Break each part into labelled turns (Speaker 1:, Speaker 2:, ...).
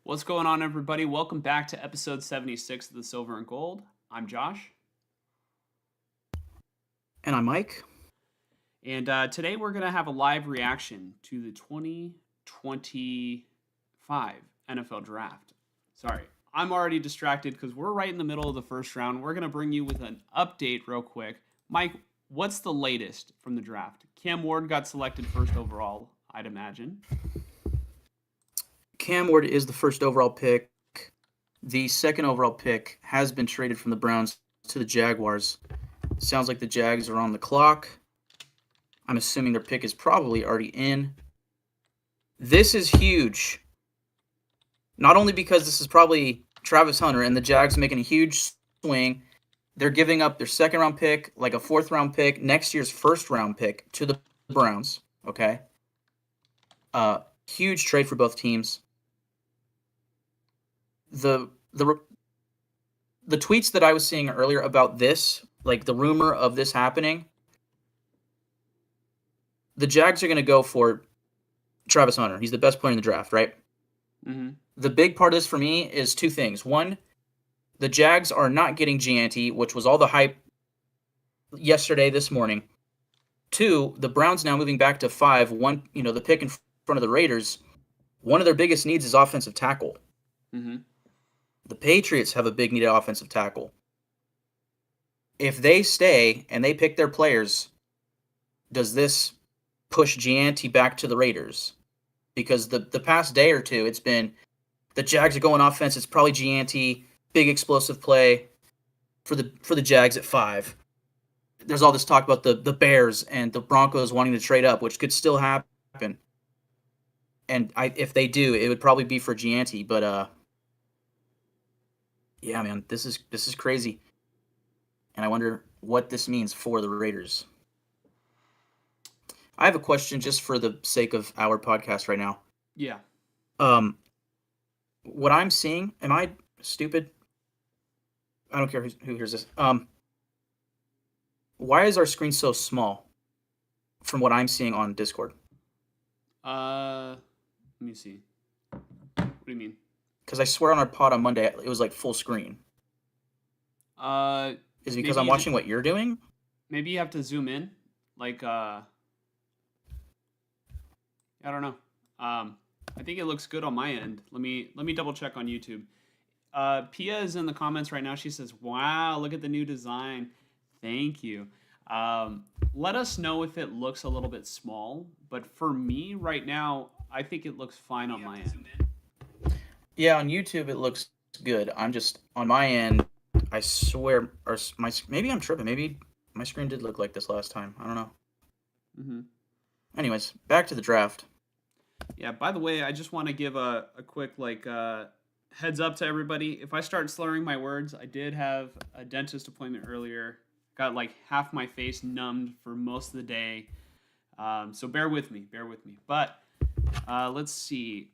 Speaker 1: What's going on, everybody? Welcome back to episode 76 of the Silver and Gold. I'm Josh,
Speaker 2: And I'm Mike.
Speaker 1: and today we're going to have a live reaction to the 2025 NFL Draft. Sorry, I'm already distracted because we're right in the middle of the first round. We're going to bring you with an update real quick. Mike, what's the latest from the draft? Cam Ward got selected first overall, I'd imagine.
Speaker 2: Cam Ward is the first overall pick. The second overall pick has been traded from the Browns to the Jaguars. Sounds like the Jags are on the clock. I'm assuming their pick is probably already in. This is huge. Not only because this is probably Travis Hunter and the Jags making a huge swing, they're giving up their second round pick, like a fourth round pick, next year's first round pick to the Browns. Okay. Huge trade for both teams. The the the tweets that I was seeing earlier about this, like the rumor of this happening, the Jags are going to go for Travis Hunter. He's the best player in the draft, right?
Speaker 1: Mm-hmm.
Speaker 2: The big part of this for me is two things. One, the Jags are not getting Gianti, which was all the hype yesterday, this morning. Two, the Browns now moving back to 5. One, the pick in front of the Raiders. One of their biggest needs is offensive tackle.
Speaker 1: Mm-hmm.
Speaker 2: The Patriots have a big need at offensive tackle. If they stay and they pick their players, does this push Gianti back to the Raiders? Because the past day or two, it's been the Jags are going offense. It's probably Gianti, big explosive play for the Jags at 5. There's all this talk about the Bears and the Broncos wanting to trade up, which could still happen. And if they do, it would probably be for Gianti. But yeah, man, this is crazy. And I wonder what this means for the Raiders. I have a question just for the sake of our podcast right now.
Speaker 1: Yeah.
Speaker 2: Um, what I'm seeing, am I stupid? I don't care who hears this. Why is our screen so small from what I'm seeing on Discord?
Speaker 1: Let me see. What do you mean?
Speaker 2: Because I swear on our pod on Monday, it was like full screen.
Speaker 1: Uh,
Speaker 2: Is it because
Speaker 1: maybe
Speaker 2: I'm watching what you're doing?
Speaker 1: maybe you have to zoom in. Like, I don't know. I think it looks good on my end. Let me double check on YouTube. Pia is in the comments right now. She says, "Wow, look at the new design." Thank you. Let us know if it looks a little bit small, but for me right now, I think it looks fine on my end.
Speaker 2: Yeah, on YouTube it looks good. I'm just on my end. I swear, or maybe I'm tripping. Maybe my screen did look like this last time. I don't know.
Speaker 1: Hmm.
Speaker 2: Anyways, back to the draft.
Speaker 1: Yeah. By the way, I just want to give a quick heads up to everybody. If I start slurring my words, I did have a dentist appointment earlier. Got like half my face numbed for most of the day. So bear with me. Bear with me. But let's see.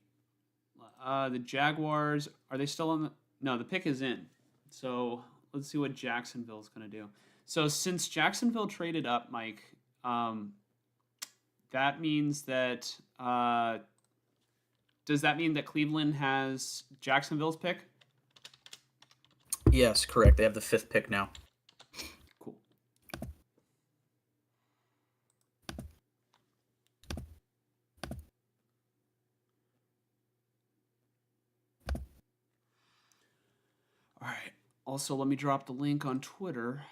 Speaker 1: The Jaguars, are they still on the? No, the pick is in. So let's see what Jacksonville's going to do. So since Jacksonville traded up, Mike, that means that does that mean that Cleveland has Jacksonville's pick?
Speaker 2: Yes, correct. They have the 5th pick now.
Speaker 1: Cool. All right. Also, let me drop the link on Twitter.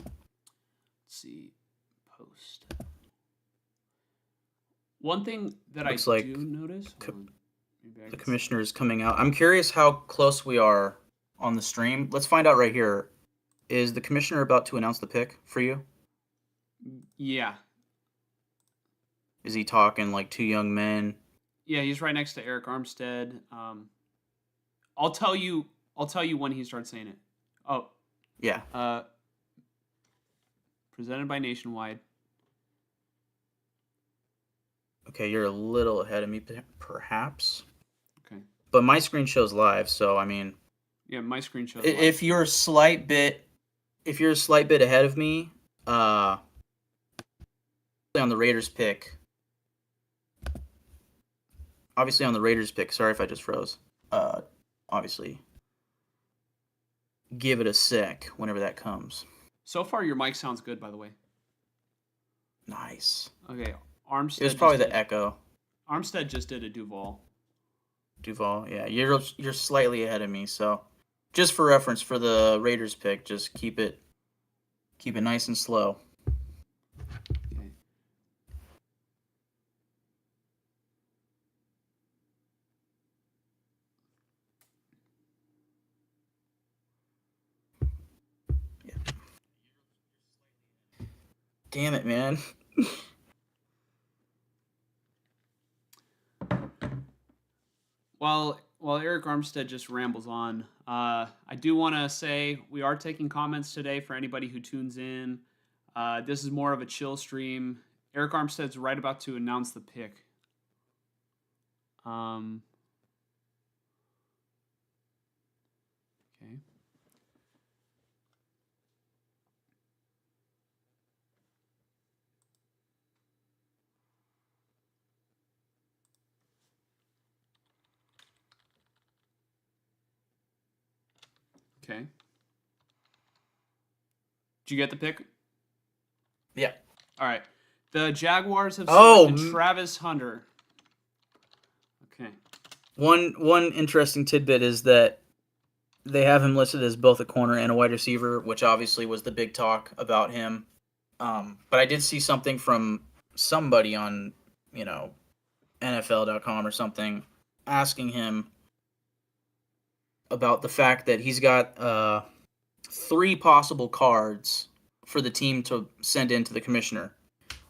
Speaker 1: Let's see. Post. One thing that
Speaker 2: Looks
Speaker 1: I
Speaker 2: like
Speaker 1: do notice.
Speaker 2: the commissioner is coming out. I'm curious how close we are on the stream. Let's find out right here. Is the commissioner about to announce the pick for you?
Speaker 1: Yeah.
Speaker 2: Is he talking like 2 young men?
Speaker 1: Yeah, he's right next to Eric Armstead. I'll tell you. I'll tell you when he starts saying it. Oh,
Speaker 2: Yeah.
Speaker 1: presented by Nationwide.
Speaker 2: Okay, you're a little ahead of me, perhaps.
Speaker 1: Okay.
Speaker 2: But my screen shows live, so I mean,
Speaker 1: Yeah, my screen shows
Speaker 2: If you're a slight bit ahead of me, on the Raiders pick. Obviously on the Raiders pick. Sorry if I just froze. Obviously. Give it a sec whenever that comes.
Speaker 1: So far, your mic sounds good, by the way.
Speaker 2: Nice.
Speaker 1: Okay, Armstead.
Speaker 2: It was probably the echo.
Speaker 1: Armstead just did a Duval.
Speaker 2: Yeah. You're slightly ahead of me, so just for reference for the Raiders pick, just keep it nice and slow.
Speaker 1: Okay.
Speaker 2: Yeah. Damn it, man.
Speaker 1: While Eric Armstead just rambles on, I do want to say we are taking comments today for anybody who tunes in. This is more of a chill stream. Eric Armstead's right about to announce the pick. Okay. Okay. Did you get the pick?
Speaker 2: Yeah.
Speaker 1: All right. The Jaguars have
Speaker 2: Oh,
Speaker 1: selected Travis Hunter. Okay.
Speaker 2: One interesting tidbit is that they have him listed as both a corner and a wide receiver, which obviously was the big talk about him. But I did see something from somebody on, NFL.com or something, asking him about the fact that he's got 3 possible cards for the team to send in to the commissioner.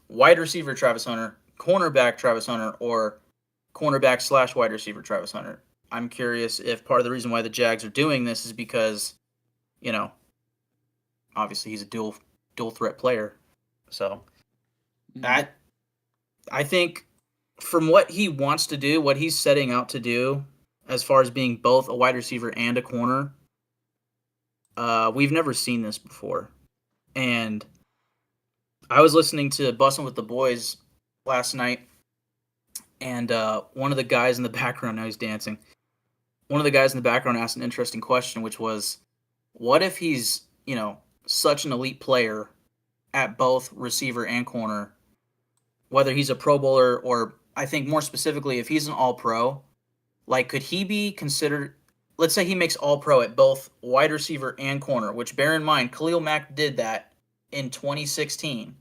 Speaker 2: Wide receiver Travis Hunter, cornerback Travis Hunter, or cornerback / wide receiver Travis Hunter. I'm curious if part of the reason why the Jags are doing this is because, obviously he's a dual threat player. So I think from what he wants to do, what he's setting out to do, as far as being both a wide receiver and a corner, we've never seen this before. And I was listening to Bussin' with the Boys last night, and one of the guys in the background, now he's dancing, one of the guys in the background asked an interesting question, which was, what if he's, such an elite player at both receiver and corner, whether he's a Pro Bowler or, I think more specifically, if he's an All-Pro, like, could he be considered, let's say he makes All-Pro at both wide receiver and corner, which, bear in mind, Khalil Mack did that in 2016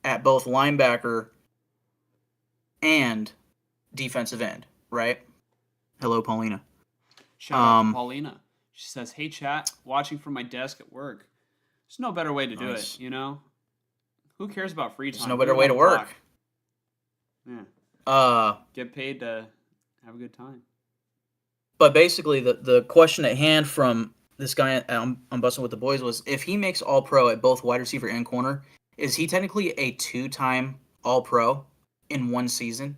Speaker 2: at both linebacker and defensive end, right? Hello, Paulina.
Speaker 1: Shout out to Paulina. She says, "Hey, chat, watching from my desk at work." There's no better way to do it, Who cares about free time?
Speaker 2: There's no better way to work.
Speaker 1: Yeah. Get paid to have a good time.
Speaker 2: But basically, the question at hand from this guy on Bustin' with the Boys was, if he makes All-Pro at both wide receiver and corner, is he technically a 2-time All-Pro in one season?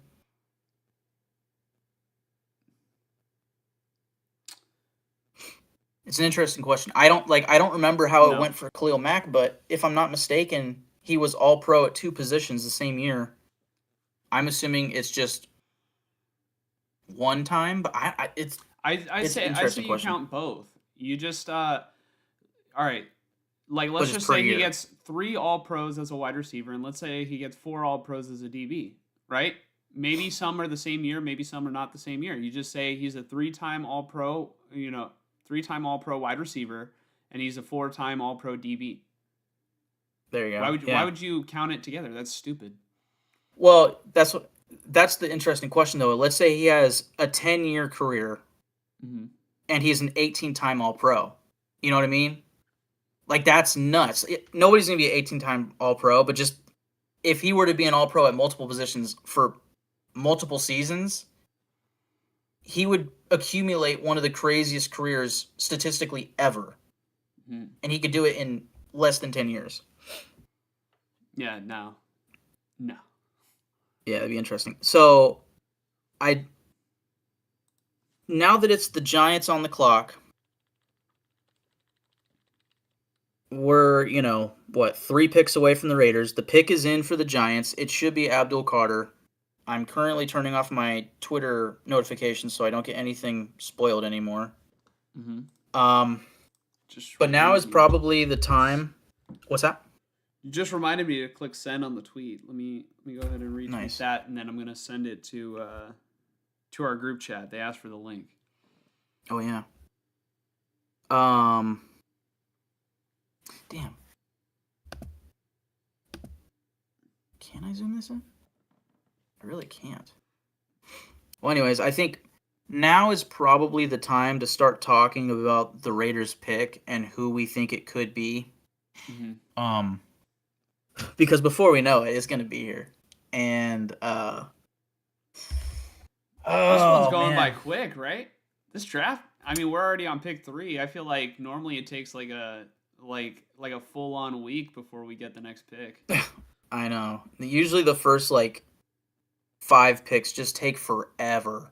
Speaker 2: It's an interesting question. I don't remember how it went for Khalil Mack, but if I'm not mistaken, he was All-Pro at 2 positions the same year. I'm assuming it's just one time, but
Speaker 1: I say you count both. You just all right. Like, let's just say he gets 3 All-Pros as a wide receiver, and let's say he gets 4 All-Pros as a DB, right? Maybe some are the same year, maybe some are not the same year. You just say he's a 3-time All-Pro, 3-time All-Pro wide receiver, and he's a 4-time All-Pro DB.
Speaker 2: There you go.
Speaker 1: Why would you count it together? That's stupid.
Speaker 2: Well, that's the interesting question, though. Let's say he has a 10-year career, and he's an 18-time All-Pro. You know what I mean? Like, that's nuts. Nobody's going to be an 18-time All-Pro, but just if he were to be an All-Pro at multiple positions for multiple seasons, he would accumulate one of the craziest careers statistically ever. And he could do it in less than 10 years.
Speaker 1: Yeah, no.
Speaker 2: Yeah, it'd be interesting. So, now that it's the Giants on the clock, we're, 3 picks away from the Raiders. The pick is in for the Giants. It should be Abdul Carter. I'm currently turning off my Twitter notifications so I don't get anything spoiled anymore.
Speaker 1: Mm-hmm.
Speaker 2: Um,
Speaker 1: Just
Speaker 2: but now is
Speaker 1: reminded me.
Speaker 2: probably the time. What's that?
Speaker 1: You just reminded me to click send on the tweet. Let me go ahead and retweet
Speaker 2: Nice.
Speaker 1: that, and then I'm gonna send it to our group chat. They asked for the link.
Speaker 2: Oh yeah. Damn. Can I zoom this in? I really can't. Well, anyways, I think now is probably the time to start talking about the Raiders pick and who we think it could be.
Speaker 1: Mm-hmm.
Speaker 2: Because before we know it, it's gonna be here. And
Speaker 1: This one's going by
Speaker 2: man.
Speaker 1: quick, right? This draft. I mean, we're already on pick 3. I feel like normally it takes like a full on week before we get the next pick.
Speaker 2: I know. Usually the first 5 picks just take forever.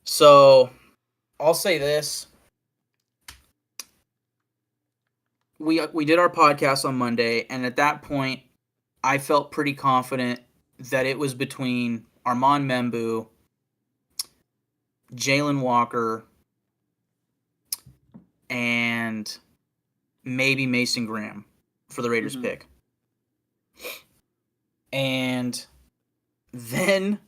Speaker 2: So I'll say this. We did our podcast on Monday, and at that point, I felt pretty confident that it was between Armand Membu, Jalen Walker, and maybe Mason Graham for the Raiders pick. And then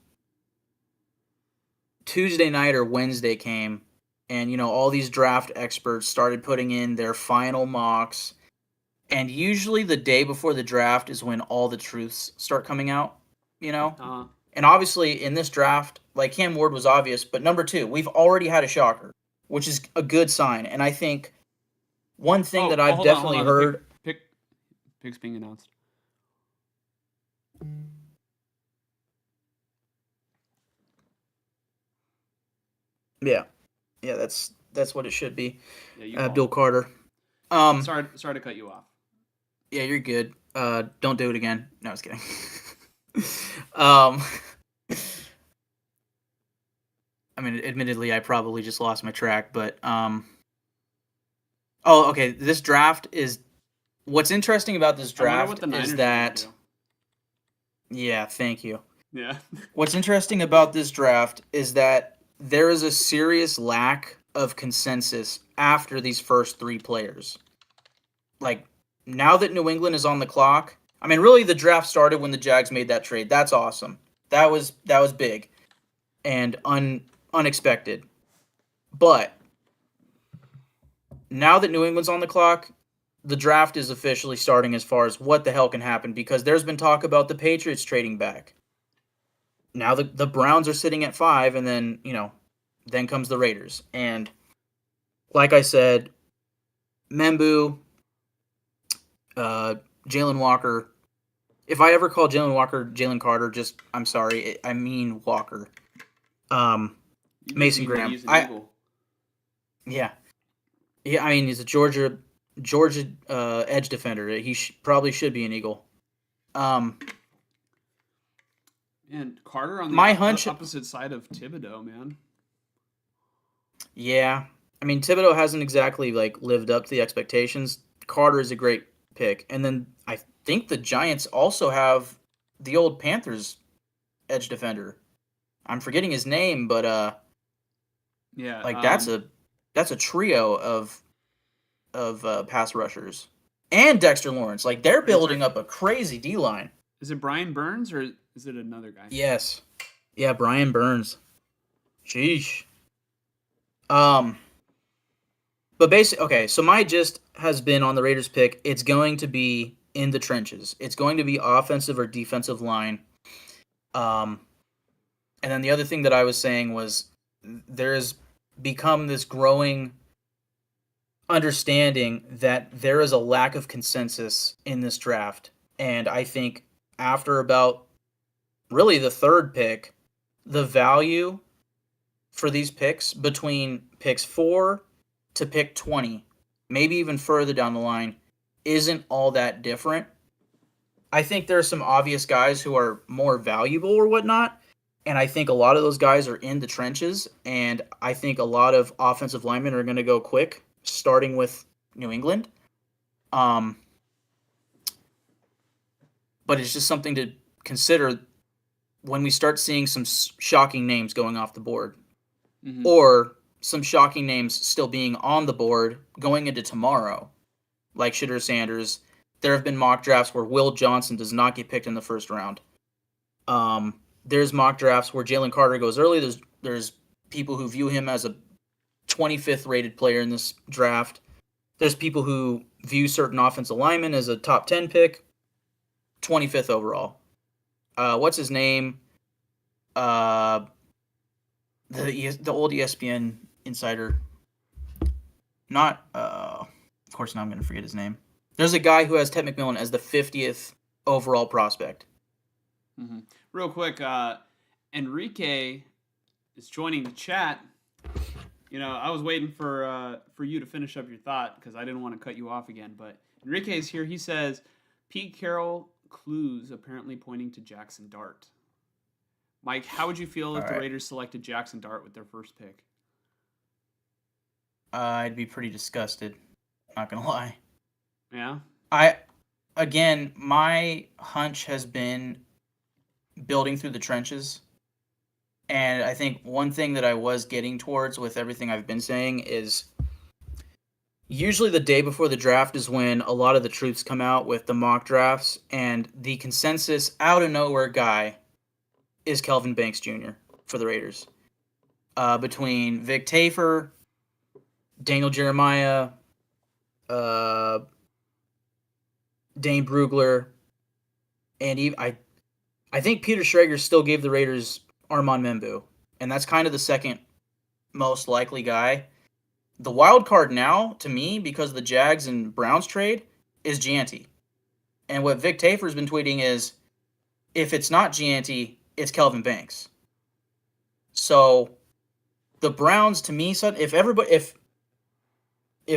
Speaker 2: Tuesday night or Wednesday came, and all these draft experts started putting in their final mocks. And usually the day before the draft is when all the truths start coming out,
Speaker 1: Uh-huh.
Speaker 2: And obviously in this draft, like Cam Ward was obvious, but number 2, we've already had a shocker, which is a good sign. And I think one thing that I've definitely heard.
Speaker 1: Pick's being announced.
Speaker 2: Yeah, that's what it should be.
Speaker 1: Yeah,
Speaker 2: Abdul Carter.
Speaker 1: Sorry to cut you off.
Speaker 2: Yeah, you're good. Don't do it again. No, I was kidding. I mean, admittedly, I probably just lost my track, but oh, okay. This draft is what's interesting about this draft is that. Yeah, thank you.
Speaker 1: Yeah.
Speaker 2: What's interesting about this draft is that there is a serious lack of consensus after these first 3 players. Like, now that New England is on the clock, I mean, really, the draft started when the Jags made that trade. That's awesome. That was big and unexpected. But now that New England's on the clock, the draft is officially starting as far as what the hell can happen, because there's been talk about the Patriots trading back. Now the Browns are sitting at 5, and then, then comes the Raiders. And like I said, Membu, Jalen Walker. If I ever call Jalen Walker Jalen Carter, I'm sorry. I mean Walker. Mason Graham. Yeah. I mean, he's a Georgia edge defender. He probably should be an Eagle.
Speaker 1: And Carter on the opposite side of Thibodeau, man.
Speaker 2: Yeah. I mean, Thibodeau hasn't exactly lived up to the expectations. Carter is a great pick. And then I think the Giants also have the old Panthers edge defender. I'm forgetting his name, but
Speaker 1: yeah,
Speaker 2: that's a trio of pass rushers. And Dexter Lawrence. They're building up a crazy D-line.
Speaker 1: Is it Brian Burns or is it another guy?
Speaker 2: Yes. Yeah, Brian Burns. Sheesh. But basically, okay, so my gist has been on the Raiders pick, it's going to be in the trenches. It's going to be offensive or defensive line. And then the other thing that I was saying was there's become this growing understanding that there is a lack of consensus in this draft. And I think after about really the 3rd pick, the value for these picks between picks 4 to pick 20, maybe even further down the line, isn't all that different. I think there are some obvious guys who are more valuable or whatnot, and I think a lot of those guys are in the trenches, and I think a lot of offensive linemen are going to go quick starting with New England. But it's just something to consider when we start seeing some shocking names going off the board, or some shocking names still being on the board going into tomorrow, like Shedeur Sanders. There have been mock drafts where Will Johnson does not get picked in the first round. There's mock drafts where Jalen Carter goes early. There's people who view him as a 25th rated player in this draft. There's people who view certain offensive linemen as a top 10 pick, 25th overall. What's his name? The old ESPN insider. Not, of course, now I'm going to forget his name. There's a guy who has Ted McMillan as the 50th overall prospect.
Speaker 1: Real quick, Enrique is joining the chat. You know, I was waiting for you to finish up your thought because I didn't want to cut you off again. But Enrique is here. He says, Pete Carroll clues apparently pointing to Jackson Dart. Mike, how would you feel if the Raiders selected Jackson Dart with their first pick?
Speaker 2: I'd be pretty disgusted. Not gonna lie.
Speaker 1: Yeah.
Speaker 2: My hunch has been building through the trenches. And I think one thing that I was getting towards with everything I've been saying is usually the day before the draft is when a lot of the truths come out with the mock drafts, and the consensus out of nowhere guy is Kelvin Banks Jr. for the Raiders. Between Vic Tafur, Daniel Jeremiah, Dane Brugler, and I think Peter Schrager still gave the Raiders Armand Membu, and that's kind of the second most likely guy. The wild card now, to me, because of the Jags and Browns trade, is Gianti. And what Vic Tafur has been tweeting is, if it's not Gianti, it's Kelvin Banks. So the Browns, to me, if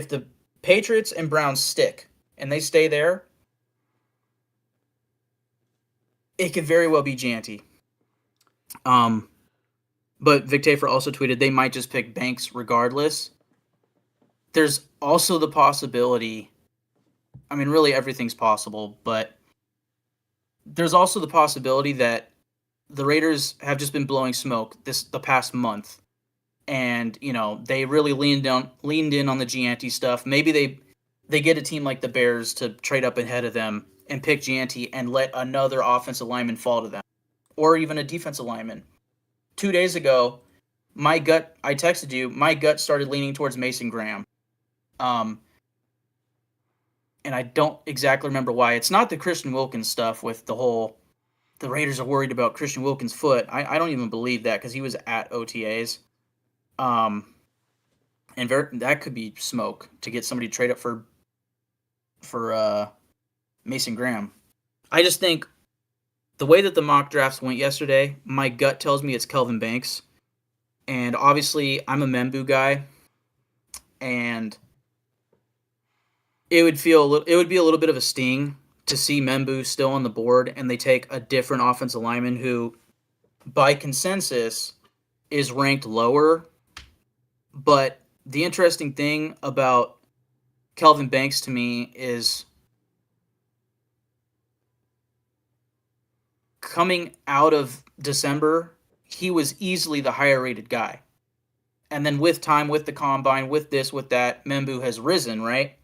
Speaker 2: the Patriots and Browns stick and they stay there, it could very well be Gianti. But Vic Tafur also tweeted they might just pick Banks regardless. There's also the possibility, I mean, really everything's possible, but there's also the possibility that the Raiders have just been blowing smoke the past month. And, you know, they really leaned in on the Gianti stuff. Maybe they get a team like the Bears to trade up ahead of them and pick Gianti and let another offensive lineman fall to them, or even a defensive lineman. 2 days ago, I texted you, my gut started leaning towards Mason Graham. And I don't exactly remember why. It's not the Christian Wilkins stuff with the Raiders are worried about Christian Wilkins' foot. I don't even believe that because he was at OTAs. And that could be smoke to get somebody to trade up for Mason Graham. I just think the way that the mock drafts went yesterday, my gut tells me it's Kelvin Banks. And obviously, I'm a Membu guy, and it would be a little bit of a sting to see Membu still on the board, and they take a different offensive lineman who, by consensus, is ranked lower. But the interesting thing about Kelvin Banks to me is coming out of December, he was easily the higher rated guy. And then with time, with the combine, with this, with that, Membu has risen, right?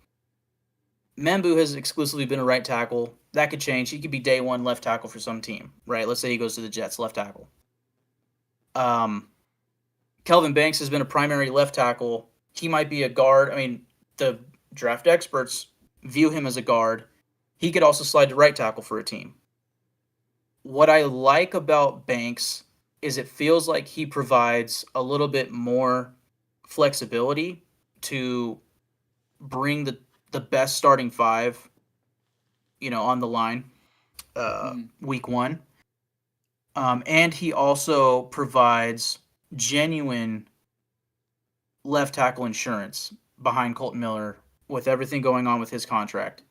Speaker 2: Membu has exclusively been a right tackle. That could change. He could be day one left tackle for some team, right? Let's say he goes to the Jets, left tackle. Kelvin Banks has been a primary left tackle. He might be a guard. I mean, the draft experts view him as a guard. He could also slide to right tackle for a team. What I like about Banks is it feels like he provides a little bit more flexibility to bring the best starting five, on the line week one. And he also provides genuine left tackle insurance behind Colton Miller with everything going on with his contract.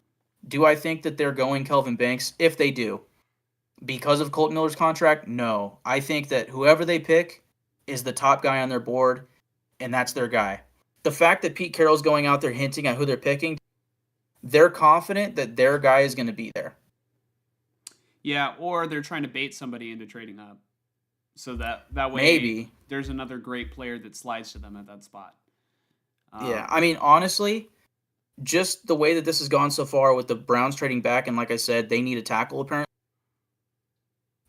Speaker 2: Do I think that they're going Kelvin Banks? If they do, because of Colton Miller's contract, no. I think that whoever they pick is the top guy on their board, and that's their guy. the fact that Pete Carroll's going out there hinting at who they're picking, they're confident that their guy is going to be there.
Speaker 1: Yeah, or they're trying to bait somebody into trading up, so that way
Speaker 2: Maybe.
Speaker 1: there's another great player that slides to them at that spot.
Speaker 2: Yeah, I mean, honestly, just the way that this has gone so far with the Browns trading back, and like I said, they need a tackle apparently.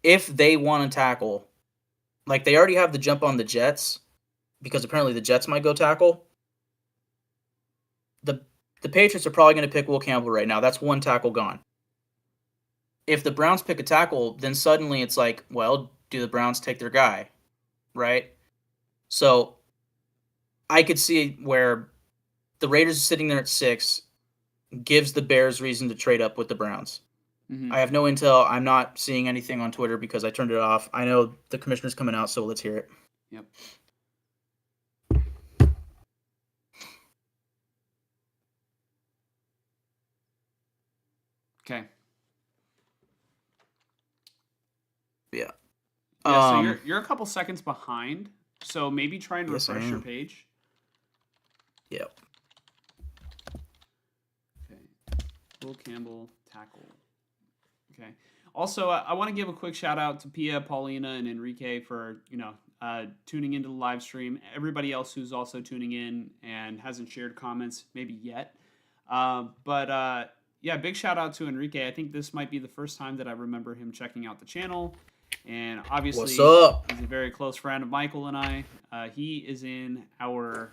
Speaker 2: If they want to tackle, like they already have the jump on the Jets, because apparently the Jets might go tackle. The Patriots are probably going to pick Will Campbell right now. That's one tackle gone. If the Browns pick a tackle, then suddenly it's like, well, do the Browns take their guy, right? So I could see where the Raiders are sitting there at 6, gives the Bears reason to trade up with the Browns.
Speaker 1: Mm-hmm.
Speaker 2: I have no intel. I'm not seeing anything on Twitter because I turned it off. I know the commissioner's coming out, so let's hear it.
Speaker 1: Yep. Okay.
Speaker 2: Yeah.
Speaker 1: Yeah, so you're a couple seconds behind. So maybe try and
Speaker 2: Yes, I
Speaker 1: refresh your
Speaker 2: am.
Speaker 1: page.
Speaker 2: Yep.
Speaker 1: Okay. Will Campbell tackle. Okay. Also, I want to give a quick shout out to Pia, Paulina, and Enrique for tuning into the live stream. Everybody else who's also tuning in and hasn't shared comments maybe yet. But yeah, big shout out to Enrique. I think this might be the first time that I remember him checking out the channel. And obviously,
Speaker 2: What's up?
Speaker 1: he's a very close friend of Michael and I. He is in our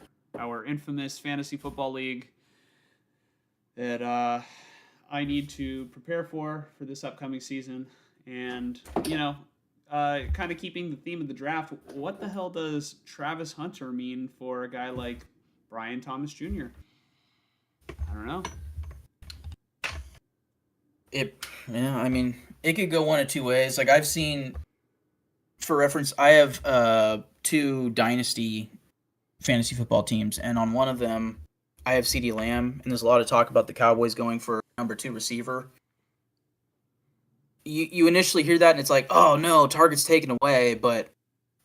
Speaker 1: infamous fantasy football league that I need to prepare for this upcoming season. And kind of keeping the theme of the draft, what the hell does Travis Hunter mean for a guy like Brian Thomas Jr.? I don't know.
Speaker 2: I mean, it could go one of two ways. Like I've seen, for reference, I have 2 dynasty fantasy football teams, and on one of them, I have CeeDee Lamb, and there's a lot of talk about the Cowboys going for number 2 receiver. You initially hear that, and it's like, oh no, target's taken away, but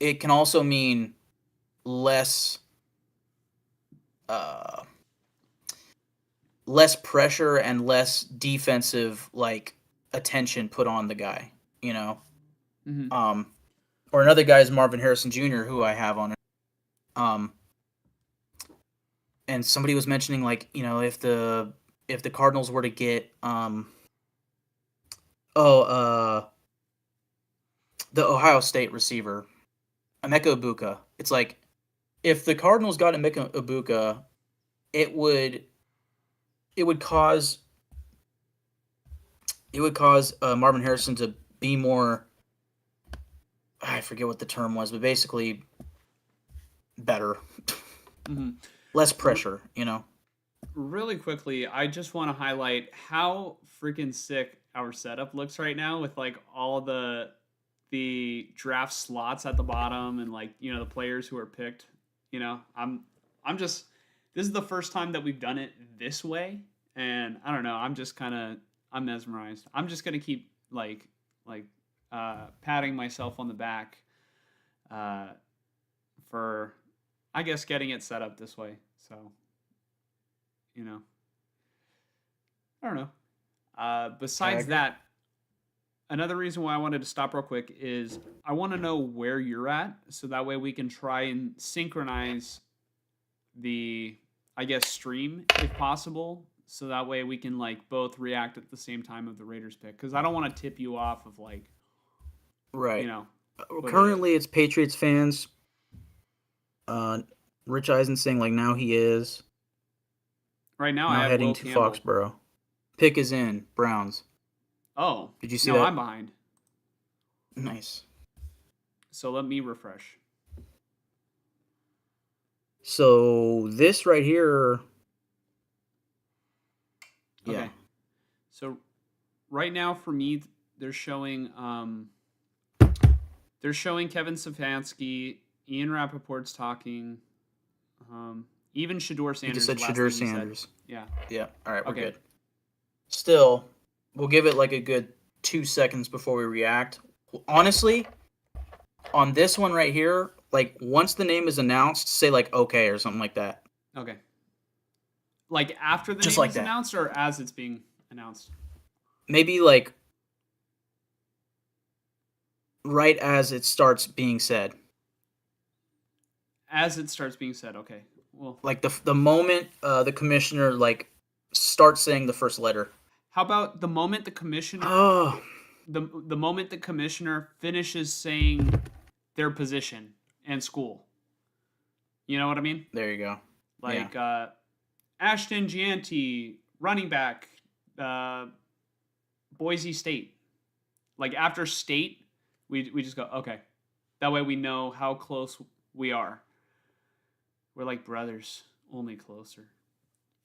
Speaker 2: it can also mean less pressure and less defensive attention put on the guy,
Speaker 1: Mm-hmm.
Speaker 2: Or another guy is Marvin Harrison Jr., who I have on it. And somebody was mentioning if the Cardinals were to get the Ohio State receiver Emeka Ibuka, it's like if the Cardinals got Emeka Ibuka, it would cause Marvin Harrison to be more, I forget what the term was, but basically better.
Speaker 1: Mm-hmm.
Speaker 2: Less pressure,
Speaker 1: Really quickly, I just want to highlight how freaking sick our setup looks right now with all the draft slots at the bottom and the players who are picked. I'm just, this is the first time that we've done it this way, and I don't know, I'm mesmerized. I'm just gonna keep patting myself on the back for, I guess, getting it set up this way. So, I don't know. Besides that, another reason why I wanted to stop real quick is I want to know where you're at, so that way we can try and synchronize the, I guess, stream if possible, so that way we can both react at the same time of the Raiders pick, because I don't want to tip you off of
Speaker 2: right. Currently, it's Patriots fans. Rich Eisen saying now he is.
Speaker 1: Right now,
Speaker 2: I
Speaker 1: have
Speaker 2: heading
Speaker 1: Will
Speaker 2: to
Speaker 1: Campbell.
Speaker 2: Foxborough. Pick is in Browns.
Speaker 1: Oh,
Speaker 2: did you see
Speaker 1: no,
Speaker 2: that?
Speaker 1: I'm behind.
Speaker 2: Nice.
Speaker 1: So let me refresh.
Speaker 2: So this right here.
Speaker 1: Okay.
Speaker 2: Yeah.
Speaker 1: So right now for me, they're showing Kevin Stefanski, Ian Rappaport's talking, even Shedeur Sanders.
Speaker 2: You just said Shedeur Sanders.
Speaker 1: Yeah.
Speaker 2: Yeah. All right, we're good. Still, we'll give it a good 2 seconds before we react. Honestly, on this one right here, once the name is announced, say okay or something like that.
Speaker 1: Okay. Like after the
Speaker 2: Just
Speaker 1: name
Speaker 2: like
Speaker 1: is
Speaker 2: that.
Speaker 1: announced or as it's being announced?
Speaker 2: Maybe like right as it starts being said.
Speaker 1: As it starts being said. Okay. Well,
Speaker 2: Like the moment the commissioner like starts saying the first letter.
Speaker 1: how about the moment the commissioner
Speaker 2: Oh,
Speaker 1: the moment the commissioner finishes saying their position and school. You know what I mean?
Speaker 2: there you go. Yeah.
Speaker 1: Like Ashton Gianti, running back, uh, Boise State. Like after state, we just go, okay. That way we know how close we are. We're like brothers, only closer.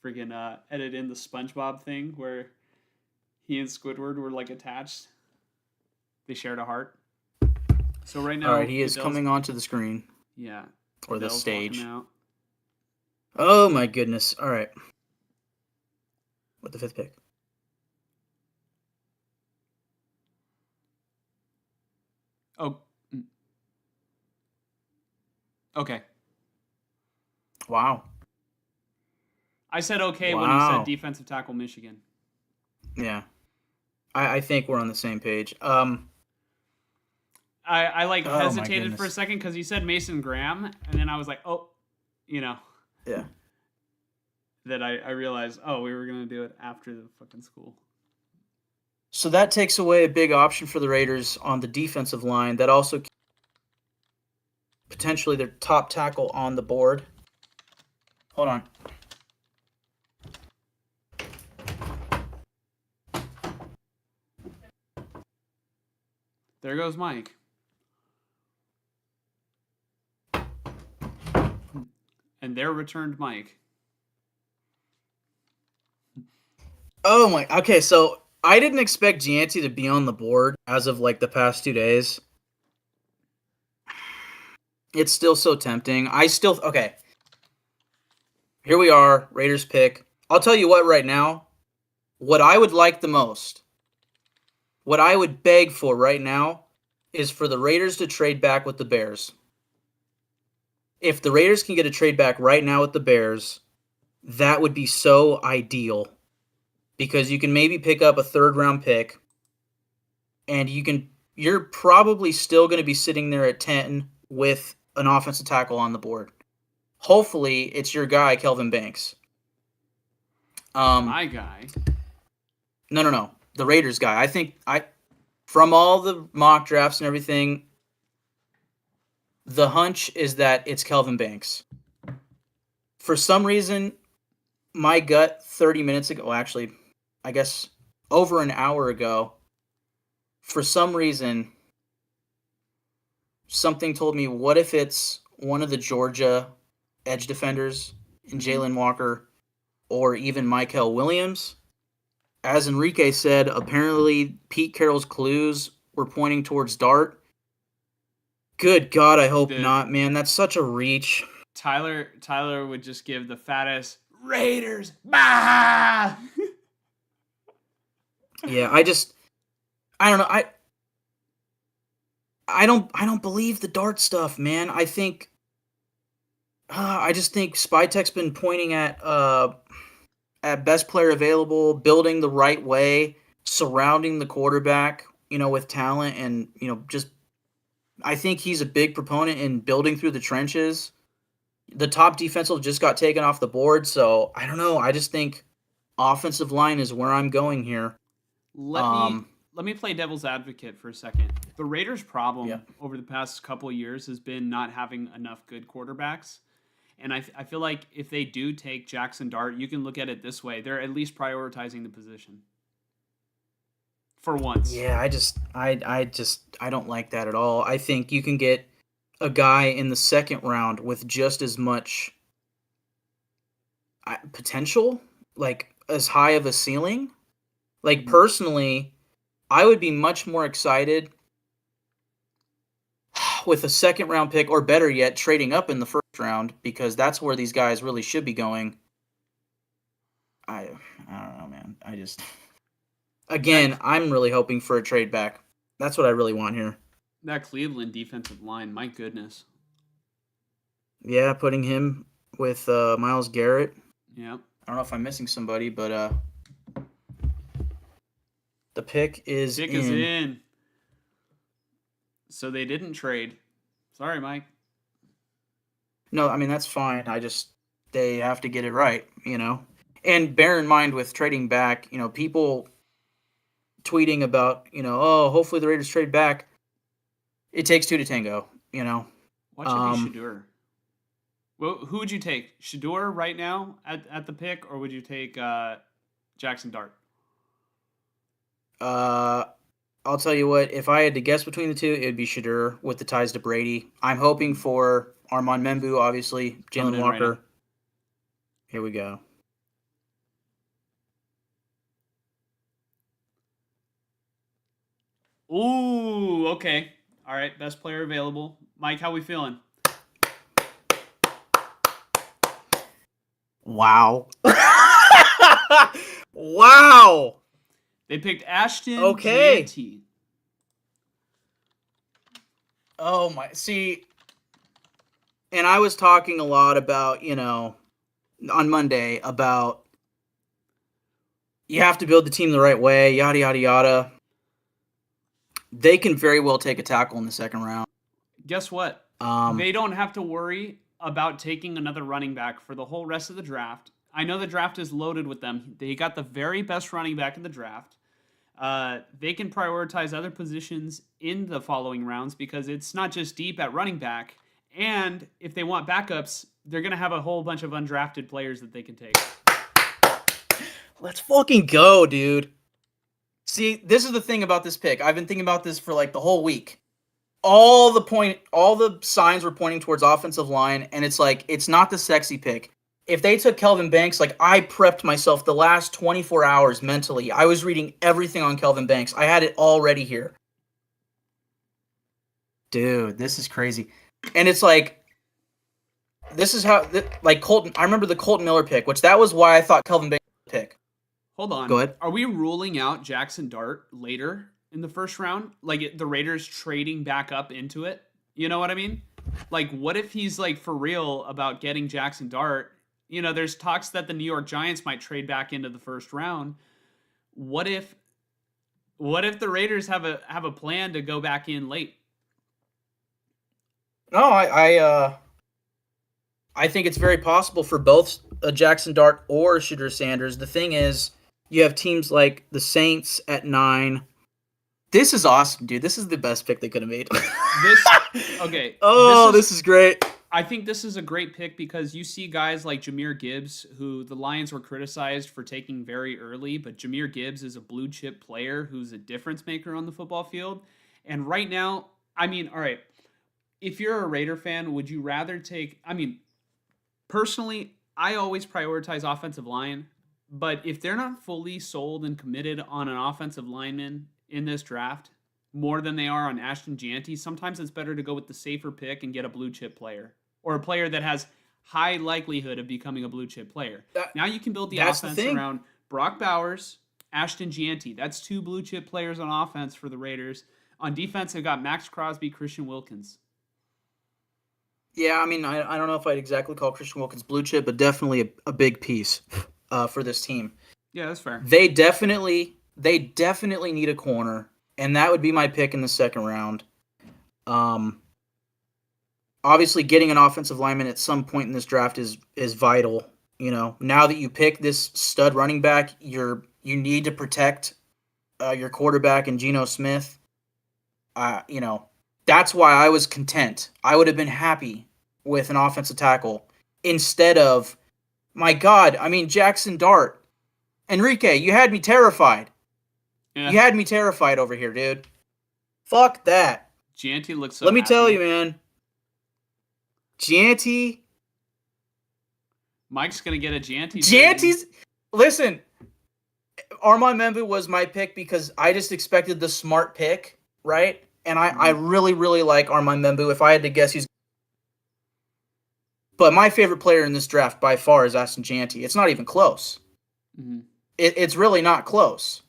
Speaker 1: Freaking edit in the SpongeBob thing where he and Squidward were like attached. They shared a heart. So right now,
Speaker 2: All right, he is
Speaker 1: Goodell's,
Speaker 2: coming onto the screen
Speaker 1: yeah,
Speaker 2: or the
Speaker 1: Goodell's walking
Speaker 2: stage.
Speaker 1: out.
Speaker 2: Oh my goodness. All right. With the 5th pick.
Speaker 1: Oh, okay.
Speaker 2: Wow.
Speaker 1: I said okay when he
Speaker 2: Wow.
Speaker 1: said defensive tackle Michigan.
Speaker 2: Yeah. I think we're on the same page.
Speaker 1: I like
Speaker 2: Oh my
Speaker 1: hesitated for a
Speaker 2: goodness.
Speaker 1: second because he said Mason Graham, and then I was like, oh, you know,
Speaker 2: Yeah.
Speaker 1: that I realized, oh, we were gonna do it after the fucking school.
Speaker 2: So that takes away a big option for the Raiders on the defensive line. That also potentially their top tackle on the board. Hold on.
Speaker 1: There goes Mike. And there returned Mike.
Speaker 2: Oh my. Okay, so I didn't expect Gianti to be on the board as of like the past 2 days. It's still so tempting. Okay. Here we are, Raiders pick. I'll tell you what right now, what I would like the most, what I would beg for right now is for the Raiders to trade back with the Bears. If the Raiders can get a trade back right now with the Bears, that would be so ideal because you can maybe pick up a 3rd round pick and you're probably still going to be sitting there at 10 with an offensive tackle on the board. Hopefully, it's your guy Kelvin Banks.
Speaker 1: My guy.
Speaker 2: No. The Raiders guy. I think from all the mock drafts and everything, the hunch is that it's Kelvin Banks. For some reason, my gut 30 minutes ago, actually, I guess over an hour ago, for some reason, something told me, what if it's one of the Georgia edge defenders in Jalen Walker or even Michael Williams? As Enrique said, apparently Pete Carroll's clues were pointing towards Dart. Good God, I hope not, man. That's such a reach.
Speaker 1: Tyler would just give the fattest Raiders. Bah!
Speaker 2: Yeah, I don't know. I don't believe the Dart stuff, man. I just think Spytek's been pointing at best player available, building the right way, surrounding the quarterback, with talent and, just I think he's a big proponent in building through the trenches. The top defensive just got taken off the board, so I don't know. I just think offensive line is where I'm going here.
Speaker 1: Let me play devil's advocate for a second. The Raiders' problem
Speaker 2: Yep.
Speaker 1: over the past couple of years has been not having enough good quarterbacks. And I feel like if they do take Jackson Dart, you can look at it this way. They're at least prioritizing the position. For once.
Speaker 2: Yeah, I don't like that at all. I think you can get a guy in the 2nd round with just as much potential, like as high of a ceiling. Like personally, I would be much more excited with a 2nd round pick, or better yet, trading up in the 1st round, because that's where these guys really should be going. I don't know, man. Again, I'm really hoping for a trade back. That's what I really want here.
Speaker 1: That Cleveland defensive line, my goodness.
Speaker 2: Yeah, putting him with Myles Garrett.
Speaker 1: Yeah.
Speaker 2: I don't know if I'm missing somebody, but the pick is
Speaker 1: Pick
Speaker 2: in.
Speaker 1: is in. So they didn't trade. Sorry, Mike.
Speaker 2: No, I mean that's fine. They have to get it right, you know. And bear in mind with trading back, you know, people tweeting about, you know, oh, hopefully the Raiders trade back. It takes two to tango, you know.
Speaker 1: Watch it be Shedeur. Well, who would you take? Shedeur right now at the pick, or would you take Jackson Dart?
Speaker 2: I'll tell you what, if I had to guess between the two, it would be Shedeur with the ties to Brady. I'm hoping for Armand Membu, obviously, Jalen Walker. Right, here we go.
Speaker 1: Ooh, okay. All right, best player available. Mike, how we feeling?
Speaker 2: Wow. Wow.
Speaker 1: They picked Ashton
Speaker 2: Jeanty. Oh my, see, and I was talking a lot about, you know, on Monday about you have to build the team the right way, yada, yada, yada. They can very well take a tackle in the second round.
Speaker 1: Guess what? They don't have to worry about taking another running back for the whole rest of the draft. I know the draft is loaded with them. They got the very best running back in the draft. They can prioritize other positions in the following rounds because it's not just deep at running back. And if they want backups, they're going to have a whole bunch of undrafted players that they can take.
Speaker 2: Let's fucking go, dude. See, this is the thing about this pick. I've been thinking about this for like the whole week. All the signs were pointing towards offensive line, and it's like, it's not the sexy pick. If they took Kelvin Banks, like I prepped myself the last 24 hours mentally. I was reading everything on Kelvin Banks. I had it all ready here. Dude, this is crazy. And it's like, this is how, like Colton, I remember the Colton Miller pick, which that was why I thought Kelvin Banks would pick.
Speaker 1: Hold on.
Speaker 2: Go ahead.
Speaker 1: Are we ruling out Jackson Dart later in the first round? Like the Raiders trading back up into it? You know what I mean? Like, what if he's like for real about getting Jackson Dart? You know, there's talks that the New York Giants might trade back into the first round. What if the Raiders have a plan to go back in late?
Speaker 2: No, I think it's very possible for both Jackson Dart or Shedeur Sanders. The thing is, you have teams like the Saints at 9. This is awesome, dude. This is the best pick they could have made.
Speaker 1: Okay.
Speaker 2: This is great.
Speaker 1: I think this is a great pick because you see guys like Jahmyr Gibbs, who the Lions were criticized for taking very early, but Jahmyr Gibbs is a blue chip player who's a difference maker on the football field. And right now, I mean, all right, if you're a Raider fan, would you rather take, I mean, personally, I always prioritize offensive line, but if they're not fully sold and committed on an offensive lineman in this draft, more than they are on Ashton Jeanty, sometimes it's better to go with the safer pick and get a blue chip player or a player that has high likelihood of becoming a blue chip player. Now you can build the offense around Brock Bowers, Ashton Jeanty. That's 2 blue chip players on offense for the Raiders. On defense, they've got Max Crosby, Christian Wilkins.
Speaker 2: Yeah, I mean, I don't know if I'd exactly call Christian Wilkins blue chip, but definitely a big piece for this team.
Speaker 1: Yeah, that's fair.
Speaker 2: They definitely need a corner. And that would be my pick in the second round. Obviously, getting an offensive lineman at some point in this draft is vital. You know, now that you pick this stud running back, you need to protect your quarterback and Geno Smith. You know, that's why I was content. I would have been happy with an offensive tackle instead of, my God, I mean, Jackson Dart. Enrique, you had me terrified. Yeah. You had me terrified over here, dude. Fuck that.
Speaker 1: Jeanty looks so
Speaker 2: Let me
Speaker 1: happy.
Speaker 2: tell you, man. Jeanty.
Speaker 1: Mike's going to get a Jeanty.
Speaker 2: Jeanty's. Listen, Armand Membu was my pick because I just expected the smart pick, right? And I really, really like Armand Membu. If I had to guess, he's. But my favorite player in this draft by far is Ashton Jeanty. It's not even close. Mm-hmm. It's really not close.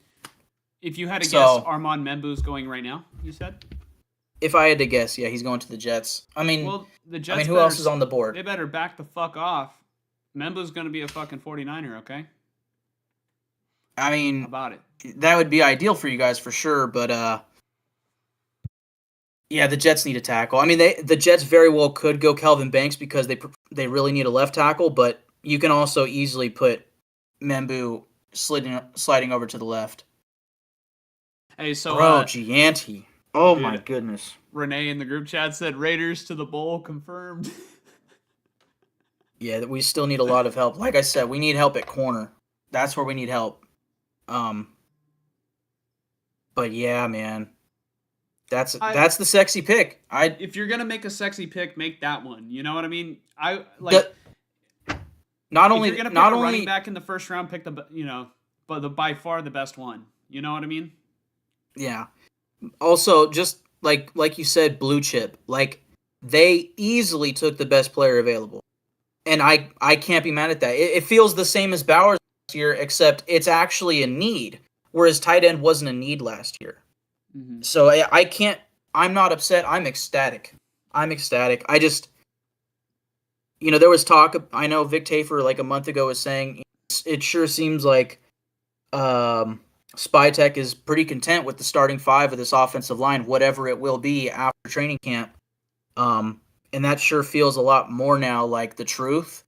Speaker 1: If you had to guess, Armand Membu's going right now, you said?
Speaker 2: If I had to guess, yeah, he's going to the Jets. I mean,
Speaker 1: Well, the Jets
Speaker 2: who
Speaker 1: better
Speaker 2: else is on the board?
Speaker 1: They better back the fuck off. Membo's going to be a fucking 49er, okay?
Speaker 2: I
Speaker 1: How
Speaker 2: mean,
Speaker 1: about it?
Speaker 2: that would be ideal for you guys for sure, but yeah, the Jets need a tackle. I mean, the Jets very well could go Kelvin Banks because they really need a left tackle, but you can also easily put Membu sliding over to the left.
Speaker 1: Hey, so
Speaker 2: Bro, Gianti. Oh
Speaker 1: dude,
Speaker 2: my goodness.
Speaker 1: Renee in the group chat said Raiders to the bowl confirmed.
Speaker 2: Yeah, we still need a lot of help. Like I said, we need help at corner. That's where we need help. But yeah, man. That's the sexy pick.
Speaker 1: If you're gonna make a sexy pick, make that one. You know what I mean? I like.
Speaker 2: Not
Speaker 1: if
Speaker 2: only
Speaker 1: you're gonna pick
Speaker 2: not
Speaker 1: a
Speaker 2: only
Speaker 1: running back in the first round, pick but by far the best one. You know what I mean?
Speaker 2: yeah. Also, just like you said, blue chip. Like they easily took the best player available, and I can't be mad at that. It feels the same as Bowers last year, except it's actually a need, whereas tight end wasn't a need last year.
Speaker 1: Mm-hmm.
Speaker 2: So I can't. I'm not upset. I'm ecstatic. I just, there was talk. I know Vic Tafer like a month ago was saying it sure seems like Spytek is pretty content with the starting five of this offensive line, whatever it will be after training camp. And that sure feels a lot more now like the truth.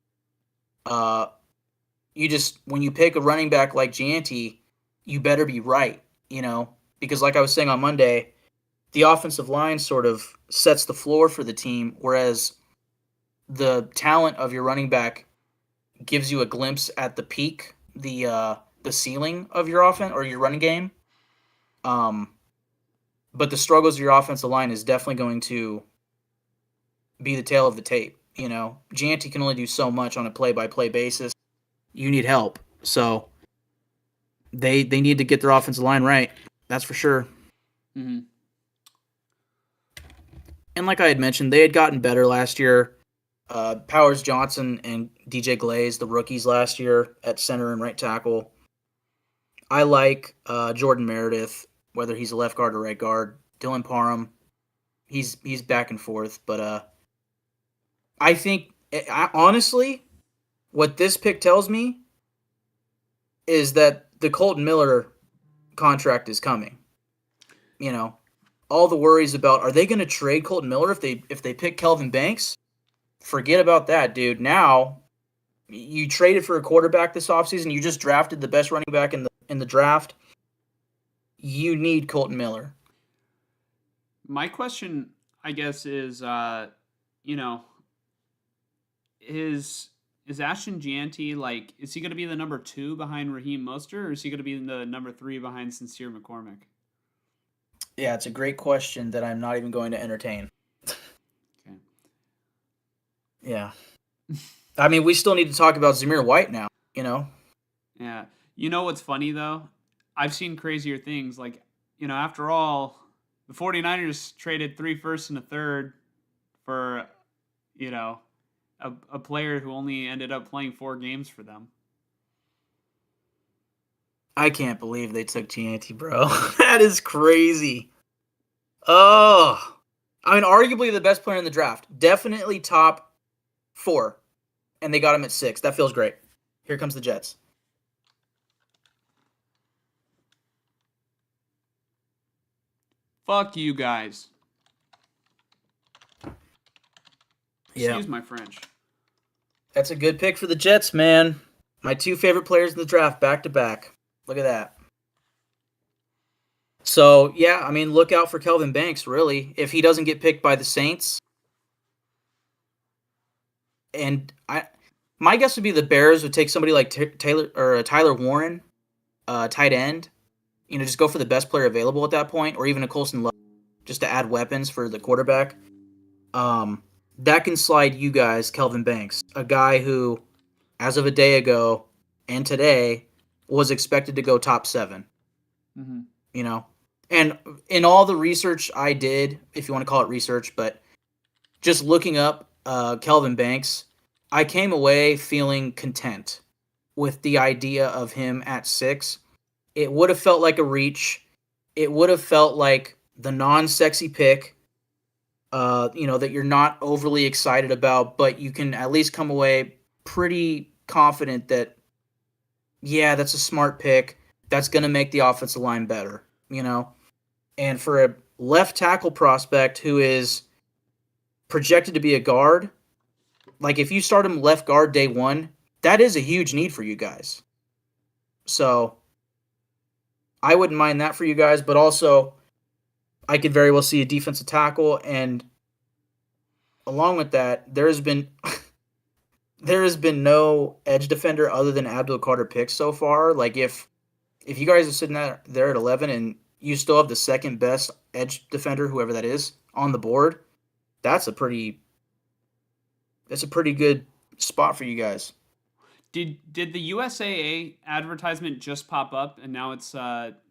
Speaker 2: When you pick a running back like Gianti, you better be right, because like I was saying on Monday, the offensive line sort of sets the floor for the team, whereas the talent of your running back gives you a glimpse at the peak, the ceiling of your offense or your running game. But the struggles of your offensive line is definitely going to be the tail of the tape. Gianti can only do so much on a play-by-play basis. You need help. So they need to get their offensive line right. That's for sure.
Speaker 1: Mm-hmm.
Speaker 2: And like I had mentioned, they had gotten better last year. Powers Johnson and DJ Glaze, the rookies last year at center and right tackle. I like Jordan Meredith, whether he's a left guard or right guard. Dylan Parham, he's back and forth. But I think, honestly, what this pick tells me is that the Colton Miller contract is coming. All the worries about, are they going to trade Colton Miller if they pick Kelvin Banks? Forget about that, dude. Now, you traded for a quarterback this offseason. You just drafted the best running back in the draft. You need Colton Miller.
Speaker 1: My question, I guess, is, is Ashton Gianti, is he going to be the number 2 behind Raheem Mostert, or is he going to be the number 3 behind Sincere McCormick?
Speaker 2: Yeah, it's a great question that I'm not even going to entertain.
Speaker 1: Okay.
Speaker 2: Yeah. I mean, we still need to talk about Zamir White now,
Speaker 1: Yeah. You know what's funny, though? I've seen crazier things. After all, the 49ers traded 3 firsts and a third for, a player who only ended up playing 4 games for them.
Speaker 2: I can't believe they took Gianti, bro. That is crazy. Oh. I mean, arguably the best player in the draft. Definitely top 4. And they got him at 6. That feels great. Here comes the Jets.
Speaker 1: Fuck you guys.
Speaker 2: Yeah.
Speaker 1: Excuse my French.
Speaker 2: That's a good pick for the Jets, man. My 2 favorite players in the draft, back to back. Look at that. So, yeah, I mean, look out for Kelvin Banks, really. If he doesn't get picked by the Saints. And my guess would be the Bears would take somebody like Tyler Warren, tight end. Just go for the best player available at that point, or even a Colson Love, just to add weapons for the quarterback. That can slide you guys Kelvin Banks, a guy who, as of a day ago and today, was expected to go top 7.
Speaker 1: Mm-hmm.
Speaker 2: And in all the research I did, if you want to call it research, but just looking up Kelvin Banks, I came away feeling content with the idea of him at 6. It would have felt like a reach. It would have felt like the non-sexy pick that you're not overly excited about, but you can at least come away pretty confident that, yeah, that's a smart pick. That's going to make the offensive line better, And for a left tackle prospect who is projected to be a guard, like if you start him left guard day one, that is a huge need for you guys. So I wouldn't mind that for you guys, but also I could very well see a defensive tackle, and along with that, there has been no edge defender other than Abdul Carter picked so far. Like if you guys are sitting there at 11 and you still have the second best edge defender, whoever that is, on the board, that's a pretty good spot for you guys.
Speaker 1: Did the USAA advertisement just pop up and now it's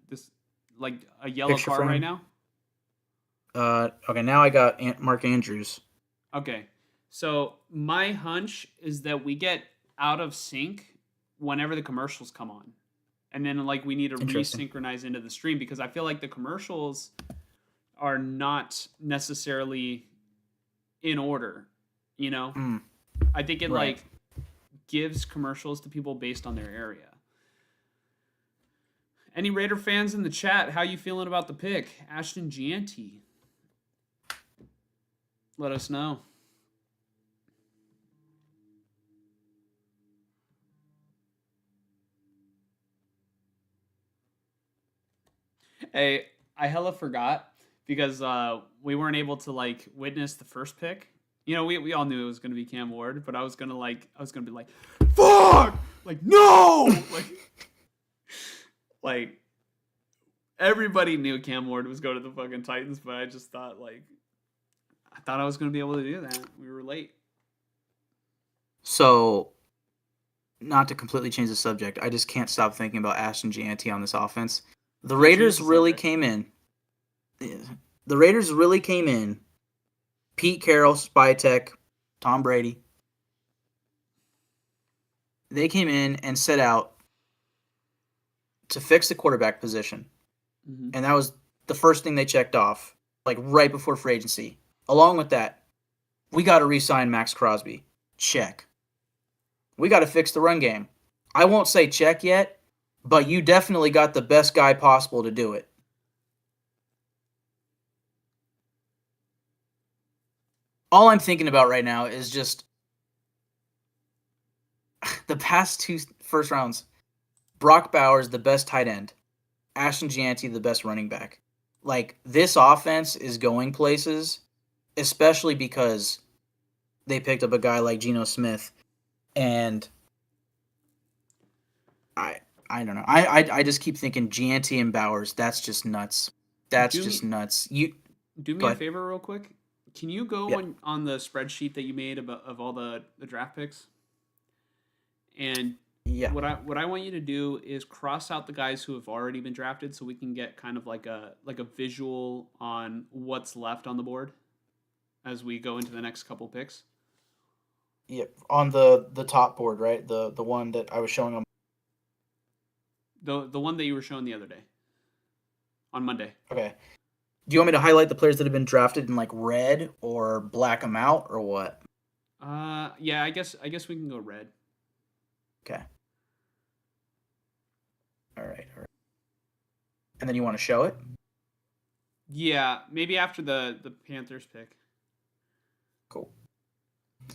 Speaker 1: this like a yellow
Speaker 2: Picture
Speaker 1: car right
Speaker 2: frame?
Speaker 1: now?
Speaker 2: Okay, now I got Mark Andrews.
Speaker 1: Okay. So my hunch is that we get out of sync whenever the commercials come on. And then like we need to
Speaker 2: Interesting.
Speaker 1: resynchronize into the stream because I feel like the commercials are not necessarily in order,
Speaker 2: Mm,
Speaker 1: I think it
Speaker 2: right.
Speaker 1: like gives commercials to people based on their area. Any Raider fans in the chat, how you feeling about the pick? Ashton Gianti. Let us know. Hey, I hella forgot because we weren't able to like witness the first pick. We all knew it was gonna be Cam Ward, but I was gonna be like, fuck, like no, like everybody knew Cam Ward was going to the fucking Titans, but I just thought like I thought I was gonna be able to do that. We were late.
Speaker 2: So, not to completely change the subject, I just can't stop thinking about Ashton Gianti on this offense. The
Speaker 1: Can't change
Speaker 2: Raiders
Speaker 1: the
Speaker 2: really
Speaker 1: subject.
Speaker 2: came in. The Raiders really came in. Pete Carroll, Spytek, Tom Brady. They came in and set out to fix the quarterback position.
Speaker 1: Mm-hmm.
Speaker 2: And that was the first thing they checked off, like right before free agency. Along with that, we got to re-sign Max Crosby. Check. We got to fix the run game. I won't say check yet, but you definitely got the best guy possible to do it. All I'm thinking about right now is just the past two first rounds. Brock Bowers, the best tight end. Ashton Gianti, the best running back. Like, this offense is going places, especially because they picked up a guy like Geno Smith. And I don't know. I just keep thinking Gianti and Bowers, that's just nuts. That's
Speaker 1: Do
Speaker 2: just
Speaker 1: me
Speaker 2: nuts.
Speaker 1: do me
Speaker 2: Go
Speaker 1: a
Speaker 2: ahead.
Speaker 1: favor real quick. Can you go
Speaker 2: Yeah.
Speaker 1: on the spreadsheet that you made of all the draft picks? And
Speaker 2: Yeah.
Speaker 1: what I want you to do is cross out the guys who have already been drafted so we can get kind of like a visual on what's left on the board as we go into the next couple picks.
Speaker 2: Yeah. On the top board, right? The one that I was showing on.
Speaker 1: The one that you were showing the other day on Monday.
Speaker 2: Okay. Do you want me to highlight the players that have been drafted in like red or black them out or what?
Speaker 1: Yeah, I guess we can go red.
Speaker 2: Okay. All right. And then you want to show it?
Speaker 1: Yeah, maybe after the Panthers pick.
Speaker 2: Cool.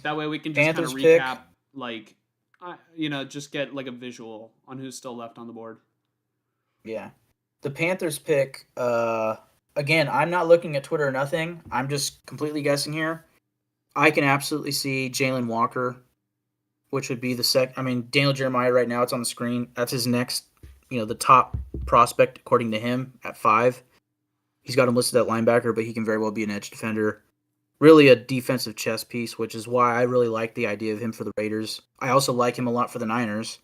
Speaker 1: That way we can just kind of
Speaker 2: Panthers pick.
Speaker 1: recap, like, just get like a visual on who's still left on the board.
Speaker 2: Yeah. The Panthers pick, again, I'm not looking at Twitter or nothing. I'm just completely guessing here. I can absolutely see Jalen Walker, which would be Daniel Jeremiah right now, it's on the screen. That's his next, the top prospect according to him at 5. He's got him listed at linebacker, but he can very well be an edge defender. Really a defensive chess piece, which is why I really like the idea of him for the Raiders. I also like him a lot for the Niners.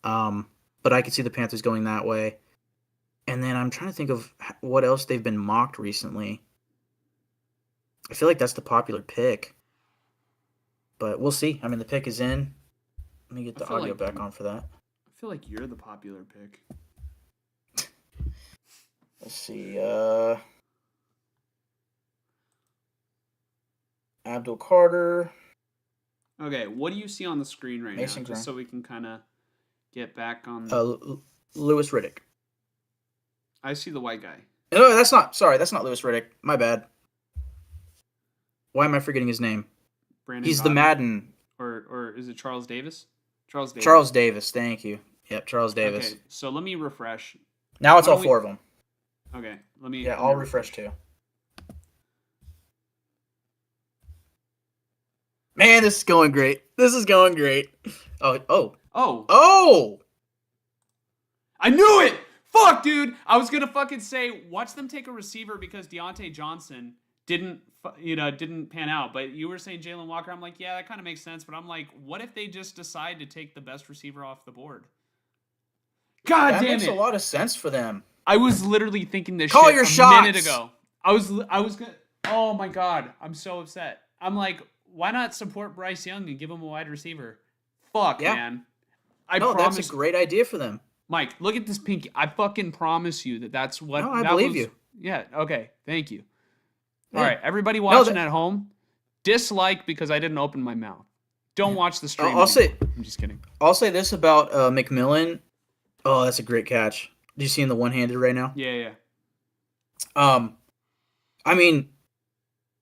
Speaker 2: But I could see the Panthers going that way. And then I'm trying to think of what else they've been mocked recently. I feel like that's the popular pick. But we'll see. The pick is in. Let me get the audio back on for that.
Speaker 1: I feel like you're the popular pick.
Speaker 2: Let's see. Abdul Carter.
Speaker 1: Okay, what do you see on the screen right
Speaker 2: Mason
Speaker 1: now? Just
Speaker 2: Graham.
Speaker 1: so we can kind of get back on.
Speaker 2: Lewis Riddick.
Speaker 1: I see the white guy.
Speaker 2: No, that's not Lewis Riddick. My bad. Why am I forgetting his name?
Speaker 1: Brandon
Speaker 2: He's
Speaker 1: Gaudin?
Speaker 2: the Madden.
Speaker 1: Or is it Charles Davis? Charles Davis.
Speaker 2: Charles Davis, thank you. Yep, Charles Davis.
Speaker 1: Okay, so let me refresh.
Speaker 2: Now it's
Speaker 1: Why
Speaker 2: all
Speaker 1: don't
Speaker 2: four of them.
Speaker 1: Okay, let me.
Speaker 2: Yeah,
Speaker 1: let
Speaker 2: I'll
Speaker 1: me
Speaker 2: refresh too. Man, this is going great. Oh.
Speaker 1: Oh! I knew it! Fuck, dude! I was gonna fucking say, watch them take a receiver because Deontay Johnson didn't pan out. But you were saying Jalen Walker. I'm like, yeah, that kind of makes sense. But I'm like, what if they just decide to take the best receiver off the board? God
Speaker 2: That
Speaker 1: damn
Speaker 2: makes
Speaker 1: it!
Speaker 2: a lot of sense for them.
Speaker 1: I was literally thinking this
Speaker 2: Call
Speaker 1: shit
Speaker 2: your
Speaker 1: a
Speaker 2: shots.
Speaker 1: minute ago. I was gonna. Oh my god, I'm so upset. I'm like, why not support Bryce Young and give him a wide receiver? Fuck,
Speaker 2: Yeah.
Speaker 1: man.
Speaker 2: That's a great idea for them.
Speaker 1: Mike, look at this pinky. I fucking promise you that's what.
Speaker 2: No, I believe you.
Speaker 1: Yeah. Okay. Thank you.
Speaker 2: Yeah.
Speaker 1: All right, everybody watching at home, dislike because I didn't open my mouth. Don't watch the stream.
Speaker 2: I'm
Speaker 1: just kidding.
Speaker 2: I'll say this about McMillan. Oh, that's a great catch. Do you see him the one-handed right now?
Speaker 1: Yeah.
Speaker 2: I mean,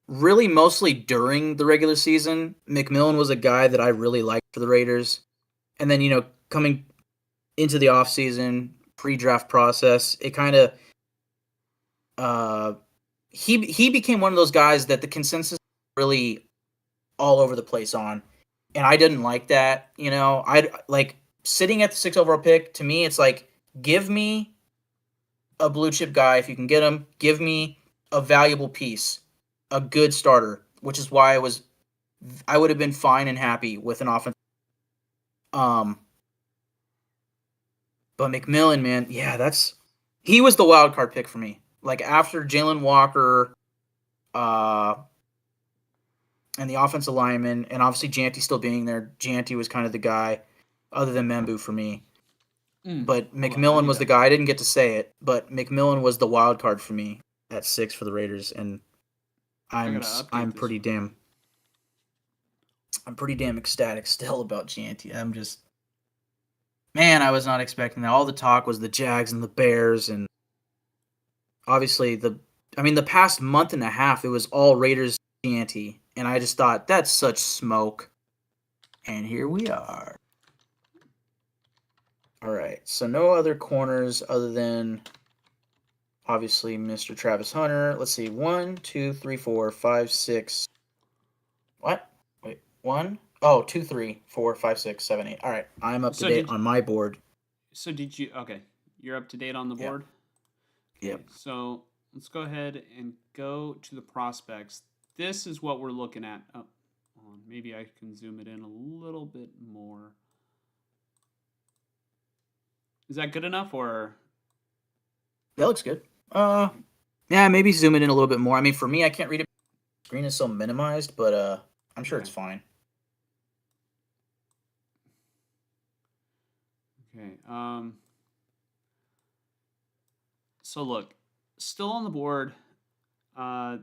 Speaker 2: really mostly during the regular season, McMillan was a guy that I really liked for the Raiders. And then, coming into the offseason, pre-draft process, it kind of he became one of those guys that the consensus really all over the place on. And I didn't like that, I'd like sitting at the 6th overall pick. To me, it's like, give me a blue chip guy if you can get him. Give me a valuable piece, a good starter, which is why I would have been fine and happy with an offense. But McMillan, man, yeah, he was the wild card pick for me. Like after Jalen Walker, and the offensive lineman, and obviously Janty still being there. Janty was kind of the guy, other than Membu for me. But McMillan was the guy. I didn't get to say it, but McMillan was the wild card for me at 6 for the Raiders, and I'm pretty damn ecstatic still about Janty. Man, I was not expecting that. All the talk was the Jags and the Bears, and obviously the past month and a half it was all Raiders Janty, and I just thought that's such smoke. And here we are. All right, so no other corners other than obviously Mr. Travis Hunter. Let's see, 1, 2, 3, 4, 5, 6. What? Wait, 1? Oh, 2, 3, 4, 5, 6, 7, 8. All right, I'm up to date on my board.
Speaker 1: So did you? Okay, you're up to date on the board.
Speaker 2: Yep.
Speaker 1: Okay, so let's go ahead and go to the prospects. This is what we're looking at. Oh, hold on. Maybe I can zoom it in a little bit more. Is that good enough, or?
Speaker 2: That looks good. Yeah, maybe zoom it in a little bit more. I mean, for me, I can't read it. The screen is so minimized, but I'm sure it's fine.
Speaker 1: Okay. So look, still on the board. All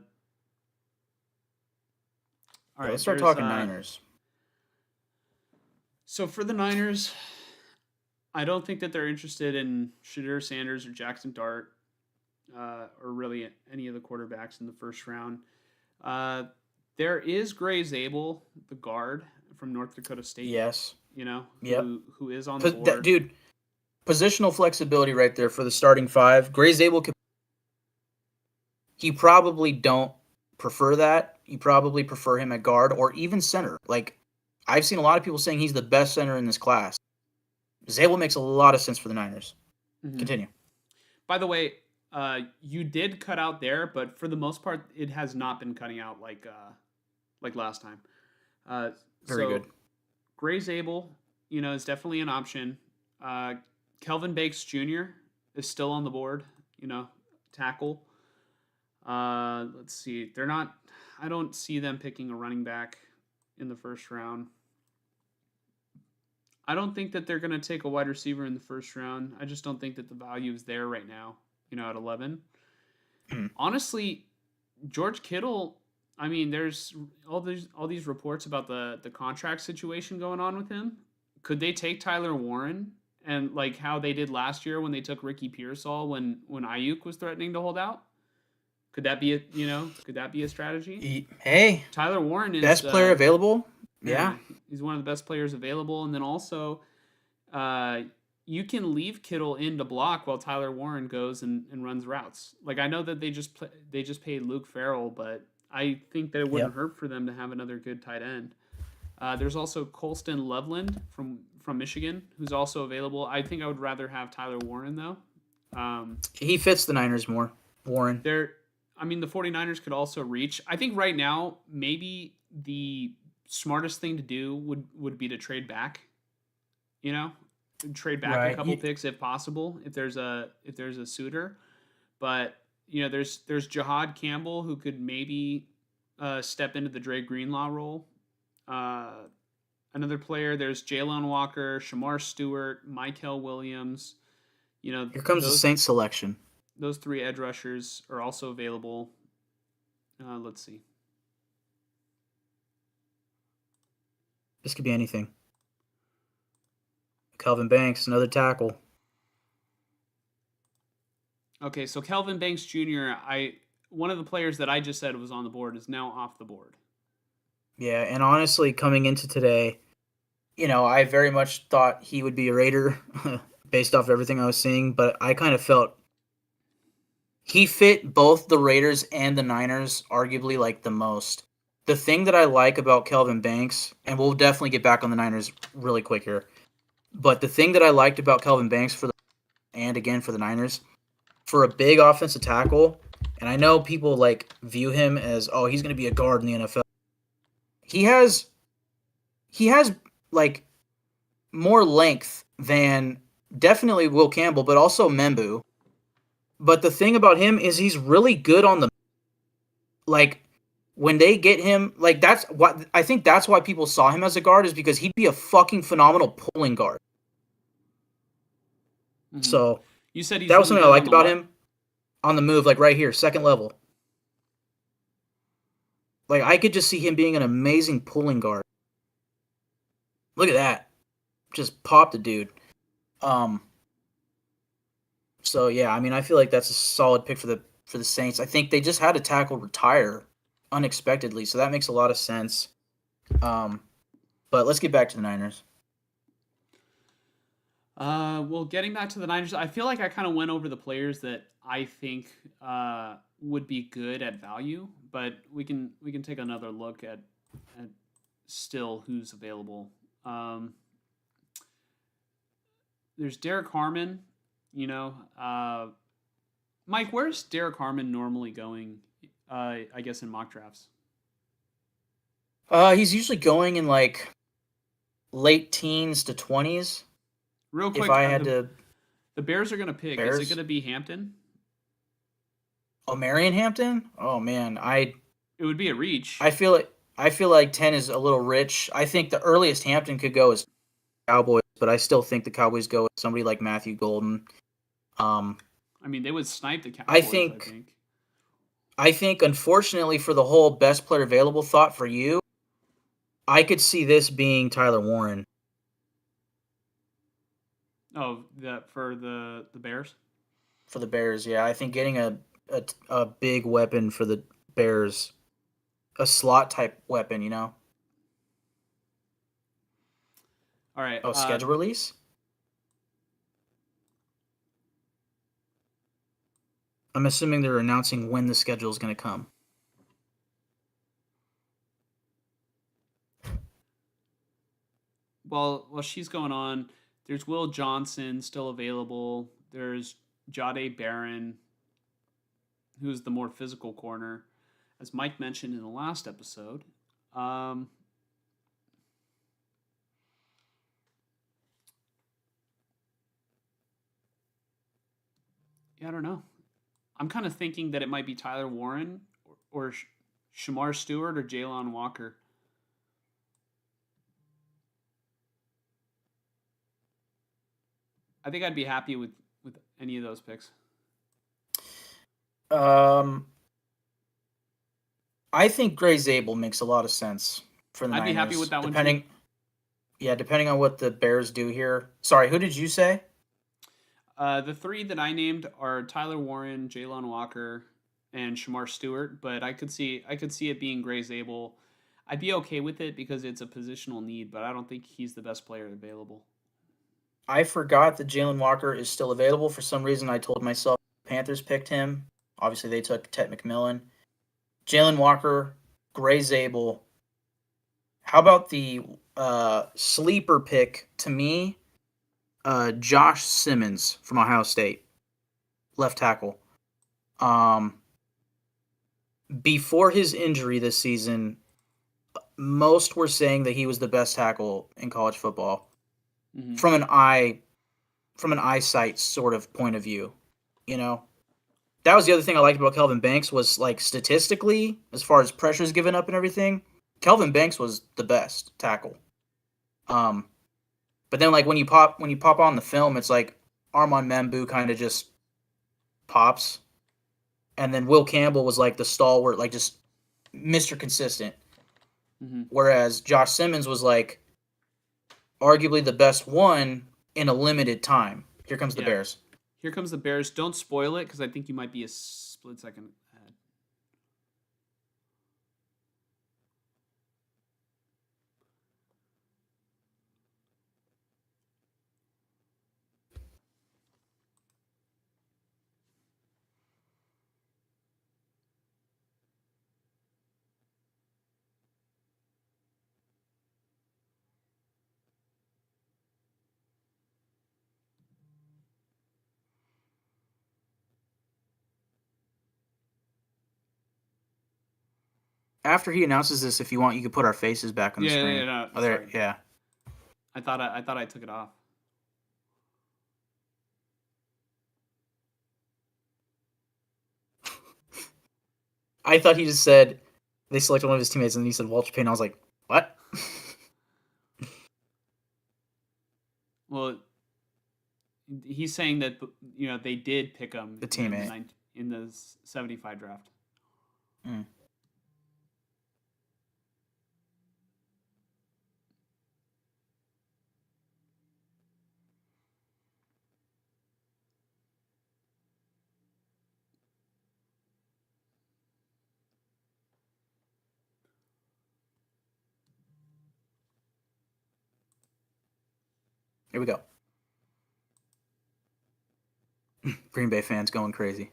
Speaker 1: right.
Speaker 2: Let's start talking Niners.
Speaker 1: So for the Niners, I don't think that they're interested in Shadur Sanders or Jackson Dart, or really any of the quarterbacks in the first round. There is Gray Zabel, the guard from North Dakota State.
Speaker 2: Yes.
Speaker 1: Who is on the board.
Speaker 2: Dude, positional flexibility right there for the starting 5. Gray Zabel he probably don't prefer that. You probably prefer him at guard or even center. Like, I've seen a lot of people saying he's the best center in this class. Zabel makes a lot of sense for the Niners. Mm-hmm. Continue.
Speaker 1: By the way, you did cut out there, but for the most part, it has not been cutting out like last time.
Speaker 2: Very good.
Speaker 1: Gray Zabel, is definitely an option. Kelvin Bakes Jr. is still on the board. Tackle. Let's see. I don't see them picking a running back in the first round. I don't think that they're going to take a wide receiver in the first round. I just don't think that the value is there right now, at 11. Honestly, George Kittle I mean, there's all these reports about the contract situation going on with him. Could they take Tyler Warren and like how they did last year when they took Ricky Pearsall when Ayuk was threatening to hold out? Could that be a strategy?
Speaker 2: Hey,
Speaker 1: Tyler Warren is
Speaker 2: best player available. Yeah,
Speaker 1: yeah, he's one of the best players available, and then also uh, you can leave Kittle in to block while Tyler Warren goes and runs routes. Like I know that they just paid Luke Farrell, but I think that it wouldn't
Speaker 2: yep.
Speaker 1: hurt for them to have another good tight end. There's also Colston Loveland from Michigan, who's also available. I think I would rather have Tyler Warren though. Um,
Speaker 2: He fits the Niners more. Warren.
Speaker 1: there, I mean, the 49ers could also reach. I think right now maybe the smartest thing to do would be to trade back. You know, trade back a
Speaker 2: Right.
Speaker 1: couple picks if possible, if there's a suitor. But there's Jahad Campbell who could maybe step into the Dre Greenlaw role. Uh, Another player, there's Jalen Walker, Shamar Stewart, Michael Williams. You know
Speaker 2: Here comes the
Speaker 1: those
Speaker 2: Saints selection.
Speaker 1: those three edge rushers are also available. Let's see.
Speaker 2: This could be anything. Kelvin Banks, another tackle.
Speaker 1: Okay, so Kelvin Banks Jr. One of the players that I just said was on the board is now off the board.
Speaker 2: Yeah, and honestly, coming into today, I very much thought he would be a Raider based off everything I was seeing, but I kind of felt he fit both the Raiders and the Niners arguably like the most. The thing that I like about Kelvin Banks, and we'll definitely get back on the Niners really quick here, but the thing that I liked about Kelvin Banks and again for the Niners, for a big offensive tackle, and I know people like view him as, oh, he's going to be a guard in the NFL. He has like more length than definitely Will Campbell, but also Membu. But the thing about him is he's really good on the like when they get him, like that's what I think that's why people saw him as a guard is because he'd be a fucking phenomenal pulling guard.
Speaker 1: Mm-hmm.
Speaker 2: So
Speaker 1: You said he's
Speaker 2: that was
Speaker 1: really
Speaker 2: something I
Speaker 1: good
Speaker 2: liked
Speaker 1: on the
Speaker 2: about
Speaker 1: what?
Speaker 2: him on the move, like right here, second level. Like I could just see him being an amazing pulling guard. Look at that. Just popped the dude. Um so yeah, I mean I feel like that's a solid pick for the Saints. I think they just had a tackle retire unexpectedly, so that makes a lot of sense. Um but let's get back to the Niners.
Speaker 1: Well, getting back to the Niners, I feel like I kind of went over the players that I think would be good at value, but we can take another look at still who's available. Um, there's Derek Harmon. You know, Mike, where's Derek Harmon normally going? I guess in mock drafts.
Speaker 2: He's usually going in like late teens to 20s.
Speaker 1: Real
Speaker 2: If
Speaker 1: quick,
Speaker 2: I had to
Speaker 1: the Bears are going to pick. Is it going
Speaker 2: Bears.
Speaker 1: to be Hampton?
Speaker 2: Oh, Marion Hampton? Oh man,
Speaker 1: It would be a reach.
Speaker 2: I feel it. I feel like 10 is a little rich. I think the earliest Hampton could go is Cowboys, but I still think the Cowboys go with somebody like Matthew Golden. Um,
Speaker 1: I mean, they would snipe the
Speaker 2: I
Speaker 1: Cowboys, I
Speaker 2: think
Speaker 1: think.
Speaker 2: I think unfortunately for the whole best player available thought for you, I could see this being Tyler Warren
Speaker 1: Oh, that for the Bears.
Speaker 2: for the Bears. Yeah, I think getting a big weapon for the Bears, a slot type weapon,
Speaker 1: All right.
Speaker 2: Oh, schedule release? I'm assuming they're announcing when the schedule is going to come.
Speaker 1: While she's going on, there's Will Johnson still available. There's Jade Barron, who's the more physical corner, as Mike mentioned in the last episode. Um, yeah, I don't know. I'm kind of thinking that it might be Tyler Warren or Shamar Stewart or Jalen Walker. I think I'd be happy with any of those picks.
Speaker 2: Um, I think Gray Zabel makes a lot of sense for the
Speaker 1: I'd be
Speaker 2: Niners.
Speaker 1: happy with that one,
Speaker 2: depending, depending on what the Bears do here. Sorry, who did you say?
Speaker 1: The three that I named are Tyler Warren, Jalen Walker, and Shamar Stewart. But I could see it being Gray Zabel. I'd be okay with it because it's a positional need, but I don't think he's the best player available.
Speaker 2: I forgot that Jalen Walker is still available. For some reason, I told myself Panthers picked him. Obviously, they took Ted McMillan. Jalen Walker, Gray Zabel. How about the sleeper pick to me? Josh Simmons from Ohio State, left tackle. Before his injury this season, most were saying that he was the best tackle in college football
Speaker 1: Mm-hmm.
Speaker 2: from an eyesight sort of point of view. You know, that was the other thing I liked about Kelvin Banks was like statistically, as far as pressures given up and everything, Kelvin Banks was the best tackle. But then like when you pop on the film, it's like Armand Membu kind of just pops, and then Will Campbell was like the stalwart, like just Mr. Consistent.
Speaker 1: Mm-hmm.
Speaker 2: Whereas Josh Simmons was like arguably the best one in a limited time. Here comes the Bears.
Speaker 1: Here comes the Bears. Don't spoil it because I think you might be a split second ahead.
Speaker 2: After he announces this, if you want, you could put our faces back on the screen.
Speaker 1: No,
Speaker 2: oh, there,
Speaker 1: sorry.
Speaker 2: yeah.
Speaker 1: I thought I took it off.
Speaker 2: I thought he just said they selected one of his teammates, and then he said Walter Payton. I was like, what?
Speaker 1: Well, he's saying that they did pick him
Speaker 2: The teammate.
Speaker 1: in the 75 draft.
Speaker 2: Mm. Here we go. Green Bay fans going crazy.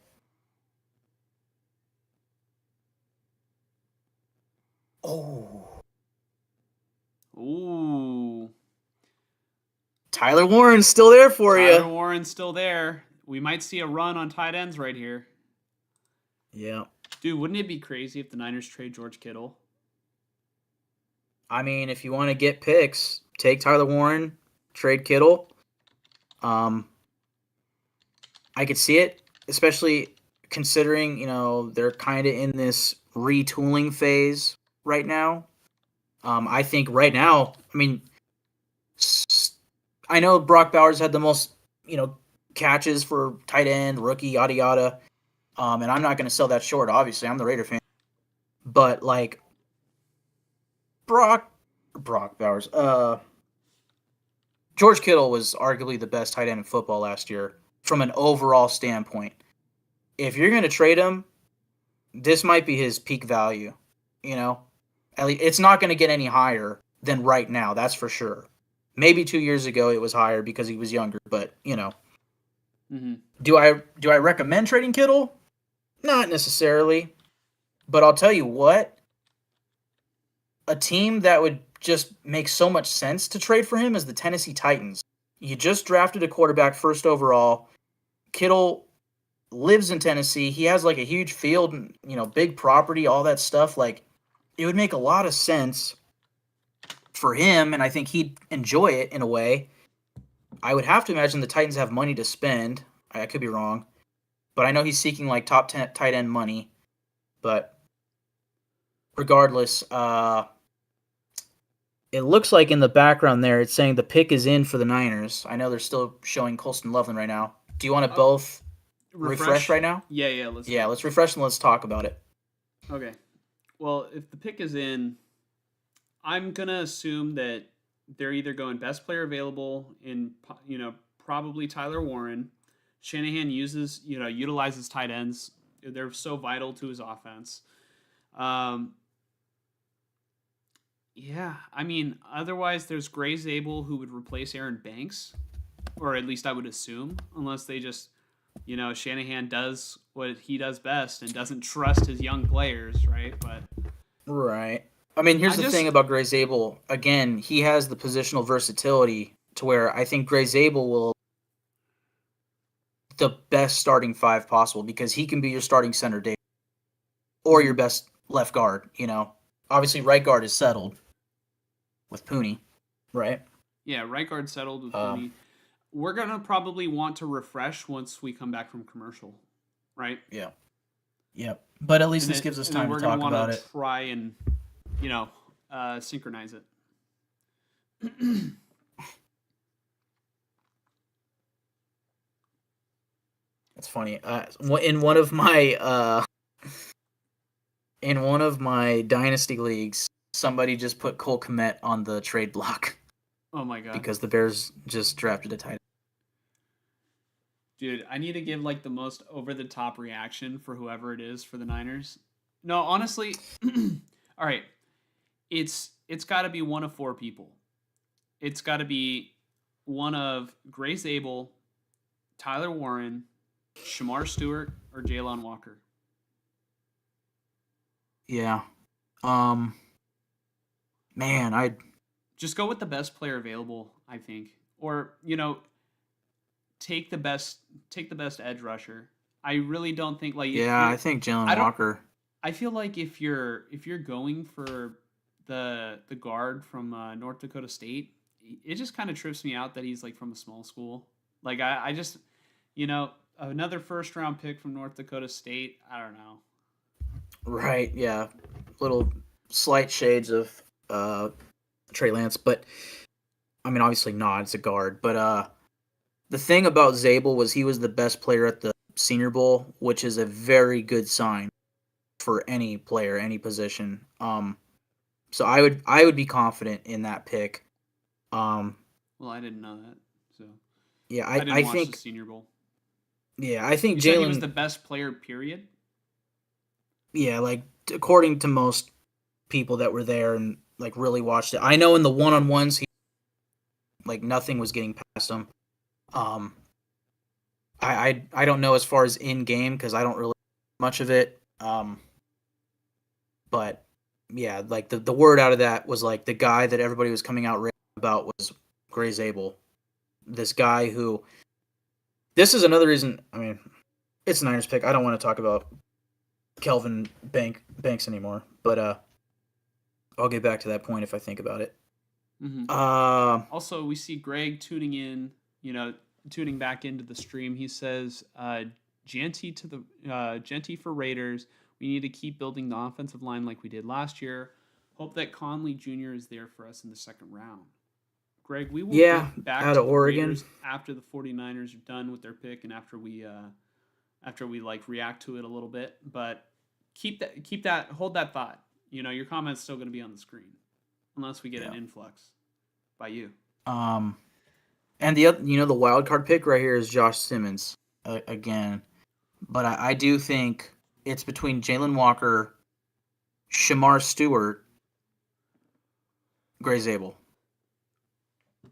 Speaker 2: Oh.
Speaker 1: Ooh.
Speaker 2: Tyler Warren's still there for you.
Speaker 1: Tyler Warren's still there. We might see a run on tight ends right here.
Speaker 2: Yeah.
Speaker 1: Dude, wouldn't it be crazy if the Niners trade George Kittle?
Speaker 2: I mean, if you want to get picks, take Tyler Warren, trade Kittle. I could see it, especially considering, they're kind of in this retooling phase right now. I think right now, I know Brock Bowers had the most, catches for tight end, rookie, yada, yada. And I'm not going to sell that short, obviously. I'm the Raider fan. But, like, Brock Bowers. George Kittle was arguably the best tight end in football last year from an overall standpoint. If you're going to trade him, this might be his peak value, At least it's not going to get any higher than right now, that's for sure. Maybe 2 years ago it was higher because he was younger, but,
Speaker 1: Mm-hmm.
Speaker 2: Do I recommend trading Kittle? Not necessarily. But I'll tell you what, a team that would just make so much sense to trade for him is the Tennessee Titans. You just drafted a quarterback first overall. Kittle lives in Tennessee. He has like a huge field, big property, all that stuff. Like, it would make a lot of sense for him, and I think he'd enjoy it in a way. I would have to imagine the Titans have money to spend. I could be wrong. But I know he's seeking like top 10 tight end money. But regardless, it looks like in the background there, it's saying the pick is in for the Niners. I know they're still showing Colston Loveland right now. Do you want to both refresh right now?
Speaker 1: Yeah, let's
Speaker 2: refresh and let's talk about it.
Speaker 1: Okay. Well, if the pick is in, I'm gonna assume that they're either going best player available in probably Tyler Warren. Shanahan utilizes tight ends. They're so vital to his offense. Um, yeah, I mean, otherwise there's Gray Zabel who would replace Aaron Banks, or at least I would assume, unless they just Shanahan does what he does best and doesn't trust his young players, right? But
Speaker 2: Right. I mean, here's
Speaker 1: I
Speaker 2: the thing
Speaker 1: just
Speaker 2: about Gray Zabel. Again, he has the positional versatility to where I think Gray Zabel will the best starting five possible because he can be your starting center day or your best left guard. Obviously right guard is settled with Pooney, right?
Speaker 1: yeah, right guard settled with
Speaker 2: Um,
Speaker 1: Pooney. We're gonna probably want to refresh once we come back from commercial, right?
Speaker 2: yeah, yep. But at least
Speaker 1: And
Speaker 2: this
Speaker 1: then
Speaker 2: gives us
Speaker 1: and then
Speaker 2: time to
Speaker 1: we're gonna
Speaker 2: talk
Speaker 1: want
Speaker 2: about
Speaker 1: to
Speaker 2: it.
Speaker 1: try and synchronize it.
Speaker 2: It's funny. In one of my dynasty leagues, somebody just put Cole Kmet on the trade block
Speaker 1: Oh my god,
Speaker 2: because the Bears just drafted a tight end.
Speaker 1: dude! I need to give like the most over the top reaction for whoever it is for the Niners. No, honestly, all right. It's got to be one of four people. It's got to be one of Gray Zabel, Tyler Warren, Shamar Stewart, or Jalen Walker.
Speaker 2: Yeah. Man, I
Speaker 1: Just go with the best player available, I think. Or, take the best edge rusher. I really don't think like if
Speaker 2: yeah,
Speaker 1: you're
Speaker 2: I think
Speaker 1: I
Speaker 2: Jalen
Speaker 1: don't
Speaker 2: Walker.
Speaker 1: I feel like if you're going for the guard from North Dakota State, it just kind of trips me out that he's like from a small school. Like I just another first round pick from North Dakota State. I don't know.
Speaker 2: Right, yeah. Little slight shades of Trey Lance, but I mean obviously not, it's a guard. But the thing about Zabel was he was the best player at the Senior Bowl, which is a very good sign for any player, any position. So I would be confident in that pick. Um,
Speaker 1: Well, I didn't know that, so
Speaker 2: yeah,
Speaker 1: I
Speaker 2: I
Speaker 1: didn't
Speaker 2: I
Speaker 1: watch the
Speaker 2: think
Speaker 1: Senior Bowl.
Speaker 2: I think
Speaker 1: You said he was
Speaker 2: Jalen.
Speaker 1: the best player. Period.
Speaker 2: Yeah, like according to most people that were there and like really watched it, I know in the one on ones he like nothing was getting past him. Um, I don't know as far as in game because I don't really much of it. But yeah, like the word out of that was like the guy that everybody was coming out about was Gray Zabel. This guy who this is another reason. I mean, it's a Niners pick. I don't want to talk about Kelvin Banks anymore, but I'll get back to that point if I think about it.
Speaker 1: Mm-hmm.
Speaker 2: Uh,
Speaker 1: Also, we see Greg tuning back into the stream. He says, Genty for Raiders. We need to keep building the offensive line like we did last year. Hope that Conley Jr. is there for us in the second round. Greg, we will
Speaker 2: yeah,
Speaker 1: get back
Speaker 2: out
Speaker 1: to
Speaker 2: of
Speaker 1: the
Speaker 2: Oregon.
Speaker 1: Raiders after the 49ers are done with their pick and after we like react to it a little bit. But hold that thought. Your comment's still going to be on the screen unless we get an influx by you.
Speaker 2: And the other, the wild card pick right here is Josh Simmons again, but I do think it's between Jalen Walker, Shamar Stewart, Gray Zabel.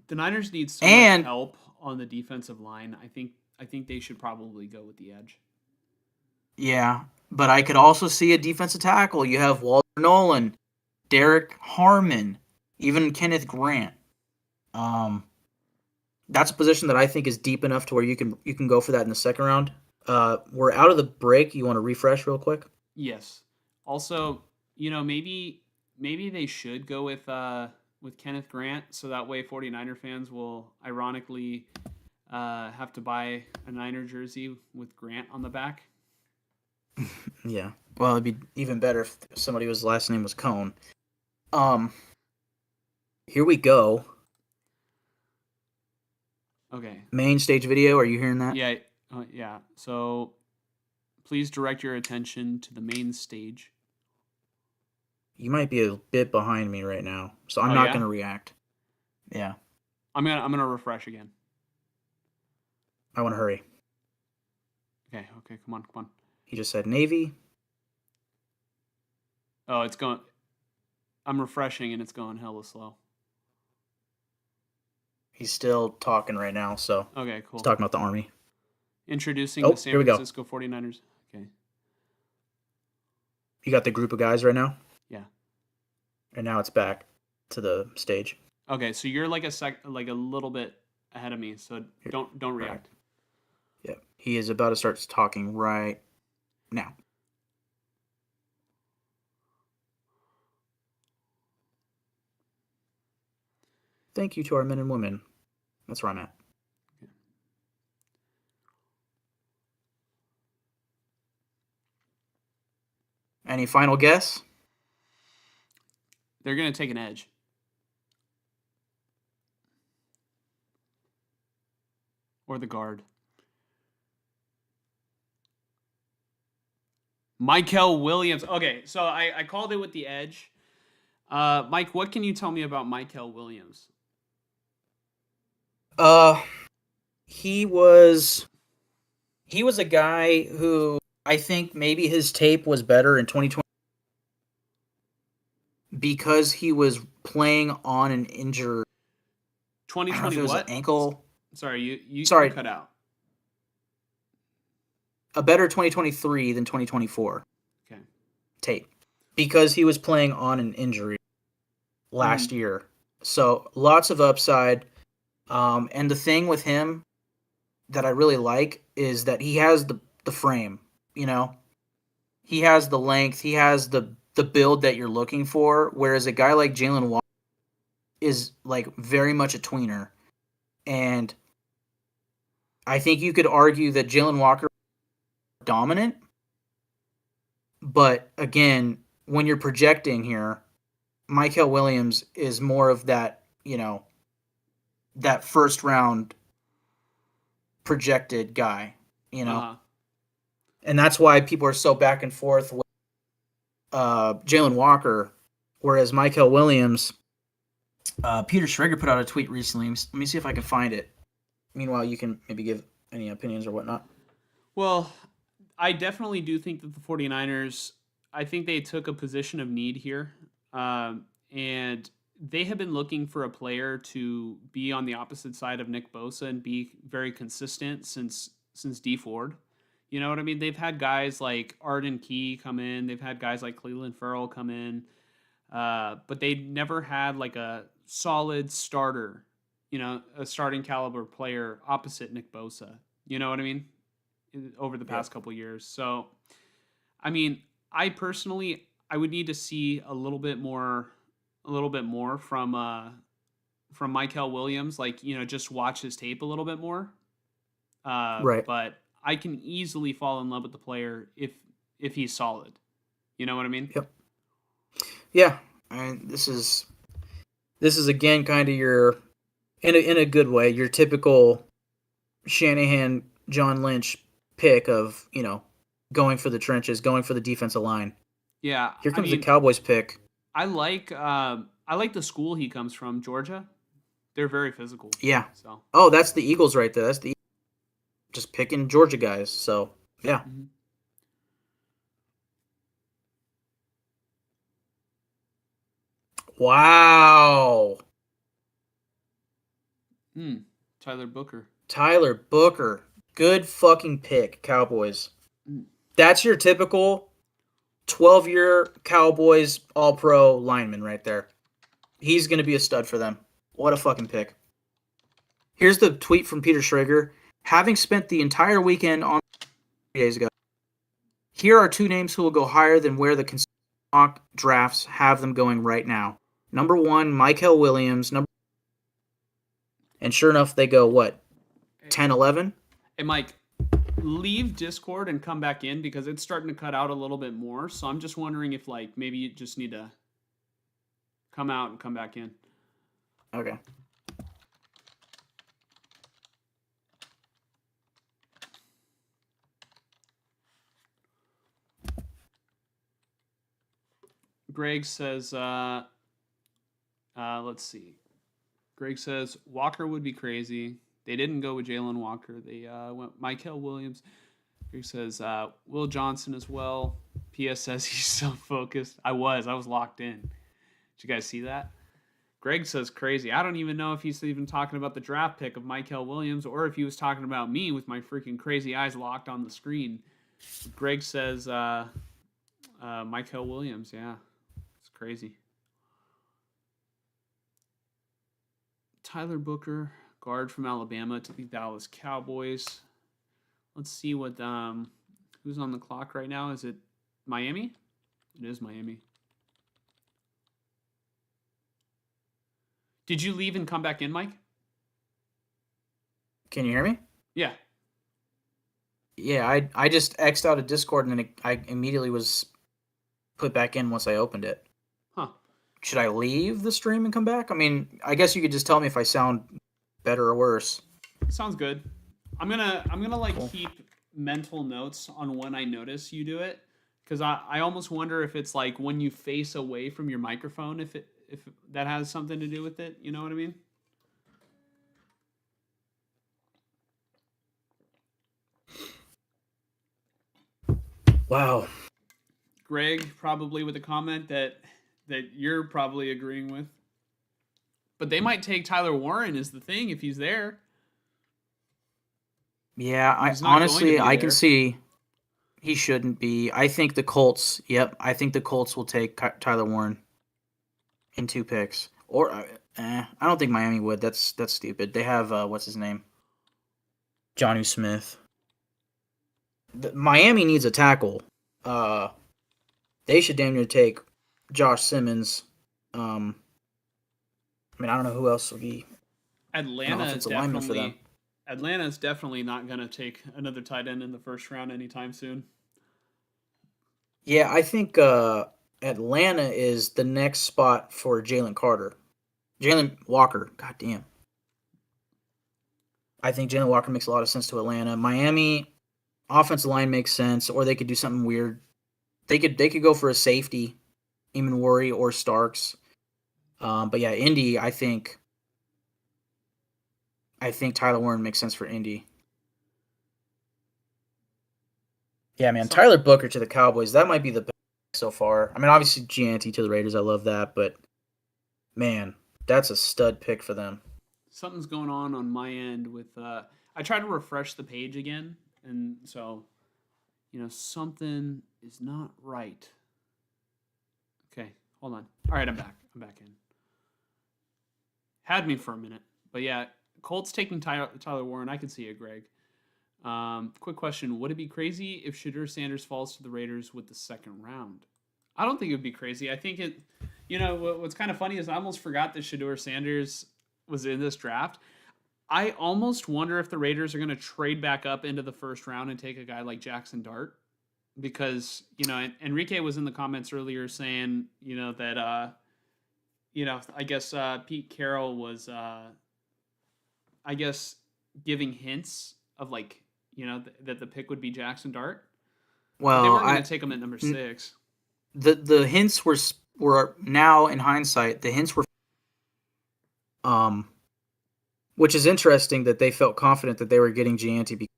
Speaker 1: The Niners need so much help on the defensive line. I think they should probably go with the edge.
Speaker 2: Yeah, but I could also see a defensive tackle. You have Walter Nolan, Derek Harmon, even Kenneth Grant. That's a position that I think is deep enough to where you can go for that in the second round. We're out of the break. You want to refresh real quick?
Speaker 1: Yes. Also, maybe they should go with Kenneth Grant, so that way 49er fans will ironically have to buy a Niner jersey with Grant on the back.
Speaker 2: Yeah. Well, it'd be even better if somebody whose last name was Cohn. Here we go.
Speaker 1: Okay.
Speaker 2: Main stage video. Are you hearing that?
Speaker 1: Yeah. Yeah. So please direct your attention to the main stage.
Speaker 2: You might be a bit behind me right now, so I'm
Speaker 1: Oh
Speaker 2: not
Speaker 1: yeah.
Speaker 2: going to react. Yeah,
Speaker 1: I'm gonna refresh again.
Speaker 2: I want to hurry.
Speaker 1: Okay. Okay. Come on. Come on.
Speaker 2: He just said Navy.
Speaker 1: Oh, it's going. I'm refreshing and it's going hella slow.
Speaker 2: He's still talking right now, so
Speaker 1: Okay.
Speaker 2: he's
Speaker 1: Cool.
Speaker 2: talking about the Army.
Speaker 1: Introducing the
Speaker 2: Oh,
Speaker 1: San
Speaker 2: here we go.
Speaker 1: Francisco 49ers. Okay.
Speaker 2: You got the group of guys right now,
Speaker 1: Yeah.
Speaker 2: and now it's back to the stage.
Speaker 1: Okay. So you're like like a little bit ahead of me. So
Speaker 2: Here.
Speaker 1: don't
Speaker 2: Right.
Speaker 1: react.
Speaker 2: Yeah, he is about to start talking right now. Thank you to our men and women. That's where I'm at. Any final guess?
Speaker 1: They're gonna take an edge. Or the guard. Michael Williams. Okay, so I called it with the edge. Mike, what can you tell me about Michael Williams?
Speaker 2: Uh, he was a guy who I think maybe his tape was better in 2020 because he was playing on an injury. I don't know
Speaker 1: 2020
Speaker 2: if it was an
Speaker 1: what?
Speaker 2: ankle.
Speaker 1: Sorry, you
Speaker 2: Sorry,
Speaker 1: cut out.
Speaker 2: a better 2023 than 2024
Speaker 1: Okay.
Speaker 2: tape because he was playing on an injury last year. So lots of upside. And the thing with him that I really like is that he has the frame, you know? He has the length, he has the build that you're looking for, whereas a guy like Jalen Walker is like very much a tweener. And I think you could argue that Jalen Walker is dominant, but again, when you're projecting here, Michael Williams is more of that, you know, that first round projected guy, you know?
Speaker 1: Uh-huh.
Speaker 2: And that's why people are so back and forth with Jalen Walker, whereas Michael Williams, Peter Schrager put out a tweet recently. Let me see if I can find it. Meanwhile, you can maybe give any opinions or whatnot.
Speaker 1: Well, I definitely do think that the 49ers, I think they took a position of need here. And they have been looking for a player to be on the opposite side of Nick Bosa and be very consistent since D Ford. You know what I mean? They've had guys like Arden Key come in. They've had guys like Cleveland Farrell come in. But they never had like a solid starter, a starting caliber player opposite Nick Bosa. You know what I mean? Over the past couple years. So, I mean, I personally, I would need to see a little bit more from Michael Williams. Like, just watch his tape a little bit more.
Speaker 2: Right.
Speaker 1: But I can easily fall in love with the player if he's solid. You know what I mean?
Speaker 2: Yep. Yeah. And this is again kind of your in a good way, your typical Shanahan John Lynch pick of, going for the trenches, going for the defensive line.
Speaker 1: Yeah.
Speaker 2: Here comes
Speaker 1: I mean,
Speaker 2: the Cowboys pick.
Speaker 1: I like the school he comes from, Georgia. They're very physical.
Speaker 2: Yeah.
Speaker 1: So.
Speaker 2: Oh, that's the Eagles right there. That's the just picking Georgia guys. So yeah.
Speaker 1: Mm-hmm.
Speaker 2: Wow.
Speaker 1: Tyler Booker.
Speaker 2: Tyler Booker. Good fucking pick, Cowboys. That's your typical 12-year Cowboys all-pro lineman right there. He's going to be a stud for them. What a fucking pick. Here's the tweet from Peter Schrager. Having spent the entire weekend on 3 days ago, here are two names who will go higher than where the mock drafts have them going right now. Number 1, Michael Williams. And sure enough, they go, what, 10, 11?
Speaker 1: Hey, Mike, leave Discord and come back in because it's starting to cut out a little bit more. So I'm just wondering if, like, maybe you just need to come out and come back in.
Speaker 2: Okay.
Speaker 1: Greg says, let's see. Greg says Walker would be crazy. They didn't go with Jalen Walker. They went Michael Williams. Greg says Will Johnson as well. PS says he's so focused. I was locked in. Did you guys see that? Greg says crazy. I don't even know if he's even talking about the draft pick of Michael Williams or if he was talking about me with my freaking crazy eyes locked on the screen. Greg says Michael Williams. Yeah, it's crazy. Tyler Booker, guard from Alabama to the Dallas Cowboys. Let's see what who's on the clock right now. Is it Miami? It is Miami. Did you leave and come back in, Mike?
Speaker 2: Can you hear me?
Speaker 1: Yeah.
Speaker 2: Yeah, I just X'd out of Discord and I immediately was put back in once I opened it.
Speaker 1: Huh.
Speaker 2: Should I leave the stream and come back? I mean, I guess you could just tell me if I sound better or worse.
Speaker 1: Sounds good. I'm gonna like
Speaker 2: Cool.
Speaker 1: keep mental notes on when I notice you do it, because I almost wonder if it's like when you face away from your microphone, if that has something to do with it. You know what I mean?
Speaker 2: Wow.
Speaker 1: Greg probably with a comment that you're probably agreeing with. But they might take Tyler Warren is the thing if he's there.
Speaker 2: Yeah, I
Speaker 1: He's not going to
Speaker 2: honestly
Speaker 1: be
Speaker 2: I can
Speaker 1: there.
Speaker 2: see he shouldn't be. I think the Colts. Yep, I think the Colts will take Tyler Warren in 2 picks. Or I don't think Miami would. That's stupid. They have what's his name? Johnny Smith. Miami needs a tackle. They should damn near take Josh Simmons. I mean, I don't know who else would be an
Speaker 1: Atlanta
Speaker 2: offensive lineman for them.
Speaker 1: Atlanta's definitely not going to take another tight end in the first round anytime soon.
Speaker 2: Yeah, I think Atlanta is the next spot for Jalen Walker. God damn. I think Jalen Walker makes a lot of sense to Atlanta. Miami offensive line makes sense, or they could do something weird. They could go for a safety, Eamon Worry or Starks. But yeah, Indy, I think Tyler Warren makes sense for Indy. Yeah, man, Tyler Booker to the Cowboys, that might be the best so far. I mean, obviously Gianti to the Raiders, I love that, but man, that's a stud pick for them.
Speaker 1: Something's going on my end with I tried to refresh the page again, and so something is not right. Okay, hold on. All right, I'm back in. Had me for a minute, but yeah, Colts taking Tyler Warren. I can see it, Greg. Quick question: would it be crazy if Shedeur Sanders falls to the Raiders with the second round? I don't think it would be crazy. I think it. What's kind of funny is I almost forgot that Shedeur Sanders was in this draft. I almost wonder if the Raiders are going to trade back up into the first round and take a guy like Jackson Dart, because Enrique was in the comments earlier saying that I guess Pete Carroll was I guess giving hints of like that the pick would be Jackson Dart.
Speaker 2: Well,
Speaker 1: they weren't going to take him at number 6.
Speaker 2: The hints were now in hindsight. The hints were which is interesting that they felt confident that they were getting Gianti because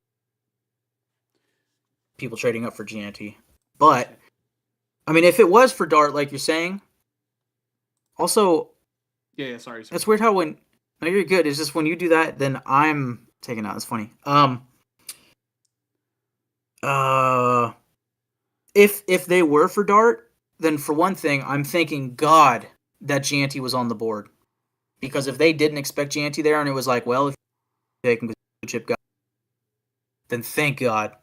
Speaker 2: people trading up for Gianti. But I mean, if it was for Dart, like you're saying, also
Speaker 1: yeah, sorry.
Speaker 2: That's weird how no, you're good. It's just when you do that, then I'm taking out. That's funny. If they were for Dart, then for one thing, I'm thanking God that Gianti was on the board. Because if they didn't expect Gianti there and it was like, well, if you take him because he's a chip guy, then thank God.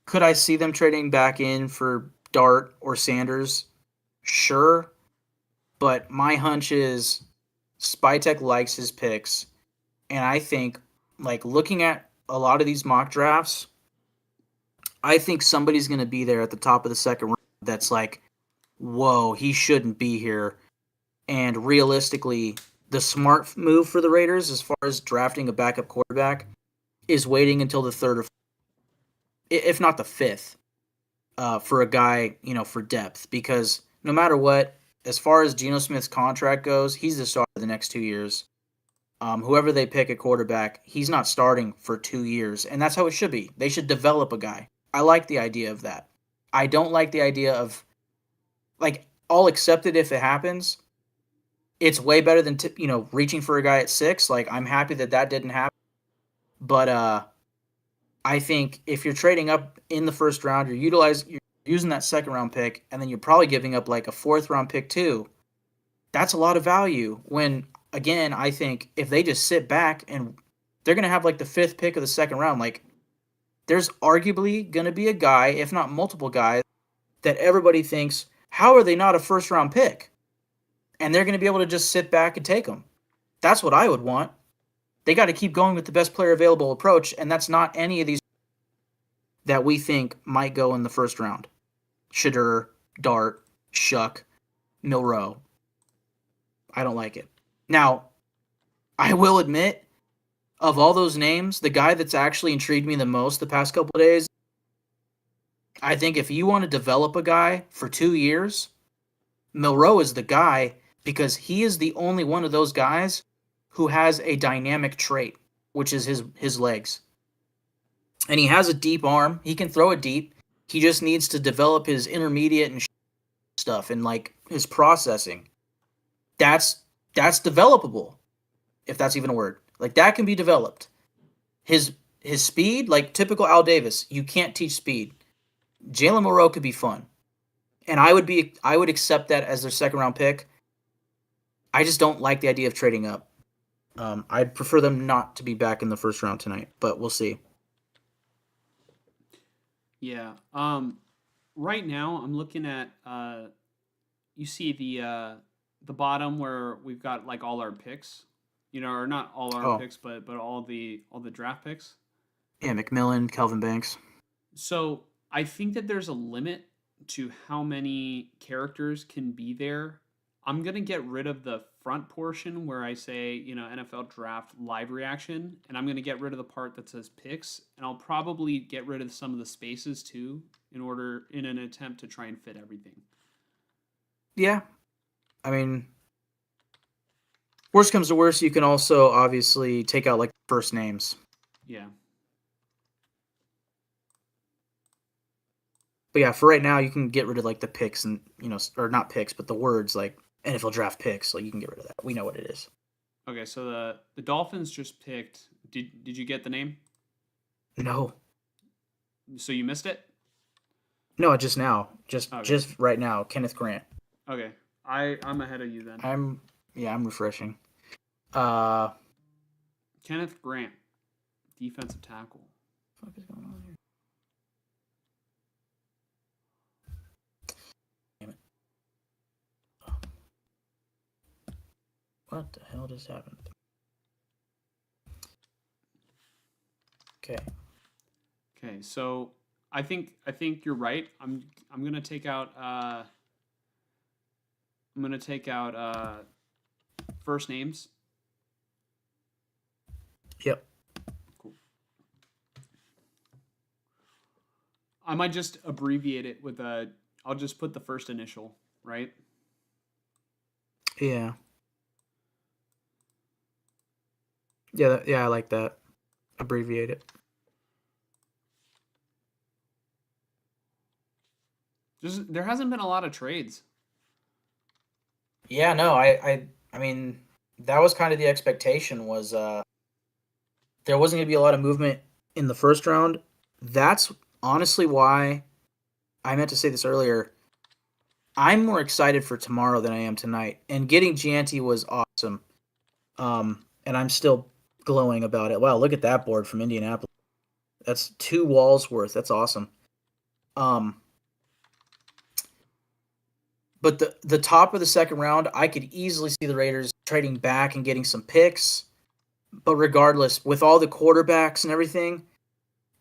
Speaker 2: Could I see them trading back in for Dart or Sanders? Sure. But my hunch is Spytek likes his picks. And I think, like, looking at a lot of these mock drafts, I think somebody's going to be there at the top of the second round that's like, whoa, he shouldn't be here. And realistically, the smart move for the Raiders as far as drafting a backup quarterback is waiting until the third or if not the fifth. for a guy, for depth, because no matter what, as far as Geno Smith's contract goes, he's the starter the next 2 years. Whoever they pick at quarterback, he's not starting for 2 years, and that's how it should be. They should develop a guy. I like the idea of that. I don't like the idea of, like, I'll accept it if it happens. It's way better than reaching for a guy at 6. Like, I'm happy that didn't happen. But I think if you're trading up in the first round, you're using that second round pick, and then you're probably giving up like a fourth round pick too. That's a lot of value. When again, I think if they just sit back and they're gonna have like the fifth pick of the second round, like there's arguably gonna be a guy, if not multiple guys, that everybody thinks, how are they not a first round pick? And they're gonna be able to just sit back and take them. That's what I would want. They got to keep going with the best player available approach, and that's not any of these that we think might go in the first round. Shedeur, Dart, Shuck, Milroe. I don't like it. Now, I will admit, of all those names, the guy that's actually intrigued me the most the past couple of days, I think if you want to develop a guy for 2 years, Milroe is the guy, because he is the only one of those guys who has a dynamic trait, which is his legs. And he has a deep arm. He can throw it deep. He just needs to develop his intermediate and stuff and like his processing. That's developable, if that's even a word. Like that can be developed. His speed, like typical Al Davis, you can't teach speed. Jalen Milroe could be fun. And I would accept that as their second round pick. I just don't like the idea of trading up. I'd prefer them not to be back in the first round tonight, but we'll see.
Speaker 1: Yeah. Right now I'm looking at you see the bottom where we've got like all our picks, or not all our picks, but all the draft picks.
Speaker 2: Yeah, McMillan, Kelvin Banks.
Speaker 1: So I think that there's a limit to how many characters can be there. I'm going to get rid of the front portion where I say, NFL draft live reaction, and I'm going to get rid of the part that says picks, and I'll probably get rid of some of the spaces too in an attempt to try and fit everything.
Speaker 2: Yeah. I mean, worst comes to worst, you can also obviously take out like first names.
Speaker 1: Yeah.
Speaker 2: But yeah, for right now, you can get rid of like the picks and, or not picks, but the words like NFL draft picks. Like you can get rid of that. We know what it is.
Speaker 1: Okay, so the Dolphins just picked. Did you get the name?
Speaker 2: No.
Speaker 1: So you missed it?
Speaker 2: No, just now. Just right now. Kenneth Grant.
Speaker 1: Okay. I'm ahead of you then.
Speaker 2: I'm refreshing.
Speaker 1: Kenneth Grant, defensive tackle.
Speaker 2: What the fuck is going on here? Damn it. What the hell just happened? Okay.
Speaker 1: Okay, so I think you're right. I'm gonna take out first names.
Speaker 2: Yep.
Speaker 1: Cool. I might just abbreviate it with I'll just put the first initial, right?
Speaker 2: Yeah. Yeah, I like that. Abbreviate it.
Speaker 1: There hasn't been a lot of trades.
Speaker 2: Yeah, no, I mean, that was kind of the expectation was there wasn't going to be a lot of movement in the first round. That's honestly why I meant to say this earlier. I'm more excited for tomorrow than I am tonight. And getting Gianti was awesome. And I'm still glowing about it. Wow, look at that board from Indianapolis. That's 2 walls worth. That's awesome. But the top of the second round, I could easily see the Raiders trading back and getting some picks. But regardless, with all the quarterbacks and everything,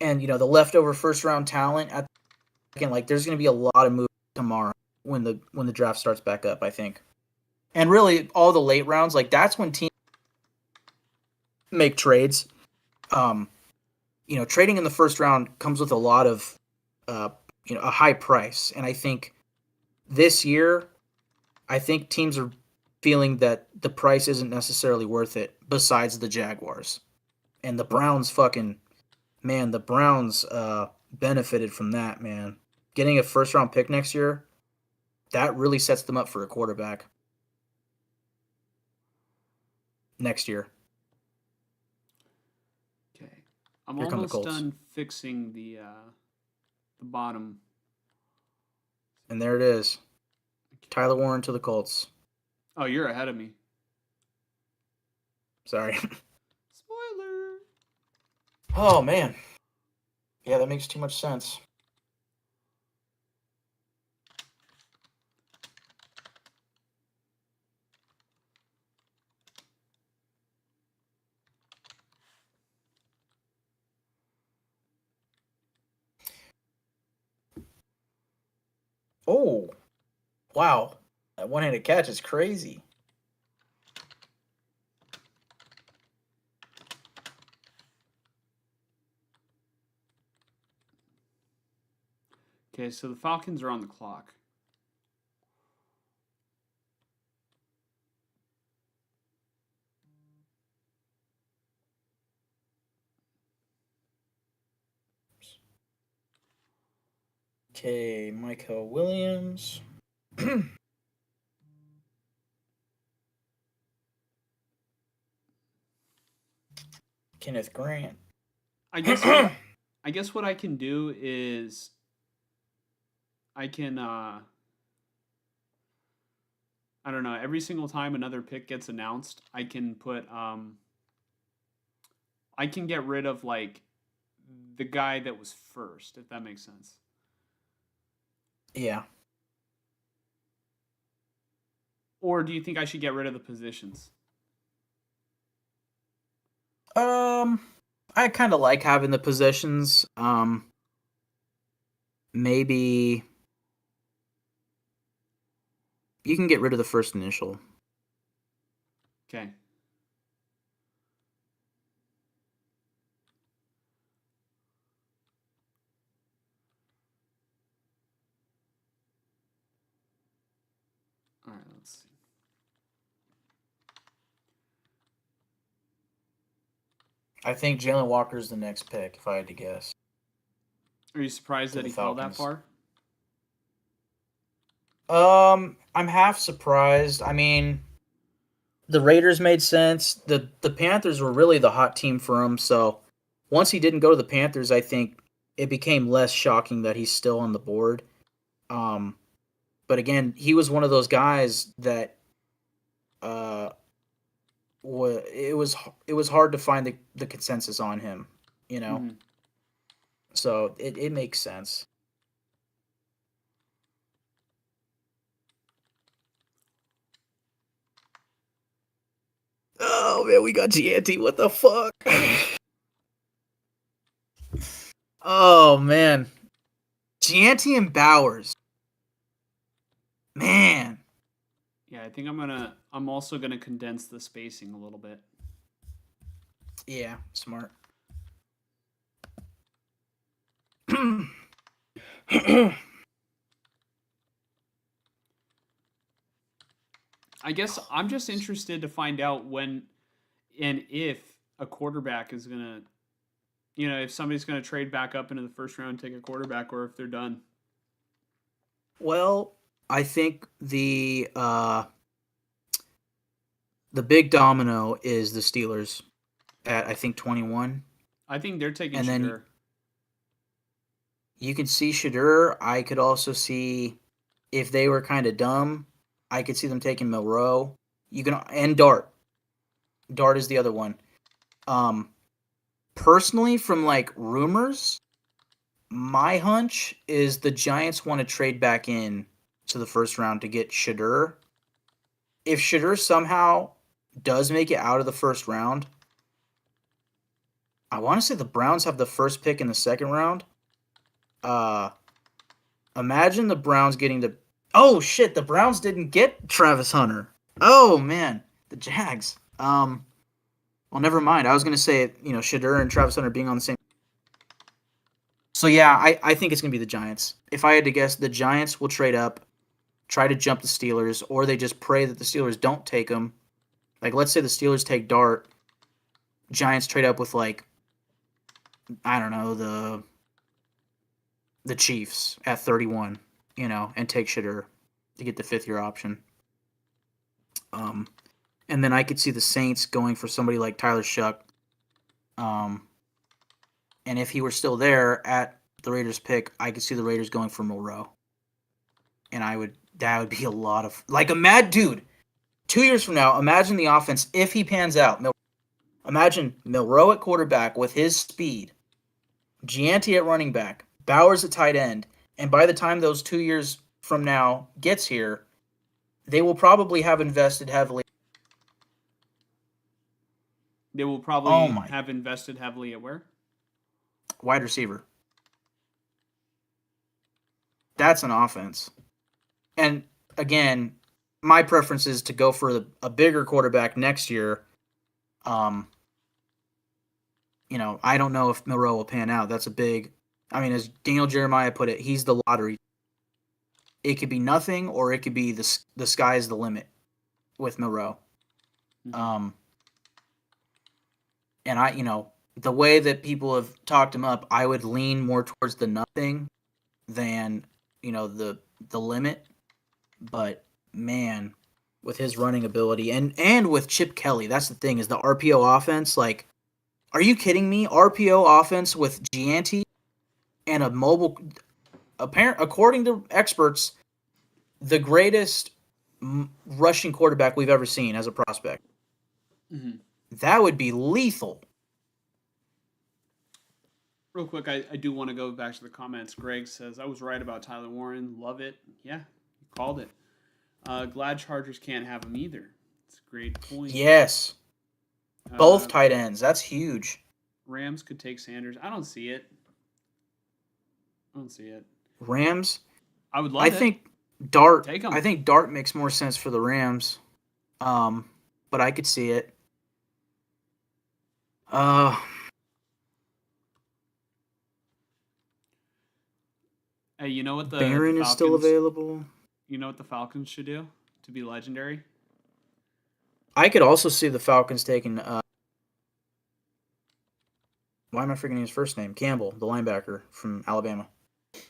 Speaker 2: and the leftover first round talent, there's going to be a lot of movement tomorrow when the draft starts back up, I think. And really, all the late rounds, like that's when teams make trades. Trading in the first round comes with a lot of a high price. And I think this year, I think teams are feeling that the price isn't necessarily worth it besides the Jaguars. And the Browns the Browns benefited from that, man. Getting a first round pick next year, that really sets them up for a quarterback next year.
Speaker 1: Okay. I'm
Speaker 2: Here come the
Speaker 1: almost
Speaker 2: Colts.
Speaker 1: done fixing the bottom.
Speaker 2: And there it is. Tyler Warren to the Colts.
Speaker 1: Oh, you're ahead of me.
Speaker 2: Sorry.
Speaker 1: Spoiler.
Speaker 2: Oh, man. Yeah, that makes too much sense. Oh, wow. That one-handed catch is crazy.
Speaker 1: Okay, so the Falcons are on the clock.
Speaker 2: Okay, Michael Williams. Kenneth Grant.
Speaker 1: I guess what I can do is I can I don't know, every single time another pick gets announced, I can put I can get rid of like the guy that was first, if that makes sense.
Speaker 2: Yeah.
Speaker 1: Or do you think I should get rid of the positions?
Speaker 2: I kind of like having the positions. Maybe you can get rid of the first initial.
Speaker 1: Okay. All right, let's see.
Speaker 2: I think Jalen Walker's the next pick, if I had to guess.
Speaker 1: Are you surprised
Speaker 2: To
Speaker 1: that
Speaker 2: the
Speaker 1: he fell that
Speaker 2: Falcons.
Speaker 1: far?
Speaker 2: I'm half surprised. I mean, the Raiders made sense. The Panthers were really the hot team for him, so once he didn't go to the Panthers, I think it became less shocking that he's still on the board. But again, he was one of those guys that uh it was hard to find the consensus on him, you know.
Speaker 1: Mhm.
Speaker 2: So it makes sense. Oh man, we got Gianti. What the fuck? Oh man, Gianti and Bowers. Man,
Speaker 1: Yeah, I think I'm also gonna condense the spacing a little bit.
Speaker 2: yeah, smart.
Speaker 1: I guess I'm just interested to find out when and if a quarterback is gonna, if somebody's gonna trade back up into the first round and take a quarterback, or if they're done.
Speaker 2: Well, I think the big domino is the Steelers at I think 21,
Speaker 1: I think they're taking
Speaker 2: and then
Speaker 1: Shadur.
Speaker 2: you can see Shadur. I could also see if they were kind of dumb, I could see them taking Milrow. You can and Dart. Dart is the other one. Um, Personally, from like rumors, my hunch is the Giants want to trade back in to the first round to get Shadur. If Shadur somehow does make it out of the first round, I want to say the Browns have the first pick in the second round. Imagine the Browns getting the. Oh shit! The Browns didn't get Travis Hunter. Oh man, the Jags. Well, never mind. I was gonna say Shadur and Travis Hunter being on the same. So yeah, I think it's gonna be the Giants. If I had to guess, the Giants will trade up, try to jump the Steelers, or they just pray that the Steelers don't take them. Like, let's say the Steelers take Dart, Giants trade up with, like, I don't know, the Chiefs at 31, and take Shedeur to get the 5th-year option. And then I could see the Saints going for somebody like Tyler Shuck. And if he were still there at the Raiders pick, I could see the Raiders going for Milroe. And that would be a lot of, like, a mad dude. 2 years from now, imagine the offense if he pans out. Imagine Milroe at quarterback with his speed, Gianti at running back, Bowers at tight end, and by the time those 2 years from now gets here, they will probably have invested heavily.
Speaker 1: They will probably have invested heavily at where?
Speaker 2: Wide receiver. That's an offense. And again, my preference is to go for a bigger quarterback next year. I don't know if Milroe will pan out. That's as Daniel Jeremiah put it, he's the lottery. It could be nothing, or it could be the sky's the limit with Milroe. Mm-hmm. And the way that people have talked him up, I would lean more towards the nothing than, the limit. But man, with his running ability and with Chip Kelly, that's the thing, is the RPO offense. Like, are you kidding me? RPO offense with Gianti and a mobile, according to experts, the greatest rushing quarterback we've ever seen as a prospect. Mm-hmm. That would be lethal.
Speaker 1: Real quick, I do want to go back to the comments. Greg says, I was right about Tyler Warren. Love it. Yeah, you called it. Glad Chargers can't have him either. It's a great point.
Speaker 2: Yes. Both tight ends. That's huge.
Speaker 1: Rams could take Sanders. I don't see it.
Speaker 2: Rams?
Speaker 1: I would love it.
Speaker 2: I think Dart. I think Dart makes more sense for the Rams. But I could see it.
Speaker 1: Hey, you know what the
Speaker 2: Barron
Speaker 1: Falcons,
Speaker 2: is still available.
Speaker 1: You know what the Falcons should do to be legendary?
Speaker 2: I could also see the Falcons taking. Why am I forgetting his first name? Campbell, the linebacker from Alabama.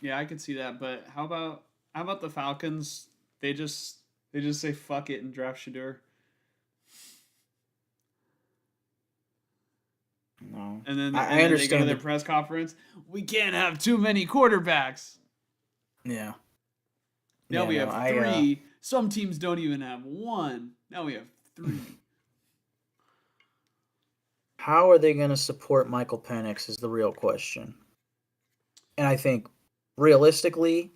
Speaker 1: Yeah, I could see that. But how about the Falcons? They just say fuck it and draft Shedeur.
Speaker 2: No.
Speaker 1: And then
Speaker 2: I understand.
Speaker 1: They go to their press conference. We can't have too many quarterbacks.
Speaker 2: Yeah.
Speaker 1: Now we have 3. Some teams don't even have 1. Now we have 3.
Speaker 2: How are they going to support Michael Penix is the real question. And I think, realistically,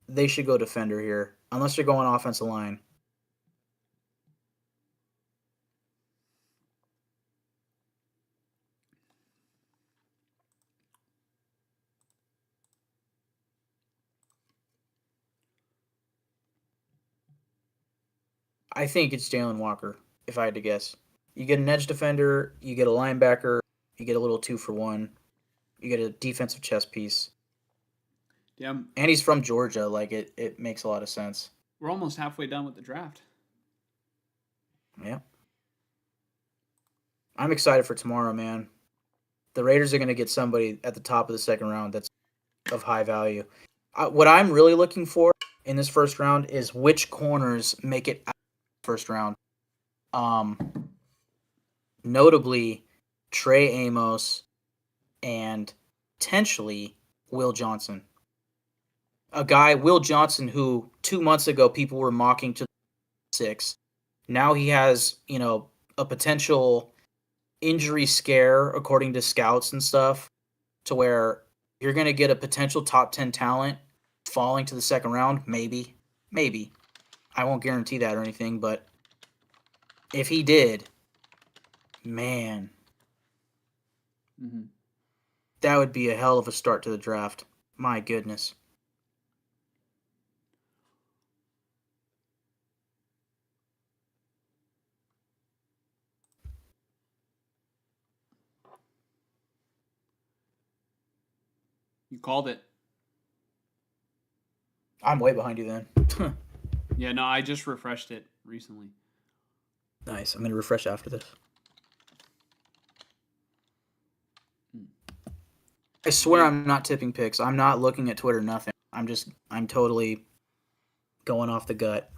Speaker 2: they should go defender here, unless they're going offensive line. I think it's Jalen Walker, if I had to guess. You get an edge defender, you get a linebacker, you get a little 2-for-1, you get a defensive chess piece.
Speaker 1: Yeah.
Speaker 2: And he's from Georgia. Like, it makes a lot of sense.
Speaker 1: We're almost halfway done with the draft.
Speaker 2: Yeah. I'm excited for tomorrow, man. The Raiders are going to get somebody at the top of the second round that's of high value. What I'm really looking for in this first round is which corners make it out of the first round. Notably, Trey Amos and potentially Will Johnson. A guy, Will Johnson, who 2 months ago people were mocking to 6. Now he has, a potential injury scare, according to scouts and stuff, to where you're going to get a potential top 10 talent falling to the second round. Maybe. I won't guarantee that or anything, but if he did, man, that would be a hell of a start to the draft. My goodness.
Speaker 1: You You called it.
Speaker 2: I'm way behind you then.
Speaker 1: Yeah, no, I just refreshed it recently.
Speaker 2: Nice. I'm gonna refresh after this. I swear
Speaker 1: Yeah.
Speaker 2: I'm not tipping picks. I'm not looking at Twitter. Nothing. I'm totally going off the gut.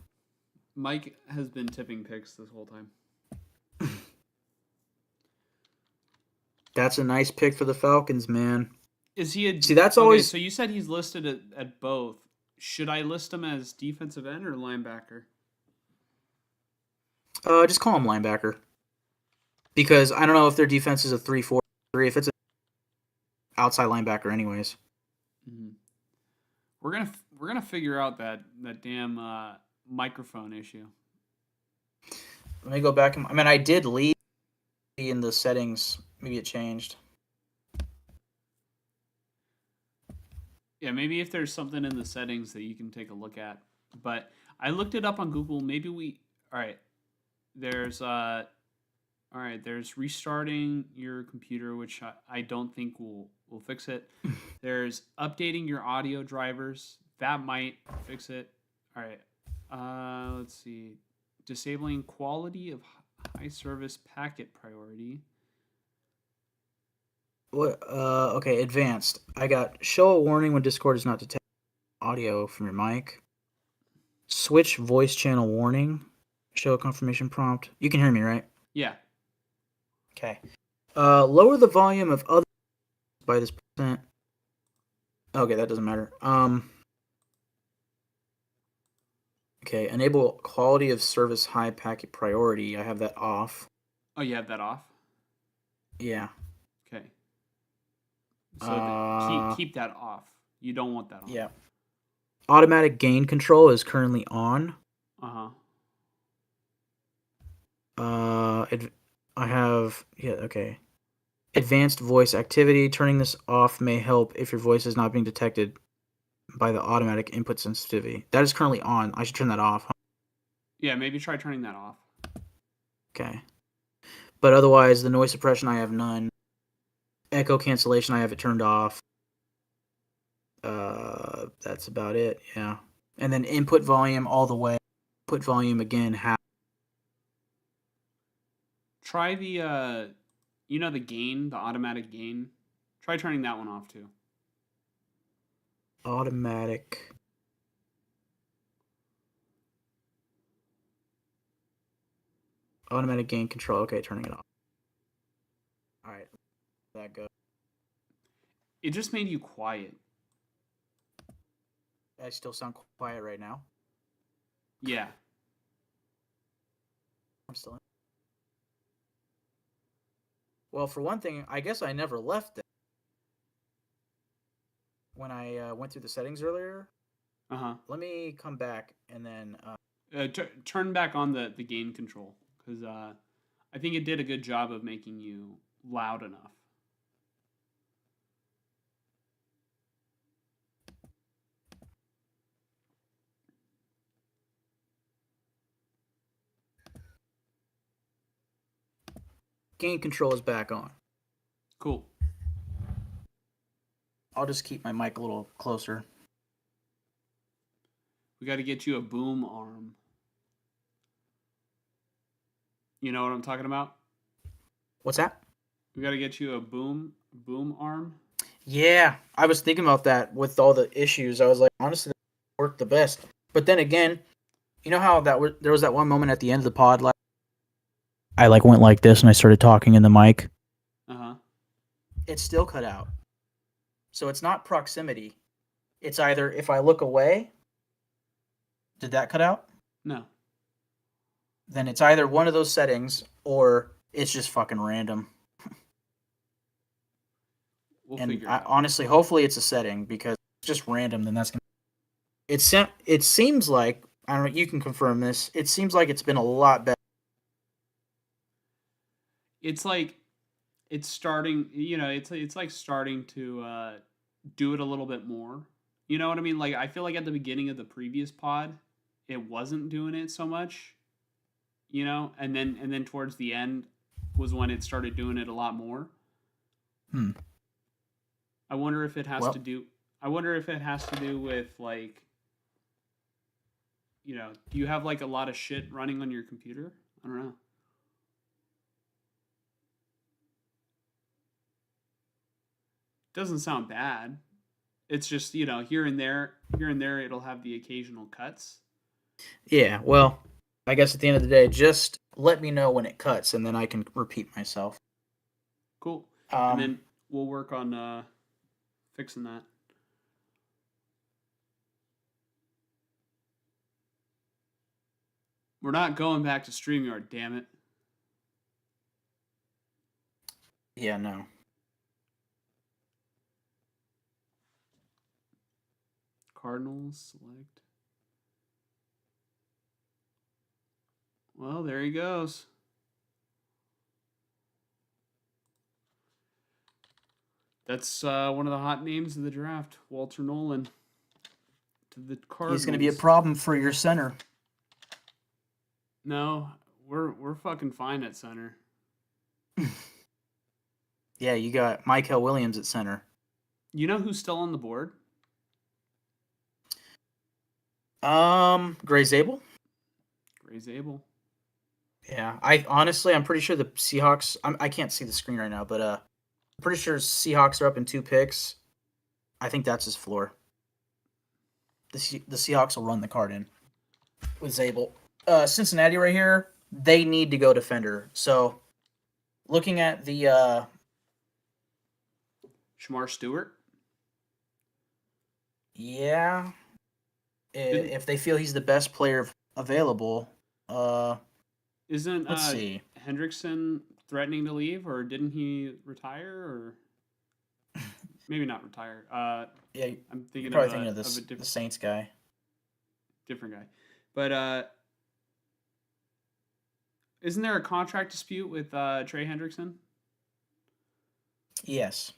Speaker 1: Mike has been tipping picks this whole time.
Speaker 2: That's a nice pick for the Falcons, man.
Speaker 1: Is he a
Speaker 2: See, that's
Speaker 1: okay?
Speaker 2: always
Speaker 1: So you said he's listed at both. Should I list him as defensive end or linebacker?
Speaker 2: just call him linebacker because I don't know if their defense is a 3-4-3. If it's an outside linebacker, anyways.
Speaker 1: Mm-hmm. We're gonna figure out that damn microphone issue.
Speaker 2: Let me go back. I mean, I did leave in the settings. Maybe it changed.
Speaker 1: Yeah, maybe if there's something in the settings that you can take a look at. But I looked it up on Google. Maybe we all right. There's there's restarting your computer, which I don't think will fix it. There's updating your audio drivers. That might fix it. All right. Let's see. Disabling quality of high service packet priority.
Speaker 2: What? Okay, advanced. I got show a warning when Discord is not detecting audio from your mic. Switch voice channel warning. Show a confirmation prompt. You can hear me, right?
Speaker 1: Yeah.
Speaker 2: Okay. Lower the volume of other by this percent. Okay, that doesn't matter. Okay, enable quality of service high packet priority. I have that off.
Speaker 1: Oh, you have that off?
Speaker 2: Yeah.
Speaker 1: Okay. So keep that off. You don't want that on.
Speaker 2: Yeah. Automatic gain control is currently on.
Speaker 1: Uh-huh.
Speaker 2: I have okay. Advanced voice activity. Turning this off may help if your voice is not being detected by the automatic input sensitivity. That is currently on. I should turn that off.
Speaker 1: Yeah, maybe try turning that off.
Speaker 2: Okay. But otherwise, the noise suppression, I have none. Echo cancellation, I have it turned off. That's about it, yeah. And then input volume all the way. Input volume again, half.
Speaker 1: Try the the gain, the automatic gain. Try turning that one off too.
Speaker 2: Automatic gain control. Okay, turning it off. All right, that goes.
Speaker 1: It just made you quiet.
Speaker 2: I still sound quiet right now.
Speaker 1: Yeah.
Speaker 2: I'm still in. Well, for one thing, I guess I never left it. When I went through the settings earlier.
Speaker 1: Uh-huh.
Speaker 2: Let me come back and then...
Speaker 1: turn back on the gain control, because I think it did a good job of making you loud enough.
Speaker 2: Gain control is back on.
Speaker 1: Cool.
Speaker 2: I'll just keep my mic a little closer.
Speaker 1: We got to get you a boom arm. You know what I'm talking about?
Speaker 2: What's that?
Speaker 1: We got to get you a boom arm.
Speaker 2: Yeah, I was thinking about that with all the issues. I was like, honestly, that worked the best. But then again, you know how there was that one moment at the end of the pod, like I went like this and I started talking in the mic.
Speaker 1: Uh-huh.
Speaker 2: It still cut out. So it's not proximity. It's either if I look away. Did that cut out?
Speaker 1: No.
Speaker 2: Then it's either one of those settings or it's just fucking random.
Speaker 1: We'll figure it out.
Speaker 2: Honestly, hopefully it's a setting because it's just random. Then that's gonna. It seems like, I don't know. You can confirm this. It seems like it's been a lot better.
Speaker 1: It's like it's starting. It's like starting to do it a little bit more. You know what I mean? Like, I feel like at the beginning of the previous pod, it wasn't doing it so much. And then towards the end was when it started doing it a lot more. I wonder if it has to
Speaker 2: Well,
Speaker 1: do. I wonder if it has to do with like, do you have like a lot of shit running on your computer? I don't know. Doesn't sound bad. It's just, here and there it'll have the occasional cuts.
Speaker 2: yeah. Well, I guess at the end of the day, just let me know when it cuts, and then I can repeat myself.
Speaker 1: Cool. And
Speaker 2: Um,
Speaker 1: then we'll work on fixing that. We're not going back to StreamYard, damn it.
Speaker 2: yeah, no.
Speaker 1: Cardinals select. Well, there he goes. That's one of the hot names of the draft, Walter Nolan to the
Speaker 2: He's going to be a
Speaker 1: Cardinals.
Speaker 2: problem for your center.
Speaker 1: No, we're fucking fine at center.
Speaker 2: Yeah, you got Michael Williams at center.
Speaker 1: You know who's still on the board?
Speaker 2: Gray Zabel.
Speaker 1: Gray Zabel.
Speaker 2: Yeah, I'm pretty sure the Seahawks. I can't see the screen right now, but I'm pretty sure Seahawks are up in 2 picks. I think that's his floor. The Seahawks will run the card in with Zabel. Cincinnati right here, they need to go defender. So, looking at the
Speaker 1: Shamar Stewart.
Speaker 2: yeah,
Speaker 1: Didn't
Speaker 2: if they feel he's the best player available,
Speaker 1: isn't
Speaker 2: let's see.
Speaker 1: Hendrickson threatening to leave, or didn't he retire, or maybe not retire?
Speaker 2: Yeah,
Speaker 1: I'm
Speaker 2: you're
Speaker 1: thinking
Speaker 2: probably
Speaker 1: of
Speaker 2: thinking of
Speaker 1: a
Speaker 2: this the
Speaker 1: different
Speaker 2: Saints guy.
Speaker 1: guy, but isn't there a contract dispute with Trey Hendrickson?
Speaker 2: Yes.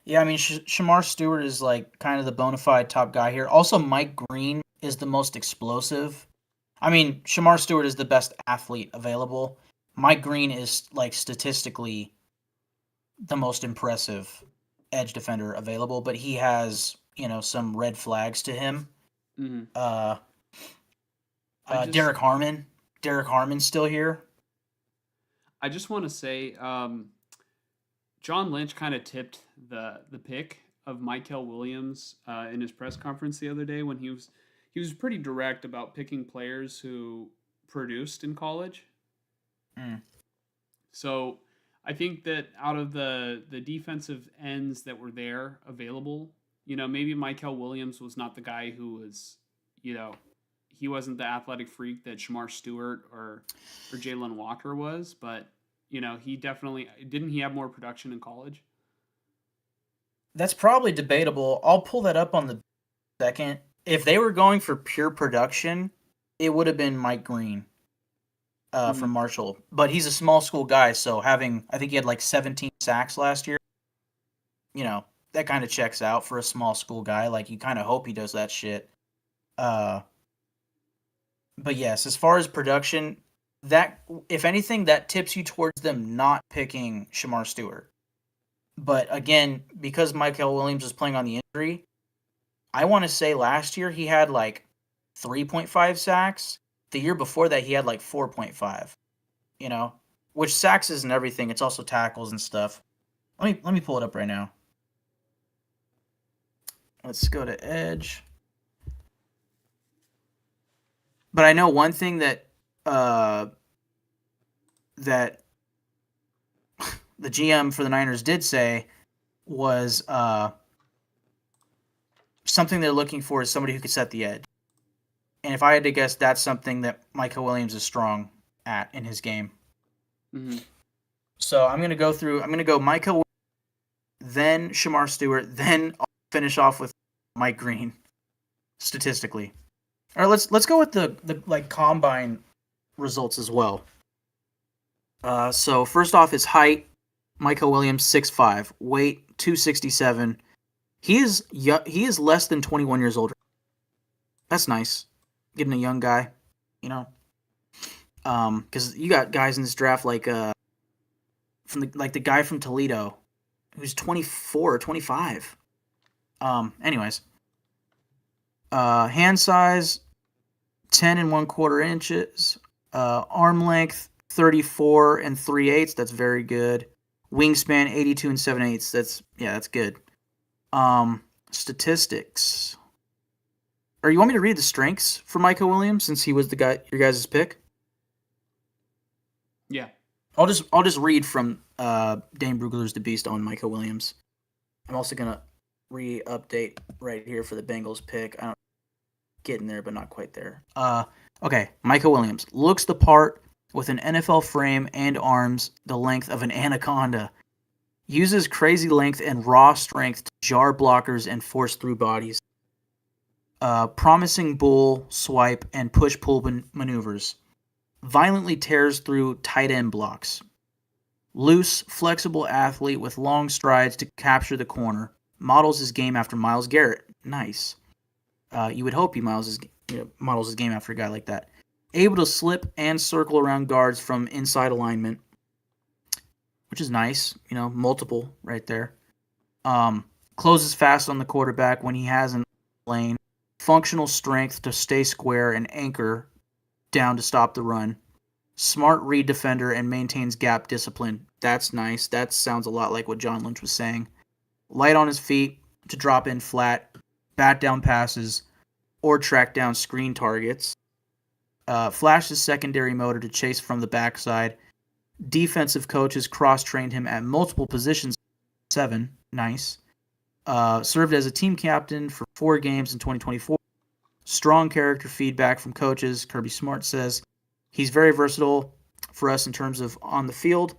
Speaker 2: Yeah, I mean, Shamar Stewart is like kind of the bona fide top guy here. Also, Mike Green is the most explosive. I mean, Shamar Stewart is the best athlete available. Mike Green is like statistically the most impressive edge defender available, but he has, some red flags to him.
Speaker 1: Mm-hmm.
Speaker 2: Derek Harmon. Derek Harmon's still here.
Speaker 1: I just want to say, John Lynch kind of tipped the pick of Michael Williams in his press conference the other day when he was pretty direct about picking players who produced in college.
Speaker 2: Mm.
Speaker 1: So I think that out of the defensive ends that were there available, maybe Michael Williams was not the guy who was, he wasn't the athletic freak that Shamar Stewart or Jalen Walker was, but he definitely didn't. He have more production in college.
Speaker 2: That's probably debatable. I'll pull that up on the second. If they were going for pure production, it would have been Mike Green from Marshall. But he's a small school guy, so I think he had like 17 sacks last year. That kind of checks out for a small school guy. Like, you kind of hope he does that shit. But yes, as far as production, that, if anything, that tips you towards them not picking Shamar Stewart. But again, because Michael Williams was playing on the injury, I want to say last year he had like 3.5 sacks. The year before that he had like 4.5. Which sacks isn't everything. It's also tackles and stuff. Let me pull it up right now. Let's go to edge. But I know one thing that that the GM for the Niners did say was something they're looking for is somebody who could set the edge. And if I had to guess, that's something that Michael Williams is strong at in his game.
Speaker 1: Mm-hmm.
Speaker 2: So I'm going to go Michael, then Shamar Stewart, then I'll finish off with Mike Green, statistically. All right, let's go with the like combine results as well. So first off, his height, Michael Williams 6'5", weight 267. He is less than 21 years old. That's nice, getting a young guy, because you got guys in this draft like from the guy from Toledo, who's 24 or 25. Anyways, hand size 10 and 1/4 inches. Arm length 34 and 3/8. That's very good. Wingspan 82 and 7/8. That's good. Statistics. Or you want me to read the strengths for Micah Williams since he was your guys' pick?
Speaker 1: Yeah.
Speaker 2: I'll just read from Dane Brugler's The Beast on Micah Williams. I'm also gonna re-update right here for the Bengals pick. I don't getting there, but not quite there. Okay, Micah Williams looks the part with an NFL frame and arms the length of an anaconda. Uses crazy length and raw strength to jar blockers and force through bodies. Promising bull, swipe, and push-pull maneuvers. Violently tears through tight end blocks. Loose, flexible athlete with long strides to capture the corner. Models his game after Myles Garrett. Nice. You would hope he models his game after a guy like that. Able to slip and circle around guards from inside alignment, which is nice. Multiple right there. Closes fast on the quarterback when he has an lane. Functional strength to stay square and anchor down to stop the run. Smart read defender and maintains gap discipline. That's nice. That sounds a lot like what John Lynch was saying. Light on his feet to drop in flat, bat down passes, or track down screen targets. Flashes secondary motor to chase from the backside. Defensive coaches cross-trained him at multiple positions. 7. Nice. Served as a team captain for 4 games in 2024. Strong character feedback from coaches. Kirby Smart says he's very versatile for us in terms of on the field,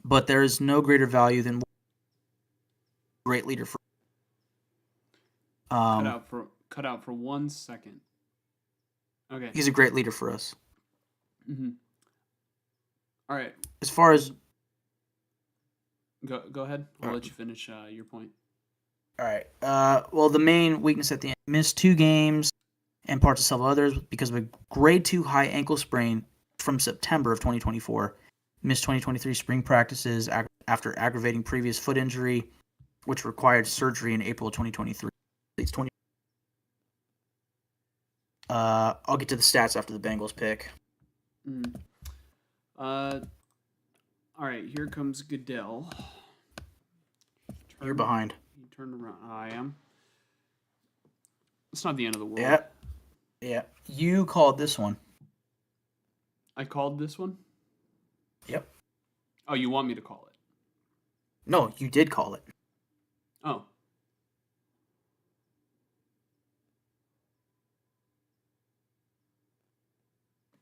Speaker 2: but there is no greater value than great leader for.
Speaker 1: Cut out for 1 second. Okay.
Speaker 2: He's a great leader for us.
Speaker 1: Mm-hmm. All right.
Speaker 2: As far as
Speaker 1: go ahead. I'll let you finish your point.
Speaker 2: All right. Well, the main weakness at the end, missed 2 games and parts of several others because of a grade 2 high ankle sprain from September of 2024. Missed 2023 spring practices after aggravating previous foot injury, which required surgery in April of 2023. I'll get to the stats after the Bengals pick.
Speaker 1: All right, here comes Goodell.
Speaker 2: You're behind.
Speaker 1: You turned around. I am. It's not the end of the world.
Speaker 2: Yeah. You called this one.
Speaker 1: I called this one?
Speaker 2: Yep.
Speaker 1: Oh, you want me to call it?
Speaker 2: No, you did call it.
Speaker 1: Oh.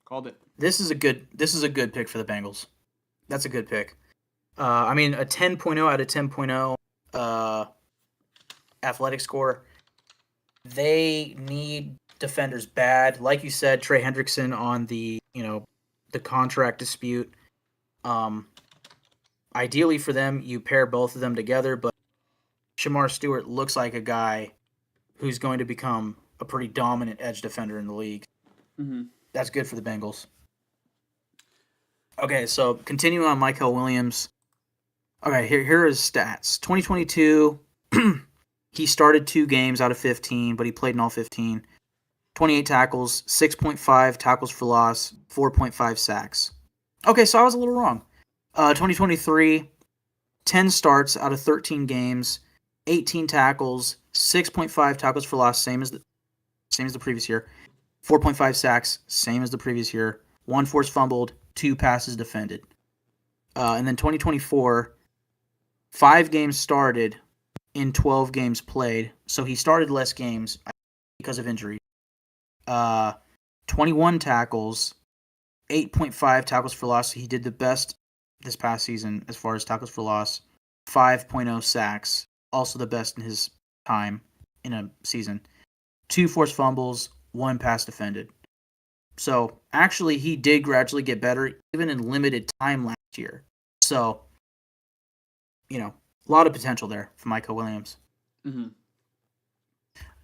Speaker 1: Called it.
Speaker 2: This is a good pick for the Bengals. That's a good pick. I mean, a 10.0 out of 10.0 athletic score. They need defenders bad. Like you said, Trey Hendrickson on the contract dispute. Ideally for them, you pair both of them together, but Shamar Stewart looks like a guy who's going to become a pretty dominant edge defender in the league.
Speaker 1: Mm-hmm.
Speaker 2: That's good for the Bengals. Okay, so continuing on Michael Williams. Okay, here are his stats. 2022, he started 2 games out of 15, but he played in all 15. 28 tackles, 6.5 tackles for loss, 4.5 sacks. Okay, so I was a little wrong. 2023, 10 starts out of 13 games, 18 tackles, 6.5 tackles for loss, same as the previous year. 4.5 sacks, same as the previous year. 1 forced fumbled, 2 passes defended. And then 2024, 5 games started in 12 games played. So he started less games because of injury. 21 tackles, 8.5 tackles for loss. He did the best this past season as far as tackles for loss. 5.0 sacks, also the best in his time in a season. 2 forced fumbles, 1 pass defended. So actually, he did gradually get better, even in limited time last year. So, a lot of potential there for Micah Williams.
Speaker 1: Mm-hmm.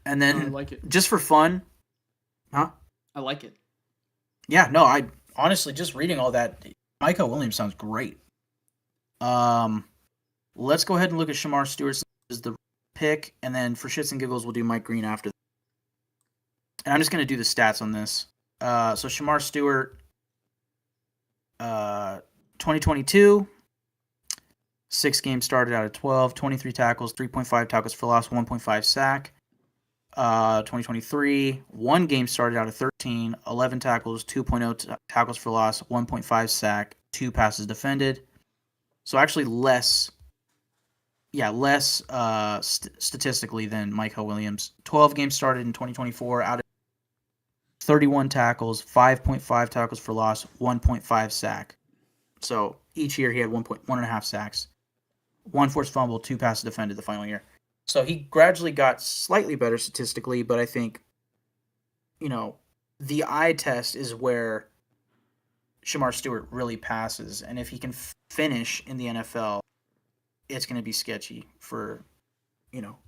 Speaker 2: And then,
Speaker 1: I like it.
Speaker 2: Just for fun, huh?
Speaker 1: I like it.
Speaker 2: Yeah, no, I honestly, just reading all that, Micah Williams sounds great. Let's go ahead and look at Shamar Stewart as the pick, and then for shits and giggles, we'll do Mike Green after. And I'm just going to do the stats on this. So Shamar Stewart, 2022, 6 games started out of 12, 23 tackles, 3.5 tackles for loss, 1.5 sack. 2023, 1 game started out of 13, 11 tackles, 2.0 tackles for loss, 1.5 sack, 2 passes defended. So actually less statistically than Michael Williams. 12 games started in 2024 out of 31 tackles, 5.5 tackles for loss, 1.5 sack. So each year he had 1.5 sacks, 1 forced fumble, 2 passes defended the final year. So he gradually got slightly better statistically, but I think, the eye test is where Shamar Stewart really passes. And if he can finish in the NFL, it's going to be sketchy for,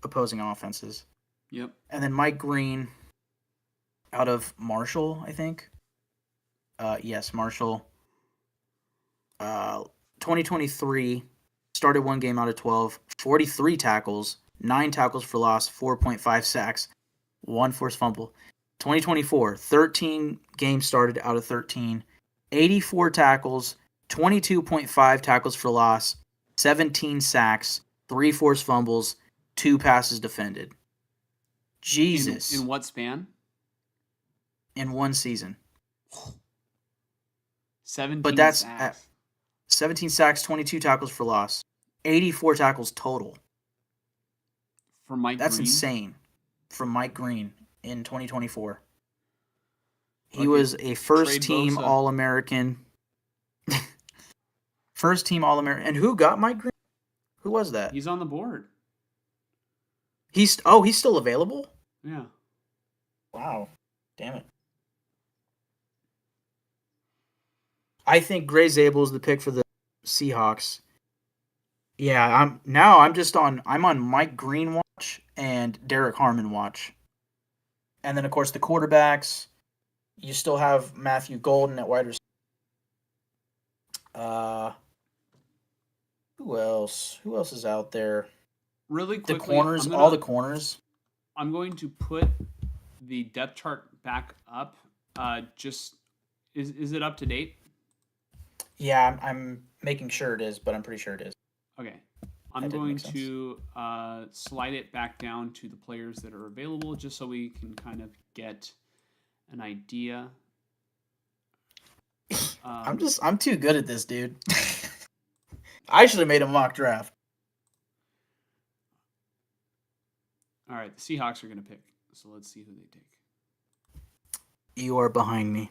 Speaker 2: opposing offenses.
Speaker 1: Yep.
Speaker 2: And then Mike Green out of Marshall, I think. Yes, Marshall. 2023, started 1 game out of 12, 43 tackles, 9 tackles for loss, 4.5 sacks, 1 forced fumble. 2024, 13 games started out of 13, 84 tackles, 22.5 tackles for loss, 17 sacks, 3 forced fumbles, 2 passes defended. Jesus.
Speaker 1: In what span?
Speaker 2: In 1 season.
Speaker 1: 17
Speaker 2: But that's
Speaker 1: sacks.
Speaker 2: 17 sacks, 22 tackles for loss, 84 tackles total.
Speaker 1: For Mike
Speaker 2: That's
Speaker 1: Green?
Speaker 2: insane. From Mike Green in 2024. He
Speaker 1: Okay,
Speaker 2: was a first-team
Speaker 1: Bosa.
Speaker 2: All-American. First-team All-American. And who got Mike Green? Who was that?
Speaker 1: He's on the board.
Speaker 2: He's still available?
Speaker 1: Yeah.
Speaker 2: Wow. Damn it. I think Gray Zabel is the pick for the Seahawks. Yeah, I'm on Mike Green watch and Derek Harmon watch. And then of course the quarterbacks, you still have Matthew Golden at wide receiver. Who else? Who else is out there?
Speaker 1: Really
Speaker 2: The
Speaker 1: quickly,
Speaker 2: corners, all the corners.
Speaker 1: I'm going to put the depth chart back up. Is it up to date?
Speaker 2: Yeah, I'm making sure it is, but I'm pretty sure it is.
Speaker 1: Okay. I'm going to slide it back down to the players that are available just so we can kind of get an idea.
Speaker 2: I'm too good at this, dude. I should have made a mock draft.
Speaker 1: All right, the Seahawks are going to pick. So let's see who they take.
Speaker 2: You are behind me.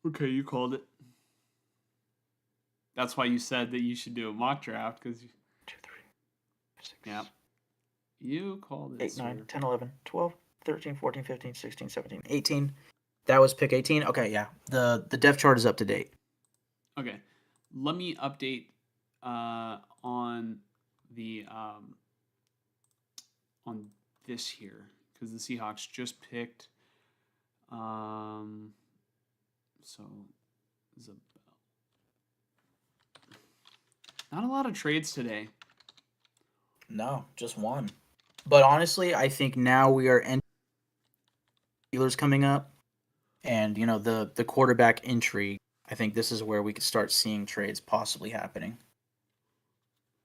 Speaker 1: Okay, you called it. That's why you said that you should do a mock draft, because
Speaker 2: 2, 3, 6.
Speaker 1: Yeah. You called it.
Speaker 2: 8, 9,
Speaker 1: sir.
Speaker 2: 10, 11, 12, 13, 14, 15, 16, 17, 18. That was pick 18. Okay, yeah. The depth chart is up to date.
Speaker 1: Okay. Let me update on the on this here, because the Seahawks just picked so Zabel. Not a lot of trades today.
Speaker 2: No, just one. But honestly, I think now we are entering Steelers coming up, and the quarterback intrigue. I think this is where we could start seeing trades possibly happening.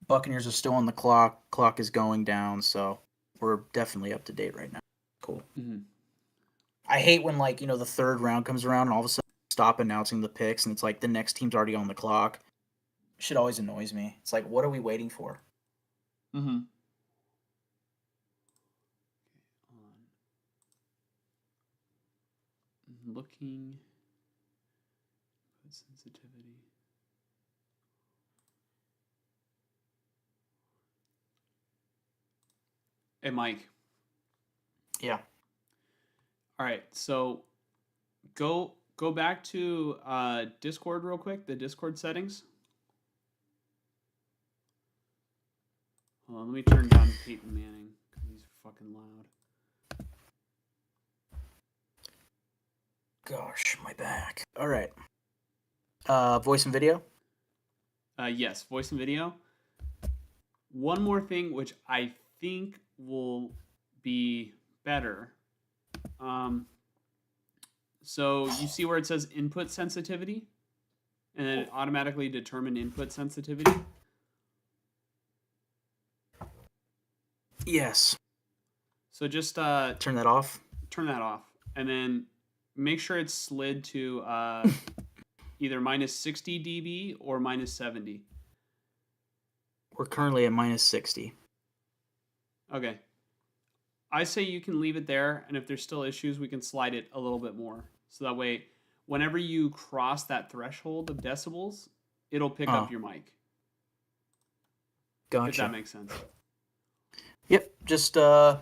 Speaker 2: Buccaneers are still on the clock. Clock is going down, so we're definitely up to date right now. Cool.
Speaker 1: Mm-hmm.
Speaker 2: I hate when the third round comes around and all of a sudden stop announcing the picks and it's like the next team's already on the clock. Shit always annoys me. It's like, what are we waiting for?
Speaker 1: Mm-hmm. Looking sensitivity. Hey, Mike.
Speaker 2: Yeah.
Speaker 1: All right, so go back to Discord real quick. The Discord settings. Hold on, let me turn down Peyton Manning because he's fucking loud.
Speaker 2: Gosh, my back. All right. Voice and video.
Speaker 1: Yes, voice and video. One more thing, which I think will be better. Um, so you see where it says input sensitivity, and then it automatically determine input sensitivity.
Speaker 2: Yes.
Speaker 1: So just
Speaker 2: Turn that off.
Speaker 1: turn that off, and then make sure it's slid to either minus 60 dB or minus 70.
Speaker 2: We're currently at minus 60.
Speaker 1: Okay. I say you can leave it there, and if there's still issues, we can slide it a little bit more. So that way, whenever you cross that threshold of decibels, it'll pick up your mic.
Speaker 2: Gotcha.
Speaker 1: If that makes sense.
Speaker 2: Yep. Just I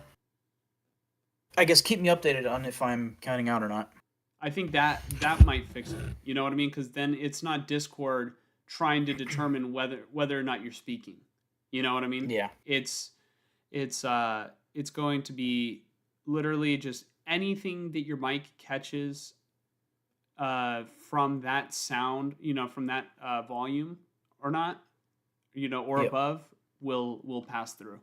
Speaker 2: guess keep me updated on if I'm counting out or not.
Speaker 1: I think that might fix it. You know what I mean? Because then it's not Discord trying to determine whether or not you're speaking. You know what I mean?
Speaker 2: Yeah.
Speaker 1: It's going to be literally just anything that your mic catches from that sound, from that volume or not, or
Speaker 2: Yep.
Speaker 1: above, will pass through.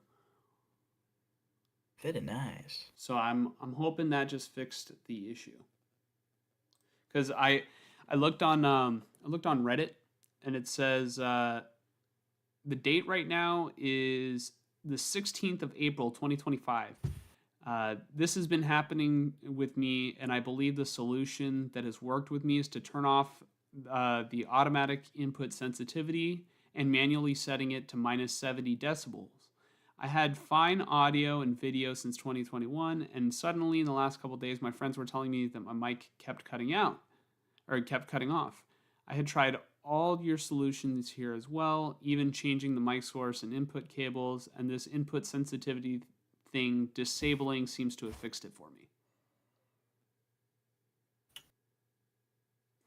Speaker 2: Very nice.
Speaker 1: So I'm hoping that just fixed the issue. Because I looked on Reddit, and it says the date right now is the 16th of April 2025. This has been happening with me, and I believe the solution that has worked with me is to turn off the automatic input sensitivity and manually setting it to minus 70 decibels. I had fine audio and video since 2021, and suddenly in the last couple of days, my friends were telling me that my mic kept cutting out, or kept cutting off. I had tried all your solutions here as well, even changing the mic source and input cables, and this input sensitivity thing disabling seems to have fixed it for me.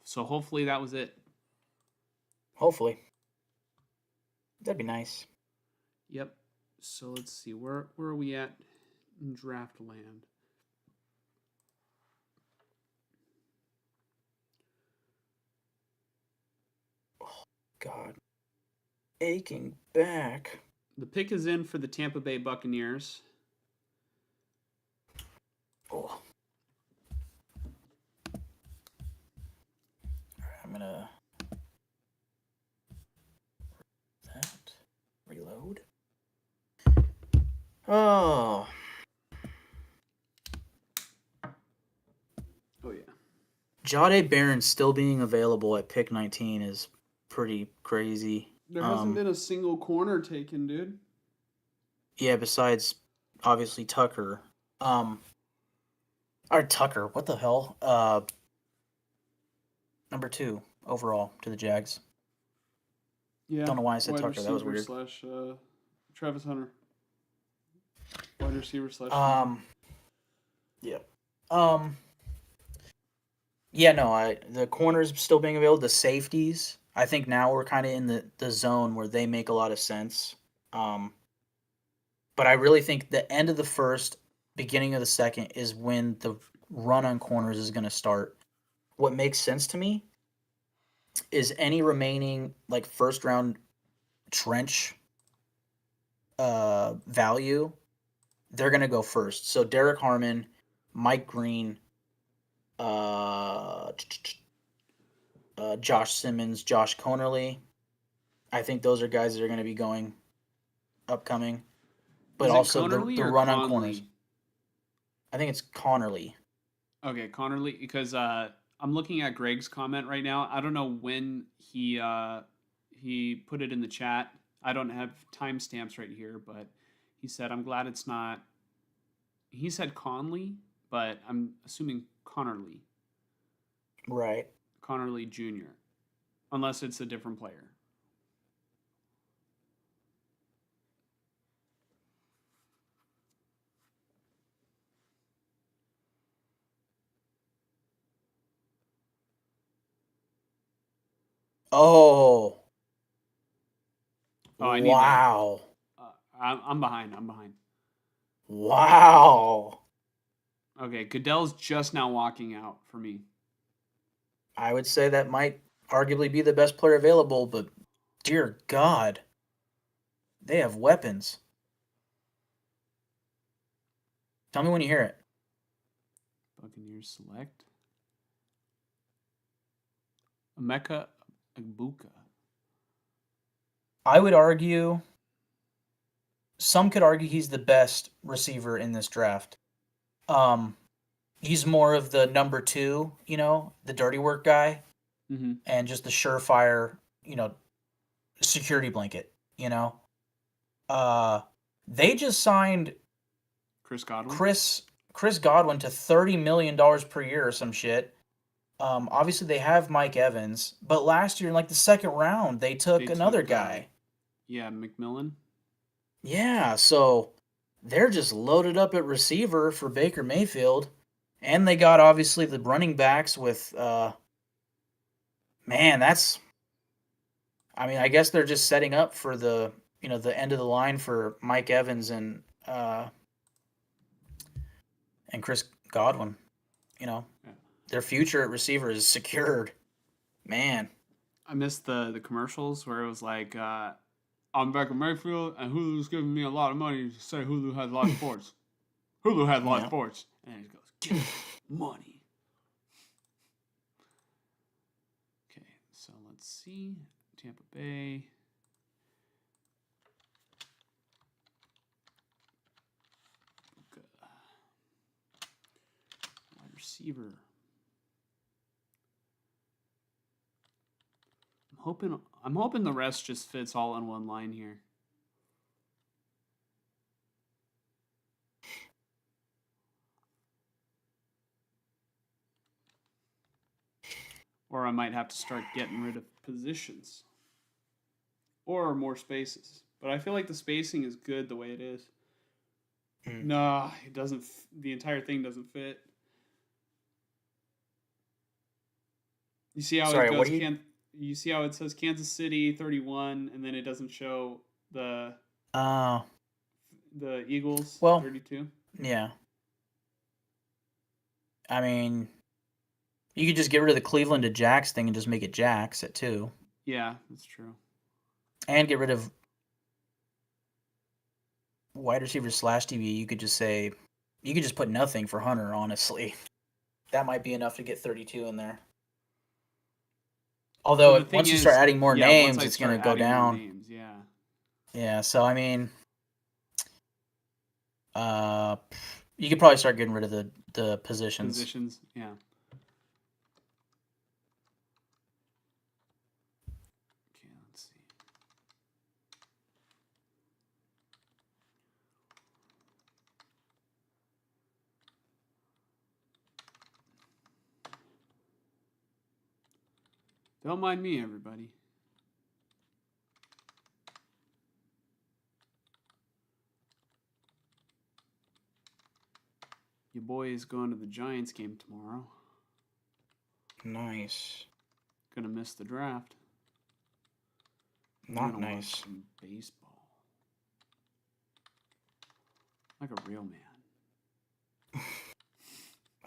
Speaker 1: So hopefully that was it.
Speaker 2: Hopefully. That'd be nice.
Speaker 1: Yep. So let's see, where are we at in draft land?
Speaker 2: Oh, God. Aching back.
Speaker 1: The pick is in for the Tampa Bay Buccaneers.
Speaker 2: Oh. I'm gonna that reload. Oh.
Speaker 1: Oh yeah.
Speaker 2: Jahdae Barron still being available at pick 19 is pretty crazy.
Speaker 1: There hasn't been a single corner taken, dude.
Speaker 2: Yeah, besides obviously Tucker. Or Tucker, what the hell? Number 2 overall to the Jags.
Speaker 1: Yeah.
Speaker 2: Don't know why I said Tucker. That was weird.
Speaker 1: Slash Travis Hunter. Wide receiver slash.
Speaker 2: Yeah. Yeah, no, the corners still being available, the safeties. I think now we're kind of in the zone where they make a lot of sense. But I really think the end of the first, beginning of the second is when the run on corners is going to start. What makes sense to me is any remaining like first round trench value, they're going to go first. So Derek Harmon, Mike Green, Josh Simmons, Josh Conerly. I think those are guys that are going to be going upcoming. But also the run on corners. I think it's Conerly.
Speaker 1: Okay, Conerly, because I'm looking at Greg's comment right now. I don't know when he put it in the chat. I don't have timestamps right here, but he said, I'm glad it's not. He said Conley, but I'm assuming Conerly.
Speaker 2: Right.
Speaker 1: Conerly Jr. Unless it's a different player.
Speaker 2: Oh.
Speaker 1: I need
Speaker 2: wow.
Speaker 1: I'm behind.
Speaker 2: Wow.
Speaker 1: Okay, Goodell's just now walking out for me.
Speaker 2: I would say that might arguably be the best player available, but dear God, they have weapons. Tell me when you hear it.
Speaker 1: Buccaneers select Emeka Egbuka.
Speaker 2: I would argue, some could argue he's the best receiver in this draft. He's more of the number two, the dirty work guy,
Speaker 1: Mm-hmm.
Speaker 2: and just the surefire, security blanket. They just signed
Speaker 1: Chris Godwin.
Speaker 2: Chris Godwin to $30 million per year or some shit. Obviously they have Mike Evans, but last year in like the second round they took another guy.
Speaker 1: Yeah, McMillan.
Speaker 2: Yeah, so they're just loaded up at receiver for Baker Mayfield, and they got obviously the running backs with. Man, that's. I mean, I guess they're just setting up for the the end of the line for Mike Evans and Chris Godwin.
Speaker 1: Yeah.
Speaker 2: Their future at receiver is secured. Man,
Speaker 1: I missed the commercials where it was like, I'm Baker Mayfield, and Hulu's giving me a lot of money to say Hulu has live sports. Hulu has live sports. And he goes, get money. Okay, so let's see. Tampa Bay. Wide receiver. I'm hoping the rest just fits all in one line here. Or I might have to start getting rid of positions. Or more spaces. But I feel like the spacing is good the way it is. Nah, it doesn't. The entire thing doesn't fit. You see how it goes? You see how it says Kansas City 31, and then it doesn't show the Eagles 32?
Speaker 2: Yeah. I mean, you could just get rid of the Cleveland to Jax thing and just make it Jax at 2.
Speaker 1: Yeah, that's true.
Speaker 2: And get rid of wide receiver / DB. You could just put nothing for Hunter, honestly. That might be enough to get 32 in there. Although once you start adding more names, it's going to go down.
Speaker 1: Names, yeah.
Speaker 2: Yeah, so I mean, you could probably start getting rid of the positions.
Speaker 1: Positions, yeah. Okay, let's see. Don't mind me, everybody. Your boy is going to the Giants game tomorrow.
Speaker 2: Nice.
Speaker 1: Gonna miss the draft.
Speaker 2: Not nice.
Speaker 1: Watch some baseball. Like a real man.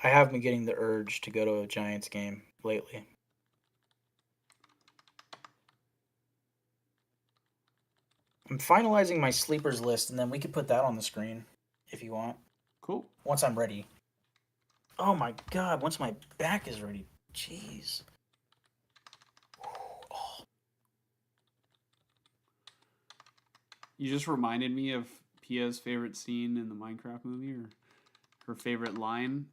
Speaker 2: I have been getting the urge to go to a Giants game lately. I'm finalizing my sleepers list, and then we could put that on the screen if you want.
Speaker 1: Cool.
Speaker 2: Once I'm ready. Oh my God, once my back is ready. Jeez. Oh.
Speaker 1: You just reminded me of Pia's favorite scene in the Minecraft movie, or her favorite line.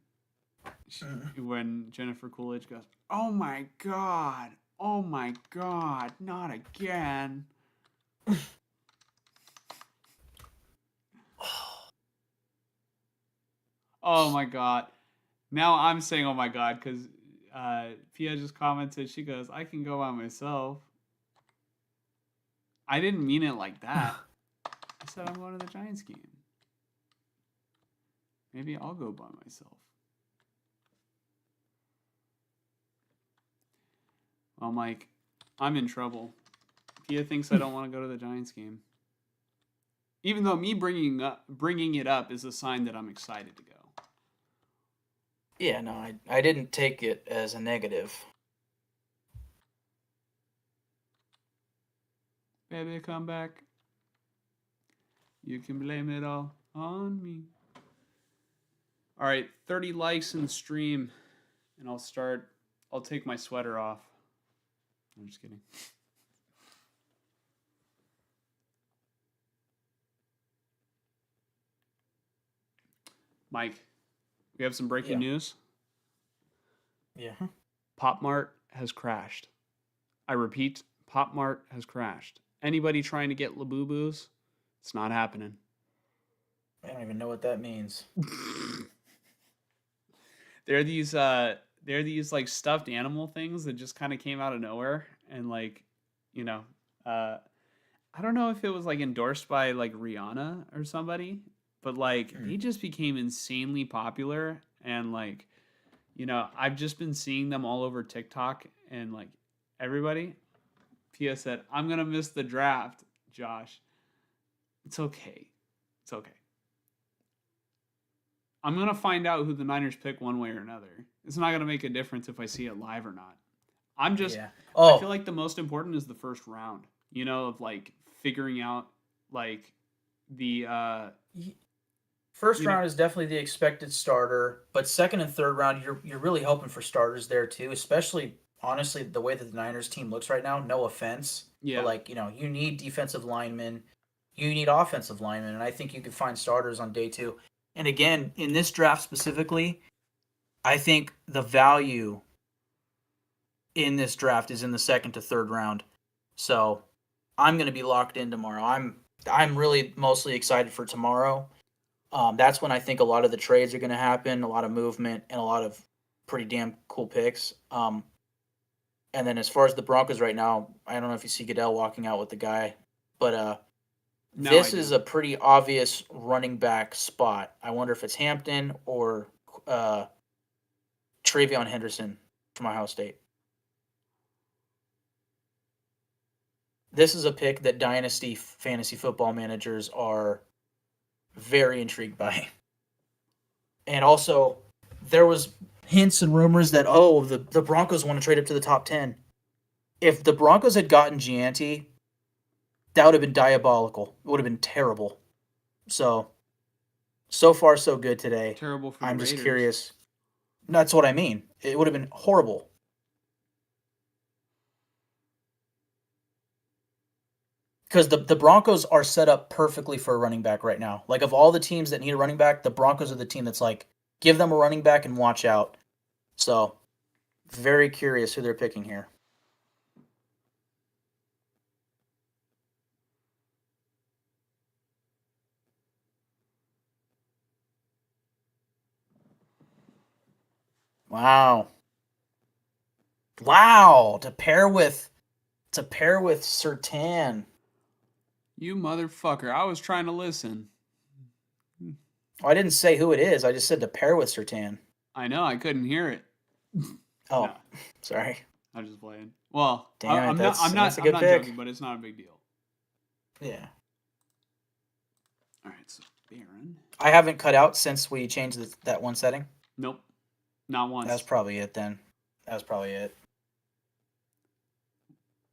Speaker 1: When Jennifer Coolidge goes, oh my God, not again. Oh my God. Now I'm saying oh my God because Pia just commented, she goes, I can go by myself. I didn't mean it like that. I said I'm going to the Giants game. Maybe I'll go by myself. Well, Mike, I'm in trouble. Pia thinks I don't want to go to the Giants game. Even though me bringing it up is a sign that I'm excited to go.
Speaker 2: Yeah, no, I didn't take it as a negative.
Speaker 1: Baby, come back. You can blame it all on me. All right, 30 likes in the stream, and I'll take my sweater off. I'm just kidding. Mike, we have some breaking news.
Speaker 2: Yeah.
Speaker 1: Pop Mart has crashed. I repeat, Pop Mart has crashed. Anybody trying to get Labubu's, it's not happening.
Speaker 2: I don't even know what that means.
Speaker 1: They're these like stuffed animal things that just kind of came out of nowhere, and like, I don't know if it was like endorsed by like Rihanna or somebody, but like they just became insanely popular, and like, I've just been seeing them all over TikTok, and like everybody. Pia said, "I'm gonna miss the draft, Josh." It's okay. It's okay. I'm gonna find out who the Niners pick one way or another. It's not gonna make a difference if I see it live or not. I feel like the most important is the first round. Of like figuring out like the
Speaker 2: first round is definitely the expected starter, but second and third round you're really hoping for starters there too, especially honestly the way that the Niners team looks right now. No offense, but like you need defensive linemen, you need offensive linemen, and I think you can find starters on day 2. And again, in this draft specifically, I think the value in this draft is in the second to third round. So I'm going to be locked in tomorrow. I'm really mostly excited for tomorrow. That's when I think a lot of the trades are going to happen, a lot of movement, and a lot of pretty damn cool picks. And then as far as the Broncos right now, I don't know if you see Goodell walking out with the guy, but this is a pretty obvious running back spot. I wonder if it's Hampton or Travion Henderson from Ohio State. This is a pick that dynasty fantasy football managers are very intrigued by. And also, there was hints and rumors that, the Broncos want to trade up to the top 10. If the Broncos had gotten Gianti, that would have been diabolical. It would have been terrible. So far, so good today.
Speaker 1: Terrible for
Speaker 2: I'm
Speaker 1: the
Speaker 2: just
Speaker 1: Raiders.
Speaker 2: curious. That's what I mean. It would have been horrible. Because the Broncos are set up perfectly for a running back right now. Like, of all the teams that need a running back, the Broncos are the team that's like, give them a running back and watch out. So, very curious who they're picking here. Wow. To pair with Surtain.
Speaker 1: You motherfucker. I was trying to listen.
Speaker 2: I didn't say who it is. I just said to pair with Surtain.
Speaker 1: I know. I couldn't hear it.
Speaker 2: Oh, no. Sorry.
Speaker 1: I'm just playing. Well,
Speaker 2: I'm not
Speaker 1: joking, but it's not a big deal.
Speaker 2: Yeah.
Speaker 1: All right, so Baron.
Speaker 2: I haven't cut out since we changed that one setting.
Speaker 1: Nope. Not once.
Speaker 2: That's probably it then. That's probably it.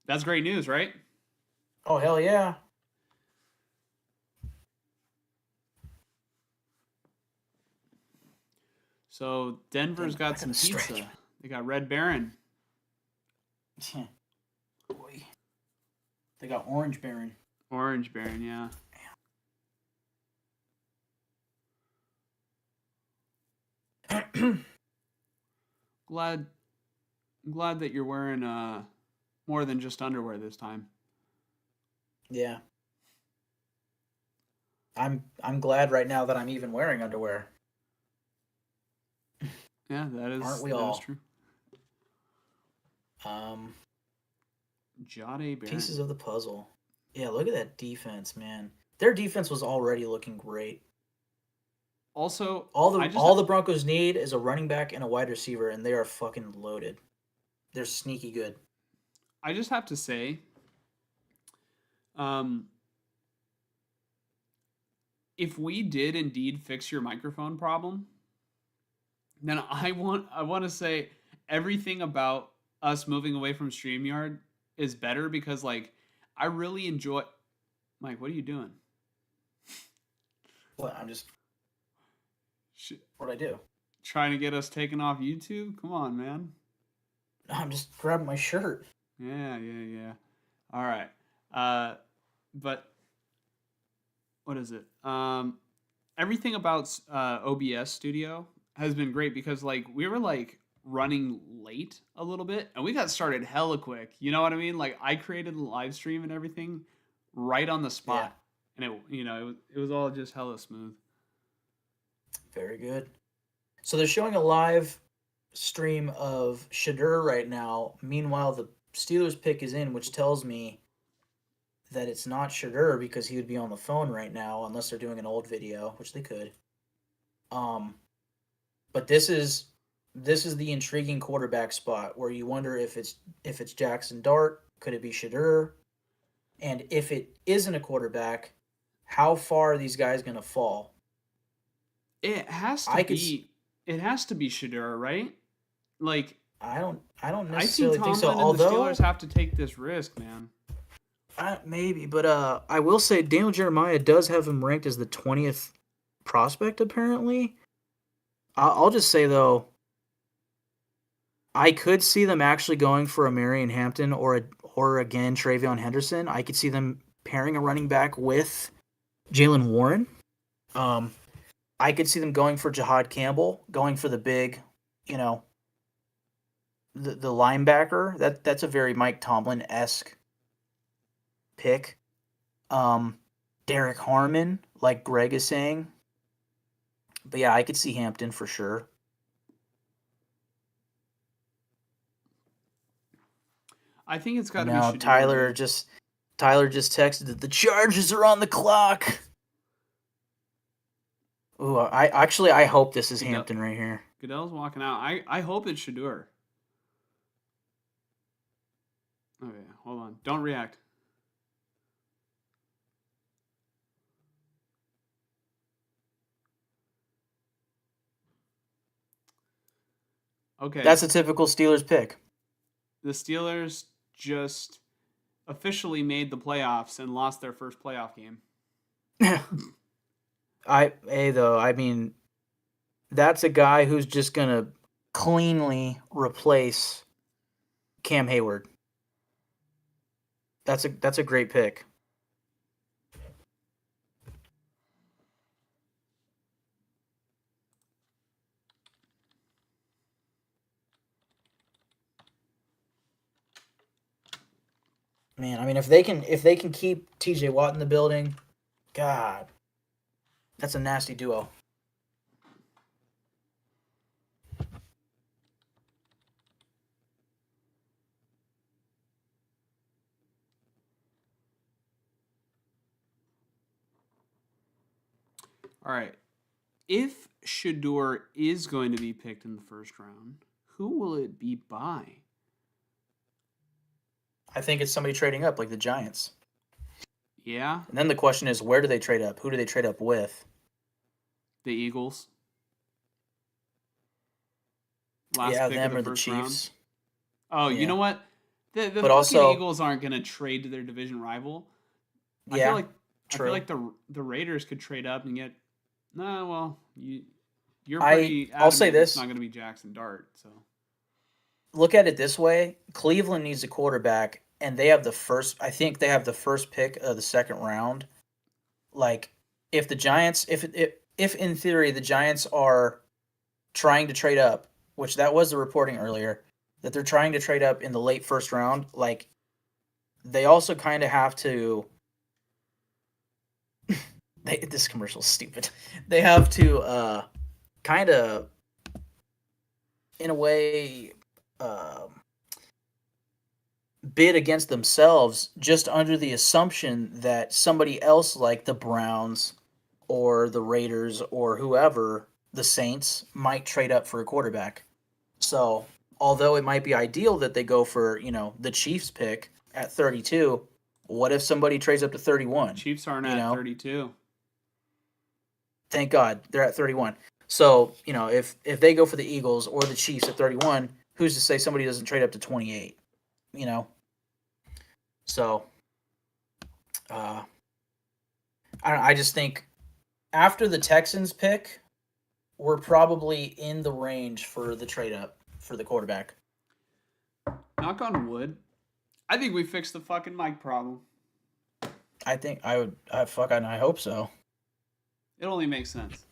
Speaker 1: That's great news, right?
Speaker 2: Oh, hell yeah.
Speaker 1: So Denver's got some pizza. They got Red Baron.
Speaker 2: Boy. They got Orange Baron.
Speaker 1: Orange Baron, yeah. Glad that you're wearing more than just underwear this time.
Speaker 2: Yeah. I'm glad right now that I'm even wearing underwear.
Speaker 1: Yeah, that is.
Speaker 2: Aren't we all?
Speaker 1: Is true. Jade Baron.
Speaker 2: Pieces of the puzzle. Yeah, look at that defense, man. Their defense was already looking great.
Speaker 1: Also,
Speaker 2: all the Broncos need is a running back and a wide receiver, and they are fucking loaded. They're sneaky good.
Speaker 1: I just have to say, if we did indeed fix your microphone problem, then I want to say everything about us moving away from StreamYard is better, because like I really enjoy. Mike, what are you doing?
Speaker 2: What? I'm just.
Speaker 1: Sh-
Speaker 2: What'd I do?
Speaker 1: Trying to get us taken off YouTube? Come on, man.
Speaker 2: I'm just grabbing my shirt.
Speaker 1: Yeah. All right. But what is it? Everything about OBS Studio has been great because like we were like running late a little bit and we got started hella quick. You know what I mean? Like I created the live stream and everything right on the
Speaker 2: Yeah.
Speaker 1: spot, and it was all just hella smooth.
Speaker 2: Very good. So they're showing a live stream of Shadur right now. Meanwhile, the Steelers pick is in, which tells me that it's not Shadur because he would be on the phone right now, unless they're doing an old video, which they could. But this is the intriguing quarterback spot where you wonder if it's Jackson Dart, could it be Shadur, and if it isn't a quarterback, how far are these guys going to fall?
Speaker 1: It has to
Speaker 2: I could.
Speaker 1: be. It has to be Shadur, right? Like
Speaker 2: I don't
Speaker 1: I think
Speaker 2: necessarily think so.
Speaker 1: Tomlin and the
Speaker 2: Although
Speaker 1: Steelers have to take this risk, man.
Speaker 2: maybe, but I will say Daniel Jeremiah does have him ranked as the 20th prospect. Apparently, I'll just say though, I could see them actually going for a Marion Hampton or again Travion Henderson. I could see them pairing a running back with Jalen Warren. I could see them going for Jahad Campbell, going for the big, you know, the linebacker. That's a very Mike Tomlin-esque pick. Derek Harmon, like Greg is saying. But yeah, I could see Hampton for sure.
Speaker 1: I think it's got
Speaker 2: And
Speaker 1: to be
Speaker 2: now
Speaker 1: Shadur.
Speaker 2: Tyler just texted that the Chargers are on the clock. Ooh, I hope this is Hampton right here.
Speaker 1: Goodell's walking out. I hope it's Shadur. Okay, hold on. Don't react. Okay.
Speaker 2: That's a typical Steelers pick.
Speaker 1: The Steelers just officially made the playoffs and lost their first playoff game.
Speaker 2: I mean, that's a guy who's just gonna cleanly replace Cam Hayward. That's a great pick. Man, I mean, if they can keep T.J. Watt in the building, God, that's a nasty duo.
Speaker 1: All right. If Shadur is going to be picked in the first round, who will it be by?
Speaker 2: I think it's somebody trading up, like the Giants.
Speaker 1: Yeah.
Speaker 2: And then the question is, where do they trade up? Who do they trade up with?
Speaker 1: The Eagles.
Speaker 2: Yeah, them or the Chiefs.
Speaker 1: Round. Oh,
Speaker 2: Yeah.
Speaker 1: You know what? The
Speaker 2: But
Speaker 1: fucking
Speaker 2: also-
Speaker 1: Eagles aren't going to trade to their division rival.
Speaker 2: Yeah,
Speaker 1: I
Speaker 2: true.
Speaker 1: feel like the Raiders could trade up and get. Nah, well, you're
Speaker 2: I'll
Speaker 1: pretty.
Speaker 2: say
Speaker 1: adamant
Speaker 2: this.
Speaker 1: It's not going to be Jackson Dart. So
Speaker 2: Look at it this way: Cleveland needs a quarterback, and they have the first. I think they have the first pick of the second round. Like, if the Giants, if in theory the Giants are trying to trade up, which that was the reporting earlier, that they're trying to trade up in the late first round, like, they also kind of have to. This commercial's stupid. They have to kind of, in a way, bid against themselves just under the assumption that somebody else like the Browns or the Raiders or whoever, the Saints, might trade up for a quarterback. So, although it might be ideal that they go for, the Chiefs pick at 32, what if somebody trades up to 31?
Speaker 1: Chiefs aren't at 32.
Speaker 2: Thank God they're at 31. So, if they go for the Eagles or the Chiefs at 31, who's to say somebody doesn't trade up to 28? So, Uh, I just think after the Texans pick, we're probably in the range for the trade up for the quarterback.
Speaker 1: Knock on wood. I think we fixed the fucking mic problem.
Speaker 2: I think I would. I hope so.
Speaker 1: It only makes sense.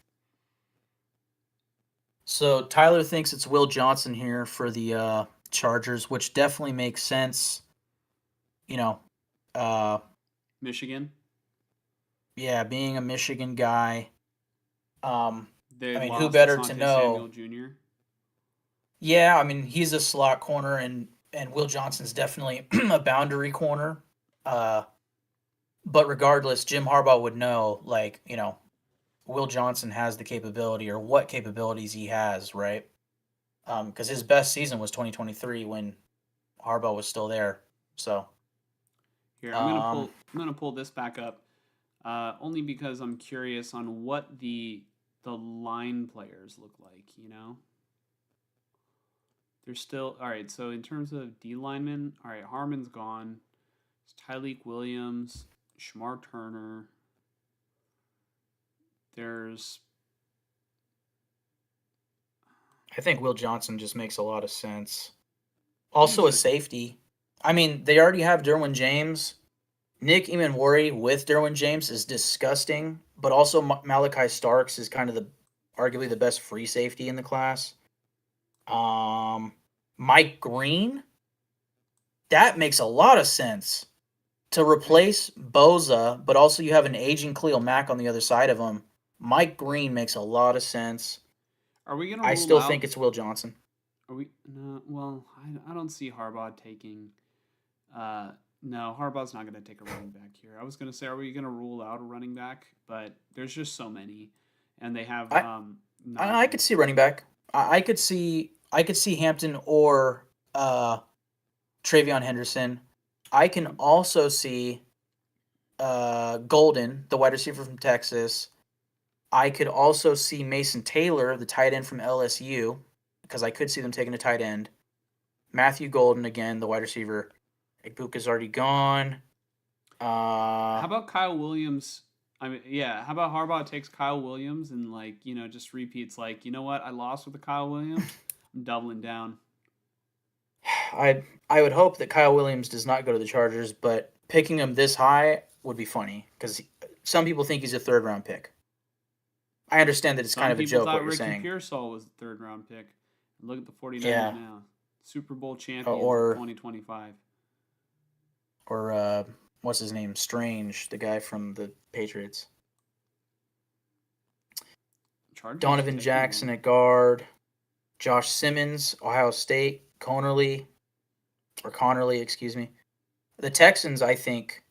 Speaker 2: So Tyler thinks it's Will Johnson here for the Chargers, which definitely makes sense. You know, uh,
Speaker 1: Michigan.
Speaker 2: yeah, being a Michigan guy.
Speaker 1: They
Speaker 2: I mean, who
Speaker 1: lost
Speaker 2: better to
Speaker 1: Asante
Speaker 2: know?
Speaker 1: Samuel Jr.
Speaker 2: Yeah, I mean, he's a slot corner, and Will Johnson's definitely a boundary corner. Uh, but regardless, Jim Harbaugh would know, like, Will Johnson has the capability or what capabilities he has, right? Because his best season was 2023 when Harbaugh was still there. So,
Speaker 1: Here,
Speaker 2: um,
Speaker 1: I'm gonna pull this back up, only because I'm curious on what the line players look like. They're still all right. So in terms of D linemen, all right, Harmon's gone. It's Tyleik Williams, Shamar Turner. There's
Speaker 2: I think Will Johnson just makes a lot of sense. Also, a
Speaker 1: he's a
Speaker 2: safety. I mean, they already have Derwin James. Nick Emanwari with Derwin James is disgusting, but also Malachi Starks is kind of arguably the best free safety in the class. Um, Mike Green, that makes a lot of sense to replace Boza, but also you have an aging Khalil Mack on the other side of him. Mike Green makes a lot of sense.
Speaker 1: Are we gonna
Speaker 2: I
Speaker 1: rule
Speaker 2: still think
Speaker 1: out?
Speaker 2: it's Will Johnson.
Speaker 1: Are we? No. Well, I don't see Harbaugh taking. No, Harbaugh's not gonna take a running back here. I was gonna say, are we gonna rule out a running back? But there's just so many, and they have
Speaker 2: I I
Speaker 1: Najee.
Speaker 2: could see running back. I could see Hampton or Travion Henderson. I can also see Golden, the wide receiver from Texas. I could also see Mason Taylor, the tight end from LSU, because I could see them taking a tight end. Matthew Golden again, the wide receiver. Igbuka's already gone.
Speaker 1: How about Kyle Williams? I mean, yeah. How about Harbaugh takes Kyle Williams and just repeats what, I lost with the Kyle Williams. I'm doubling down.
Speaker 2: I would hope that Kyle Williams does not go to the Chargers, but picking him this high would be funny because some people think he's a third round pick. I understand that it's kind
Speaker 1: Some
Speaker 2: of a
Speaker 1: people
Speaker 2: joke what
Speaker 1: thought
Speaker 2: you're
Speaker 1: Ricky
Speaker 2: saying.
Speaker 1: Pearsall was the third round pick. Look at the 49ers
Speaker 2: Yeah,
Speaker 1: now. Super Bowl champions in
Speaker 2: or
Speaker 1: 2025.
Speaker 2: what's his name? Strange, the guy from the Patriots.
Speaker 1: Chargers are
Speaker 2: Donovan
Speaker 1: taking
Speaker 2: Jackson
Speaker 1: one.
Speaker 2: at guard. Josh Simmons, Ohio State. Connerly, excuse me. The Texans, I think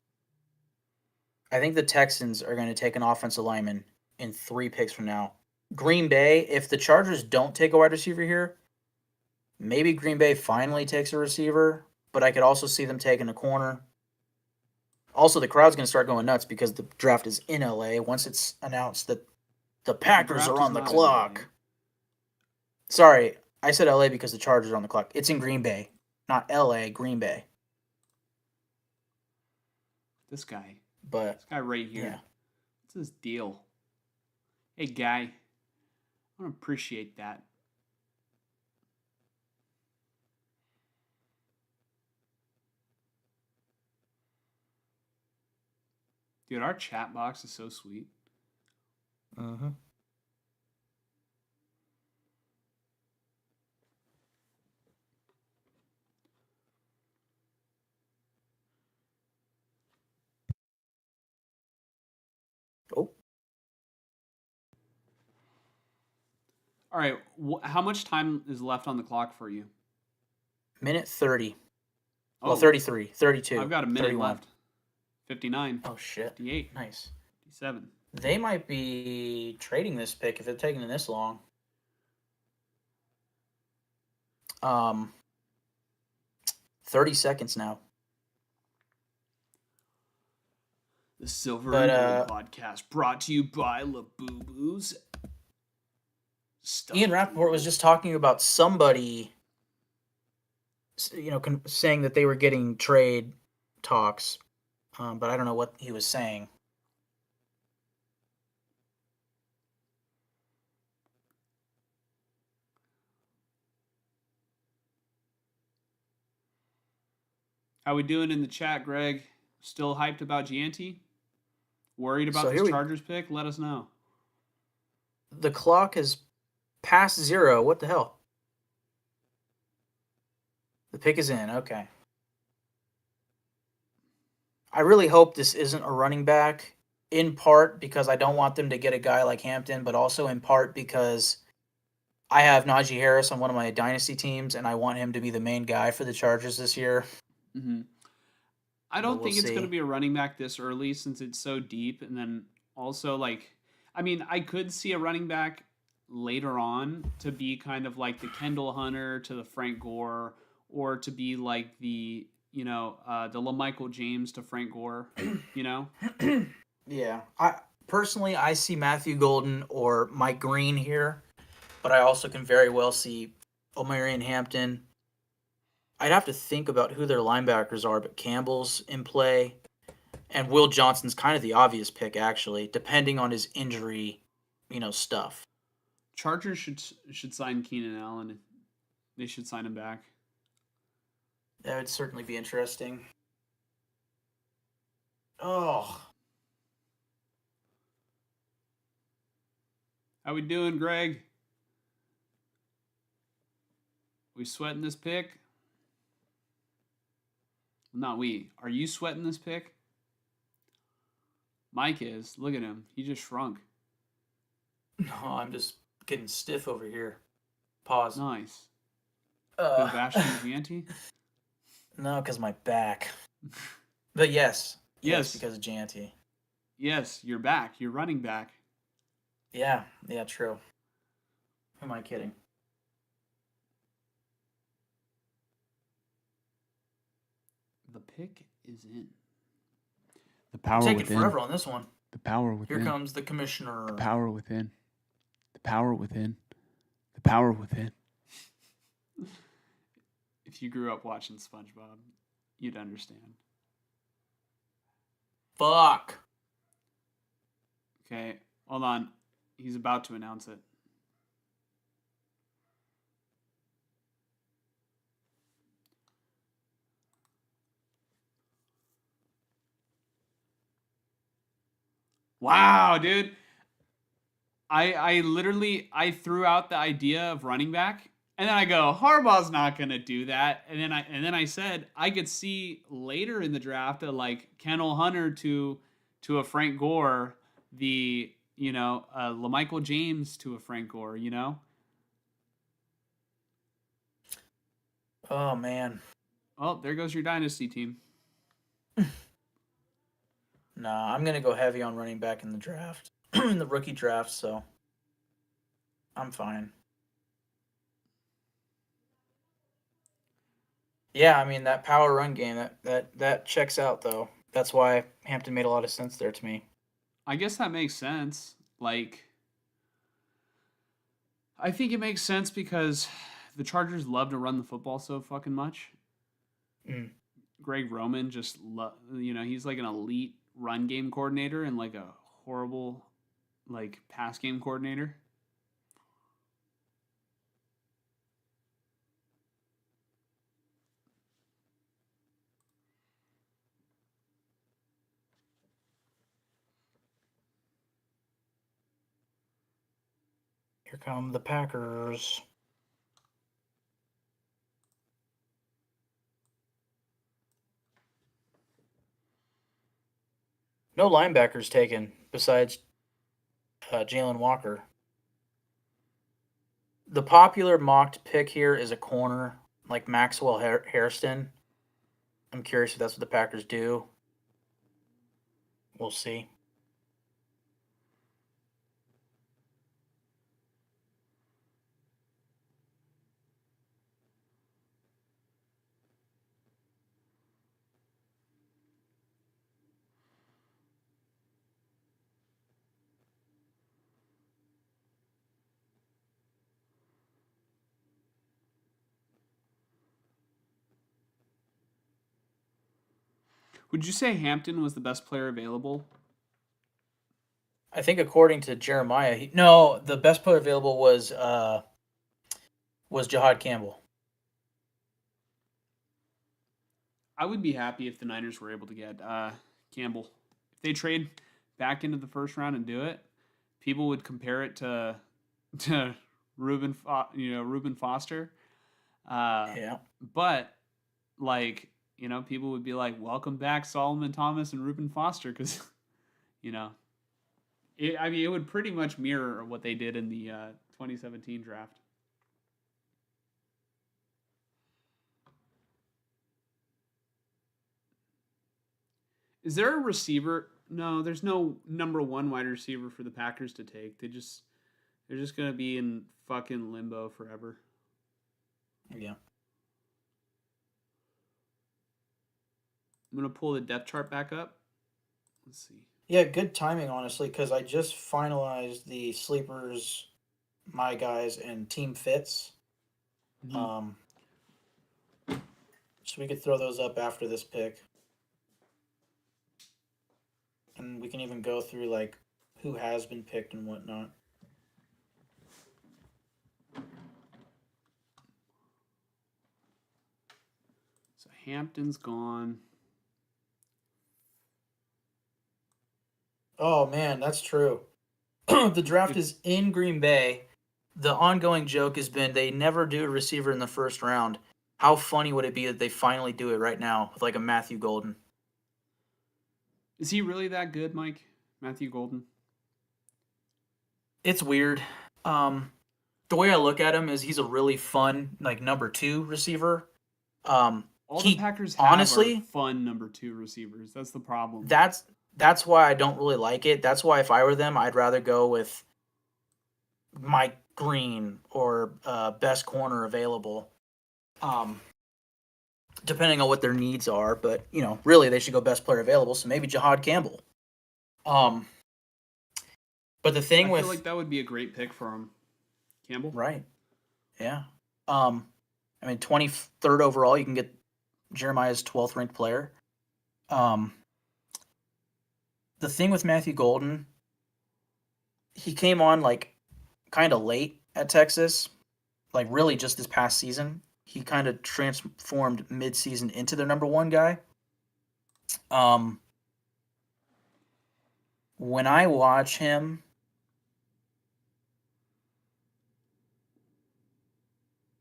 Speaker 2: the Texans are going to take an offensive lineman in 3 picks from now. Green Bay, if the Chargers don't take a wide receiver here, maybe Green Bay finally takes a receiver, but I could also see them taking a corner. Also, the crowd's going to start going nuts because the draft is in LA once it's announced that the
Speaker 1: The
Speaker 2: Packers
Speaker 1: draft
Speaker 2: are
Speaker 1: is
Speaker 2: on the
Speaker 1: not in LA.
Speaker 2: clock. Sorry, I said LA because the Chargers are on the clock. It's in Green Bay, not LA, Green Bay.
Speaker 1: This guy.
Speaker 2: But
Speaker 1: This guy right here.
Speaker 2: yeah.
Speaker 1: What's his deal? Hey, guy. I don't appreciate that. Dude, our chat box is so sweet.
Speaker 2: Mm-hmm. Oh,
Speaker 1: All right. How much time is left on the clock for you?
Speaker 2: minute 30. Well,
Speaker 1: Oh,
Speaker 2: 33, 32,
Speaker 1: I've got a minute
Speaker 2: 31.
Speaker 1: left. 59,
Speaker 2: Oh, shit.
Speaker 1: 58,
Speaker 2: Nice.
Speaker 1: 57.
Speaker 2: They might be trading this pick if they're taking it this long. Um, 30 seconds now.
Speaker 1: The Silver
Speaker 2: But
Speaker 1: and Gold podcast brought to you by Labubu's.
Speaker 2: Ian Rappaport was just talking about somebody, saying that they were getting trade talks. but I don't know what he was saying.
Speaker 1: How we doing in the chat, Greg? Still hyped about Gianti? Worried about
Speaker 2: So
Speaker 1: this
Speaker 2: here we,
Speaker 1: Chargers pick? Let us know.
Speaker 2: the clock is past 0. What the hell? The pick is in. Okay. I really hope this isn't a running back, in part because I don't want them to get a guy like Hampton, but also in part because I have Najee Harris on one of my dynasty teams, and I want him to be the main guy for the Chargers this year.
Speaker 1: Mm-hmm. I
Speaker 2: But
Speaker 1: don't
Speaker 2: we'll
Speaker 1: think it's going to
Speaker 2: see.
Speaker 1: be a running back this early since it's so deep. And then also, like, I mean, I could see a running back later on to be kind of like the Kendall Hunter to the Frank Gore, or to be like the LaMichael James to Frank Gore, you know?
Speaker 2: Yeah, I see Matthew Golden or Mike Green here, but I also can very well see Omarion Hampton. I'd have to think about who their linebackers are, but Campbell's in play, and Will Johnson's kind of the obvious pick actually, depending on his injury, stuff.
Speaker 1: Chargers should sign Keenan Allen. They should sign him back.
Speaker 2: That would certainly be interesting. Oh,
Speaker 1: How we doing, Greg? We sweating this pick? Not we. Are you sweating this pick? Mike is. Look at him. He just shrunk.
Speaker 2: no, I'm just getting stiff over here. Pause.
Speaker 1: Nice. Because
Speaker 2: Uh,
Speaker 1: of Ashton Gianti?
Speaker 2: no, because my back. But yes,
Speaker 1: Yes.
Speaker 2: because of Janty.
Speaker 1: Yes, you're back. You're running back.
Speaker 2: Yeah, true. Who am I kidding?
Speaker 1: The pick is in.
Speaker 3: The
Speaker 2: I'm
Speaker 3: power
Speaker 2: taking
Speaker 3: within.
Speaker 2: forever on this one.
Speaker 3: The power within.
Speaker 2: Here comes the commissioner.
Speaker 3: The power within. The power within. The power within.
Speaker 1: If you grew up watching SpongeBob, you'd understand.
Speaker 2: Fuck.
Speaker 1: Okay, hold on. He's about to announce it. Wow, dude. I literally I threw out the idea of running back, and then I go, Harbaugh's not gonna do that. And then I said I could see later in the draft a like Kendall Hunter to a Frank Gore, the LaMichael James to a Frank Gore,
Speaker 2: Oh man.
Speaker 1: Oh, there goes your dynasty team.
Speaker 2: Nah, I'm gonna go heavy on running back in the draft. In the rookie draft, so I'm fine. Yeah, I mean that power run game that checks out though. That's why Hampton made a lot of sense there to me.
Speaker 1: I guess that makes sense. Like, I think it makes sense because the Chargers love to run the football so fucking much.
Speaker 2: Mm.
Speaker 1: Greg Roman he's like an elite run game coordinator and like a horrible like pass game coordinator.
Speaker 2: Here come the Packers. No linebackers taken besides Jalen Walker. The popular mocked pick here is a corner like Maxwell Hairston. I'm curious if that's what the Packers do. We'll see.
Speaker 1: Would you say Hampton was the best player available?
Speaker 2: I think according to Jeremiah, no, the best player available was Jahad Campbell.
Speaker 1: I would be happy if the Niners were able to get Campbell. If they trade back into the first round and do it, people would compare it to Reuben Foster.
Speaker 2: Yeah.
Speaker 1: But like, people would be like, "Welcome back, Solomon Thomas and Reuben Foster," because it would pretty much mirror what they did in the 2017 draft. Is there a receiver? No, there's no number one wide receiver for the Packers to take. They're just gonna be in fucking limbo forever.
Speaker 2: Yeah.
Speaker 1: I'm gonna pull the depth chart back up. Let's see.
Speaker 4: Yeah, good timing, honestly, because I just finalized the sleepers, my guys, and team fits.
Speaker 1: Mhm.
Speaker 4: So we could throw those up after this pick, and we can even go through like who has been picked and whatnot.
Speaker 1: So Hampton's gone.
Speaker 4: Oh man, that's true. The draft is in Green Bay.
Speaker 2: The ongoing joke has been they never do a receiver in the first round. How funny would it be that they finally do it right now with like a Matthew Golden?
Speaker 1: Is he really that good, Mike? Matthew Golden?
Speaker 2: It's weird. The way I look at him is he's a really fun like number 2 receiver.
Speaker 1: All
Speaker 2: He-
Speaker 1: the Packers have
Speaker 2: honestly-
Speaker 1: are fun number 2 receivers. That's the problem.
Speaker 2: That's why I don't really like it. That's why if I were them, I'd rather go with Mike Green or best corner available. Depending on what their needs are, but really they should go best player available. So maybe Jahad Campbell. But the thing
Speaker 1: I
Speaker 2: with
Speaker 1: feel like that would be a great pick for him. Campbell?
Speaker 2: right, yeah. I mean 23rd overall, you can get Jeremiah's 12th ranked player. The thing with Matthew Golden, he came on like kind of late at Texas, like really just this past season. He kind of transformed mid-season into their number 1 guy. When I watch him,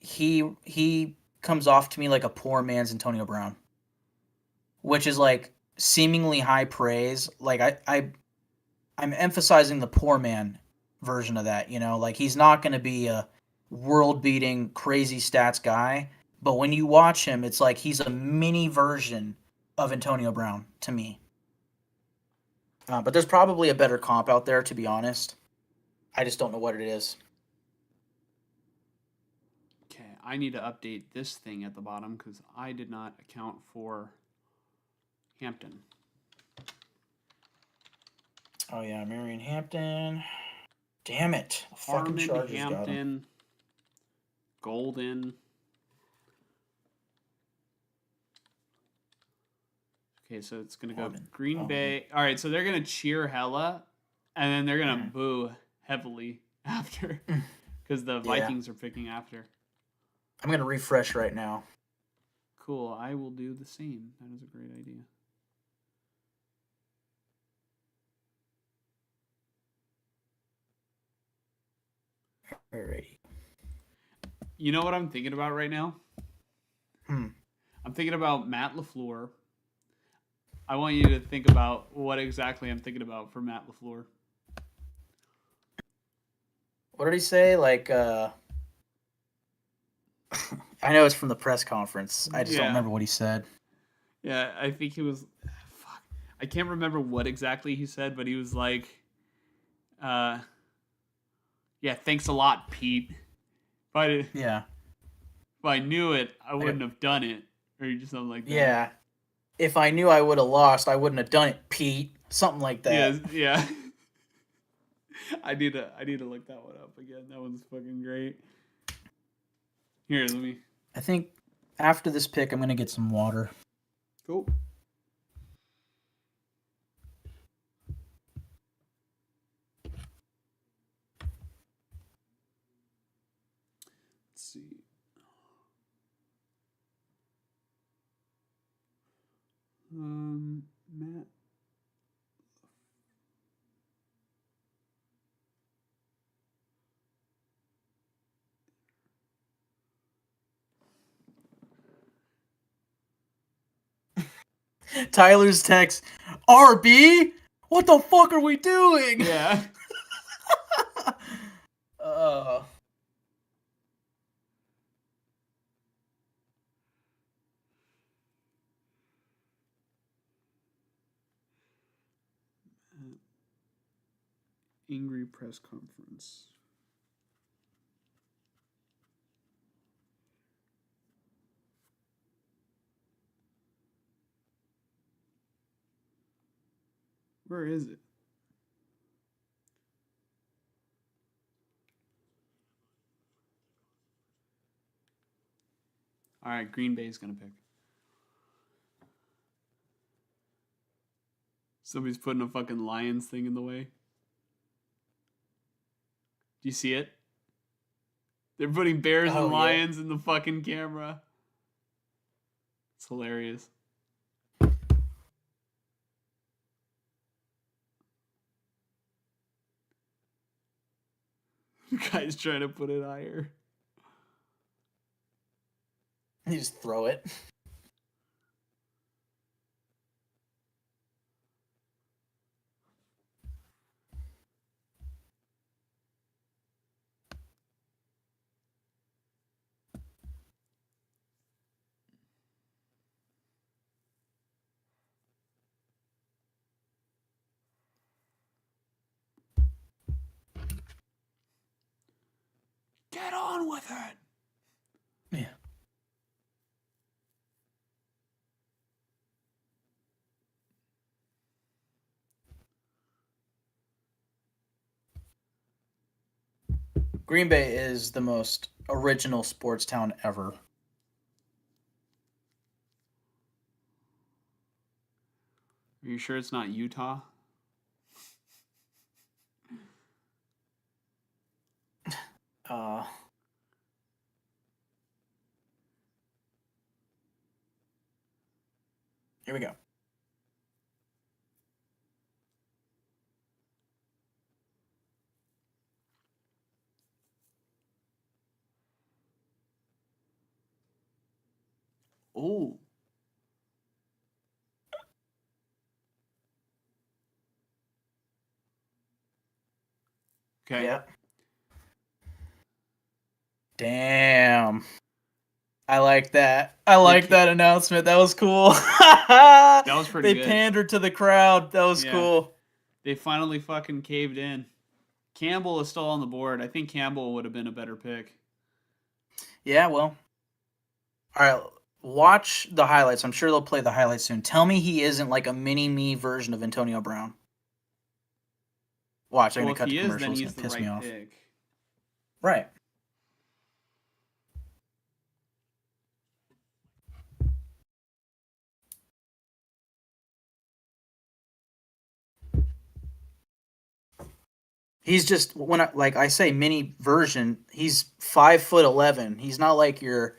Speaker 2: he comes off to me like a poor man's Antonio Brown, which is like seemingly high praise. Like I'm emphasizing the poor man version of that, like he's not going to be a world-beating crazy stats guy, but when you watch him, it's like he's a mini version of Antonio Brown to me. But there's probably a better comp out there, to be honest. I just don't know what it is.
Speaker 1: Okay, I need to update this thing at the bottom because I did not account for Hampton.
Speaker 4: Oh yeah, Marion Hampton. Damn it! The fucking
Speaker 1: Harmon,
Speaker 4: Chargers got him.
Speaker 1: Hampton, Golden. Okay, so it's gonna go
Speaker 4: Harmon.
Speaker 1: Green
Speaker 4: Oh,
Speaker 1: Bay. All right, so they're gonna cheer hella, and then they're gonna
Speaker 4: Mm.
Speaker 1: boo heavily after, because the
Speaker 2: Yeah.
Speaker 1: Vikings are picking after.
Speaker 2: I'm going to refresh right now.
Speaker 1: Cool. I will do the same. That is a great idea.
Speaker 2: Alrighty.
Speaker 1: You know what I'm thinking about right now?
Speaker 2: Hmm.
Speaker 1: I'm thinking about Matt LaFleur. I want you to think about what exactly I'm thinking about for Matt LaFleur.
Speaker 2: What did he say? Like, I know it's from the press conference. I just
Speaker 1: Yeah.
Speaker 2: don't remember what he said.
Speaker 1: Yeah, I think he was. Fuck. I can't remember what exactly he said, but he was like, yeah, thanks a lot, Pete. If
Speaker 2: Yeah.
Speaker 1: I knew it, I wouldn't have done it. Or just something like that.
Speaker 2: Yeah. If I knew I would have lost, I wouldn't have done it, Pete. Something like that.
Speaker 1: Yeah. I need to look that one up again. That one's fucking great. Here, let me.
Speaker 2: I think after this pick, I'm going to get some water.
Speaker 1: Cool.
Speaker 2: Tyler's text, RB? What the fuck are we doing?
Speaker 1: Yeah.
Speaker 2: Uh,
Speaker 1: Angry press conference. Where is it? All right, Green Bay's gonna pick. Somebody's putting a fucking Lions thing in the way. Do you see it? They're putting Bears
Speaker 4: Oh,
Speaker 1: and
Speaker 4: yeah.
Speaker 1: Lions in the fucking camera. It's hilarious. The guy's trying to put it higher.
Speaker 2: you just throw it.
Speaker 1: Get on with it.
Speaker 2: Yeah. Green Bay is the most original sports town ever.
Speaker 1: Are you sure it's not Utah?
Speaker 2: Uh, here we go.
Speaker 1: Oh. Okay.
Speaker 2: Yeah. Damn. I like that. I like
Speaker 1: ca-
Speaker 2: that announcement. That was cool.
Speaker 1: That was pretty
Speaker 2: They
Speaker 1: good.
Speaker 2: pandered to the crowd. That was
Speaker 1: Yeah.
Speaker 2: cool.
Speaker 1: They finally fucking caved in. Campbell is still on the board. I think Campbell would have been a better pick.
Speaker 2: Yeah, well. All right, watch the highlights. I'm sure they'll play the highlights soon. Tell me he isn't like a mini-me version of Antonio Brown. Watch, they're
Speaker 1: Well,
Speaker 2: going
Speaker 1: if
Speaker 2: to cut
Speaker 1: he
Speaker 2: the
Speaker 1: is,
Speaker 2: commercial.
Speaker 1: then
Speaker 2: It's
Speaker 1: he's
Speaker 2: going to
Speaker 1: the
Speaker 2: piss me
Speaker 1: right
Speaker 2: off.
Speaker 1: pick.
Speaker 2: Right. He's just when I say mini version, he's 5'11". He's not like your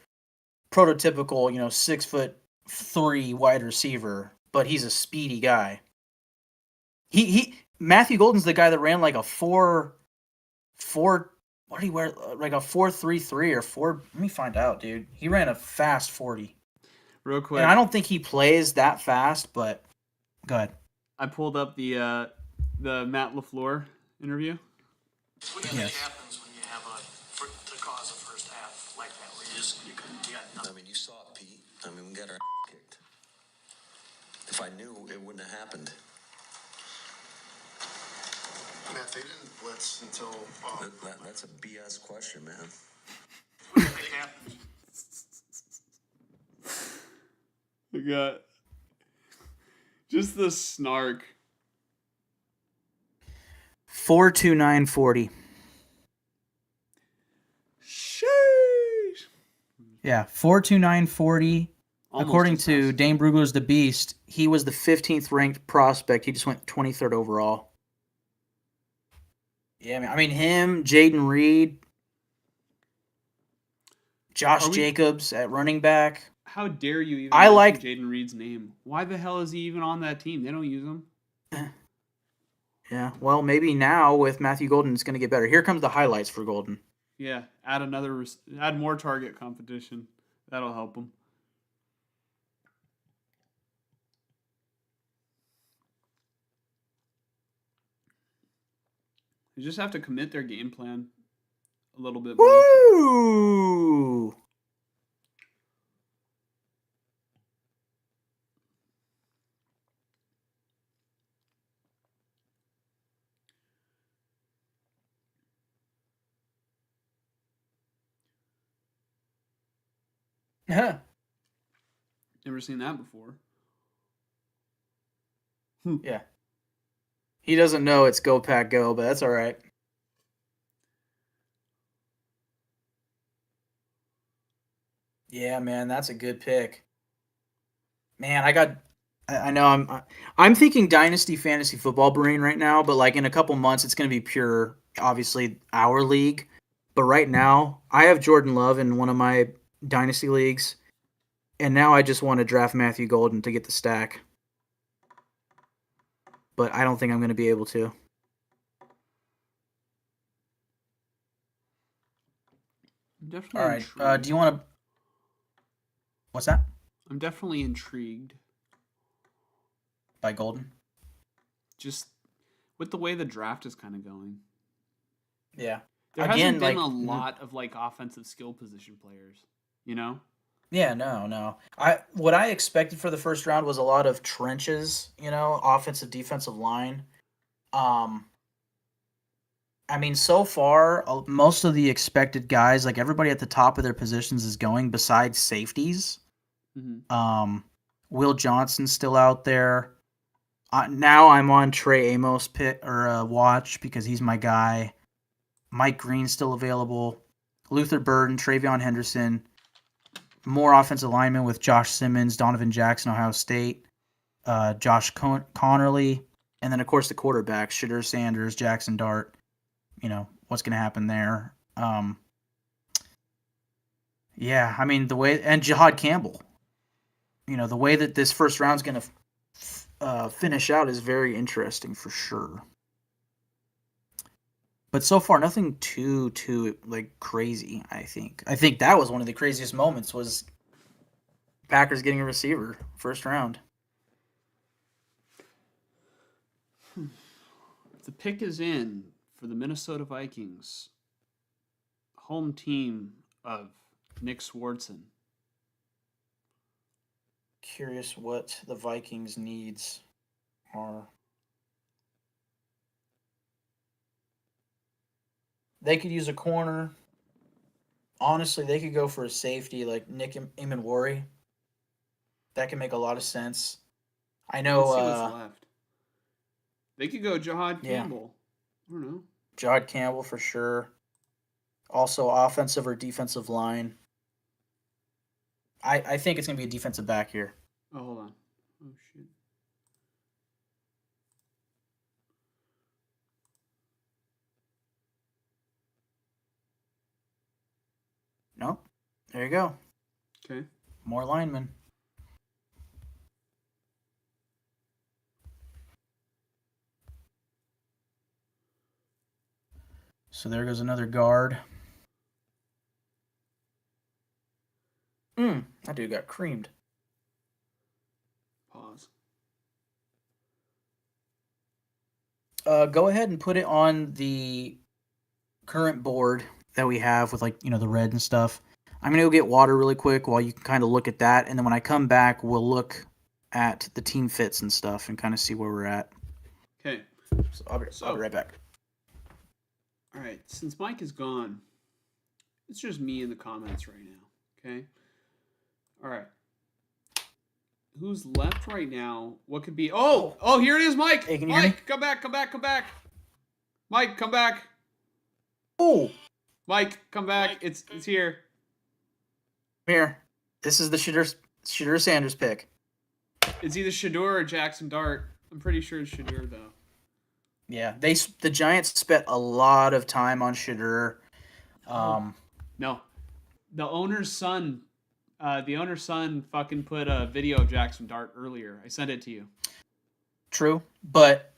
Speaker 2: prototypical, 6'3" wide receiver, but he's a speedy guy. He Matthew Golden's the guy that ran like a 4 what did he wear, like a 4.33 or 4, let me find out, dude. He ran a fast 40.
Speaker 1: Real quick,
Speaker 2: And I don't think he plays that fast, but go ahead.
Speaker 1: I pulled up the Matt LaFleur interview.
Speaker 5: What do you
Speaker 2: Yes.
Speaker 5: think happens when you have to cause a first half like that, where you got nothing?
Speaker 6: I mean, you saw Pete. I mean, we got our kicked. If I knew, it wouldn't have happened.
Speaker 5: Matt, they didn't blitz until.
Speaker 6: That's a BS question, man.
Speaker 5: What do you think happens?
Speaker 1: I got just the snark.
Speaker 2: 4.2940.
Speaker 1: Sheesh.
Speaker 2: Yeah, 4.2940.
Speaker 1: Almost
Speaker 2: According
Speaker 1: as
Speaker 2: to
Speaker 1: fast.
Speaker 2: Dane Brugler's The Beast, he was the 15th ranked prospect. He just went 23rd overall. Yeah, I mean him, Jaden Reed, Josh
Speaker 1: Are we-
Speaker 2: Jacobs at running back.
Speaker 1: How dare you even
Speaker 2: I
Speaker 1: mention
Speaker 2: like-
Speaker 1: Jaden Reed's name? Why the hell is he even on that team? They don't use him.
Speaker 2: Yeah, well, maybe now with Matthew Golden, it's going to get better. Here comes the highlights for Golden.
Speaker 1: Yeah, add more target competition. That'll help him. They just have to commit their game plan a little bit more.
Speaker 2: Woo!
Speaker 1: Never seen that before.
Speaker 2: Yeah. He doesn't know it's Go Pack Go, but that's all right. Yeah, man, that's a good pick. Man, I know I'm thinking Dynasty Fantasy Football brain right now, but like in a couple months it's going to be pure, obviously our league. But right now, I have Jordan Love in one of my Dynasty leagues, and now I just want to draft Matthew Golden to get the stack. But I don't think I'm going to be able to.
Speaker 1: Definitely
Speaker 2: All right.
Speaker 1: intrigued.
Speaker 2: Do you want to? What's that?
Speaker 1: I'm definitely intrigued.
Speaker 2: By Golden?
Speaker 1: Just with the way the draft is kind of going.
Speaker 2: Yeah.
Speaker 1: There
Speaker 2: Again,
Speaker 1: hasn't been
Speaker 2: like,
Speaker 1: a lot of like offensive skill position players, you know?
Speaker 2: Yeah, no. What I expected for the first round was a lot of trenches, offensive, defensive line. I mean, so far, most of the expected guys, like everybody at the top of their positions, is going. Besides safeties, Will Johnson's still out there. Now I'm on Trey Amos watch because he's my guy. Mike Green's still available. Luther Burden, Travion Henderson. More offensive linemen with Josh Simmons, Donovan Jackson, Ohio State, Josh Connerly, and then of course the quarterbacks, Shadur Sanders, Jackson Dart. What's going to happen there? Yeah, I mean and Jihad Campbell. The way that this first round's going to finish out is very interesting for sure. But so far, nothing too like crazy. I think that was one of the craziest moments was Packers getting a receiver first round.
Speaker 1: The pick is in for the Minnesota Vikings, home team of Nick Swardson.
Speaker 4: Curious what the Vikings' needs are. They could use a corner. Honestly, they could go for a safety like Nick Imanwari. That can make a lot of sense. I know.
Speaker 1: Let's see what's left. They could go Jihad
Speaker 4: Yeah.
Speaker 1: Campbell. I don't know.
Speaker 4: Jihad Campbell for sure. Also, offensive or defensive line.
Speaker 2: I think it's going to be a defensive back here.
Speaker 1: Oh, hold on. Oh, shit.
Speaker 2: Nope. There you go.
Speaker 1: Okay.
Speaker 2: More linemen. So there goes another guard. That dude got creamed.
Speaker 1: Pause.
Speaker 2: Go ahead and put it on the current board that we have with the red and stuff. I'm gonna go get water really quick while you can kind of look at that, and then when I come back, we'll look at the team fits and stuff and kind of see where we're at.
Speaker 1: Okay.
Speaker 2: So I'll be right back.
Speaker 1: All right. Since Mike is gone, it's just me in the comments right now. Okay. All right. Who's left right now? What could be? Oh, here it is, Mike.
Speaker 2: Hey, can you hear me?
Speaker 1: Mike, come back. Mike, come back.
Speaker 2: Oh,
Speaker 1: Mike, come back. It's here.
Speaker 2: here. This is the Shadur Sanders pick.
Speaker 1: It's either Shadur or Jackson Dart. I'm pretty sure it's Shadur though.
Speaker 2: Yeah, the Giants spent a lot of time on Shadur.
Speaker 1: No, the owner's son. The owner's son fucking put a video of Jackson Dart earlier. I sent it to you.
Speaker 2: True, but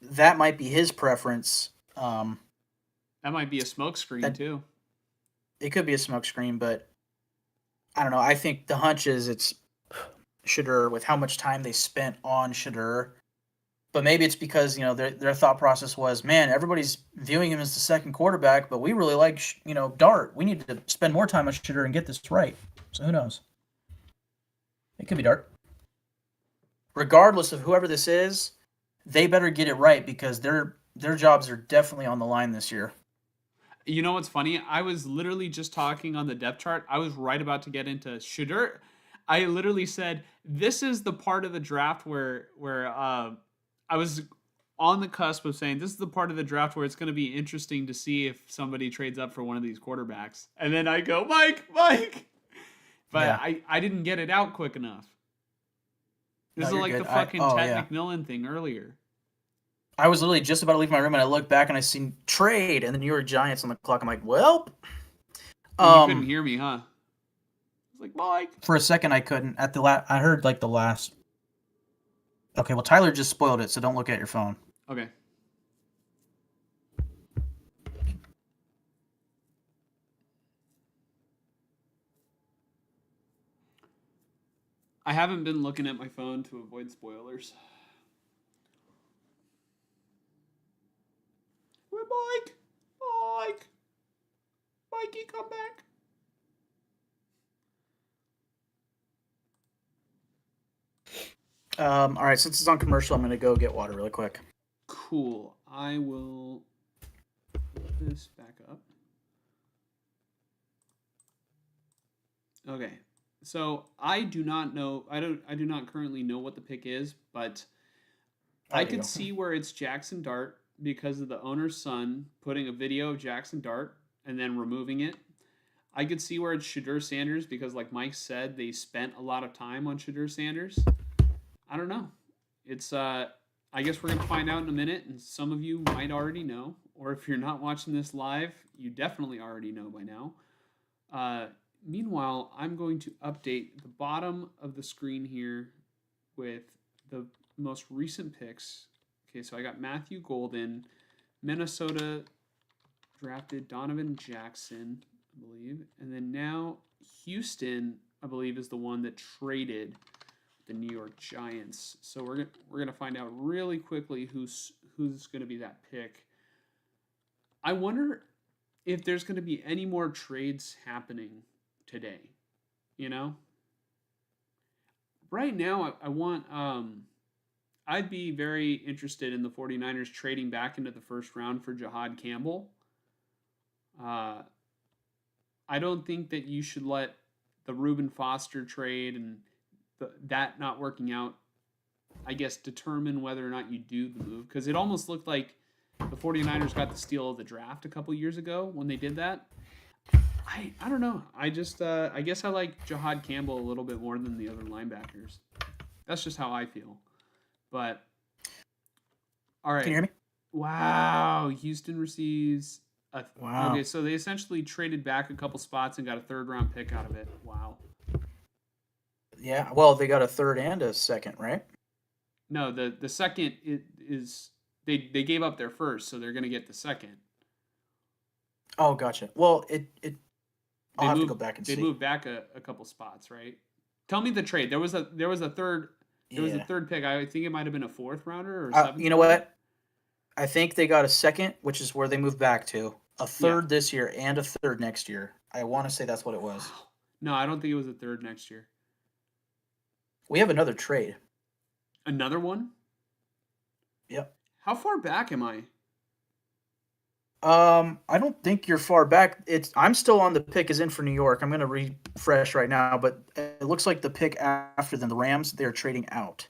Speaker 2: that might be his preference.
Speaker 1: That might be a smokescreen too.
Speaker 2: It could be a smokescreen, but I don't know. I think the hunch is it's Shadur with how much time they spent on Shadur.
Speaker 4: But maybe it's because their thought process was, man, everybody's viewing him as the second quarterback, but we really like Dart. We need to spend more time on Shedeur and get this right. So who knows? It could be Dart. Regardless of whoever this is, they better get it right because their jobs are definitely on the line this year.
Speaker 1: You know what's funny? I was literally just talking on the depth chart. I was right about to get into Shedeur. I literally said this is the part of the draft where I was on the cusp of saying this is the part of the draft where it's going to be interesting to see if somebody trades up for one of these quarterbacks. And then I go, Mike. But
Speaker 4: Yeah.
Speaker 1: I didn't get it out quick enough. This
Speaker 4: No,
Speaker 1: is
Speaker 4: you're
Speaker 1: like
Speaker 4: good.
Speaker 1: the fucking
Speaker 4: oh,
Speaker 1: Ted
Speaker 4: yeah.
Speaker 1: McMillan thing earlier.
Speaker 4: I was literally just about to leave my room and I looked back and I seen trade and the New York Giants on the clock. I'm like, well,
Speaker 1: You couldn't hear me, huh? I was like, Mike.
Speaker 4: for a second I couldn't. At the I heard like the last. Okay, well Tyler just spoiled it, so don't look at your phone.
Speaker 1: Okay. I haven't been looking at my phone to avoid spoilers. Where Mike? Mikey, come back.
Speaker 4: All right, since it's on commercial, I'm gonna go get water really quick.
Speaker 1: Cool. I will put this back up. Okay. So I do not know. I do not currently know what the pick is, but I could see where it's Jackson Dart because of the owner's son putting a video of Jackson Dart and then removing it. I could see where it's Shedeur Sanders because, like Mike said, they spent a lot of time on Shedeur Sanders. I don't know. It's I guess we're gonna find out in a minute, and some of you might already know, or if you're not watching this live, you definitely already know by now. Meanwhile, I'm going to update the bottom of the screen here with the most recent picks. Okay, so I got Matthew Golden, Minnesota drafted Donovan Jackson, I believe, and then now Houston, I believe, is the one that traded the New York Giants. So we're gonna find out really quickly who's gonna be that pick. I wonder if there's gonna be any more trades happening today. You know? Right now I want I'd be very interested in the 49ers trading back into the first round for Jahad Campbell. I don't think that you should let the Reuben Foster trade and that not working out, I guess, determine whether or not you do the move. Because it almost looked like the 49ers got the steal of the draft a couple years ago when they did that. I don't know. I just I guess I like Jahad Campbell a little bit more than the other linebackers. That's just how I feel. But all right.
Speaker 4: Can you hear me?
Speaker 1: Wow, Houston receives a
Speaker 4: Wow.
Speaker 1: Okay, so they essentially traded back a couple spots and got a third round pick out of it. Wow.
Speaker 4: Yeah. Well, they got a third and a second, right?
Speaker 1: No, the second is they gave up their first, so they're gonna get the second.
Speaker 4: Oh, gotcha. Well, I'll have to
Speaker 1: moved,
Speaker 4: go back and
Speaker 1: they
Speaker 4: see.
Speaker 1: moved back a couple spots, right? Tell me the trade. There was a third was a
Speaker 4: Yeah.
Speaker 1: third pick. I think it might have been a fourth rounder or seventh.
Speaker 4: You know what? I think they got a second, which is where they moved back to. A third this year and a third next year. I want to say that's what it was.
Speaker 1: No, I don't think it was a third next year.
Speaker 4: We have another trade.
Speaker 1: Another one?
Speaker 4: Yep.
Speaker 1: How far back am I?
Speaker 4: I don't think you're far back. I'm still on the pick is in for New York. I'm going to refresh right now, but it looks like the pick after them, the Rams, they're trading out.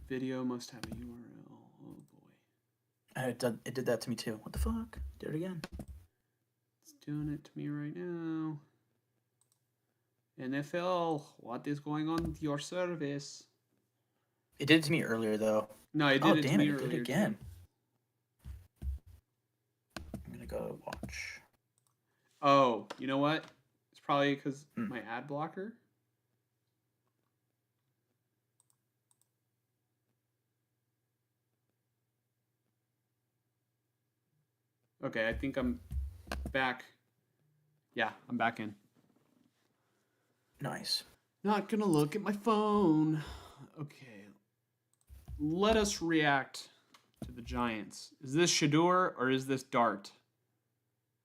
Speaker 1: Video must have a URL. Oh boy.
Speaker 4: It did that to me too. What the fuck? Did it again.
Speaker 1: It's doing it to me right now. NFL, what is going on with your service?
Speaker 4: It did it to me earlier though.
Speaker 1: No, it did
Speaker 4: Oh
Speaker 1: it
Speaker 4: damn
Speaker 1: to me
Speaker 4: it! It
Speaker 1: earlier.
Speaker 4: did it again. I'm gonna go watch.
Speaker 1: Oh, you know what? It's probably because
Speaker 4: Hmm.
Speaker 1: my ad blocker. Okay, I think I'm back. Yeah, I'm back in.
Speaker 4: Nice.
Speaker 1: Not gonna look at my phone. Okay, let us react to the Giants. Is this Shador or is this Dart?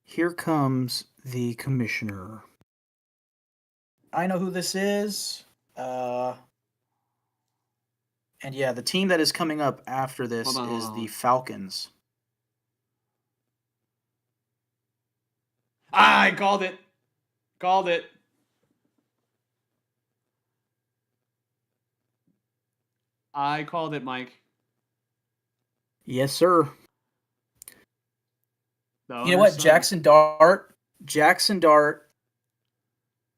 Speaker 4: Here comes the commissioner. I know who this is. And yeah, the team that is coming up after this
Speaker 1: Hold on,
Speaker 4: is
Speaker 1: hold
Speaker 4: the
Speaker 1: on.
Speaker 4: Falcons.
Speaker 1: I called it. Called it. I called it, Mike.
Speaker 4: Yes, sir.
Speaker 1: The
Speaker 4: You know
Speaker 1: owner's
Speaker 4: what?
Speaker 1: son.
Speaker 4: Jackson Dart. Jackson Dart.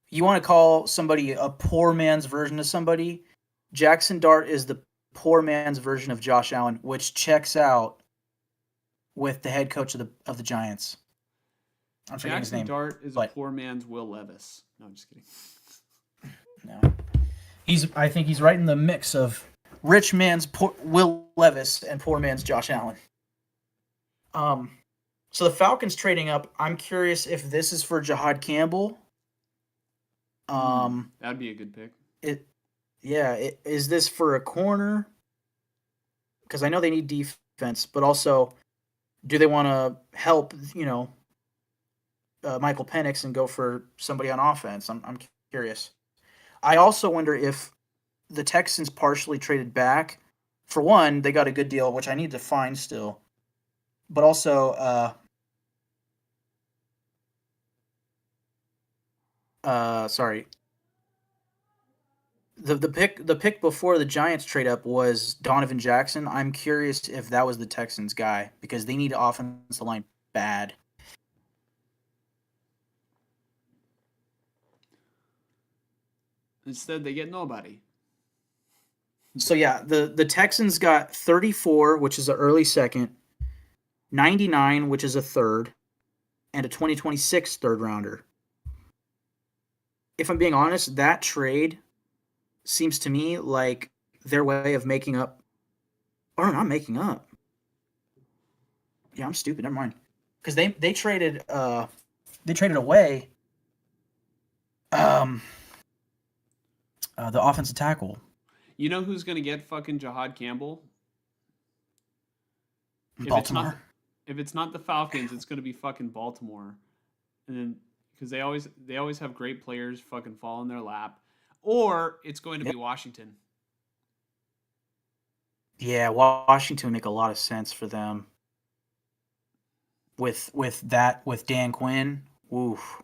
Speaker 4: You want to call somebody a poor man's version of somebody? Jackson Dart is the poor man's version of Josh Allen, which checks out with the head coach of the Giants. I'm forgetting his
Speaker 1: Jackson
Speaker 4: name.
Speaker 1: Dart is a
Speaker 4: but-
Speaker 1: poor man's Will Levis. No, I'm just kidding.
Speaker 4: No. I think he's right in the mix of rich man's Will Levis and poor man's Josh Allen. So the Falcons trading up. I'm curious if this is for Jahad Campbell.
Speaker 1: That'd be a good pick.
Speaker 4: Is this for a corner? Because I know they need defense, but also, do they want to help? Michael Penix and go for somebody on offense? I'm curious. I also wonder if the Texans partially traded back. For one, they got a good deal, which I need to find still. But also, sorry. The pick before the Giants trade up was Donovan Jackson. I'm curious if that was the Texans guy because they need offensive line bad.
Speaker 1: Instead, they get nobody.
Speaker 4: So yeah, the Texans got 34, which is an early second, 99, which is a third, and a 2026 third rounder. If I'm being honest, that trade seems to me like their way of making up. Or not making up. Yeah, I'm stupid. Never mind. Because they traded away the offensive tackle.
Speaker 1: You know who's gonna get fucking Jahad Campbell?
Speaker 4: Baltimore.
Speaker 1: If it's not the Falcons, it's gonna be fucking Baltimore, and then because they always have great players fucking fall in their lap, or it's going to be Washington.
Speaker 4: Yeah, Washington would make a lot of sense for them. With Dan Quinn, oof.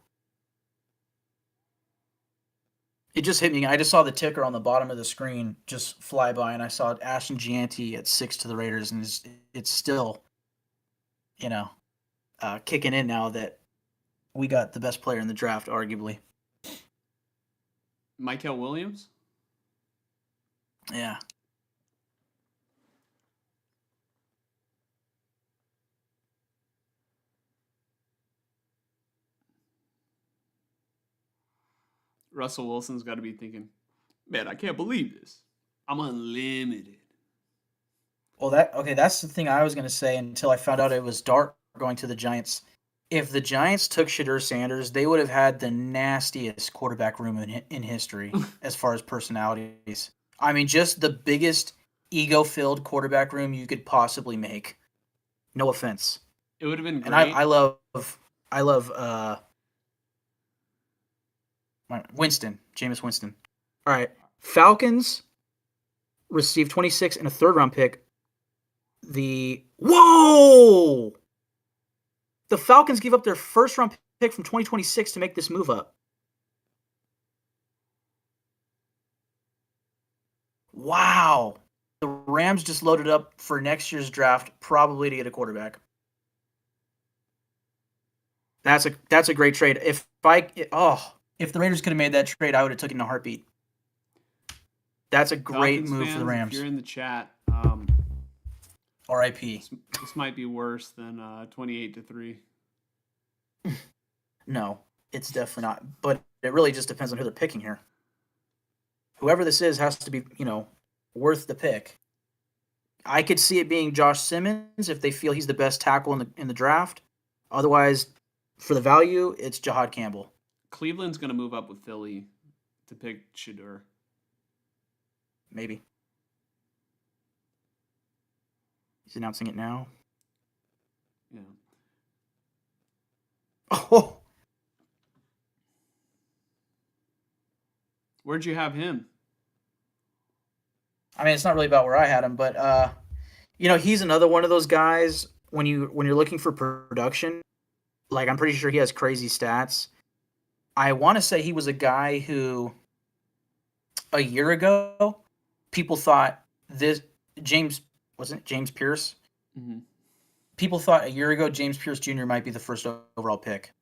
Speaker 4: It just hit me. I just saw the ticker on the bottom of the screen just fly by, and I saw Ashton Gianti at 6 to the Raiders, and it's still, kicking in now that we got the best player in the draft, arguably.
Speaker 1: Michael Williams.
Speaker 4: Yeah.
Speaker 1: Russell Wilson's got to be thinking, man, I can't believe this. I'm unlimited.
Speaker 4: Well, that's the thing I was going to say until I found out it was Dart going to the Giants. If the Giants took Shadur Sanders, they would have had the nastiest quarterback room in history as far as personalities. I mean, just the biggest ego-filled quarterback room you could possibly make. No offense.
Speaker 1: It would have been great.
Speaker 4: And I love Winston, Jameis Winston. All right, Falcons received 26 and a third-round pick. The Falcons gave up their first-round pick from 2026 to make this move up. Wow. The Rams just loaded up for next year's draft, probably to get a quarterback. That's a great trade. If the Raiders could have made that trade, I would have taken it in a heartbeat. That's a great
Speaker 1: Falcons
Speaker 4: move
Speaker 1: fans,
Speaker 4: for the Rams.
Speaker 1: If you're in the chat,
Speaker 4: R.I.P.
Speaker 1: this might be worse than 28-3.
Speaker 4: No, it's definitely not. But it really just depends on who they're picking here. Whoever this is has to be, worth the pick. I could see it being Josh Simmons if they feel he's the best tackle in the draft. Otherwise, for the value, it's Jahad Campbell.
Speaker 1: Cleveland's going to move up with Philly to pick Shador.
Speaker 4: Maybe.
Speaker 2: He's announcing it now.
Speaker 1: Yeah.
Speaker 2: Oh,
Speaker 1: Where'd you have him?
Speaker 4: I mean, it's not really about where I had him, but
Speaker 2: he's another one of those guys when you're looking for production. Like, I'm pretty sure he has crazy stats. I want to say he was a guy who a year ago people thought James Pierce.
Speaker 1: Mm-hmm.
Speaker 4: People thought a year ago James Pierce Jr. might be the first overall pick,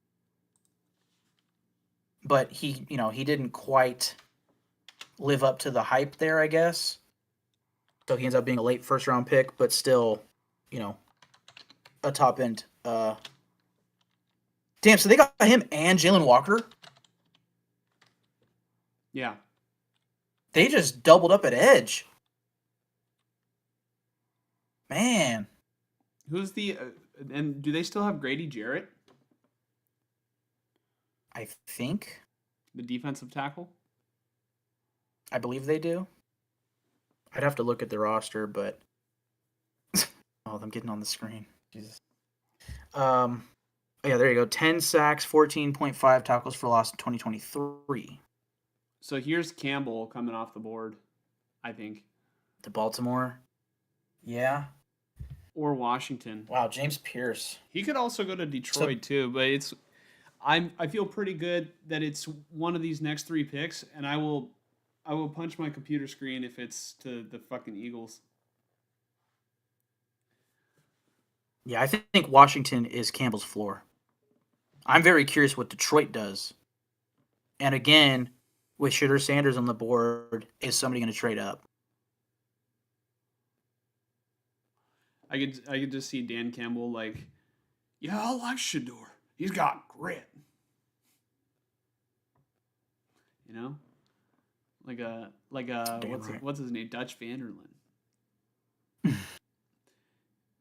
Speaker 4: but he didn't quite live up to the hype there, I guess. So he ends up being a late first round pick, but still, a top end. Damn, so they got him and Jalen Walker.
Speaker 1: Yeah.
Speaker 4: They just doubled up at edge. Man.
Speaker 1: Who's the and do they still have Grady Jarrett,
Speaker 4: I think.
Speaker 1: the defensive tackle?
Speaker 2: I believe they do. I'd have to look at the roster, but oh, I'm getting on the screen. Jesus. Yeah, there you go. 10 sacks, 14.5 tackles for loss in 2023.
Speaker 1: So here's Campbell coming off the board, I think,
Speaker 2: To Baltimore.
Speaker 4: Yeah.
Speaker 1: or Washington.
Speaker 4: Wow, James Pierce.
Speaker 1: He could also go to Detroit too, but I feel pretty good that it's one of these next 3 picks, and I will punch my computer screen if it's to the fucking Eagles.
Speaker 2: Yeah, I think Washington is Campbell's floor. I'm very curious what Detroit does. And again, with Shedeur Sanders on the board, is somebody going to trade up?
Speaker 1: I could just see Dan Campbell like, yeah, I like Shedeur. He's got grit. You know? Like a
Speaker 2: Damn right.
Speaker 1: what's his name? Dutch Vanderlyn.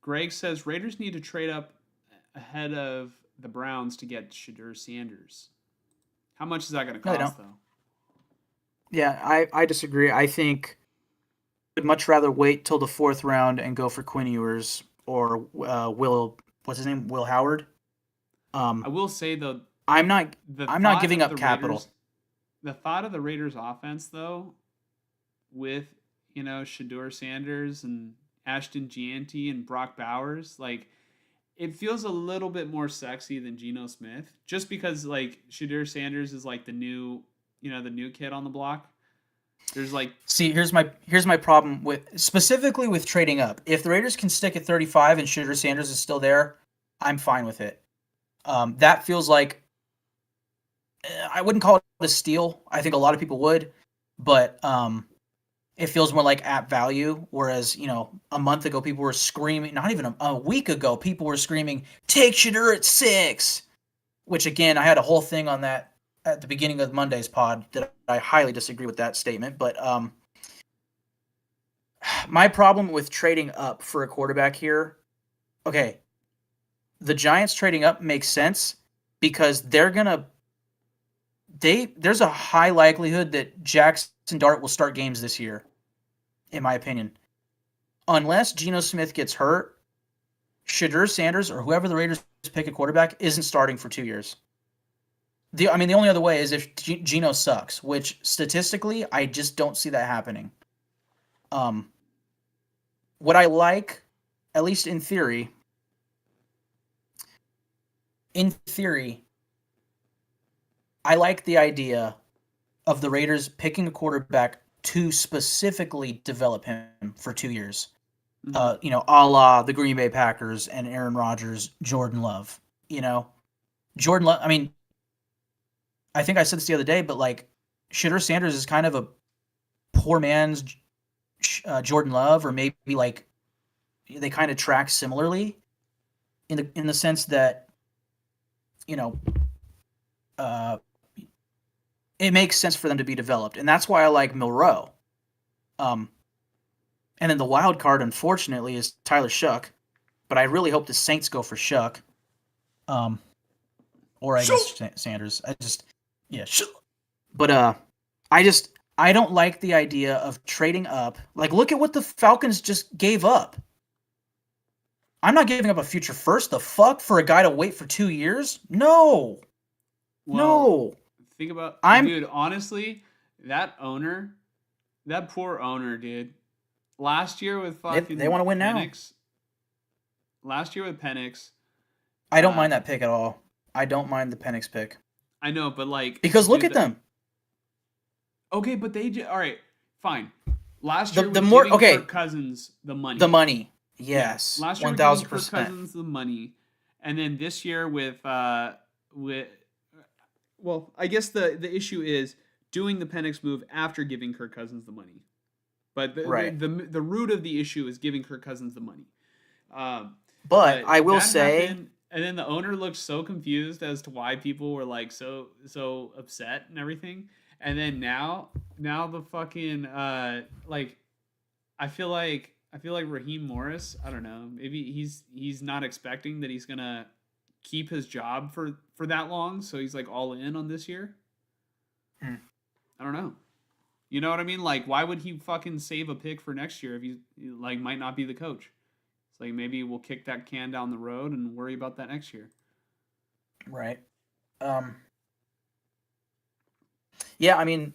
Speaker 1: Greg says Raiders need to trade up ahead of the Browns to get Shedeur Sanders. How much is that going to
Speaker 4: No, they
Speaker 1: cost,
Speaker 4: don't.
Speaker 1: though?
Speaker 2: Yeah, I disagree. I think I'd much rather wait till the 4th round and go for Quinn Ewers or what's his name? Will Howard.
Speaker 1: I will say, though,
Speaker 2: I'm not
Speaker 1: thought
Speaker 2: giving
Speaker 1: of
Speaker 2: up
Speaker 1: the
Speaker 2: capital.
Speaker 1: Raiders- the thought of the Raiders offense, though, with, Shedeur Sanders and Ashton Gianti and Brock Bowers, like, it feels a little bit more sexy than Geno Smith, just because, like, Shedeur Sanders is like the new kid on the block. There's like,
Speaker 4: See, here's my problem specifically with trading up. If the Raiders can stick at 35 and Shedeur Sanders is still there, I'm fine with it. That feels like I wouldn't call it a steal. I think a lot of people would, but it feels more like at value. Whereas, a month ago people were screaming, not even a week ago, people were screaming, take Shedeur at 6, which again, I had a whole thing on that at the beginning of Monday's pod that I highly disagree with that statement. But my problem with trading up for a quarterback here, okay, the Giants trading up makes sense because there's a high likelihood that Jackson Dart will start games this year, in my opinion. Unless Geno Smith gets hurt, Shedeur Sanders or whoever the Raiders pick a quarterback isn't starting for 2 years. The only other way is if Geno sucks, which statistically I just don't see that happening. What I like, at least in theory, I like the idea of the Raiders picking a quarterback to specifically develop him for 2 years. A la the Green Bay Packers and Aaron Rodgers, Jordan Love. Jordan Love, I mean, I think I said this the other day, but like Shedeur Sanders is kind of a poor man's Jordan Love, or maybe like they kind of track similarly in the sense that it makes sense for them to be developed, and that's why I like Milroe. And then the wild card, unfortunately, is Tyler Shuck, but I really hope the Saints go for Shuck, or I guess Sanders. But I don't like the idea of trading up. Like, look at what the Falcons just gave up. I'm not giving up a future first. The fuck for a guy to wait for 2 years? No, no.
Speaker 1: Think about,
Speaker 4: I'm-
Speaker 1: dude. Honestly, that poor owner, dude. Last year with fucking
Speaker 4: They wanna win now.
Speaker 1: Penix, Last year with Penix,
Speaker 4: I don't mind that pick at all. I don't mind the Penix pick
Speaker 1: I know, but like
Speaker 4: because look
Speaker 1: dude,
Speaker 4: at them.
Speaker 1: Okay, but all right, fine. Last
Speaker 4: The-
Speaker 1: year,
Speaker 4: the
Speaker 1: was
Speaker 4: more-
Speaker 1: giving
Speaker 4: okay.
Speaker 1: Kirk Cousins the money.
Speaker 4: The money, yes,
Speaker 1: Last year, we're giving Kirk
Speaker 4: 1,000%.
Speaker 1: Cousins the money, and then this year with, well, I guess the issue is doing the Penix move after giving Kirk Cousins the money, but
Speaker 4: Right.
Speaker 1: the root of the issue is giving Kirk Cousins the money.
Speaker 4: But I will
Speaker 1: that
Speaker 4: say,
Speaker 1: happened, and then the owner looked so confused as to why people were like so upset and everything. And then now the fucking like I feel like Raheem Morris, I don't know, maybe he's not expecting that he's gonna keep his job for that long, so he's like all in on this year.
Speaker 4: Hmm.
Speaker 1: I don't know. You know what I mean? Like, why would he fucking save a pick for next year if he like might not be the coach? It's like maybe we'll kick that can down the road and worry about that next year.
Speaker 4: right? Yeah, I mean,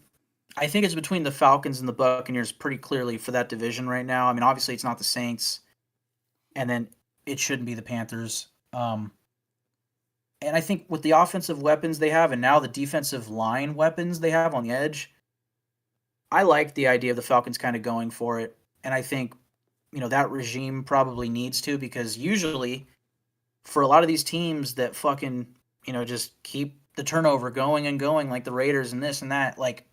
Speaker 4: I think it's between the Falcons and the Buccaneers pretty clearly for that division right now. I mean, obviously it's not the Saints, and then it shouldn't be the Panthers. And I think with the offensive weapons they have, and now the defensive line weapons they have on the edge, I like the idea of the Falcons kind of going for it. And I think, that regime probably needs to, because usually for a lot of these teams that fucking, just keep the turnover going and going, like the Raiders and this and that, like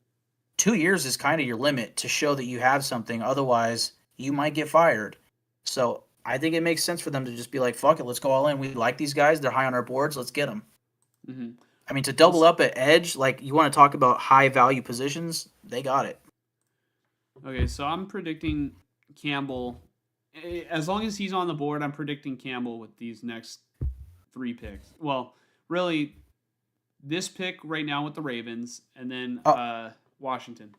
Speaker 4: 2 years is kind of your limit to show that you have something. Otherwise, you might get fired. So I think it makes sense for them to just be like, fuck it, let's go all in. We like these guys. They're high on our boards. Let's get them.
Speaker 1: Mm-hmm.
Speaker 4: I mean, to double up at edge, like you want to talk about high value positions, they got it.
Speaker 1: Okay, so I'm predicting Campbell. As long as he's on the board, I'm predicting Campbell with these next 3 picks. Well, really, this pick right now with the Ravens, and then Washington.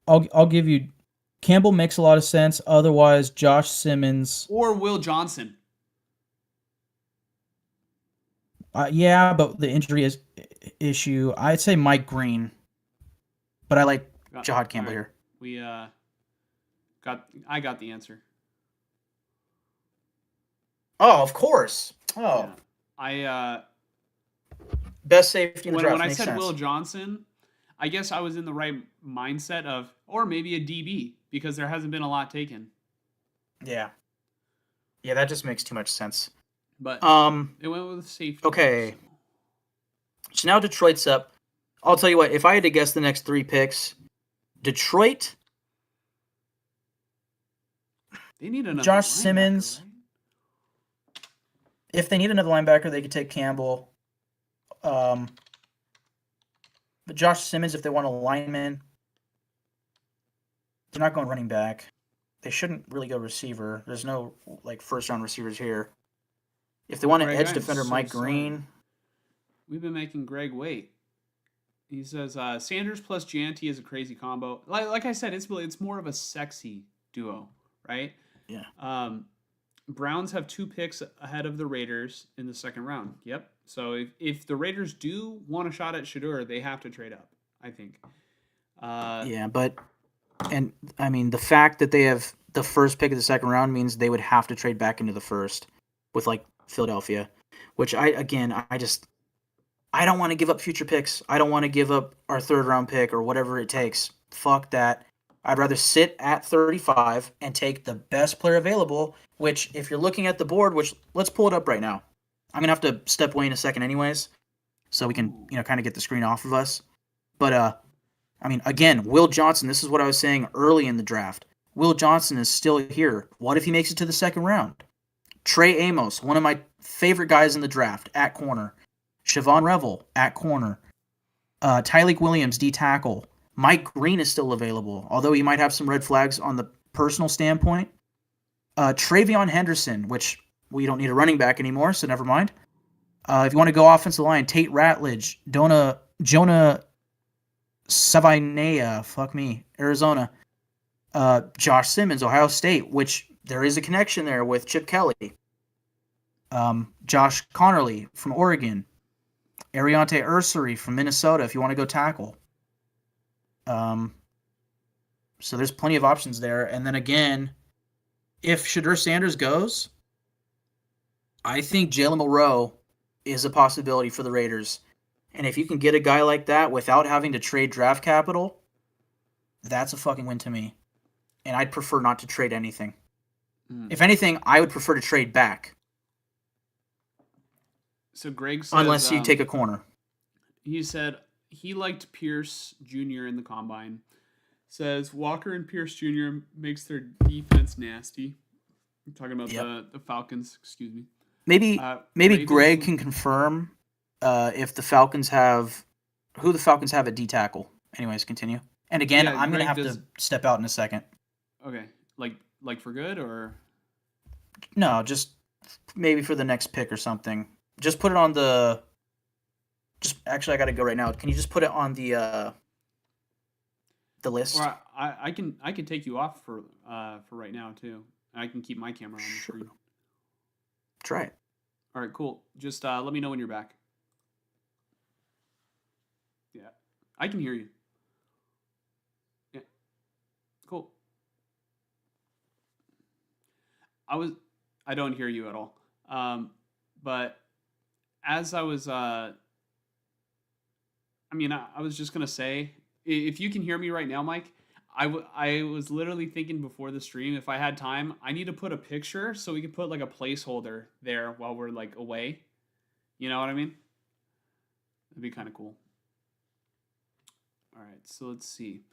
Speaker 7: I'll give you Campbell makes a lot of sense. Otherwise, Josh Simmons.
Speaker 1: Or Will Johnson.
Speaker 7: Yeah, but the injury issue. I'd say Mike Green, but I like Jahad Campbell
Speaker 1: All right.
Speaker 7: here.
Speaker 1: We I got the answer.
Speaker 4: Oh, of course. Oh,
Speaker 1: Yeah.
Speaker 4: best safety in the draft.
Speaker 1: When I
Speaker 4: Makes
Speaker 1: said
Speaker 4: sense.
Speaker 1: Will Johnson, I guess I was in the right mindset of, or maybe a DB, because there hasn't been a lot taken.
Speaker 4: Yeah, that just makes too much sense.
Speaker 1: But it went with safety.
Speaker 4: Okay. So now Detroit's up. I'll tell you what, if I had to guess the next 3 picks, Detroit,
Speaker 1: They need another
Speaker 4: Josh
Speaker 1: linebacker,
Speaker 4: Simmons.
Speaker 1: right?
Speaker 4: if they need another linebacker, they could take Campbell. But Josh Simmons, if they want a lineman, they're not going running back. They shouldn't really go receiver. There's no first round receivers here. If they want an
Speaker 1: Greg,
Speaker 4: edge
Speaker 1: I'm
Speaker 4: defender,
Speaker 1: so
Speaker 4: Mike
Speaker 1: sorry.
Speaker 4: Green.
Speaker 1: We've been making Greg wait. He says Sanders plus Gianti is a crazy combo. Like I said, it's more of a sexy duo, right?
Speaker 4: Yeah.
Speaker 1: Browns have 2 picks ahead of the Raiders in the second round. Yep. So if the Raiders do want a shot at Shedeur, they have to trade up, I think.
Speaker 4: Yeah, I mean, the fact that they have the first pick of the second round means they would have to trade back into the first with Philadelphia, which I don't want to give up future picks. I don't want to give up our 3rd round pick or whatever it takes. Fuck that. I'd rather sit at 35 and take the best player available, which if you're looking at the board, which let's pull it up right now. I'm going to have to step away in a second anyways, so we can, kind of get the screen off of us. But, I mean, again, Will Johnson, this is what I was saying early in the draft. Will Johnson is still here. What if he makes it to the second round? Trey Amos, one of my favorite guys in the draft, at corner. Siobhan Revel, at corner. Tyleik Williams, D-tackle. Mike Green is still available, although he might have some red flags on the personal standpoint. Travion Henderson, which we don't need a running back anymore, so never mind. If you want to go offensive line, Tate Ratledge, Jonah Savinea, Arizona. Josh Simmons, Ohio State, which
Speaker 7: there is a connection there with Chip Kelly. Josh Connerly from Oregon. Ariante Ursary from Minnesota if you want to go tackle. So there's plenty of options there. And then again, if Shadur Sanders goes, I think Jalen Milroe is a possibility for the Raiders. And if you can get a guy like that without having to trade draft capital, that's a fucking win to me. And I'd prefer not to trade anything. If anything, I would prefer to trade back.
Speaker 1: So Greg says,
Speaker 7: Unless you take a corner.
Speaker 1: He said he liked Pierce Jr. in the combine. Says Walker and Pierce Jr. makes their defense nasty. I'm talking about the Falcons, excuse me.
Speaker 7: Maybe
Speaker 1: Ravens-
Speaker 7: Greg can confirm if the Falcons have who the Falcons have at D tackle. Anyways, continue. And again,
Speaker 1: Yeah,
Speaker 7: I'm gonna
Speaker 1: Greg
Speaker 7: have
Speaker 1: does-
Speaker 7: to step out in a second.
Speaker 1: Okay, like for good or
Speaker 7: No, just maybe for the next pick or something. Just put it on the. Just actually, I gotta go right now. Can you just put it on the list?
Speaker 1: or I can take you off for right now too. I can keep my camera on the
Speaker 7: Sure.
Speaker 1: screen.
Speaker 7: Try it.
Speaker 1: All right, cool. Just let me know when you're back. Yeah, I can hear you. Yeah, cool. I don't hear you at all. But as I was, I was just gonna say, if you can hear me right now, Mike, I was literally thinking before the stream, if I had time, I need to put a picture so we can put like a placeholder there while we're like away. You know what I mean? That'd be kind of cool. All right, so let's see.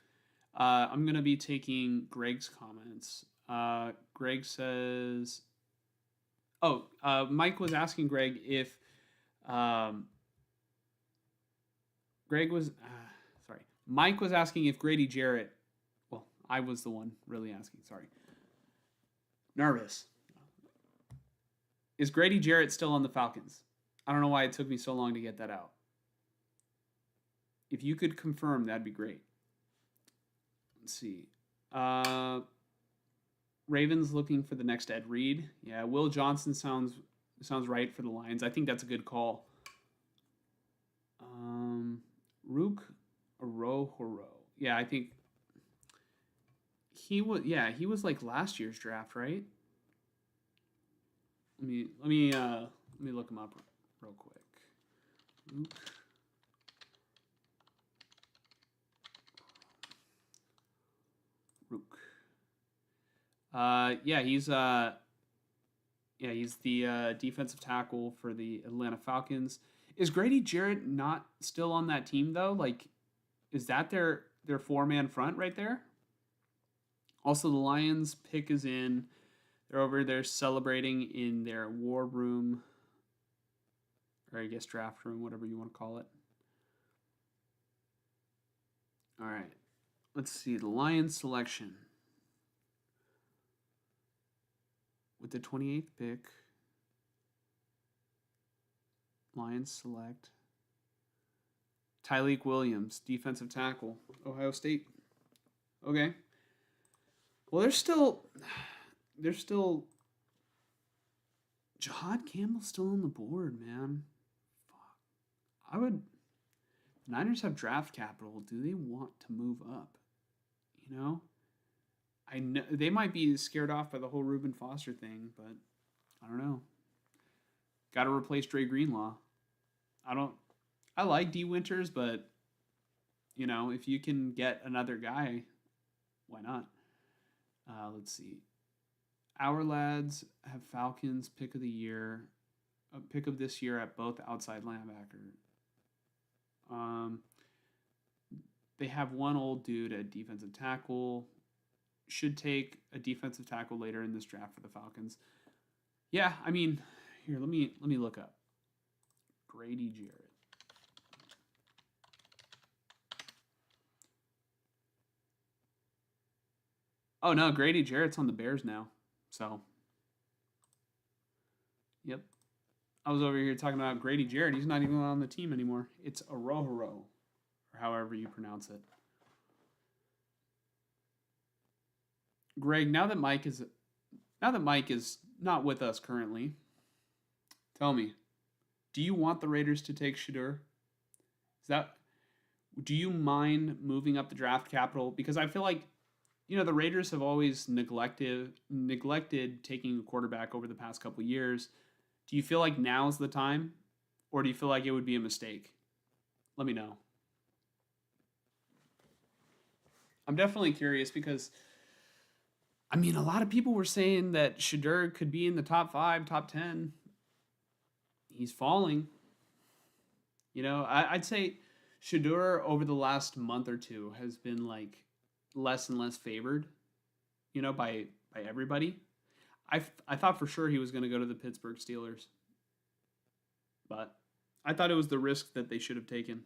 Speaker 1: I'm gonna be taking Greg's comments. Greg says, Mike was asking Greg if Mike was asking if Grady Jarrett. Well, I was the one really asking. Sorry. Nervous. Is Grady Jarrett still on the Falcons? I don't know why it took me so long to get that out. If you could confirm, that'd be great. Let's see. Ravens looking for the next Ed Reed. Yeah, Will Johnson sounds right for the Lions. I think that's a good call. Rook Orohoro. Yeah, I think he was. Yeah, he was like last year's draft, right? Let me look him up real quick. Rook. He's the defensive tackle for the Atlanta Falcons. Is Grady Jarrett not still on that team though? Like, is that their 4-man front right there? Also, the Lions pick is in. They're over there celebrating in their war room, or I guess draft room, whatever you want to call it. All right, let's see the Lions selection. With the 28th pick, Lions select Tyleik Williams, defensive tackle, Ohio State. Okay. Well, there's still Jahad Campbell's still on the board, man. Fuck. The Niners have draft capital. Do they want to move up? You know? I know they might be scared off by the whole Reuben Foster thing, but I don't know. Got to replace Dre Greenlaw. I like D Winters, but you know, if you can get another guy, why not? Let's see. Our lads have Falcons pick of the year, pick of this year at both outside linebacker. They have one old dude at defensive tackle. Should take a defensive tackle later in this draft for the Falcons. Yeah, I mean, here, let me look up Grady Jarrett. Oh no, Grady Jarrett's on the Bears now. So, yep. I was over here talking about Grady Jarrett. He's not even on the team anymore. It's Orohoro, or however you pronounce it. Greg, now that Mike is Now that Mike is not with us currently, tell me, do you want the Raiders to take Shedeur? Is that Do you mind moving up the draft capital? Because I feel like, the Raiders have always neglected taking a quarterback over the past couple years. Do you feel like now's the time, or do you feel like it would be a mistake? Let me know. I'm definitely curious because, I mean, a lot of people were saying that Shedeur could be in the top 5, top 10. He's falling. I'd say Shedeur over the last month or two has been like less and less favored, by everybody. I thought for sure he was going to go to the Pittsburgh Steelers, but I thought it was the risk that they should have taken.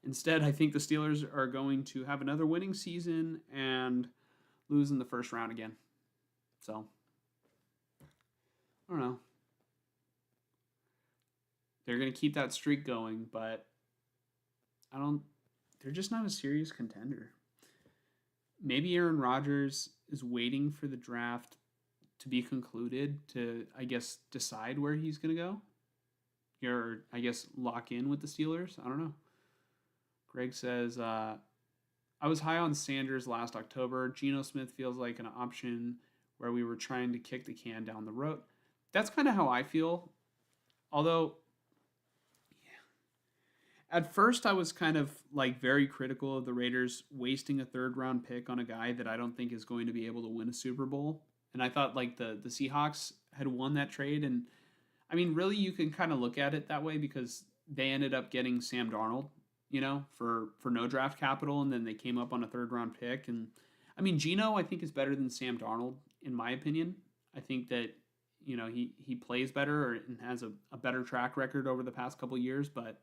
Speaker 1: Instead, I think the Steelers are going to have another winning season and lose in the first round again. So, I don't know. They're going to keep that streak going, but they're just not a serious contender. Maybe Aaron Rodgers is waiting for the draft to be concluded to, I guess, decide where he's going to go. Or, I guess, lock in with the Steelers. I don't know. Greg says, I was high on Sanders last October. Geno Smith feels like an option where we were trying to kick the can down the road. That's kind of how I feel. Although, at first I was kind of like very critical of the Raiders wasting a 3rd round pick on a guy that I don't think is going to be able to win a Super Bowl. And I thought like the Seahawks had won that trade. And I mean, really, you can kind of look at it that way because they ended up getting Sam Darnold, for no draft capital, and then they came up on a 3rd round pick. And I mean, Geno, I think, is better than Sam Darnold, in my opinion. I think that, he plays better and has a better track record over the past couple years. But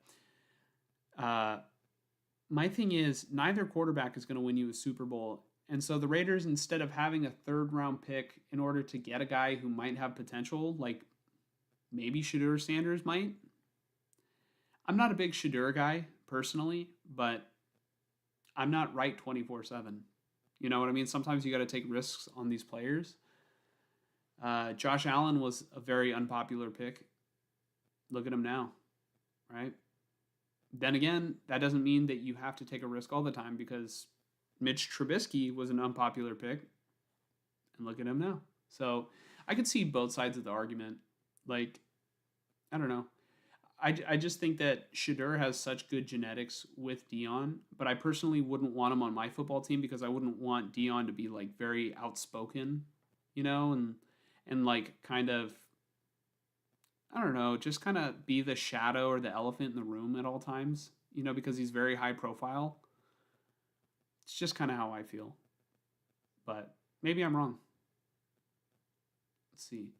Speaker 1: my thing is, neither quarterback is going to win you a Super Bowl. And so the Raiders, instead of having a 3rd round pick in order to get a guy who might have potential, like maybe Shedeur Sanders might. I'm not a big Shedeur guy personally, but I'm not right 24/7. You know what I mean? Sometimes you got to take risks on these players. Josh Allen was a very unpopular pick. Look at him now, right? Then again, that doesn't mean that you have to take a risk all the time because Mitch Trubisky was an unpopular pick. And look at him now. So I could see both sides of the argument. Like, I don't know. I just think that Shedeur has such good genetics with Dion, but I personally wouldn't want him on my football team because I wouldn't want Dion to be like very outspoken, and like kind of, I don't know, just kind of be the shadow or the elephant in the room at all times, because he's very high profile. It's just kind of how I feel. But maybe I'm wrong. Let's see.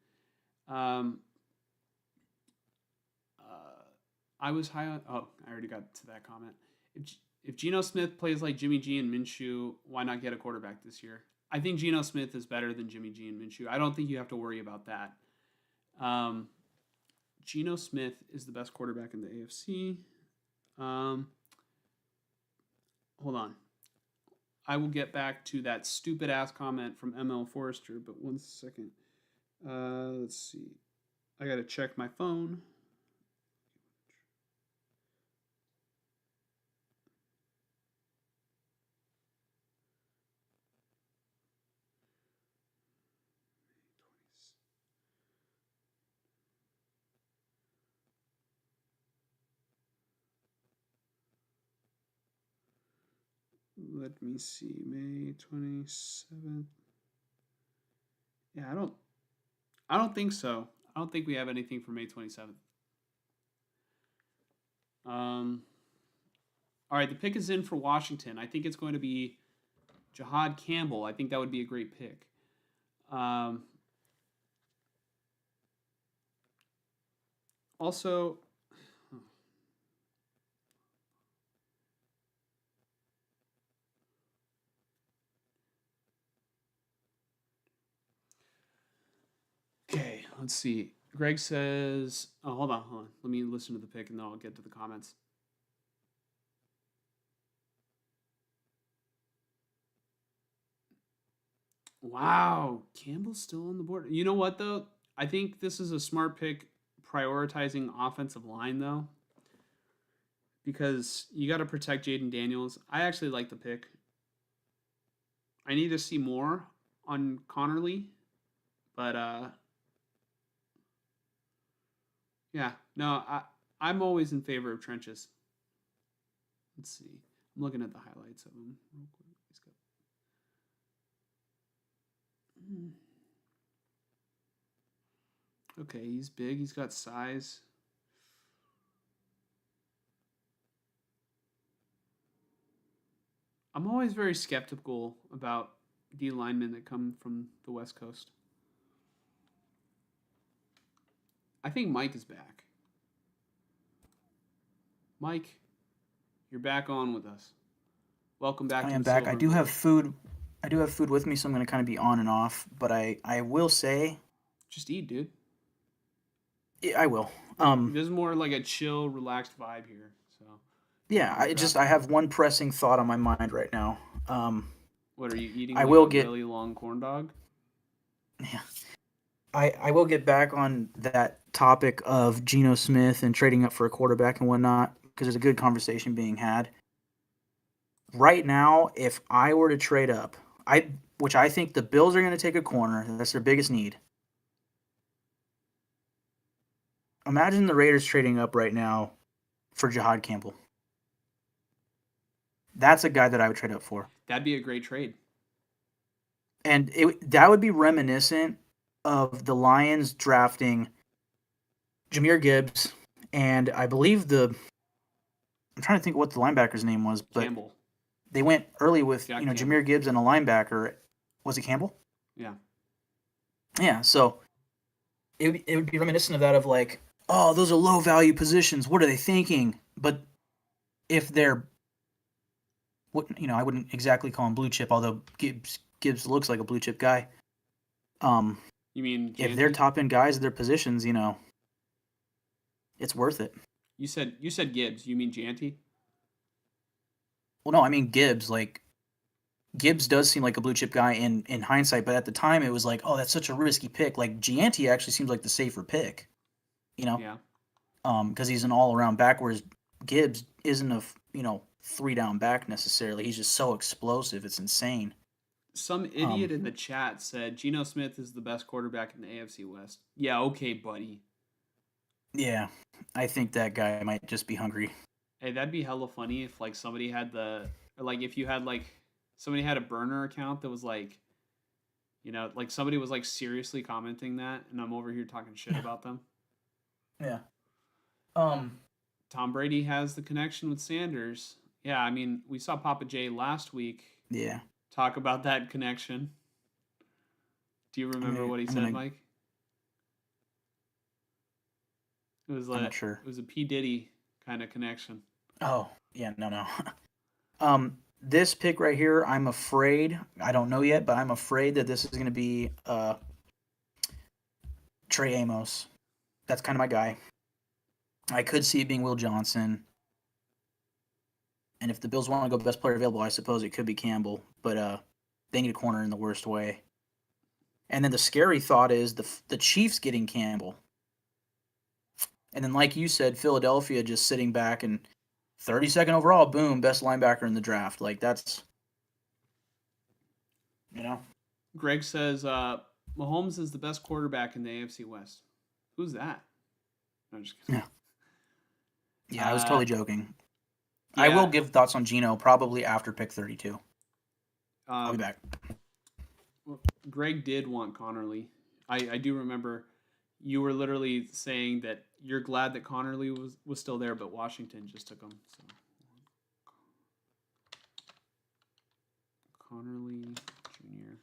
Speaker 1: I was high on. Oh, I already got to that comment. If Geno Smith plays like Jimmy G and Minshew, why not get a quarterback this year? I think Geno Smith is better than Jimmy G and Minshew. I don't think you have to worry about that. Geno Smith is the best quarterback in the AFC. Hold on. I will get back to that stupid ass comment from ML Forrester, but 1 second. Let's see. I got to check my phone. Let me see. May 27th. Yeah, I don't think so. I don't think we have anything for May 27th. All right, the pick is in for Washington. I think it's going to be Jahad Campbell. I think that would be a great pick. Also, okay, let's see. Greg says, oh, hold on. Let me listen to the pick and then I'll get to the comments. Wow, Campbell's still on the board. You know what though? I think this is a smart pick, prioritizing offensive line though, because you got to protect Jaden Daniels. I actually like the pick. I need to see more on Connerly, but yeah, no, I'm always in favor of trenches. Let's see. I'm looking at the highlights of him real quick. He's got. Okay, he's big. He's got size. I'm always very skeptical about D linemen that come from the West Coast. I think Mike is back. Mike, you're back on with us. Welcome back.
Speaker 7: I
Speaker 1: to
Speaker 7: am
Speaker 1: the
Speaker 7: back.
Speaker 1: Silver
Speaker 7: I do
Speaker 1: and
Speaker 7: have
Speaker 1: Gold.
Speaker 7: food. I do have food with me, so I'm going to kind of be on and off. But I will say,
Speaker 1: Just eat, dude.
Speaker 7: yeah, I will.
Speaker 1: There's more like a chill, relaxed vibe here. So,
Speaker 7: Yeah, I have one pressing thought on my mind right now.
Speaker 1: what are you eating?
Speaker 7: I
Speaker 1: Like
Speaker 7: will
Speaker 1: a
Speaker 7: get-
Speaker 1: really long corn dog.
Speaker 7: Yeah. I will get back on that topic of Geno Smith and trading up for a quarterback and whatnot, because there's a good conversation being had. Right now, if I were to trade up, which I think the Bills are going to take a corner, that's their biggest need. Imagine the Raiders trading up right now for Jahad Campbell. That's a guy that I would trade up for.
Speaker 1: That'd be a great trade.
Speaker 7: And that would be reminiscent of the Lions drafting Jameer Gibbs, and I believe I'm trying to think what the linebacker's name was, but
Speaker 1: Campbell.
Speaker 7: they went early with
Speaker 1: Jack
Speaker 7: Jameer
Speaker 1: Campbell.
Speaker 7: Gibbs and a linebacker. Was it Campbell?
Speaker 1: Yeah.
Speaker 7: Yeah, so it would be reminiscent of that, of like, oh, those are low value positions. What are they thinking? But if they're, I wouldn't exactly call him blue chip, although Gibbs looks like a blue chip guy.
Speaker 1: You mean
Speaker 7: If they're
Speaker 1: Janty?
Speaker 7: top end guys at their positions, it's worth it.
Speaker 1: You said Gibbs. You mean Janty?
Speaker 7: Well, no, I mean Gibbs. Like, Gibbs does seem like a blue chip guy in hindsight, but at the time it was like, oh, that's such a risky pick. Like, Gianti actually seems like the safer pick,
Speaker 1: Yeah.
Speaker 7: because he's an all around back, whereas Gibbs isn't a 3-down back necessarily. He's just so explosive, it's insane.
Speaker 1: Some idiot in the chat said Geno Smith is the best quarterback in the AFC West. Yeah, okay, buddy.
Speaker 7: Yeah, I think that guy might just be hungry.
Speaker 1: Hey, that'd be hella funny if like somebody had if you had like somebody had a burner account that was like, like somebody was like seriously commenting that, and I'm over here talking shit about them.
Speaker 7: Yeah.
Speaker 1: Tom Brady has the connection with Sanders. Yeah, I mean, we saw Papa J last week
Speaker 7: Yeah.
Speaker 1: talk about that connection. Do you remember what he
Speaker 7: I'm
Speaker 1: said,
Speaker 7: gonna-
Speaker 1: Mike? It was
Speaker 7: I'm
Speaker 1: like
Speaker 7: not sure.
Speaker 1: it was a P Diddy kind of connection.
Speaker 7: Oh, yeah, no. This pick right here, I'm afraid, I don't know yet, but I'm afraid that this is going to be Trey Amos. That's kind of my guy. I could see it being Will Johnson. And if the Bills want to go best player available, I suppose it could be Campbell, but they need a corner in the worst way. And then the scary thought is the Chiefs getting Campbell. And then, like you said, Philadelphia just sitting back and 32nd overall, boom, best linebacker in the draft. Like, that's,
Speaker 1: Greg says Mahomes is the best quarterback in the AFC West. Who's that? No, I'm just kidding.
Speaker 7: Yeah, I was totally joking.
Speaker 1: Yeah.
Speaker 7: I will give thoughts on Geno probably after pick 32. I'll be back.
Speaker 1: Greg did want Connerly. I do remember you were literally saying that you're glad that Connerly was still there, but Washington just took him. So. Connerly Jr.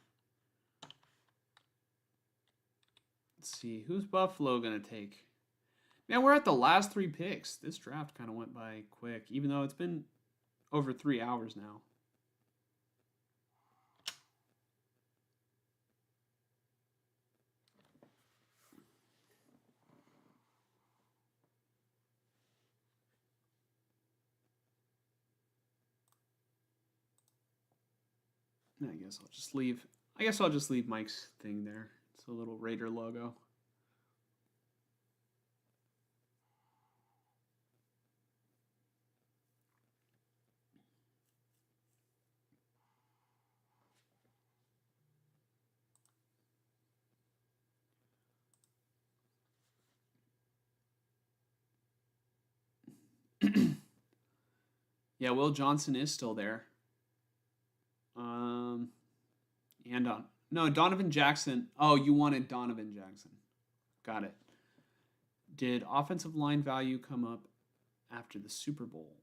Speaker 1: Let's see. Who's Buffalo going to take? Man, we're at the last 3 picks. This draft kind of went by quick, even though it's been over 3 hours now. I guess I'll just leave. I guess I'll just leave Mike's thing there. It's a little Raider logo. Yeah, Will Johnson is still there. And no, Donovan Jackson. Oh, you wanted Donovan Jackson. Got it. Did offensive line value come up after the Super Bowl?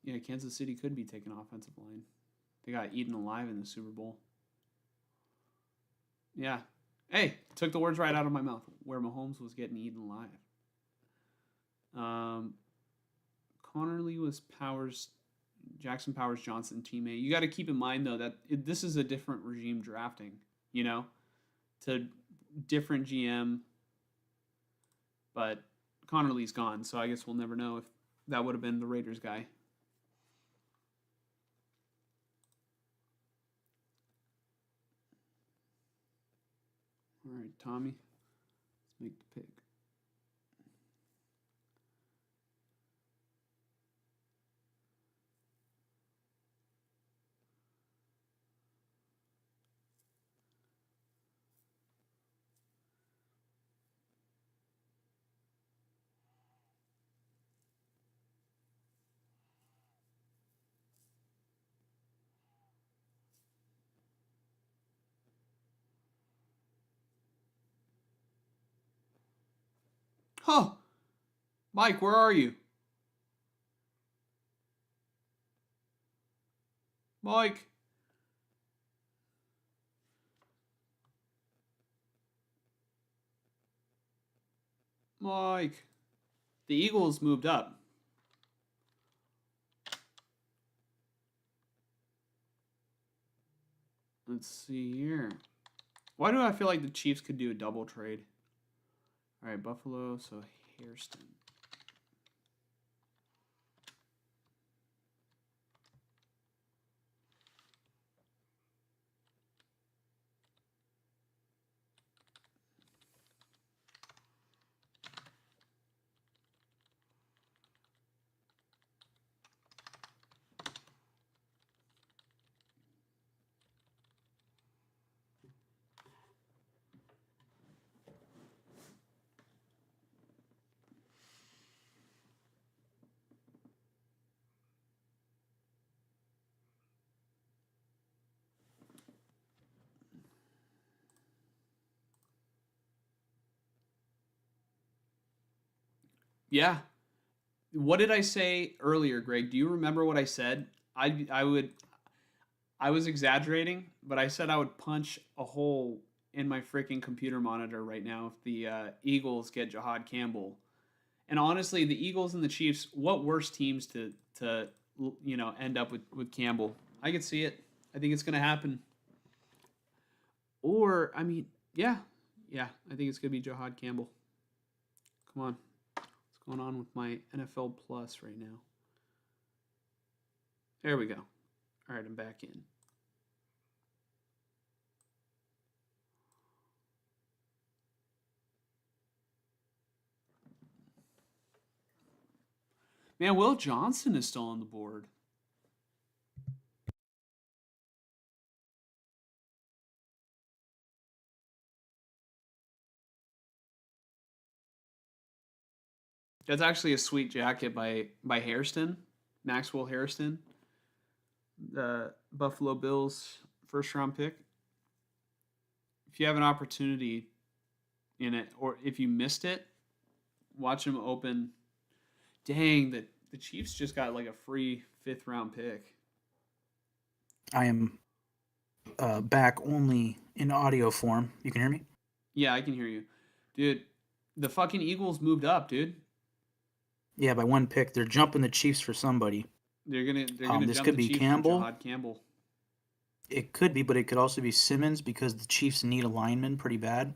Speaker 1: Yeah, Kansas City could be taking offensive line. They got eaten alive in the Super Bowl. Yeah. Hey, took the words right out of my mouth. Where Mahomes was getting eaten alive. Connerly was Jackson Powers Johnson teammate. You got to keep in mind though that this is a different regime drafting. You know, to different GM. But Connerly's gone, so I guess we'll never know if that would have been the Raiders guy. All right, Tommy, let's make the pick. Huh. Mike, where are you? Mike. Mike. The Eagles moved up. Let's see here. Why do I feel like the Chiefs could do a double trade? All right, Buffalo, so Hairston. Yeah. What did I say earlier, Greg? Do you remember what I said? I was exaggerating, but I said I would punch a hole in my freaking computer monitor right now if the Eagles get Jahad Campbell. And honestly, the Eagles and the Chiefs, what worse teams to end up with Campbell? I could see it. I think it's going to happen. Or, I mean, yeah, I think it's going to be Jahad Campbell. Come on. What's going on with my NFL Plus right now? There we go. All right, I'm back in. Man, Will Johnson is still on the board. That's actually a sweet jacket by Hairston, Maxwell Hairston, the Buffalo Bills first round pick. If you have an opportunity in it, or if you missed it, watch him open. Dang, the Chiefs just got like a free 5th round pick.
Speaker 7: I am back only in audio form. You can hear me?
Speaker 1: Yeah, I can hear you. Dude, the fucking Eagles moved up, dude.
Speaker 7: Yeah, by one pick. They're jumping the Chiefs for somebody.
Speaker 1: They're gonna
Speaker 7: this
Speaker 1: jump
Speaker 7: could
Speaker 1: the
Speaker 7: be
Speaker 1: Chiefs
Speaker 7: Campbell.
Speaker 1: for Jahad Campbell.
Speaker 7: It could be, but it could also be Simmons because the Chiefs need a lineman pretty bad.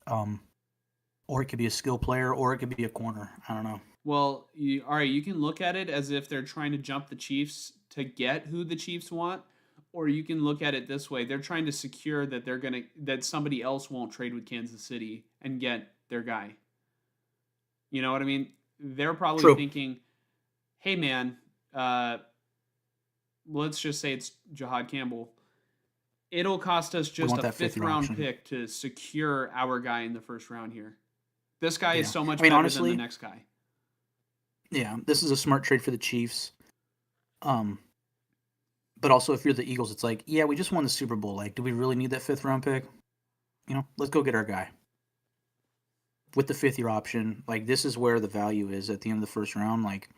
Speaker 7: Or it could be a skill player, or it could be a corner. I don't know.
Speaker 1: Well, all right, you can look at it as if they're trying to jump the Chiefs to get who the Chiefs want, Or you can look at it this way: they're trying to secure that that somebody else won't trade with Kansas City and get their guy. You know what I mean? They're probably
Speaker 2: True.
Speaker 1: thinking, "Hey, man, let's just say it's Jahad Campbell. It'll cost us just
Speaker 2: want
Speaker 1: a
Speaker 2: that fifth
Speaker 1: fifth
Speaker 2: year
Speaker 1: round
Speaker 2: option."
Speaker 1: pick to secure our guy in the first round here. This guy is
Speaker 2: Yeah.
Speaker 1: so much
Speaker 2: I mean,
Speaker 1: better
Speaker 2: honestly,
Speaker 1: than the next guy."
Speaker 2: Yeah, this is a smart trade for the Chiefs. But also if you're the Eagles, it's like, yeah, we just won the Super Bowl. Like, do we really need that 5th round pick? You know, let's go get our guy. With the 5th year option, like this is where the value is at the end of the first round, like,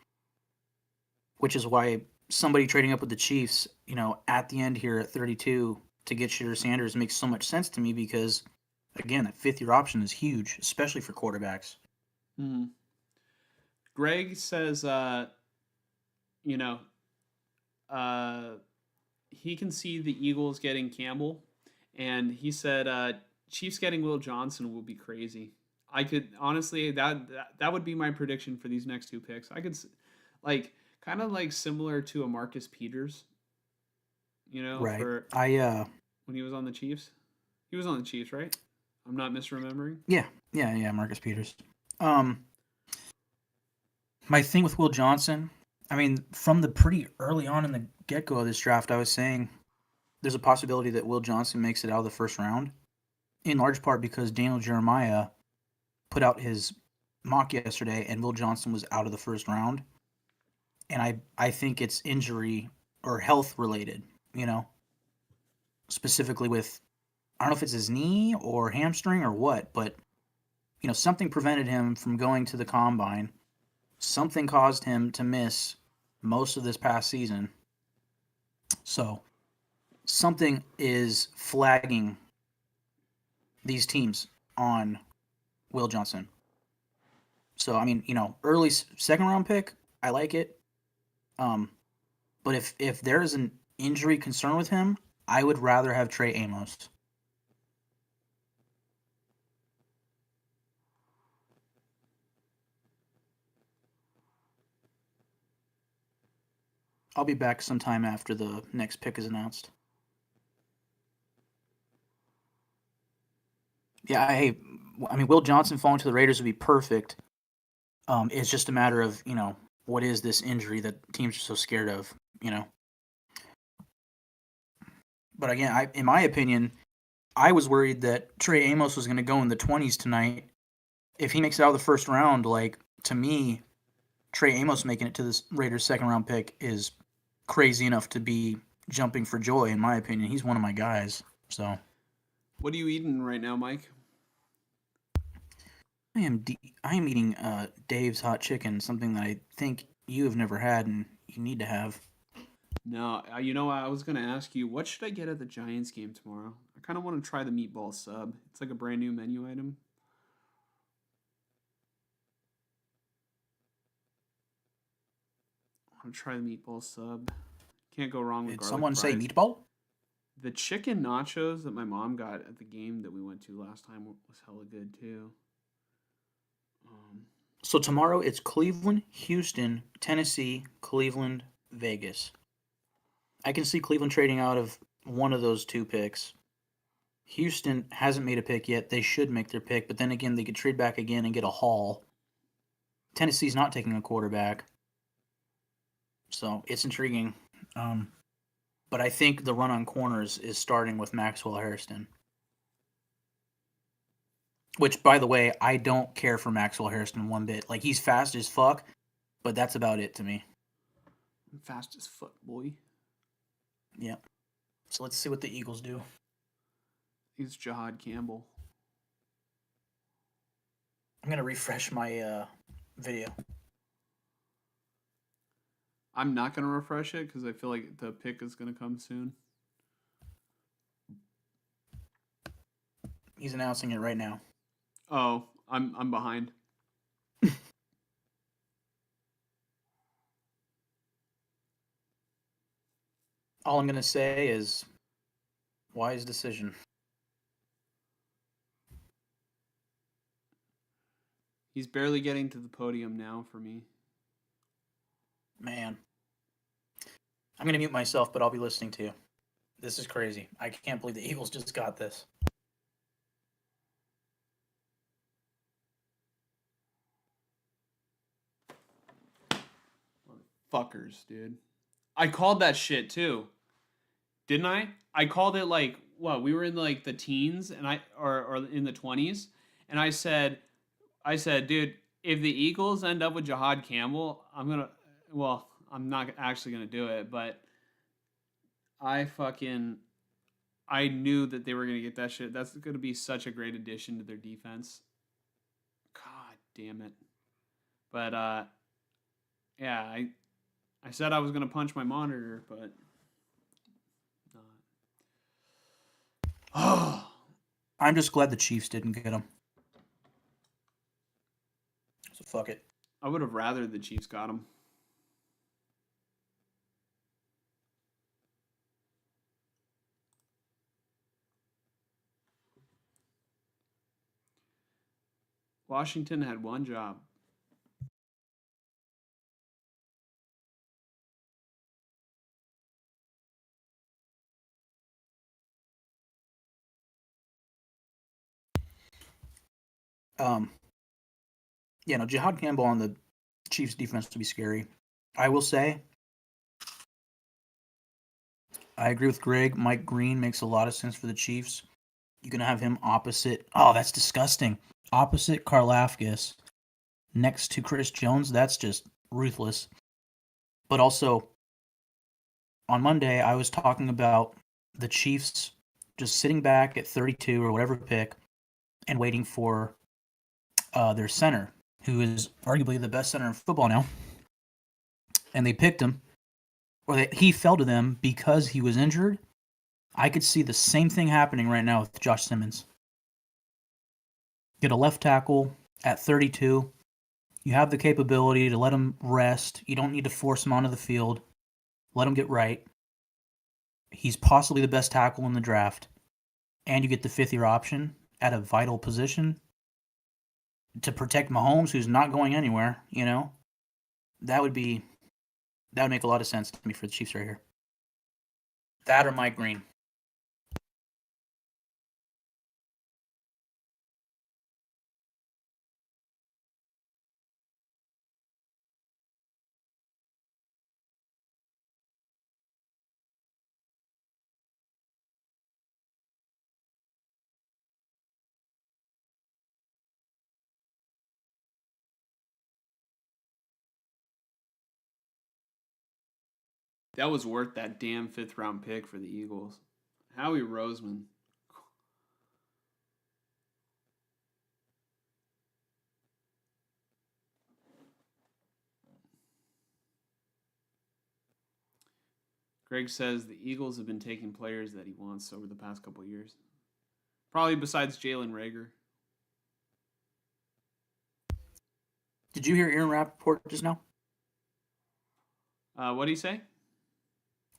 Speaker 2: which is why somebody trading up with the Chiefs, you know, at the end here at 32 to get Shedeur Sanders makes so much sense to me because, again, that 5th year option is huge, especially for quarterbacks.
Speaker 1: Mm-hmm. Greg says, you know, he can see the Eagles getting Campbell, and he said Chiefs getting Will Johnson will be crazy. I could honestly that would be my prediction for these next two picks. I could like kind of like similar to a Marcus Peters, you know,
Speaker 2: Right.
Speaker 1: for
Speaker 2: I
Speaker 1: when he was on the Chiefs. He was on the Chiefs, right? I'm not misremembering.
Speaker 2: Yeah, Marcus Peters. My thing with Will Johnson, I mean, from the pretty early on in the get-go of this draft, I was saying there's a possibility that Will Johnson makes it out of the first round, in large part because Daniel Jeremiah put out his mock yesterday, and Will Johnson was out of the first round. And I think it's injury or health related, you know, specifically with, I don't know if it's his knee or hamstring or what, but, you know, something prevented him from going to the combine. Something caused him to miss most of this past season. So, something is flagging these teams on Will Johnson. So, I mean, you know, early second round pick, I like it. But if there is an injury concern with him, I would rather have Trey Amos. I'll be back sometime after the next pick is announced. Yeah, I mean, Will Johnson falling to the Raiders would be perfect. It's just a matter of, you know, what is this injury that teams are so scared of, you know? But again, in my opinion, I was worried that Trey Amos was going to go in the 20s tonight. If he makes it out of the first round, like, to me, Trey Amos making it to this Raiders second round pick is crazy enough to be jumping for joy, in my opinion. He's one of my guys. So,
Speaker 1: what are you eating right now, Mike?
Speaker 2: I am eating Dave's hot chicken, something that I think you have never had and you need to have.
Speaker 1: No, you know, I was going to ask you, what should I get at the Giants game tomorrow? I kind of want to try the meatball sub. It's like a brand new menu item. I want to try the meatball sub. Can't go wrong with
Speaker 2: Did
Speaker 1: garlic
Speaker 2: someone say
Speaker 1: fries.
Speaker 2: meatball?
Speaker 1: The chicken nachos that my mom got at the game that we went to last time was hella good too.
Speaker 2: So tomorrow it's Cleveland, Houston, Tennessee, Cleveland, Vegas. I can see Cleveland trading out of one of those two picks. Houston hasn't made a pick yet. They should make their pick, but then again, they could trade back again and get a haul. Tennessee's not taking a quarterback. So it's intriguing. But I think the run on corners is starting with Maxwell Hairston. Which, by the way, I don't care for Maxwell Hairston one bit. Like, he's fast as fuck, but that's about it to me.
Speaker 1: I'm fast as fuck, boy.
Speaker 2: Yeah. So let's see what the Eagles do.
Speaker 1: He's Jahad Campbell.
Speaker 2: I'm going to refresh my video.
Speaker 1: I'm not going to refresh it because I feel like the pick is going to come soon.
Speaker 2: He's announcing it right now.
Speaker 1: Oh, I'm behind.
Speaker 2: All I'm going to say is wise decision.
Speaker 1: He's barely getting to the podium now for me.
Speaker 2: Man. I'm going to mute myself, but I'll be listening to you.
Speaker 7: This is crazy. I can't believe the Eagles just got this.
Speaker 1: Fuckers, dude. I called that shit too. Didn't I? I called it like what? We were in like the teens and or in the 20s and I said, dude, if the Eagles end up with Jahad Campbell, I'm not actually going to do it, but I knew that they were going to get that shit. That's going to be such a great addition to their defense. God damn it. But yeah, I said I was going to punch my monitor, but not. Oh,
Speaker 7: I'm just glad the Chiefs didn't get him. So fuck it.
Speaker 1: I would have rather the Chiefs got him. Washington had one job.
Speaker 7: Yeah, no, Jihad Campbell on the Chiefs defense to be scary. I will say, I agree with Greg. Mike Green makes a lot of sense for the Chiefs. You can have him opposite. Oh, that's disgusting. Opposite Karlaftis, next to Chris Jones. That's just ruthless. But also, on Monday, I was talking about the Chiefs just sitting back at 32 or whatever pick and waiting for their center, who is arguably the best center in football now. And they picked him, he fell to them because he was injured. I could see the same thing happening right now with Josh Simmons. Get a left tackle at 32. You have the capability to let him rest. You don't need to force him onto the field. Let him get right. He's possibly the best tackle in the draft. And you get the fifth-year option at a vital position to protect Mahomes, who's not going anywhere, you know? That would make a lot of sense to me for the Chiefs right here. That or Mike Green.
Speaker 1: That was worth that damn 5th round pick for the Eagles. Howie Roseman. Greg says the Eagles have been taking players that he wants over the past couple of years. Probably besides Jalen Reagor.
Speaker 7: Did you hear Aaron Rappaport just now?
Speaker 1: What do you say?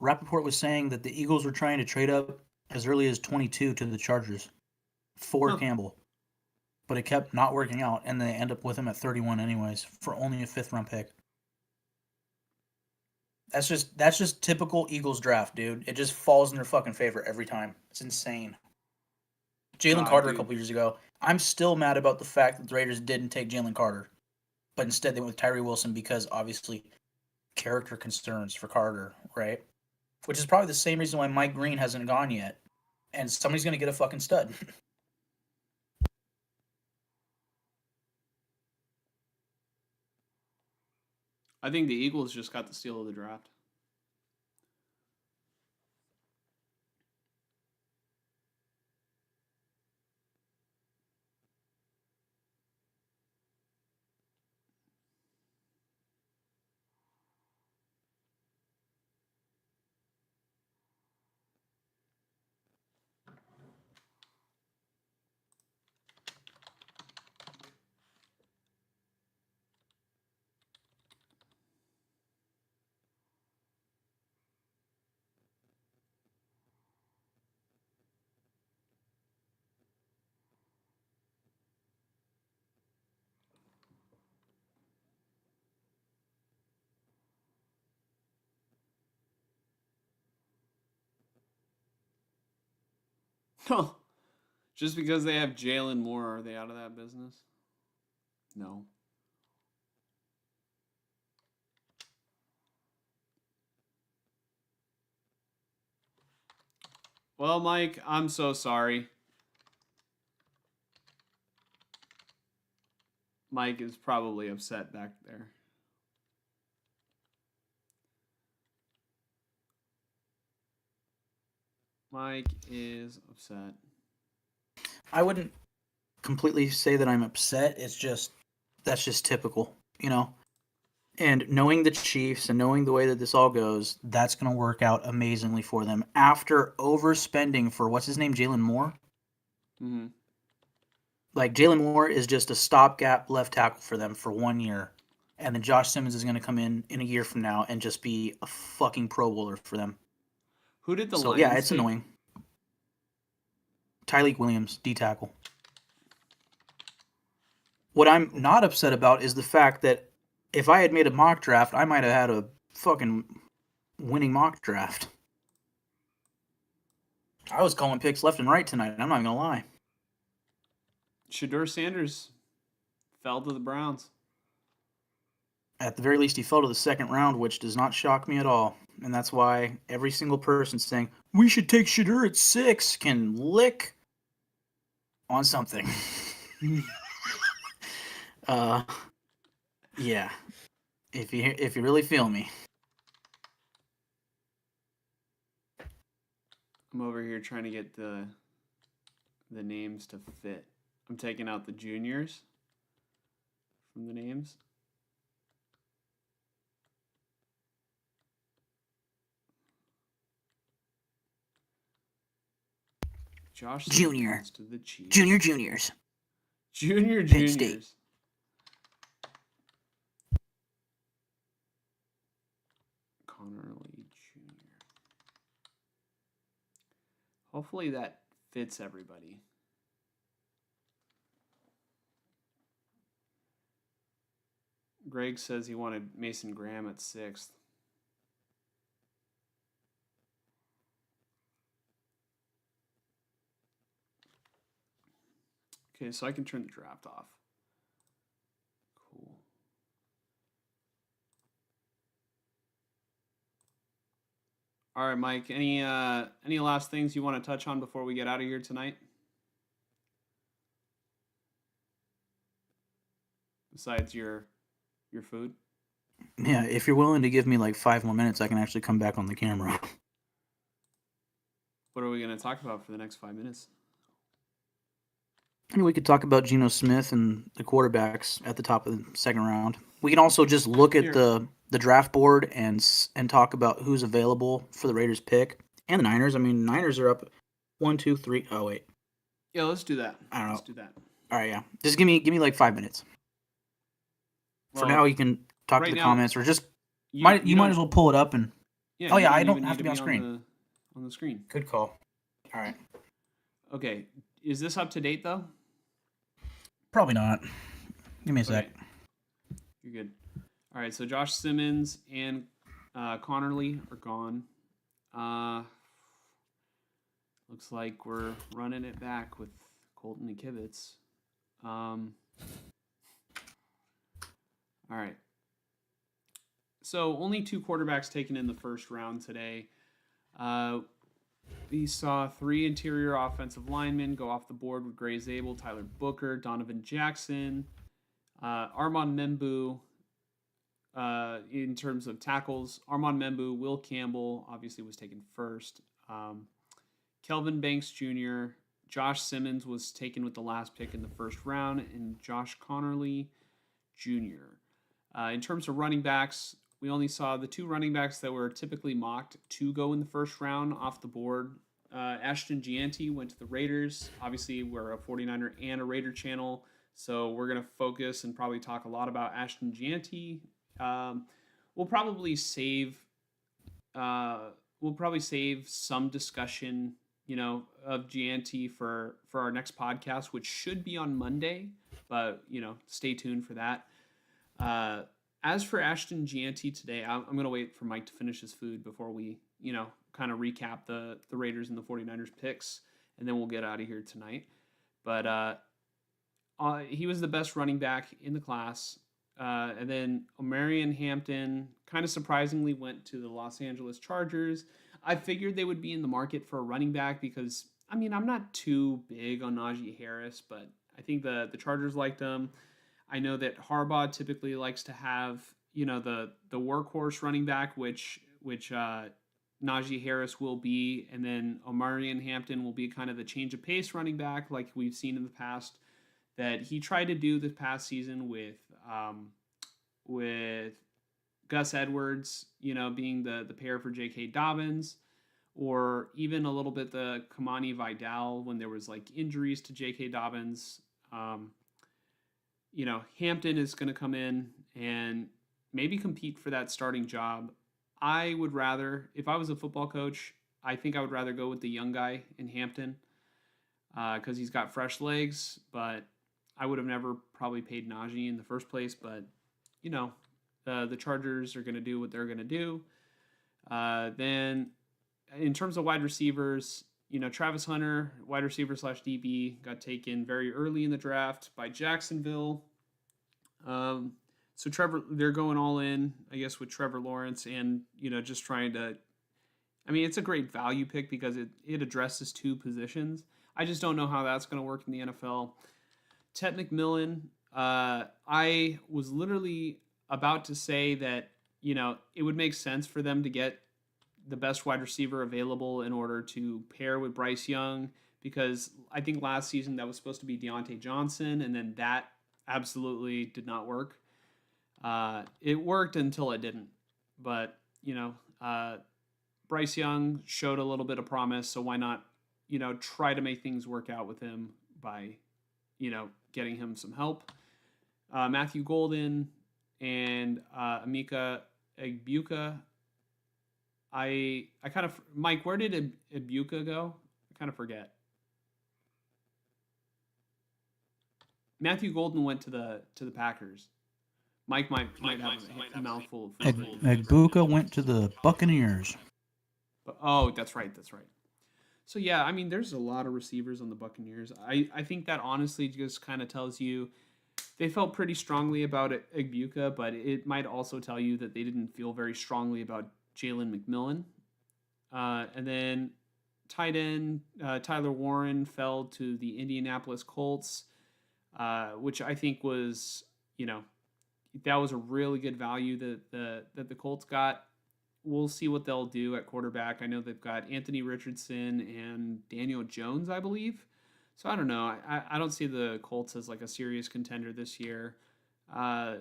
Speaker 7: Rappaport was saying that the Eagles were trying to trade up as early as 22 to the Chargers for Campbell. But it kept not working out, and they end up with him at 31 anyways for only a 5th round pick. That's just typical Eagles draft, dude. It just falls in their fucking favor every time. It's insane. Jalen Carter a couple years ago. I'm still mad about the fact that the Raiders didn't take Jalen Carter, but instead they went with Tyree Wilson because obviously character concerns for Carter, right? Which is probably the same reason why Mike Green hasn't gone yet. And somebody's going to get a fucking stud.
Speaker 1: I think the Eagles just got the steal of the draft. No. Just because they have Jalen Moore, are they out of that business? No. Well, Mike, I'm so sorry. Mike is probably upset back there. Mike is upset.
Speaker 7: I wouldn't completely say that I'm upset. It's just that's just typical, you know. And knowing the Chiefs and knowing the way that this all goes, that's going to work out amazingly for them. After overspending for what's his name, Jalen Moore.
Speaker 1: Mm-hmm.
Speaker 7: Like Jalen Moore is just a stopgap left tackle for them for 1 year, and then Josh Simmons is going to come in a year from now and just be a fucking Pro Bowler for them.
Speaker 1: Who did the
Speaker 7: So
Speaker 1: Lions
Speaker 7: yeah, it's
Speaker 1: take?
Speaker 7: annoying. Tyreek Williams, D tackle. What I'm not upset about is the fact that if I had made a mock draft, I might have had a fucking winning mock draft. I was calling picks left and right tonight. I'm not even gonna lie.
Speaker 1: Shedeur Sanders fell to the Browns.
Speaker 7: At the very least, he fell to the second round, which does not shock me at all. And that's why every single person saying we should take Shedeur at 6 can lick on something. Yeah. If you really feel me.
Speaker 1: I'm over here trying to get the names to fit. I'm taking out the juniors from the names. Josh
Speaker 7: Junior.
Speaker 1: Simmons to the Chiefs.
Speaker 7: Juniors.
Speaker 1: Junior
Speaker 7: Penn State.
Speaker 1: juniors. Connerly Jr. Hopefully that fits everybody. Greg says he wanted Mason Graham at 6th. Okay, so I can turn the draft off. Cool. All right, Mike. Any last things you want to touch on before we get out of here tonight? Besides your food?
Speaker 7: Yeah, if you're willing to give me like 5 more minutes, I can actually come back on the camera.
Speaker 1: What are we going to talk about for the next 5 minutes?
Speaker 7: And we could talk about Geno Smith and the quarterbacks at the top of the second round. We can also just look at
Speaker 1: Here.
Speaker 7: the draft board and talk about who's available for the Raiders pick and the Niners. I mean, Niners are up 1, 2, 3. Oh wait,
Speaker 1: Yeah, let's do that.
Speaker 7: I don't know.
Speaker 1: Let's do that.
Speaker 7: all right, yeah. Just give me like 5 minutes. For
Speaker 1: Well,
Speaker 7: now, you can talk
Speaker 1: right
Speaker 7: to the
Speaker 1: now,
Speaker 7: comments or just
Speaker 1: you
Speaker 7: might
Speaker 1: don't-
Speaker 7: as well pull it up and.
Speaker 1: Yeah,
Speaker 7: Oh,
Speaker 1: you
Speaker 7: yeah,
Speaker 1: don't
Speaker 7: I don't
Speaker 1: even
Speaker 7: have
Speaker 1: need
Speaker 7: to be on screen.
Speaker 1: On the screen.
Speaker 7: Good call. All right.
Speaker 1: Okay, is this up to date though?
Speaker 7: Probably not. Give me a sec.
Speaker 1: Okay. You're good. All right, so Josh Simmons and Connerly are gone. Looks like we're running it back with Colton and Kibitz. All right. So only 2 quarterbacks taken in the first round today. We saw 3 interior offensive linemen go off the board with Gray Zabel, Tyler Booker, Donovan Jackson, Armand Membu. In terms of tackles, Armand Membu, Will Campbell obviously was taken first. Kelvin Banks Jr., Josh Simmons was taken with the last pick in the first round, and Josh Connerly Jr. In terms of running backs, we only saw the 2 running backs that were typically mocked to go in the first round off the board. Ashton Gianti went to the Raiders. Obviously, we're a 49er and a Raider channel, so we're going to focus and probably talk a lot about Ashton Gianti. We'll probably save some discussion, of Gianti for our next podcast, which should be on Monday, but stay tuned for that. As for Ashton Gianti today, I'm going to wait for Mike to finish his food before we, kind of recap the Raiders and the 49ers picks. and then we'll get out of here tonight. But he was the best running back in the class. And then Omarion Hampton, kind of surprisingly, went to the Los Angeles Chargers. I figured they would be in the market for a running back because, I mean, I'm not too big on Najee Harris, but I think the Chargers liked him. I know that Harbaugh typically likes to have, the workhorse running back, which Najee Harris will be, and then Omarion Hampton will be kind of the change of pace running back like we've seen in the past that he tried to do this past season with Gus Edwards, being the pair for J.K. Dobbins, or even a little bit the Kamani Vidal when there was like injuries to J.K. Dobbins. Hampton is going to come in and maybe compete for that starting job. I would rather, if I was a football coach, I think I would rather go with the young guy in Hampton because he's got fresh legs, but I would have never probably paid Najee in the first place. But, the Chargers are going to do what they're going to do. Then in terms of wide receivers, Travis Hunter, wide receiver / DB, got taken very early in the draft by Jacksonville. So they're going all in, I guess, with Trevor Lawrence and, just trying to, it's a great value pick because it addresses two positions. I just don't know how that's going to work in the NFL. Ted McMillan, I was literally about to say that, it would make sense for them to get the best wide receiver available in order to pair with Bryce Young, because I think last season that was supposed to be Deontay Johnson, and then that absolutely did not work. It worked until it didn't. But, Bryce Young showed a little bit of promise, so why not, try to make things work out with him by, getting him some help. Matthew Golden and Emeka Egbuka. I kind of, Mike, where did Egbuka go? I kind of forget. Matthew Golden went to the Packers. Mike might have a mouthful of
Speaker 4: Egbuka went to the Buccaneers.
Speaker 1: Oh, that's right. So yeah, there's a lot of receivers on the Buccaneers. I think that honestly just kind of tells you they felt pretty strongly about Egbuka, but it might also tell you that they didn't feel very strongly about Jalen McMillan. And then tight end Tyler Warren fell to the Indianapolis Colts, which I think was, that was a really good value that the Colts got. We'll see what they'll do at quarterback. I know they've got Anthony Richardson and Daniel Jones, I believe. So I don't know. I don't see the Colts as like a serious contender this year. Who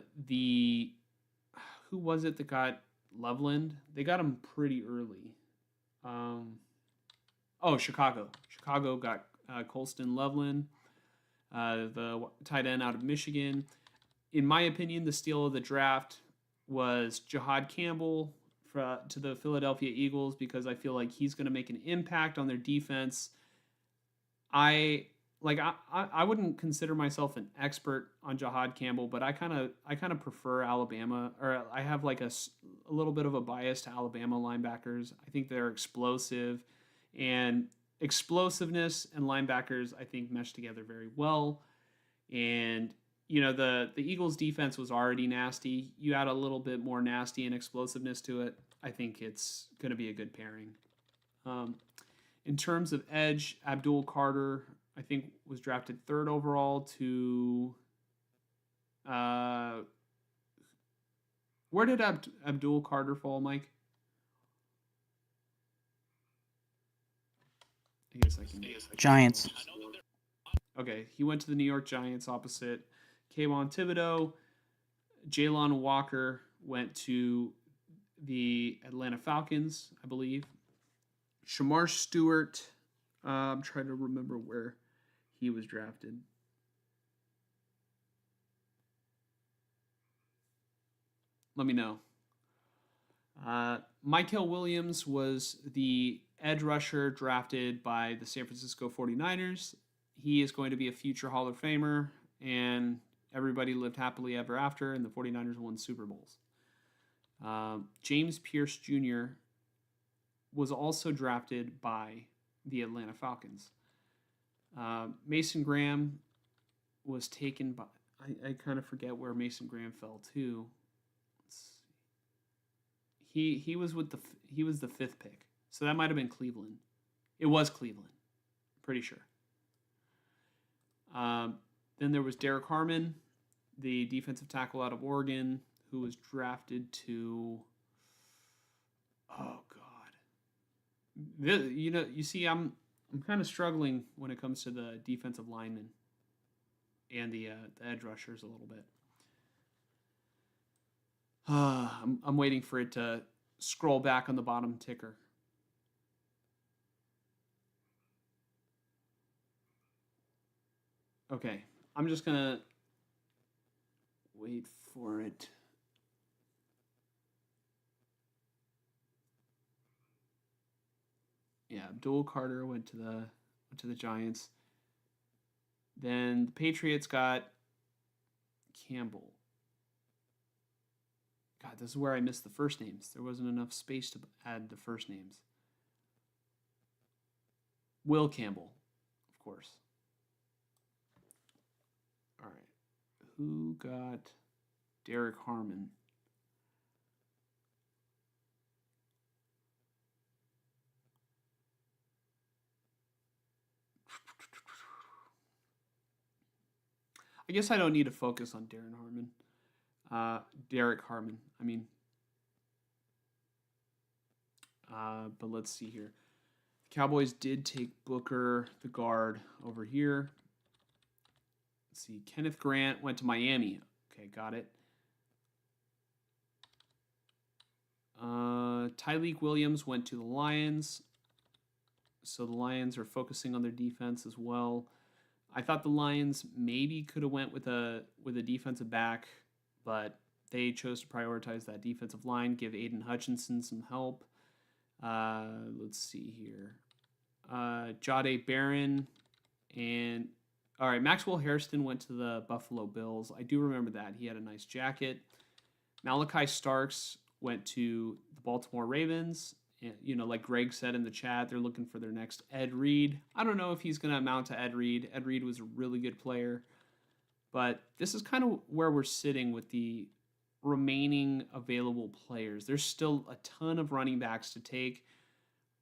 Speaker 1: was it that got Loveland? They got him pretty early. Chicago. Chicago got Colston Loveland, the tight end out of Michigan. In my opinion, the steal of the draft was Jahad Campbell to the Philadelphia Eagles because I feel like he's going to make an impact on their defense. I wouldn't consider myself an expert on Jahad Campbell, but I kind of prefer Alabama, or I have like a little bit of a bias to Alabama linebackers. I think they're explosive, and explosiveness and linebackers I think mesh together very well. And the Eagles defense was already nasty. You add a little bit more nasty and explosiveness to it, I think it's going to be a good pairing. In terms of edge, Abdul Carter, I think, was drafted 3rd overall to... where did Abdul Carter fall, Mike? I guess I can...
Speaker 4: Giants.
Speaker 1: Okay, he went to the New York Giants opposite Kayvon Thibodeau. Jalon Walker went to the Atlanta Falcons, I believe. Shamar Stewart, I'm trying to remember where he was drafted. Let me know. Michael Williams was the edge rusher drafted by the San Francisco 49ers. He is going to be a future Hall of Famer, and everybody lived happily ever after, and the 49ers won Super Bowls. James Pierce Jr. was also drafted by the Atlanta Falcons. Mason Graham was taken by. I kind of forget where Mason Graham fell to. He was with he was the 5th pick, so that might have been Cleveland. It was Cleveland, pretty sure. Then there was Derek Harmon, the defensive tackle out of Oregon, who was drafted to. Oh God, you see, I'm kind of struggling when it comes to the defensive linemen and the edge rushers a little bit. I'm waiting for it to scroll back on the bottom ticker. Okay, I'm just gonna wait for it. Yeah, Abdul Carter went to the Giants. Then the Patriots got Campbell. God, this is where I missed the first names. There wasn't enough space to add the first names. Will Campbell, of course. All right. Who got Derek Harmon? I guess I don't need to focus on Derek Harmon. I mean. But let's see here. The Cowboys did take Booker, the guard, over here. Let's see. Kenneth Grant went to Miami. Okay, got it. Tyleik Williams went to the Lions. So the Lions are focusing on their defense as well. I thought the Lions maybe could have went with a defensive back, but they chose to prioritize that defensive line, give Aiden Hutchinson some help. Let's see here. Jahdae Barron and all right, Maxwell Hairston went to the Buffalo Bills. I do remember that. He had a nice jacket. Malachi Starks went to the Baltimore Ravens. You know, like Greg said in the chat, they're looking for their next Ed Reed. I don't know if he's going to amount to Ed Reed. Ed Reed was a really good player. But this is kind of where we're sitting with the remaining available players. There's still a ton of running backs to take.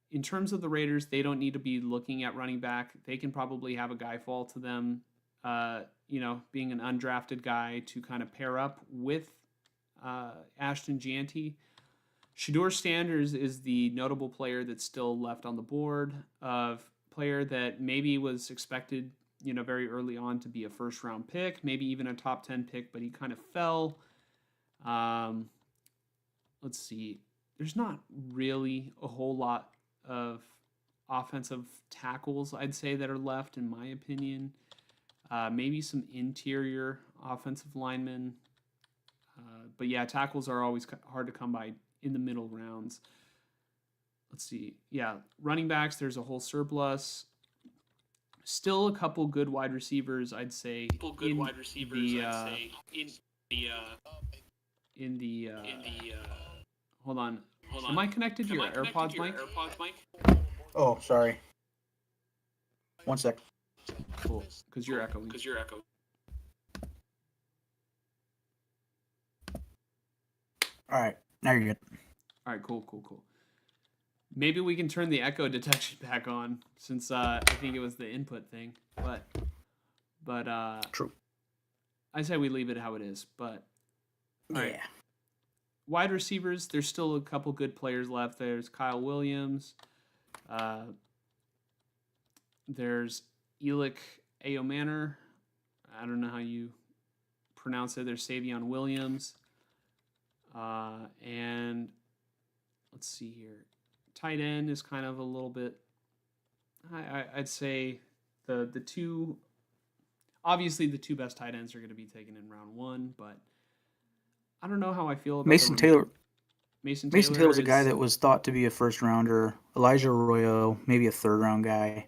Speaker 1: In terms of the Raiders, they don't need to be looking at running back. They can probably have a guy fall to them, being an undrafted guy to kind of pair up with Ashton Jeanty. Shedeur Sanders is the notable player that's still left on the board, of player that maybe was expected, very early on to be a first-round pick, maybe even a top 10 pick, but he kind of fell. Let's see. There's not really a whole lot of offensive tackles, I'd say, that are left, in my opinion. Maybe some interior offensive linemen. But yeah, tackles are always hard to come by in the middle rounds. Let's see. Yeah, running backs, there's a whole surplus. Still a couple good wide receivers, I'd say. Hold on. Am I connected to your AirPods mic?
Speaker 7: Oh, sorry. One sec.
Speaker 1: Cool. Because you're echoing.
Speaker 7: All right, now you're good.
Speaker 1: All right, cool. Maybe we can turn the echo detection back on, since I think it was the input thing. But
Speaker 7: True.
Speaker 1: I say we leave it how it is. But all right.
Speaker 7: Yeah.
Speaker 1: Wide receivers, there's still a couple good players left. There's Kyle Williams. There's Elick Ayomanor. I don't know how you pronounce it. There's Savion Williams. And let's see here. Tight end is kind of a little bit. I'd say the two. Obviously, the two best tight ends are going to be taken in round one, but I don't know how I feel about
Speaker 7: Mason Taylor.
Speaker 1: Mason
Speaker 7: Taylor was a guy
Speaker 1: is-
Speaker 7: that was thought to be a first rounder. Elijah Arroyo, maybe a third round guy.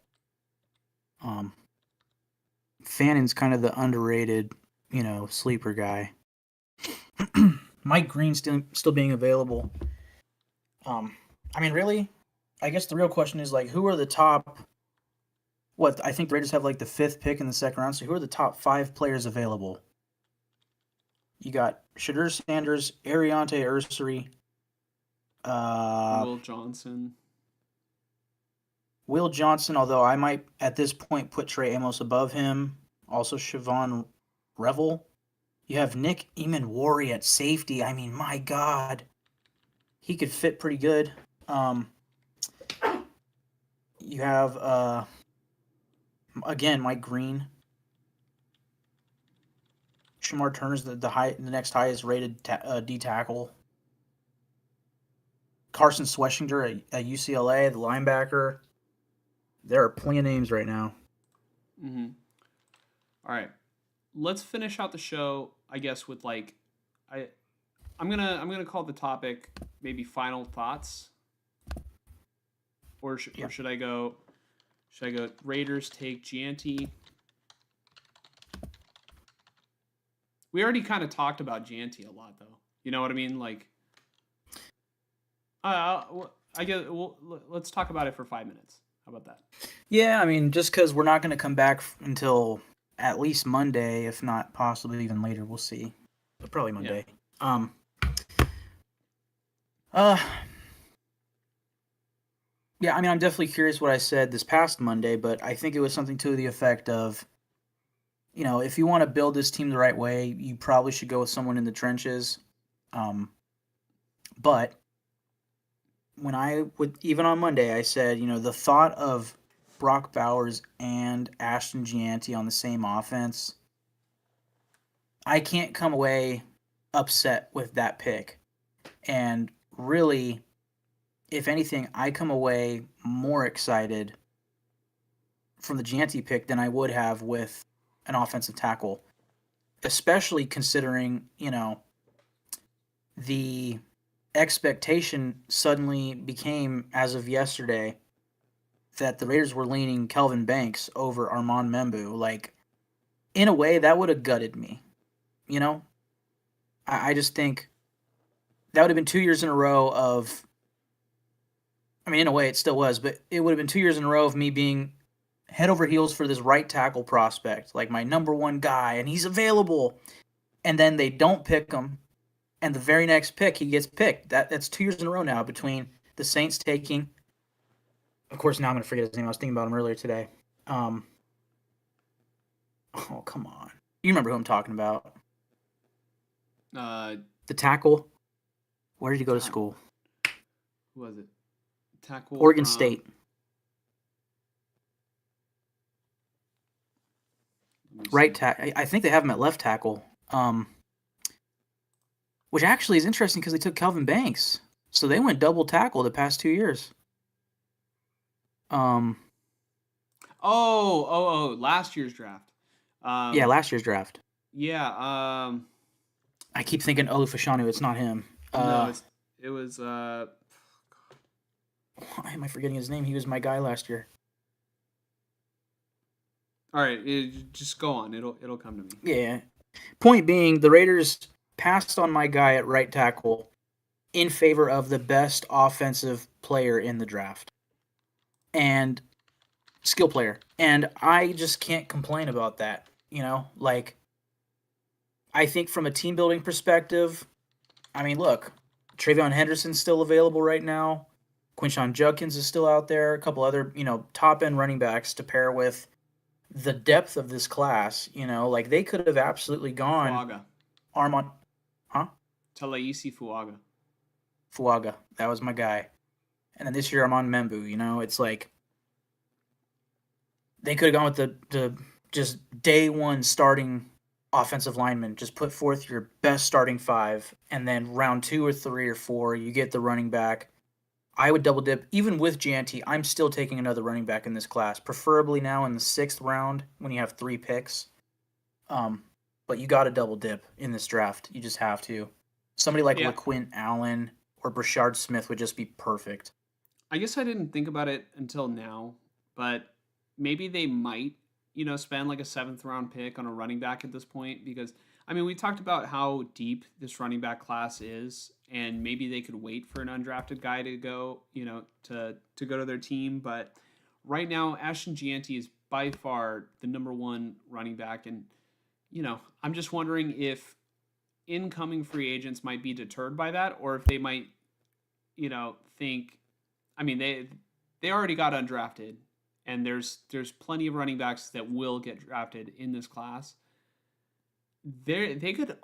Speaker 7: Fannon's kind of the underrated, sleeper guy. Mike Green still being available. Really, I guess the real question is, like, who are the top what I think the Raiders have like the 5th pick in the second round. So who are the top 5 players available? You got Shadur Sanders, Ariante Ursary,
Speaker 1: Will Johnson.
Speaker 7: Will Johnson, although I might at this point put Trey Amos above him. Also Siobhan Revel. You have Nick Eamon-Wari at safety. I mean, my God. He could fit pretty good. You have, again, Mike Green. Shamar Turner's the next highest rated D tackle. Carson Sweshinger at UCLA, the linebacker. There are plenty of names right now.
Speaker 1: Mm-hmm. All right, let's finish out the show. I guess with like, I'm gonna call the topic maybe final thoughts, or should I go? Should I go? Raiders take Gianti. We already kind of talked about Gianti a lot, though. You know what I mean? Like, I guess let's talk about it for 5 minutes. How about that?
Speaker 7: Yeah, I mean, just because we're not going to come back until at least Monday, if not possibly even later. We'll see. But probably Monday. Yeah, I mean, I'm definitely curious what I said this past Monday, but I think it was something to the effect of, you know, if you want to build this team the right way, you probably should go with someone in the trenches. But when even on Monday, I said, you know, the thought of Brock Bowers and Ashton Gianti on the same offense, I can't come away upset with that pick. And really, if anything, I come away more excited from the Gianti pick than I would have with an offensive tackle, especially considering, you know, the expectation suddenly became, as of yesterday, that the Raiders were leaning Kelvin Banks over Armand Membu. Like, in a way, that would have gutted me. You know? I just think that would have been 2 years in a row of, I mean, in a way it still was, but it would have been 2 years in a row of me being head over heels for this right tackle prospect, like my number one guy, and he's available. And then they don't pick him, and the very next pick he gets picked. That's 2 years in a row now between the Saints taking. Of course, now I'm going to forget his name. I was thinking about him earlier today. Oh, come on. You remember who I'm talking about. The tackle. Where did he go to school?
Speaker 1: Who was it? Tackle.
Speaker 7: Oregon State. Right tackle. I think they have him at left tackle. Which actually is interesting because they took Kelvin Banks. So they went double tackle the past 2 years.
Speaker 1: Last year's draft.
Speaker 7: Yeah, last year's draft.
Speaker 1: Yeah.
Speaker 7: I keep thinking Olufashanu. It's not him.
Speaker 1: No, it was.
Speaker 7: Why am I forgetting his name? He was my guy last year.
Speaker 1: All right, just go on. It'll come to me.
Speaker 7: Yeah. Point being, the Raiders passed on my guy at right tackle in favor of the best offensive player in the draft and skill player. And I just can't complain about that. You know, like, I think from a team building perspective, I mean, look, Travion Henderson's still available right now. Quinshon Judkins is still out there. A couple other, you know, top end running backs to pair with the depth of this class. You know, like they could have absolutely gone
Speaker 1: Fuaga.
Speaker 7: Armand,
Speaker 1: Talaisi
Speaker 7: Fuaga. That was my guy. And then this year Armand Membu. You know, it's like they could have gone with the just day one starting offensive lineman. Just put forth your best starting five, and then round 2 or 3 or 4, you get the running back. I would double dip. Even with Gianti, I'm still taking another running back in this class, preferably now in the 6th round when you have 3 picks. But you got to double dip in this draft. You just have to. Somebody like LaQuint Allen or Brashard Smith would just be perfect.
Speaker 1: I guess I didn't think about it until now, but maybe they might, you know, spend like a 7th round pick on a running back at this point because, I mean, we talked about how deep this running back class is, and maybe they could wait for an undrafted guy to go, you know, to go to their team. But right now, Ashton Gianti is by far the number one running back. And, I'm just wondering if incoming free agents might be deterred by that, or if they might, think, I mean, they already got undrafted, and there's plenty of running backs that will get drafted in this class. They could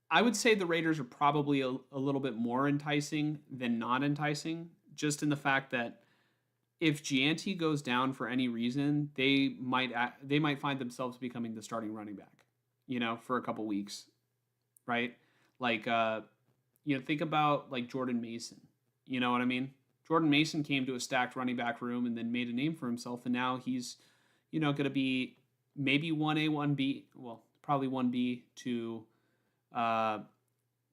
Speaker 1: I would say the Raiders are probably a little bit more enticing than not enticing, just in the fact that if Gianti goes down for any reason, they might find themselves becoming the starting running back, for a couple weeks, right? Like, think about like Jordan Mason. You know what I mean? Jordan Mason came to a stacked running back room and then made a name for himself, and now he's, going to be maybe 1A, 1B, well, probably 1B to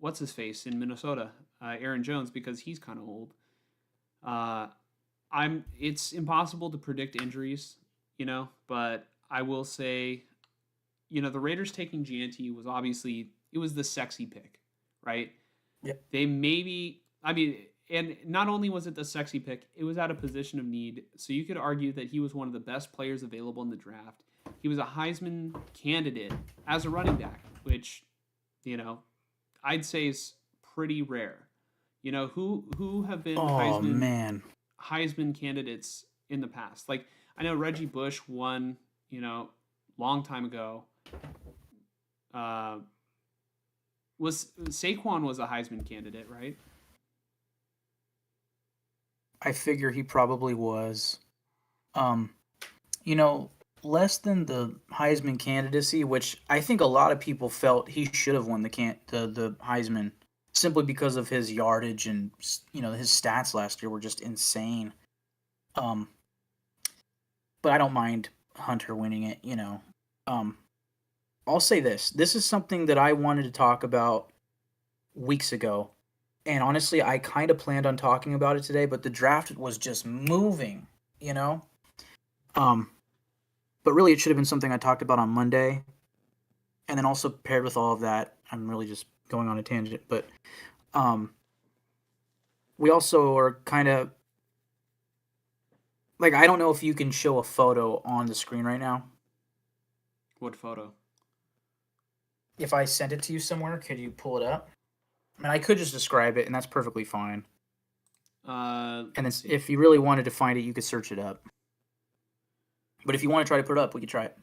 Speaker 1: what's his face in Minnesota, Aaron Jones, because he's kind of old. It's impossible to predict injuries, but I will say, the Raiders taking Gianti was obviously, it was the sexy pick, right?
Speaker 4: Yep.
Speaker 1: And not only was it the sexy pick, it was at a position of need. So you could argue that he was one of the best players available in the draft. He was a Heisman candidate as a running back, which, I'd say is pretty rare. Who have been
Speaker 7: Oh man.
Speaker 1: Heisman candidates in the past? Like, I know Reggie Bush won, long time ago. Saquon was a Heisman candidate, right?
Speaker 7: I figure he probably was. Less than the Heisman candidacy, which I think a lot of people felt he should have won the Heisman simply because of his yardage and his stats last year were just insane. But I don't mind Hunter winning it. I'll say this: this is something that I wanted to talk about weeks ago. And honestly, I kind of planned on talking about it today, but the draft was just moving, But really, it should have been something I talked about on Monday. And then also paired with all of that, I'm really just going on a tangent. But we also are kind of, like, I don't know if you can show a photo on the screen right now.
Speaker 1: What photo?
Speaker 7: If I sent it to you somewhere, could you pull it up? I mean, I could just describe it, and that's perfectly fine. And then if you really wanted to find it, you could search it up. But if you want to try to put it up, we could try it.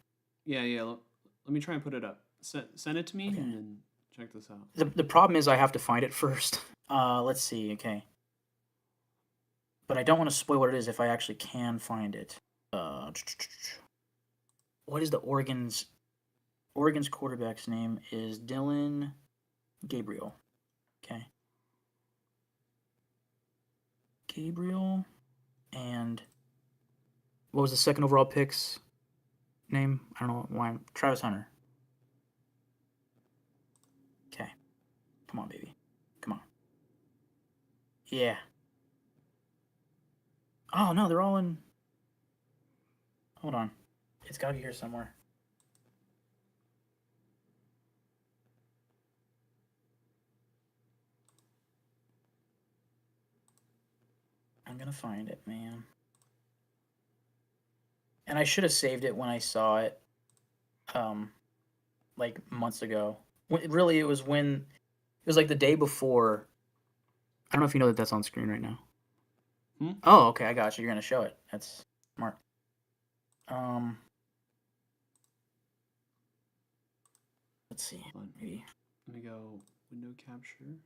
Speaker 1: Yeah. Let me try and put it up. Send it to me, and then check this out.
Speaker 7: The problem is I have to find it first. Let's see. Okay. But I don't want to spoil what it is if I actually can find it. What is the Oregon's quarterback's name? Is Dylan Gabriel. Okay. Gabriel. And what was the second overall pick's name? I don't know why. Travis Hunter. Okay. Come on, baby. Come on. Yeah. Oh, no, they're all in... Hold on. It's got to be here somewhere. I'm going to find it, man. And I should have saved it when I saw it, like months ago. Really, it was like the day before. I don't know if you know that that's on screen right now. Oh, okay, I got you. You're gonna show it. That's smart. Let's see. Maybe.
Speaker 1: Let me go window capture.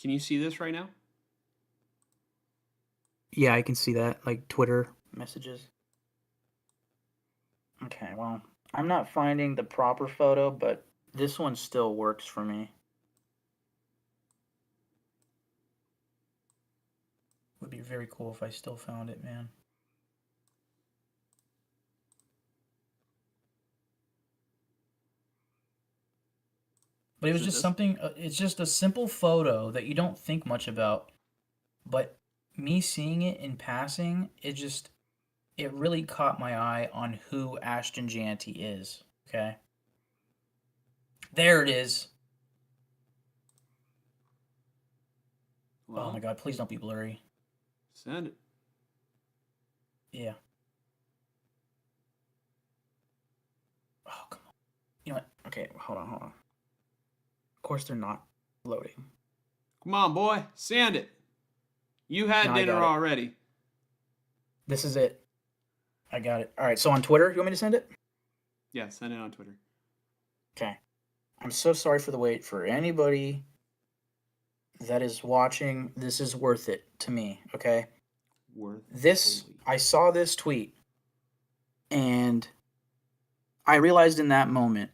Speaker 1: Can you see this right now?
Speaker 7: Yeah, I can see that. Like Twitter messages. Okay, well, I'm not finding the proper photo, but this one still works for me. Would be very cool if I still found it, man. But it was just something, it's just a simple photo that you don't think much about. But me seeing it in passing, it really caught my eye on who Ashton Jeanty is. Okay. There it is.
Speaker 1: Well,
Speaker 7: Oh my god, please don't be blurry.
Speaker 1: send it.
Speaker 7: Yeah. Oh, come on. You know what? Okay, hold on. Of course they're not loading.
Speaker 1: Come on, boy. Send it. You had
Speaker 7: No, I
Speaker 1: dinner
Speaker 7: got it.
Speaker 1: already.
Speaker 7: This is it. I got it. All right, so on Twitter, you want me to send it?
Speaker 1: Yeah, send it on Twitter.
Speaker 7: Okay. I'm so sorry for the wait. For anybody that is watching, this is worth it to me, okay?
Speaker 1: Worth
Speaker 7: This,
Speaker 1: holy.
Speaker 7: I saw this tweet, and I realized in that moment,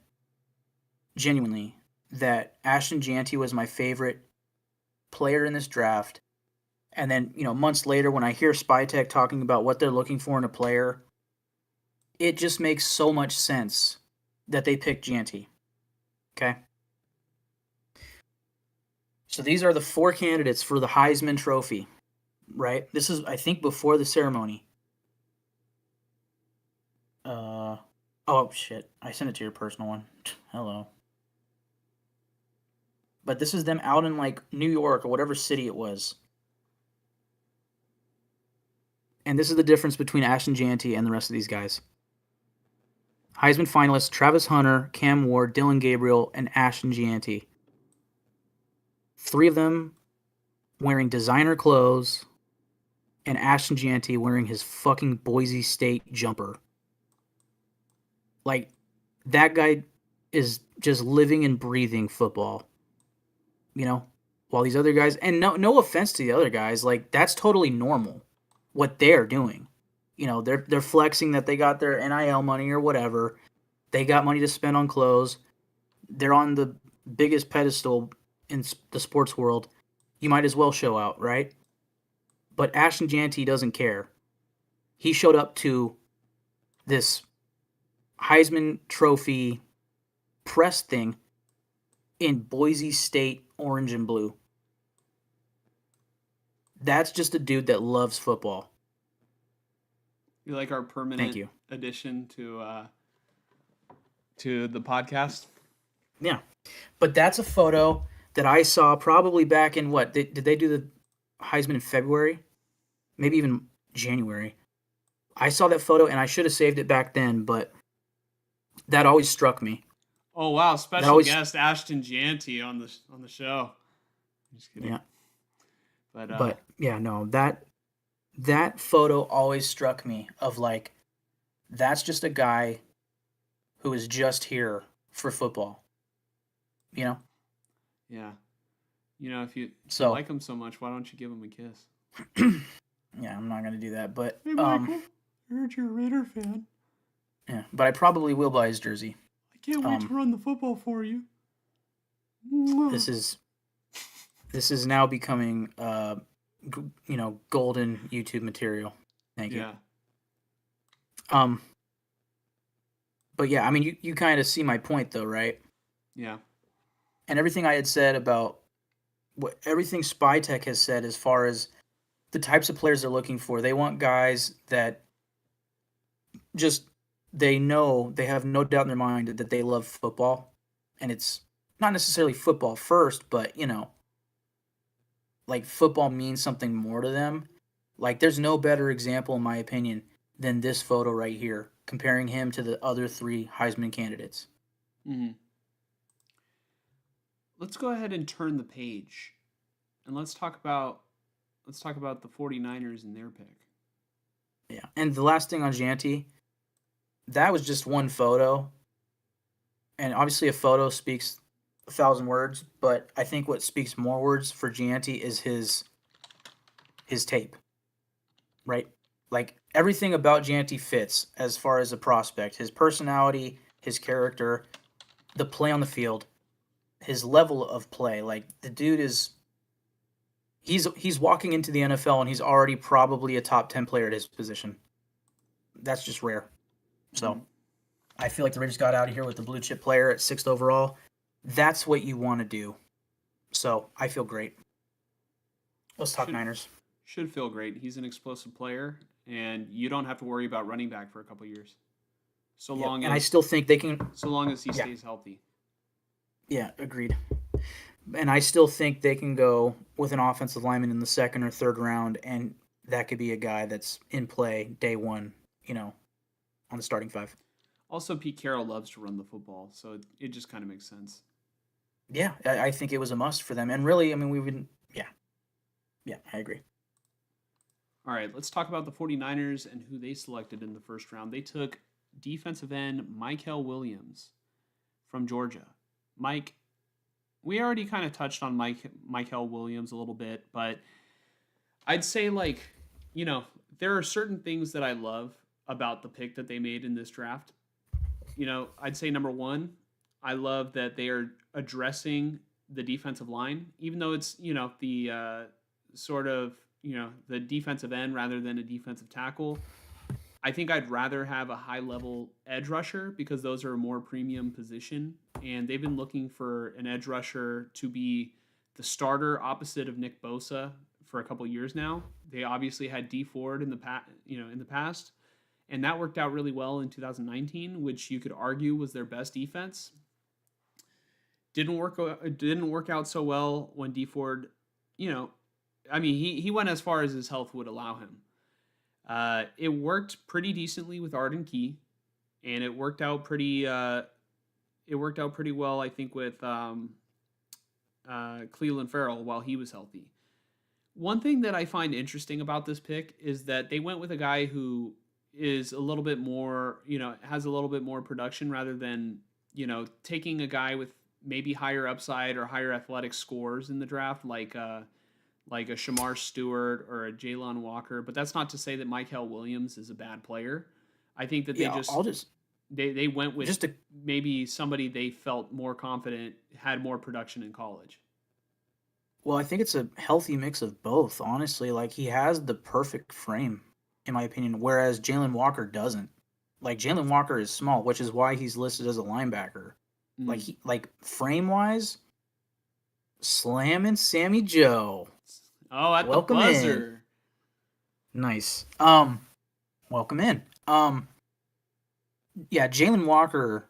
Speaker 7: genuinely, that Ashton Jeanty was my favorite player in this draft. And then, months later, when I hear SpyTech talking about what they're looking for in a player, it just makes so much sense that they picked Jeanty. Okay? So these are the 4 candidates for the Heisman Trophy, right? This is, I think, before the ceremony. Oh, shit. I sent it to your personal one. Hello. But this is them out in, New York or whatever city it was. And this is the difference between Ashton Jeanty and the rest of these guys. Heisman finalists Travis Hunter, Cam Ward, Dylan Gabriel, and Ashton Jeanty. 3 of them wearing designer clothes, and Ashton Jeanty wearing his fucking Boise State jumper. That guy is just living and breathing football. While these other guys, and no offense to the other guys, that's totally normal what they're doing. They're flexing that they got their NIL money or whatever. They got money to spend on clothes. They're on the biggest pedestal in the sports world. You might as well show out, right? But Ashton Jeanty doesn't care. He showed up to this Heisman Trophy press thing in Boise State orange and blue. That's just a dude that loves football.
Speaker 1: You like our permanent
Speaker 7: Thank you.
Speaker 1: addition to the podcast?
Speaker 7: Yeah. But that's a photo that I saw probably back in what? Did they do the Heisman in February? Maybe even January. I saw that photo and I should have saved it back then, but that always struck me.
Speaker 1: Oh wow, special
Speaker 7: always-
Speaker 1: guest Ashton Jeanty on the show. I'm just kidding.
Speaker 7: Yeah.
Speaker 1: But
Speaker 7: yeah, no, that photo always struck me of that's just a guy who is just here for football.
Speaker 1: yeah. If you
Speaker 7: So
Speaker 1: like him so much, why don't you give him a kiss?
Speaker 7: yeah, I'm not gonna do that, but
Speaker 1: Hey Michael, I heard you're a Raider fan.
Speaker 7: yeah, but I probably will buy his jersey.
Speaker 1: I can't wait to run the football for you.
Speaker 7: This is now becoming golden YouTube material. Thank you.
Speaker 1: Yeah.
Speaker 7: But yeah, I mean you kind of see my point though, right?
Speaker 1: Yeah.
Speaker 7: And everything I had said about everything SpyTech has said as far as the types of players they're looking for. They want guys that just they know, they have no doubt in their mind that they love football, and it's not necessarily football first, but football means something more to them. There's no better example in my opinion than this photo right here, comparing him to the other 3 Heisman candidates.
Speaker 1: Mm-hmm. Let's go ahead and turn the page, and let's talk about the 49ers and their pick.
Speaker 7: Yeah. And the last thing on Jeanty, that was just one photo. And obviously a photo speaks 1,000 words, but I think what speaks more words for Jeanty is his tape. Right? Everything about Jeanty fits as far as a prospect. His personality, his character, the play on the field, his level of play. The dude is he's walking into the NFL and he's already probably a top 10 player at his position. That's just rare. So I feel like the Raiders got out of here with the blue chip player at 6th overall. That's what you want to do. So I feel great. Let's talk Niners.
Speaker 1: Should feel great. He's an explosive player, and you don't have to worry about running back for a couple years. So long as
Speaker 7: I still think they can.
Speaker 1: So long as he stays healthy.
Speaker 7: Yeah, agreed. And I still think they can go with an offensive lineman in the second or third round, and that could be a guy that's in play day one, on the starting five.
Speaker 1: Also, Pete Carroll loves to run the football, so it just kind of makes sense.
Speaker 7: Yeah, I think it was a must for them. And really, I mean, we would, yeah, I agree.
Speaker 1: All right, let's talk about the 49ers and who they selected in the first round. They took defensive end Michael Williams from Georgia. Mike, we already kind of touched on Michael Williams a little bit, but I'd say, like, there are certain things that I love about the pick that they made in this draft. I'd say number one, I love that they are addressing the defensive line, even though it's, the sort of, the defensive end rather than a defensive tackle. I think I'd rather have a high level edge rusher because those are a more premium position. And they've been looking for an edge rusher to be the starter opposite of Nick Bosa for a couple years now. They obviously had D Ford in the past, and that worked out really well in 2019, which you could argue was their best defense. Didn't work out so well when D Ford, he went as far as his health would allow him. It worked pretty decently with Arden Key, and it worked out pretty well, I think, with Cleveland Farrell while he was healthy. One thing that I find interesting about this pick is that they went with a guy who is a little bit more, has a little bit more production rather than, taking a guy with maybe higher upside or higher athletic scores in the draft, like a Shamar Stewart or a Jalen Walker. But that's not to say that Michael Williams is a bad player. I think that they went with maybe somebody they felt more confident had more production in college.
Speaker 7: Well, I think it's a healthy mix of both, honestly. Like, he has the perfect frame, in my opinion, whereas Jalen Walker doesn't. Like, Jalen Walker is small, which is why he's listed as a linebacker. Like frame wise, slamming Sammy Joe.
Speaker 1: Oh, at
Speaker 7: welcome
Speaker 1: the buzzer.
Speaker 7: In. Nice. Welcome in. Yeah, Jalen Walker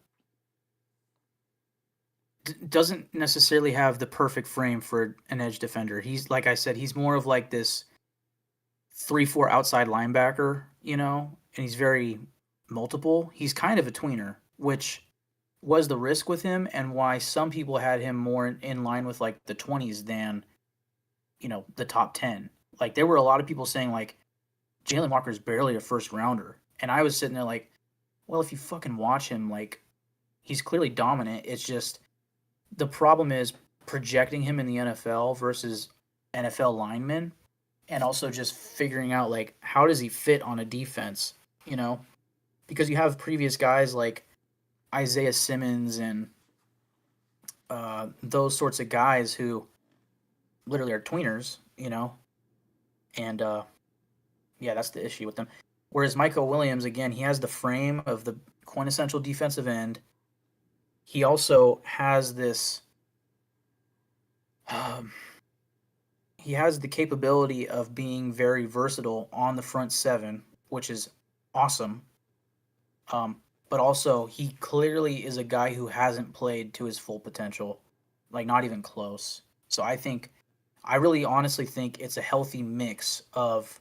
Speaker 7: doesn't necessarily have the perfect frame for an edge defender. He's, like I said, he's more of like this 3-4 outside linebacker, and he's very multiple. He's kind of a tweener, which was the risk with him and why some people had him more in line with like the 20s than, the top 10. Like, there were a lot of people saying like Jalen Walker is barely a first rounder. And I was sitting there like, well, if you fucking watch him, like, he's clearly dominant. It's just the problem is projecting him in the NFL versus NFL linemen, and also just figuring out like how does he fit on a defense, because you have previous guys like Isaiah Simmons and those sorts of guys who literally are tweeners, and yeah, that's the issue with them. Whereas Michael Williams, again, he has the frame of the quintessential defensive end. He also has this. He has the capability of being very versatile on the front seven, which is awesome. But also, he clearly is a guy who hasn't played to his full potential, like not even close. So I really honestly think it's a healthy mix of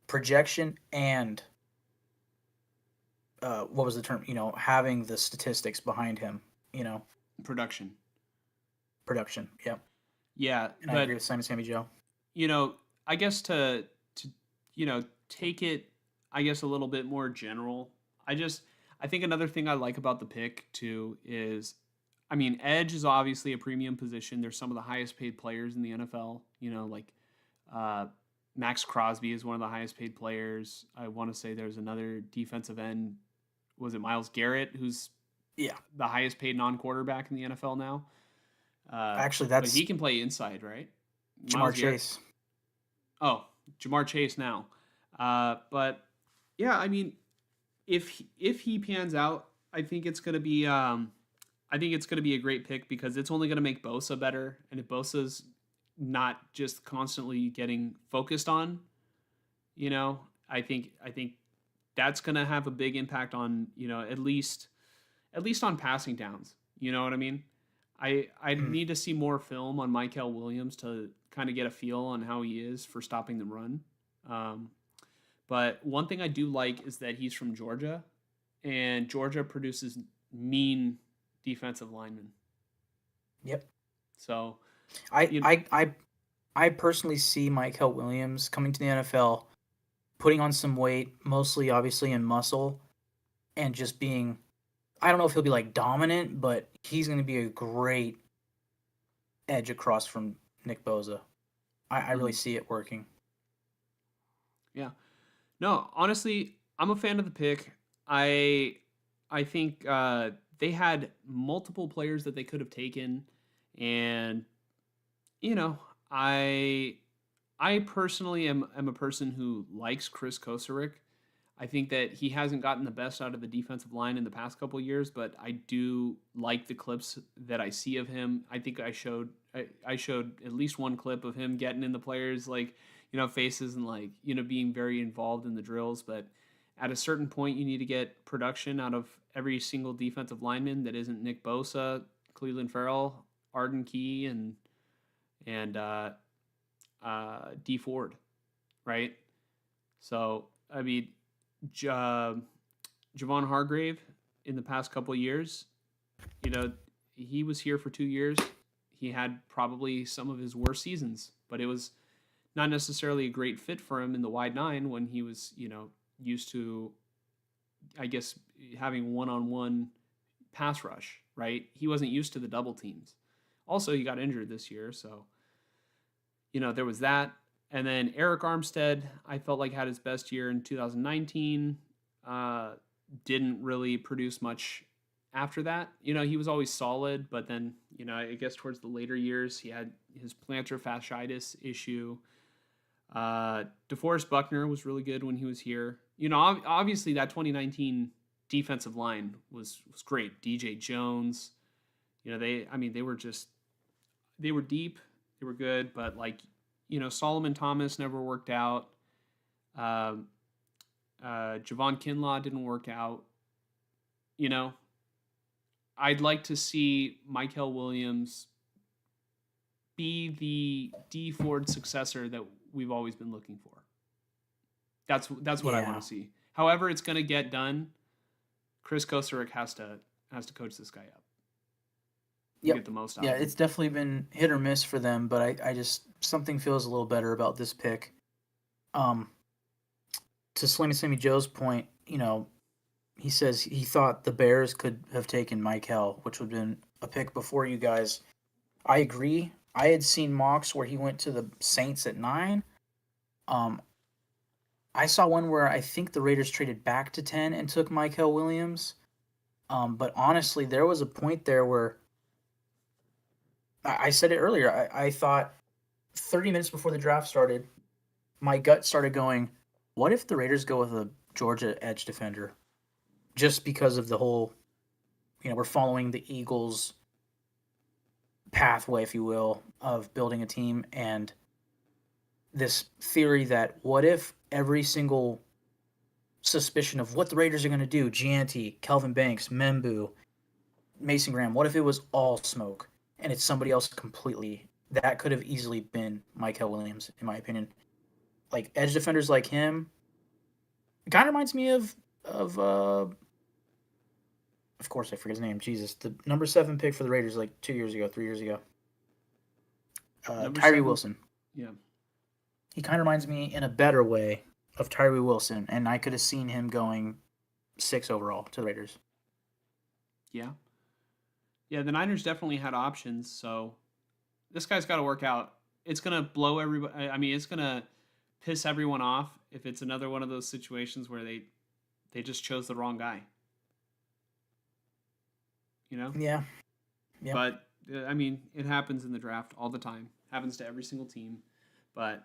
Speaker 7: projection and what was the term? Having the statistics behind him.
Speaker 1: Production.
Speaker 7: Yeah.
Speaker 1: Yeah,
Speaker 7: and I agree with Sammy Joe.
Speaker 1: I guess to take it, I guess, a little bit more general. I think another thing I like about the pick too is, edge is obviously a premium position. There's some of the highest paid players in the NFL. Like Max Crosby is one of the highest paid players. I want to say there's another defensive end. Was it Myles Garrett, who's the highest paid non-quarterback in the NFL now?
Speaker 7: Actually,
Speaker 1: but he can play inside, right?
Speaker 7: Jamar Chase.
Speaker 1: Oh, Jamar Chase now. But yeah, if he pans out, I think it's gonna be a great pick because it's only gonna make Bosa better, and if Bosa's not just constantly getting focused on, I think that's gonna have a big impact on at least on passing downs. You know what I mean? I need to see more film on Michael Williams to kind of get a feel on how he is for stopping the run. Um, but one thing I do like is that he's from Georgia, and Georgia produces mean defensive linemen.
Speaker 7: Yep.
Speaker 1: So
Speaker 7: I
Speaker 1: you
Speaker 7: I personally see Michael Williams coming to the NFL, putting on some weight, mostly obviously in muscle, and just being, I don't know if he'll be like dominant, but he's going to be a great edge across from Nick Bosa. I really see it working.
Speaker 1: Yeah. No, honestly, I'm a fan of the pick. I think they had multiple players that they could have taken, and you know, I personally am a person who likes Chris Kosarick. I think that he hasn't gotten the best out of the defensive line in the past couple of years, but I do like the clips that I see of him. I think I showed at least one clip of him getting in the players like, faces and like, being very involved in the drills, but at a certain point you need to get production out of every single defensive lineman that isn't Nick Bosa, Cleveland Farrell, Arden Key and D Ford, right? So, I mean, Javon Hargrave in the past couple of years, he was here for 2 years. He had probably some of his worst seasons, but it was not necessarily a great fit for him in the wide nine when he was, used to, I guess, having one-on-one pass rush, right? He wasn't used to the double teams. Also, he got injured this year, so, there was that. And then Eric Armstead, I felt like had his best year in 2019. Didn't really produce much after that. He was always solid, but then, I guess towards the later years, he had his plantar fasciitis issue. DeForest Buckner was really good when he was here. Obviously that 2019 defensive line was great. DJ Jones, they were deep, they were good, but like, Solomon Thomas never worked out. Javon Kinlaw didn't work out. I'd like to see Michael Williams be the D Ford successor that we've always been looking for. That's what I want to see. However it's going to get done, Chris Kosarick has to coach this guy up. Get the most out of him.
Speaker 7: It's definitely been hit or miss for them, but I just, something feels a little better about this pick. To Sammy Joe's point, he says he thought the Bears could have taken Michael, which would have been a pick before you guys. I agree. I had seen mocks where he went to the Saints at 9. I saw one where I think the Raiders traded back to 10 and took Michael Williams. But honestly, there was a point there where I said it earlier. I thought 30 minutes before the draft started, my gut started going, what if the Raiders go with a Georgia edge defender? Just because of the whole, we're following the Eagles' pathway, if you will, of building a team, and this theory that what if every single suspicion of what the Raiders are going to do, Gianti, Kelvin Banks, Membu, Mason Graham, what if it was all smoke and it's somebody else completely? That could have easily been Michael Williams, in my opinion. Like edge defenders like him, it kind of reminds me of course I forget his name. Jesus, the number 7 pick for the Raiders like 3 years ago. Tyree Wilson.
Speaker 1: Yeah.
Speaker 7: He kind of reminds me in a better way of Tyree Wilson, and I could have seen him going 6 overall to the Raiders.
Speaker 1: Yeah. Yeah, the Niners definitely had options, so this guy's got to work out. It's going to blow everybody. I mean, it's going to piss everyone off if it's another one of those situations where they just chose the wrong guy.
Speaker 7: Yeah.
Speaker 1: But, I mean, it happens in the draft all the time. Happens to every single team. But,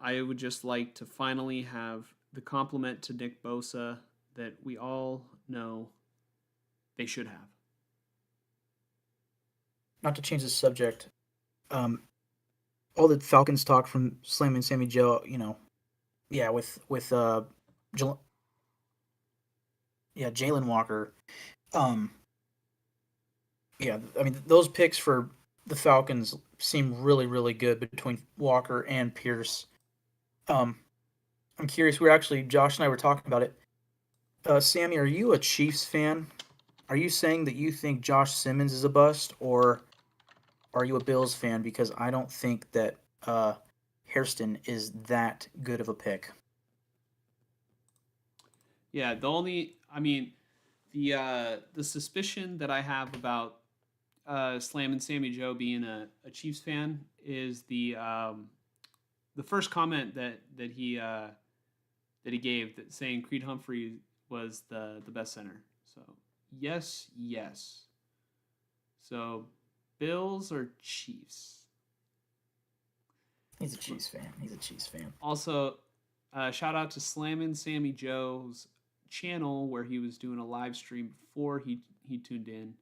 Speaker 1: I would just like to finally have the compliment to Nick Bosa that we all know they should have.
Speaker 7: Not to change the subject, all the Falcons talk from Slam and Sammy Joe, with Jalen Walker. Yeah, I mean those picks for the Falcons seem really, really good between Walker and Pierce. Um, I'm curious. Josh and I were talking about it. Sammy, are you a Chiefs fan? Are you saying that you think Josh Simmons is a bust, or are you a Bills fan? Because I don't think that Hairston is that good of a pick.
Speaker 1: Yeah, the suspicion that I have about Slam and Sammy Joe being a Chiefs fan is the first comment that he gave, that saying Creed Humphrey was the best center. So yes. So Bills or Chiefs?
Speaker 7: He's a Chiefs fan.
Speaker 1: Also, shout out to Slammin' Sammy Joe's channel where he was doing a live stream before he tuned in.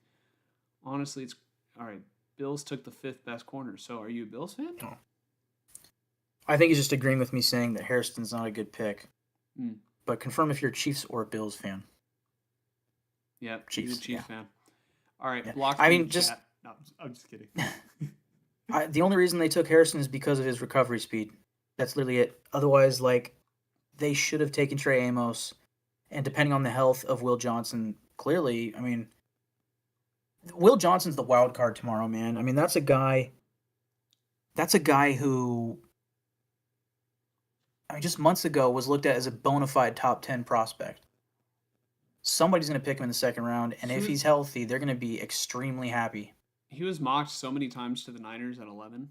Speaker 1: Honestly, it's all right. Bills took the 5th best corner. So, are you a Bills fan?
Speaker 7: No. I think he's just agreeing with me saying that Hairston's not a good pick.
Speaker 1: Mm.
Speaker 7: But confirm if you're a Chiefs or a Bills fan.
Speaker 1: Yep,
Speaker 7: Chiefs,
Speaker 1: he's a Chiefs
Speaker 7: yeah.
Speaker 1: fan. All right,
Speaker 7: Yeah.
Speaker 1: block.
Speaker 7: I
Speaker 1: me
Speaker 7: mean,
Speaker 1: in
Speaker 7: just-
Speaker 1: chat. No, I'm just kidding.
Speaker 7: The only reason they took Harrison is because of his recovery speed. That's literally it. Otherwise, like, they should have taken Trey Amos. And depending on the health of Will Johnson, clearly, I mean, Will Johnson's the wild card tomorrow, man. I mean, that's a guy who, I mean, just months ago was looked at as a bona fide top 10 prospect. Somebody's going to pick him in the second round, and if he's healthy, they're going to be extremely happy.
Speaker 1: He was mocked so many times to the Niners at 11.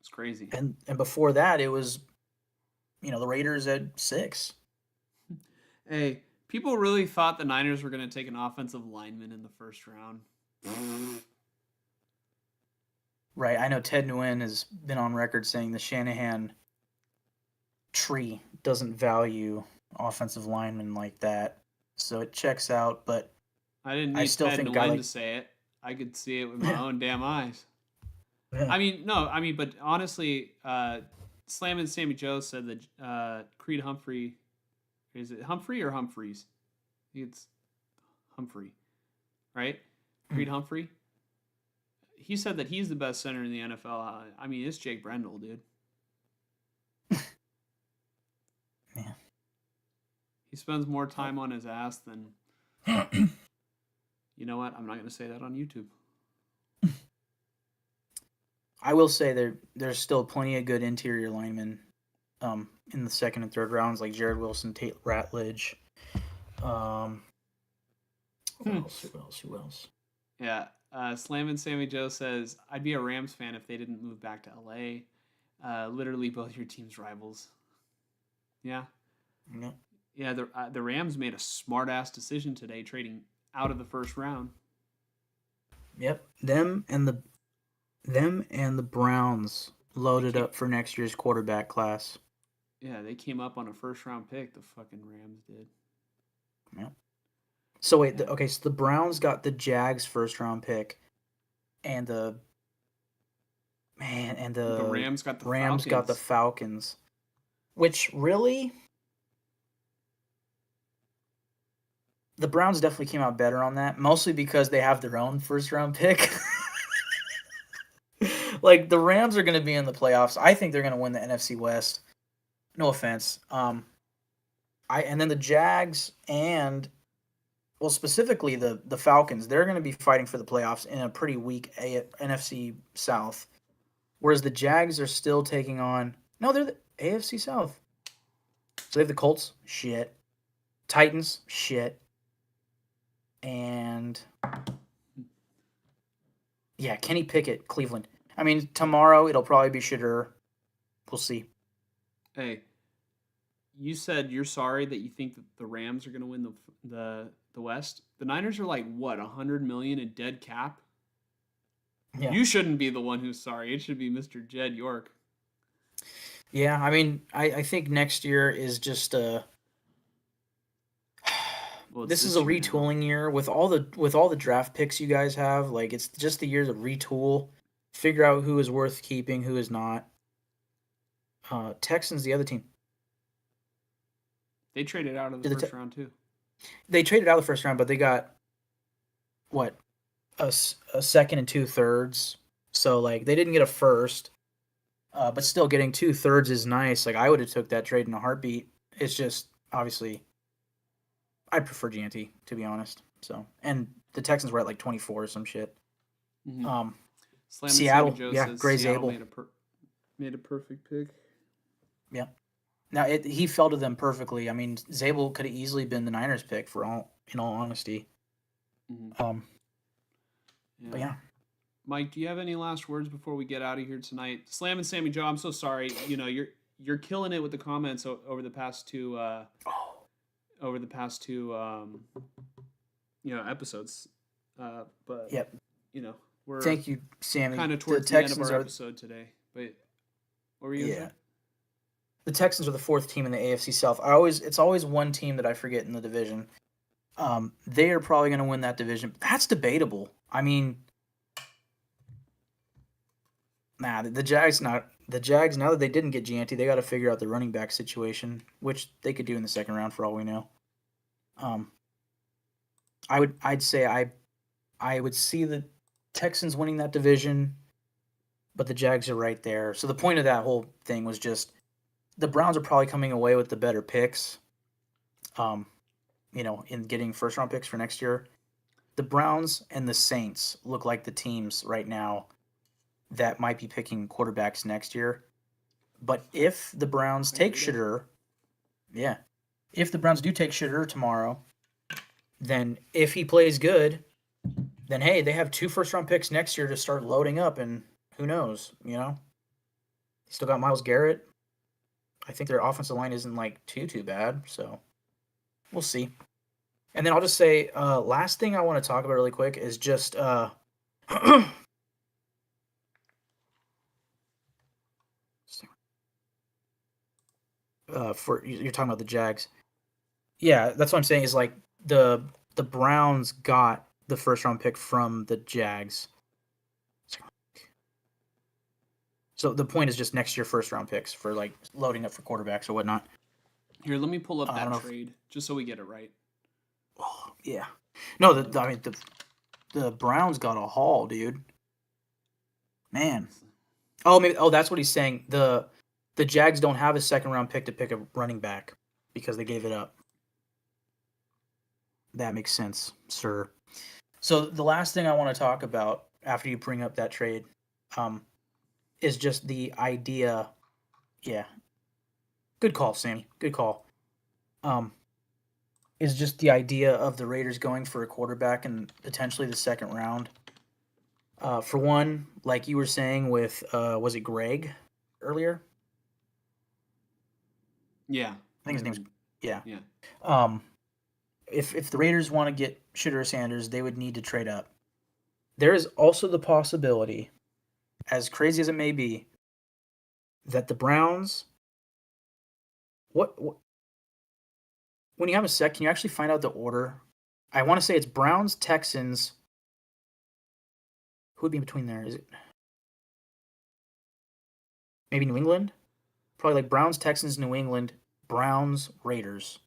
Speaker 1: It's crazy.
Speaker 7: And before that, it was, the Raiders at 6.
Speaker 1: Hey, people really thought the Niners were going to take an offensive lineman in the first round.
Speaker 7: Right. I know Ted Nguyen has been on record saying the Shanahan tree doesn't value offensive linemen like that. So it checks out, but
Speaker 1: I didn't
Speaker 7: I
Speaker 1: need
Speaker 7: still
Speaker 1: Ted
Speaker 7: think a guy
Speaker 1: Nguyen
Speaker 7: like-
Speaker 1: to say it. I could see it with my own damn eyes.
Speaker 7: Yeah.
Speaker 1: But honestly, Slam and Sammy Joe said that Creed Humphrey, is it Humphrey or Humphreys? I think it's Humphrey, right? Creed Humphrey. He said that he's the best center in the NFL. I mean, it's Jake Brendel, dude.
Speaker 7: Yeah.
Speaker 1: He spends more time on his ass than. You know what? I'm not going to say that on YouTube.
Speaker 7: I will say there's still plenty of good interior linemen in the second and third rounds, like Jared Wilson, Tate Ratledge. Who else?
Speaker 1: Yeah. Slam and Sammy Joe says, I'd be a Rams fan if they didn't move back to LA. Literally both your team's rivals. Yeah.
Speaker 7: Yep.
Speaker 1: Yeah, the Rams made a smart-ass decision today, trading out of the first round.
Speaker 7: Yep. Them and the Browns loaded up for next year's quarterback class.
Speaker 1: Yeah, they came up on a first-round pick, the fucking Rams did.
Speaker 7: Yep. So wait, so the Browns got the Jags first round pick, and the
Speaker 1: Rams got the
Speaker 7: Rams
Speaker 1: Falcons.
Speaker 7: got the Falcons, which really the Browns definitely came out better on that, mostly because they have their own first round pick. Like the Rams are going to be in the playoffs. I think they're going to win the NFC West. No offense. And then the Jags and specifically the Falcons, they're going to be fighting for the playoffs in a pretty weak NFC South. Whereas the Jags are still taking on... No, they're the AFC South. So they have the Colts, shit. Titans, shit. And... yeah, Kenny Pickett, Cleveland. I mean, tomorrow it'll probably be Shadur. We'll see.
Speaker 1: Hey, you said you're sorry that you think that the Rams are going to win the West. The Niners are like what, $100 million in dead cap?
Speaker 7: Yeah.
Speaker 1: You shouldn't be the one who's sorry. It should be Mr. Jed York.
Speaker 7: Yeah, I mean, I think next year is just
Speaker 1: Well, it's
Speaker 7: this is a
Speaker 1: year now.
Speaker 7: retooling year with all the draft picks you guys have. Like it's just the year to retool, figure out who is worth keeping, who is not. Texans, the other team.
Speaker 1: They traded out of the
Speaker 7: Did the
Speaker 1: first round too.
Speaker 7: They traded out of the first round, but they got what? a second and 2/3. So like they didn't get a first, but still getting 2/3 is nice. Like I would have took that trade in a heartbeat. It's just obviously I prefer Gianti, to be honest. So and the Texans were at like 24 or some shit.
Speaker 1: Mhm. Slam and
Speaker 7: Seattle,
Speaker 1: Sammy Joe
Speaker 7: yeah,
Speaker 1: says
Speaker 7: Gray
Speaker 1: Seattle
Speaker 7: Zabel.
Speaker 1: made a perfect pick.
Speaker 7: Yeah. Now he fell to them perfectly. I mean, Zabel could have easily been the Niners pick in all honesty.
Speaker 1: Mhm.
Speaker 7: But yeah.
Speaker 1: Mike, do you have any last words before we get out of here tonight? Slam and Sammy Joe, I'm so sorry. You know, you're killing it with the comments over the past two episodes. But
Speaker 7: Yep.
Speaker 1: you know, we're
Speaker 7: Thank you, Sammy.
Speaker 1: kind of
Speaker 7: The
Speaker 1: towards the end of
Speaker 7: Texans
Speaker 1: our
Speaker 7: are
Speaker 1: episode today. But what were you gonna
Speaker 7: yeah.
Speaker 1: say?
Speaker 7: The Texans are the fourth team in the AFC South. It's always one team that I forget in the division. They are probably going to win that division. That's debatable. I mean, the Jags now that they didn't get Gianti, they got to figure out the running back situation, which they could do in the second round for all we know. I'd say I would see the Texans winning that division, but the Jags are right there. So the point of that whole thing was just the Browns are probably coming away with the better picks. In getting first round picks for next year. The Browns and the Saints look like the teams right now that might be picking quarterbacks next year. But if the Browns take Shedeur, if the Browns do take Shedeur tomorrow, then if he plays good, then hey, they have 2 first round picks next year to start loading up, and who knows, Still got Myles Garrett. I think their offensive line isn't like too bad, so we'll see. And then I'll just say, last thing I want to talk about really quick is just for you're talking about the Jags. Yeah, that's what I'm saying is like the Browns got the first round pick from the Jags. So the point is just next year first round picks for like loading up for quarterbacks or whatnot.
Speaker 1: Here, let me pull up
Speaker 7: I don't
Speaker 1: that
Speaker 7: know if-
Speaker 1: trade just so we get it right.
Speaker 7: Oh, yeah. No, the Browns got a haul, dude. Man. Oh, that's what he's saying. The Jags don't have a second round pick to pick a running back because they gave it up. That makes sense, sir. So the last thing I want to talk about after you bring up that trade, is just the idea. Yeah. Good call, Sammy. Good call. Is just the idea of the Raiders going for a quarterback in potentially the second round. For one, like you were saying with was it Greg earlier?
Speaker 1: Yeah.
Speaker 7: I think his name's yeah.
Speaker 1: Yeah.
Speaker 7: If the Raiders want to get Shedeur Sanders, they would need to trade up. There is also the possibility, as crazy as it may be, that the Browns. What when you have a sec, can you actually find out the order? I want to say it's Browns, Texans. Who would be in between there? Is it maybe New England? Probably like Browns, Texans, New England, Browns, Raiders.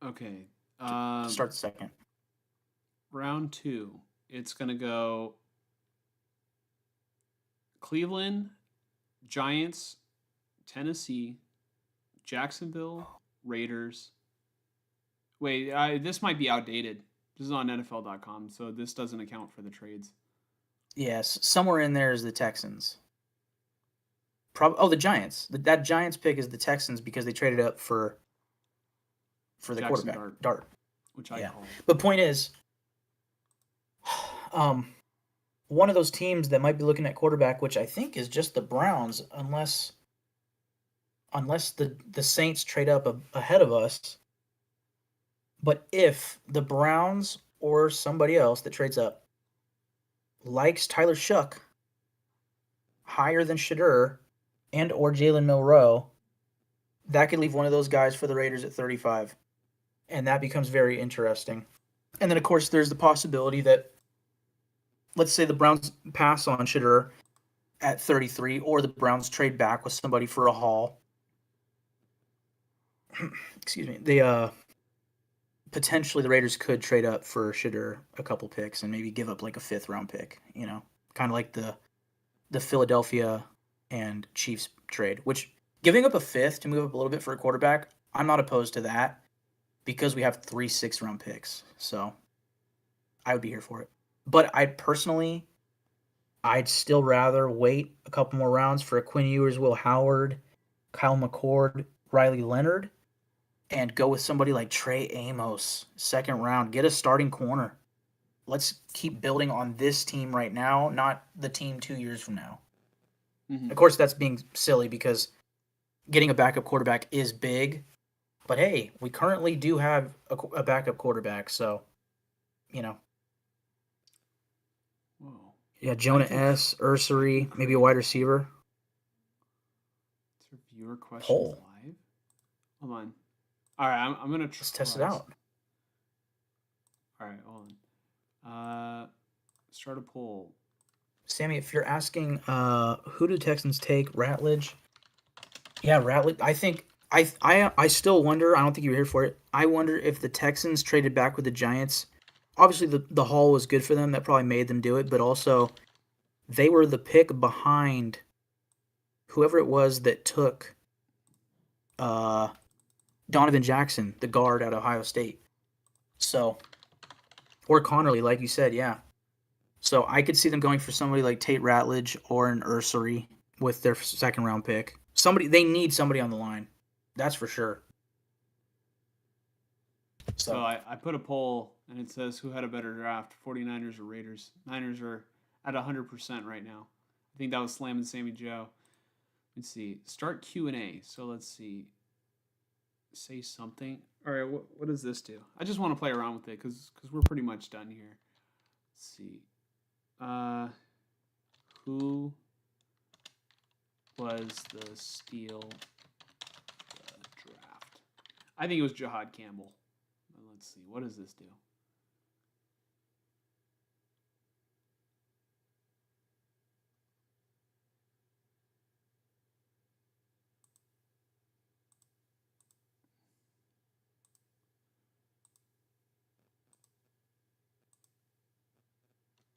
Speaker 1: Okay.
Speaker 7: To start the second.
Speaker 1: Round 2. It's going to go Cleveland, Giants, Tennessee, Jacksonville, Raiders. Wait, this might be outdated. This is on NFL.com, so this doesn't account for the trades.
Speaker 7: Yes, somewhere in there is the Texans. The Giants. That Giants pick is the Texans because they traded up for the
Speaker 1: Jackson
Speaker 7: quarterback, Dart.
Speaker 1: Which I
Speaker 7: Yeah.
Speaker 1: call.
Speaker 7: But point is, one of those teams that might be looking at quarterback, which I think is just the Browns, unless the Saints trade up ahead of us. But if the Browns or somebody else that trades up likes Tyler Shuck higher than Shedeur and or Jalen Milroe, that could leave one of those guys for the Raiders at 35. And that becomes very interesting. And then, of course, there's the possibility that, let's say the Browns pass on Shedeur at 33, or the Browns trade back with somebody for a haul. Excuse me. potentially the Raiders could trade up for Shedeur a couple picks and maybe give up like a 5th round pick, you know, kind of like the Philadelphia and Chiefs trade, which giving up a 5th to move up a little bit for a quarterback, I'm not opposed to that because we have 3 6th round picks. So I would be here for it. But I'd still rather wait a couple more rounds for a Quinn Ewers, Will Howard, Kyle McCord, Riley Leonard, and go with somebody like Trey Amos, 2nd round. Get a starting corner. Let's keep building on this team right now, not the team 2 years from now.
Speaker 1: Mhm.
Speaker 7: Of course, that's being silly because getting a backup quarterback is big. But hey, we currently do have a backup quarterback, so, you know.
Speaker 1: Whoa.
Speaker 7: Yeah, Jonah
Speaker 1: think-
Speaker 7: S., Ursery, maybe a wide receiver.
Speaker 1: Is there viewer questions
Speaker 7: Poll.
Speaker 1: live? Hold on. All right, I'm gonna try.
Speaker 7: Let's test it out.
Speaker 1: All right, hold on. Start a poll.
Speaker 7: Sammy, if you're asking who do Texans take, Ratledge? Yeah, Ratledge. I think I still wonder, I don't think you were here for it. I wonder if the Texans traded back with the Giants. Obviously the haul was good for them. That probably made them do it, but also they were the pick behind whoever it was that took Donovan Jackson, the guard at Ohio State. So, or Connerly, like you said, yeah. So I could see them going for somebody like Tate Ratledge or an Ursery with their 2nd round pick. They need somebody on the line. That's for sure.
Speaker 1: So I put a poll and it says who had a better draft, 49ers or Raiders. Niners are at 100% right now. I think that was Slam and Sammy Joe. Let's see. Start Q&A. So let's see. Say something. All right, what does this do? I just want to play around with it because we're pretty much done here. Let's see. Who was the steal draft? I think it was Jahad Campbell. Let's see. What does this do?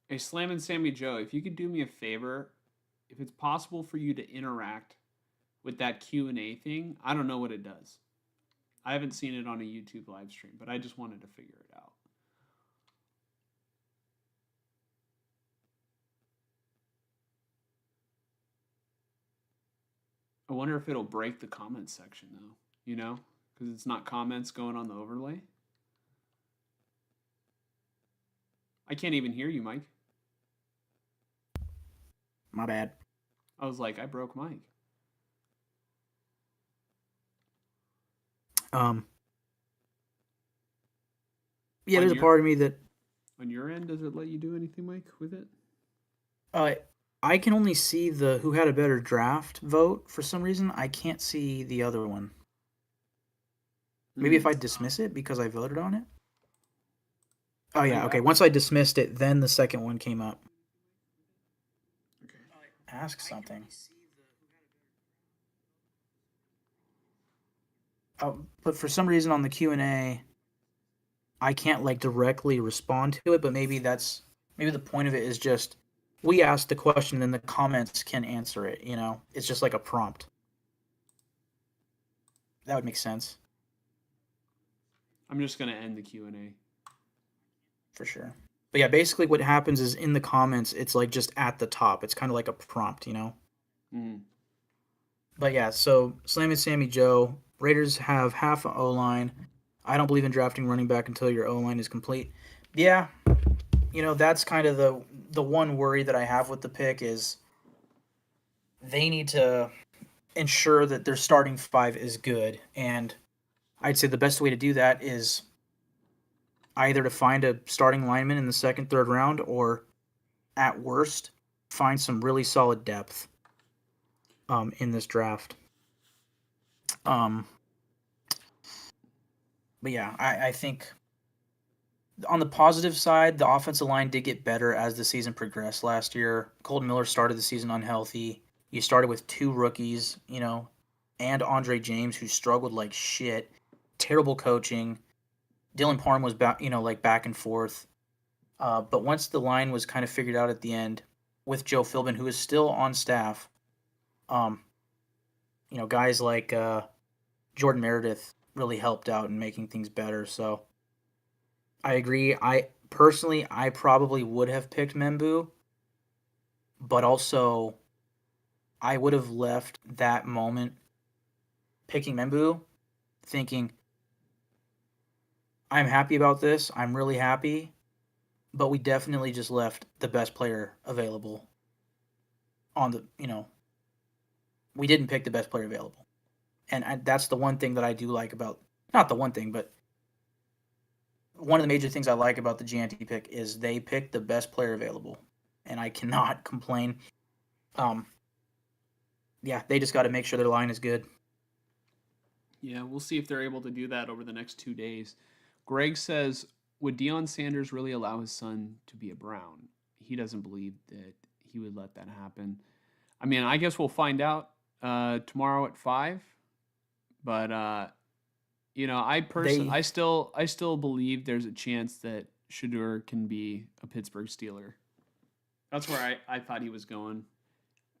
Speaker 1: Hey, Slam and Sammy Joe, if you could do me a favor, if it's possible for you to interact with that Q&A thing, I don't know what it does. I haven't seen it on a YouTube live stream, but I just wanted to figure it out. I wonder if it'll break the comments section, though, you know? Because it's not comments going on the overlay. I can't even hear you, Mike.
Speaker 7: My bad.
Speaker 1: I was like, I broke Mike.
Speaker 7: Yeah,
Speaker 1: On
Speaker 7: there's a
Speaker 1: your-
Speaker 7: part of me that
Speaker 1: On your end, does it let you do anything, Mike, with it?
Speaker 7: I can only see the who had a better draft vote for some reason. I can't see the other one. Maybe if I dismiss it because I voted on it. Oh yeah, okay. Once I dismissed it, then the second one came up.
Speaker 1: Okay.
Speaker 7: Ask something. But for some reason on the Q&A, I can't like directly respond to it. But maybe the point of it is just we ask the question and the comments can answer it. You know, it's just like a prompt. That would make sense
Speaker 1: I'm just gonna end the Q&A.
Speaker 7: for sure. But yeah, basically what happens is in the comments, it's like just at the top. It's kind of like a prompt, you know.
Speaker 1: Mm.
Speaker 7: But yeah, so Slam and Sammy Joe, Raiders have half an O-line. I don't believe in drafting running back until your O-line is complete. Yeah, you know, that's kind of the one worry that I have with the pick is they need to ensure that their starting 5 is good. And I'd say the best way to do that is either to find a starting lineman in the 2nd, 3rd round, or at worst, find some really solid depth in this draft. But yeah, I think on the positive side, the offensive line did get better as the season progressed last year. Colton Miller started the season unhealthy. You started with 2 rookies, you know, and Andre James, who struggled like shit. Terrible coaching. Dylan Parham was back, like back and forth. But once the line was kind of figured out at the end with Joe Philbin, who is still on staff, guys like Jordan Meredith really helped out in making things better. So I agree. I probably would have picked Membu, but also I would have left that moment picking Membu thinking, I'm happy about this. I'm really happy, but we definitely just left the best player available on the, we didn't pick the best player available. And that's the one thing that I do like about, not the one thing, but one of the major things I like about the Gianti pick is they picked the best player available, and I cannot complain. Yeah, they just got to make sure their line is good.
Speaker 1: Yeah, we'll see if they're able to do that over the next 2 days. Greg says, would Deion Sanders really allow his son to be a Brown? He doesn't believe that he would let that happen. I mean, I guess we'll find out tomorrow at 5. But I still believe there's a chance that Shedeur can be a Pittsburgh Steeler. That's where I thought he was going.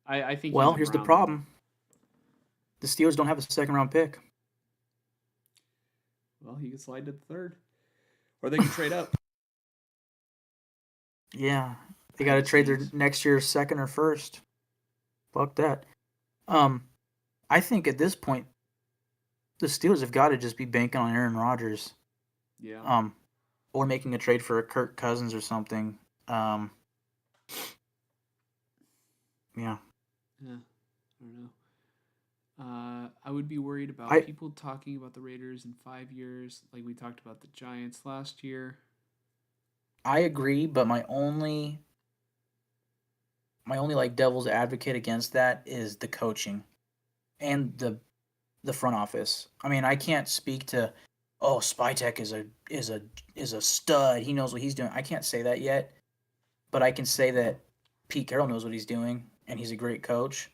Speaker 1: I think.
Speaker 7: Well,
Speaker 1: he's a
Speaker 7: here's the
Speaker 1: Brown.
Speaker 7: problem: the Steelers don't have a second-round pick.
Speaker 1: Well, he could slide to the 3rd, or they can trade up.
Speaker 7: Yeah, they got to trade their next year's second or first. Fuck that. I think at this point, the Steelers have got to just be banking on Aaron Rodgers.
Speaker 1: Yeah.
Speaker 7: Or making a trade for a Kirk Cousins or something. Yeah.
Speaker 1: Yeah. I don't know. I would be worried about people talking about the Raiders in 5 years, like we talked about the Giants last year.
Speaker 7: I agree, but my only like devil's advocate against that is the coaching and the front office. I mean, I can't speak to, oh, Spytek is a stud. He knows what he's doing. I can't say that yet, but I can say that Pete Carroll knows what he's doing, and he's a great coach.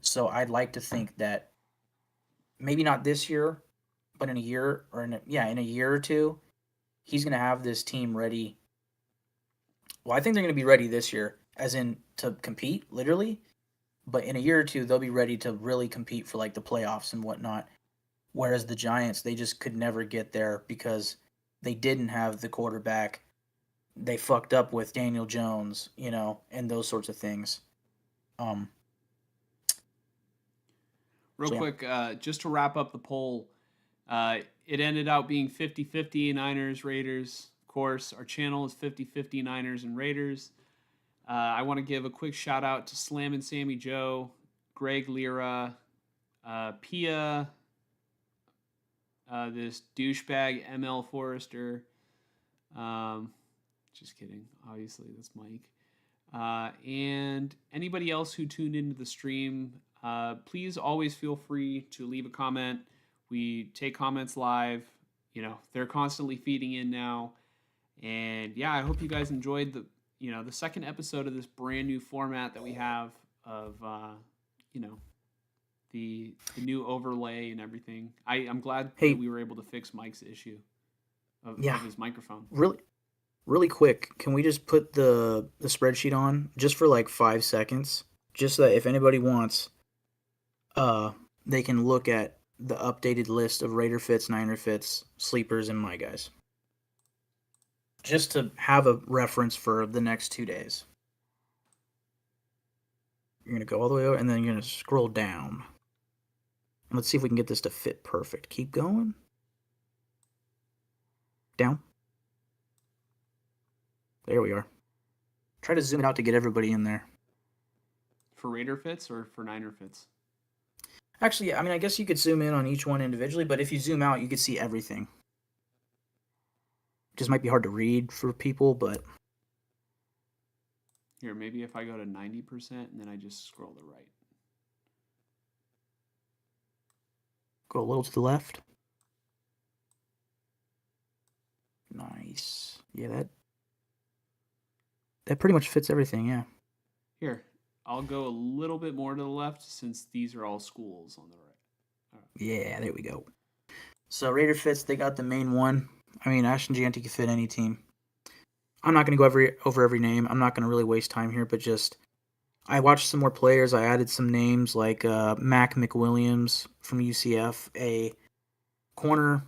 Speaker 7: So I'd like to think that maybe not this year, but in a year in a year or two, he's going to have this team ready. Well, I think they're going to be ready this year, as in to compete, literally. But in a year or two, they'll be ready to really compete for like the playoffs and whatnot. Whereas the Giants, they just could never get there because they didn't have the quarterback. They fucked up with Daniel Jones, and those sorts of things.
Speaker 1: Real quick, just to wrap up the poll, it ended out being 50-50 Niners, Raiders. Of course, our channel is 50-50 Niners and Raiders. I want to give a quick shout out to Slam and Sammy Joe, Greg Lira, Pia, this douchebag ML Forrester. Just kidding. Obviously, that's Mike. And anybody else who tuned into the stream, please always feel free to leave a comment. We take comments live. They're constantly feeding in now. And yeah, I hope you guys enjoyed the second episode of this brand new format that we have of, the new overlay and everything. I'm glad that we were able to fix Mike's issue of his microphone.
Speaker 7: Really quick, can we just put the spreadsheet on just for like 5 seconds? Just so that if anybody wants, they can look at the updated list of Raider fits, Niner fits, sleepers, and my guys. Just to have a reference for the next 2 days. You're going to go all the way over, and then you're going to scroll down. Let's see if we can get this to fit perfect. Keep going. Down. There we are. Try to zoom it out to get everybody in there.
Speaker 1: For Raider fits or for Niner fits?
Speaker 7: Actually, I mean, I guess you could zoom in on each one individually, but if you zoom out, you could see everything. Just might be hard to read for people, but...
Speaker 1: Here, maybe if I go to 90% and then I just scroll to the right.
Speaker 7: Go a little to the left. Nice. Yeah, that pretty much fits everything, yeah.
Speaker 1: Here, I'll go a little bit more to the left since these are all schools on the right.
Speaker 7: Yeah, there we go. So Raider fits, they got the main one. I mean, Ashton Gianti could fit any team. I'm not going to go over every name. I'm not going to really waste time here, but just I watched some more players. I added some names like Mac McWilliams from UCF, a corner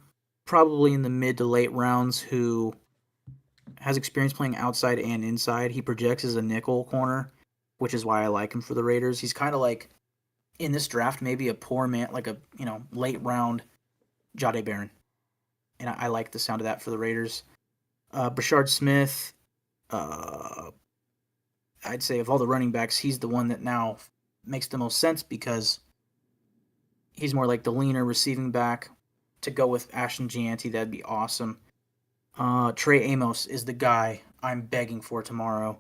Speaker 7: probably in the mid to late rounds who has experience playing outside and inside. He projects as a nickel corner, which is why I like him for the Raiders. He's kind of like in this draft maybe a poor man, like a late round Jade Barron, and I like the sound of that for the Raiders. Brashard Smith, I'd say of all the running backs, he's the one that now makes the most sense because he's more like the leaner receiving back. To go with Ashton Gianti, that'd be awesome. Trey Amos is the guy I'm begging for tomorrow.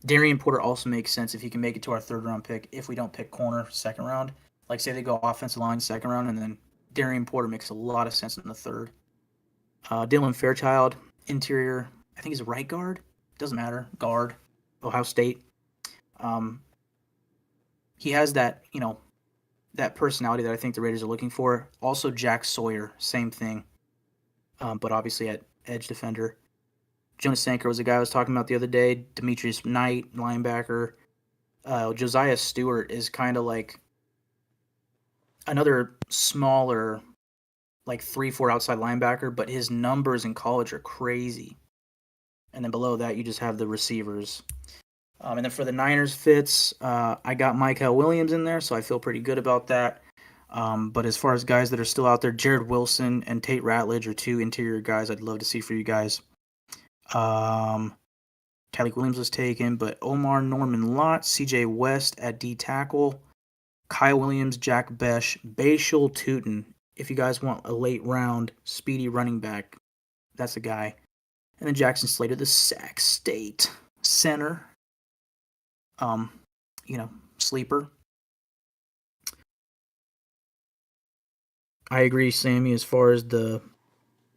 Speaker 7: Darian Porter also makes sense if he can make it to our 3rd round pick if we don't pick corner 2nd round. Like, say they go offensive line 2nd round, and then Darian Porter makes a lot of sense in the 3rd. Dylan Fairchild, interior, I think he's a right guard. Doesn't matter. Guard, Ohio State. He has that, that personality that I think the Raiders are looking for. Also, Jack Sawyer, same thing, but obviously at edge defender. Jonas Sanker was the guy I was talking about the other day. Demetrius Knight, linebacker. Josiah Stewart is kind of like another smaller, like 3-4 outside linebacker, but his numbers in college are crazy. And then below that, you just have the receivers. And then for the Niners fits, I got Mykel Williams in there, so I feel pretty good about that. But as far as guys that are still out there, Jared Wilson and Tate Ratledge are 2 interior guys I'd love to see for you guys. Tyleik Williams was taken, but Omar Norman Lott, CJ West at D tackle, Kyle Williams, Jack Besh, Bashal Tootin. If you guys want a late round speedy running back, that's a guy. And then Jackson Slater, the Sac State center. Sleeper. I agree, Sammy, as far as the...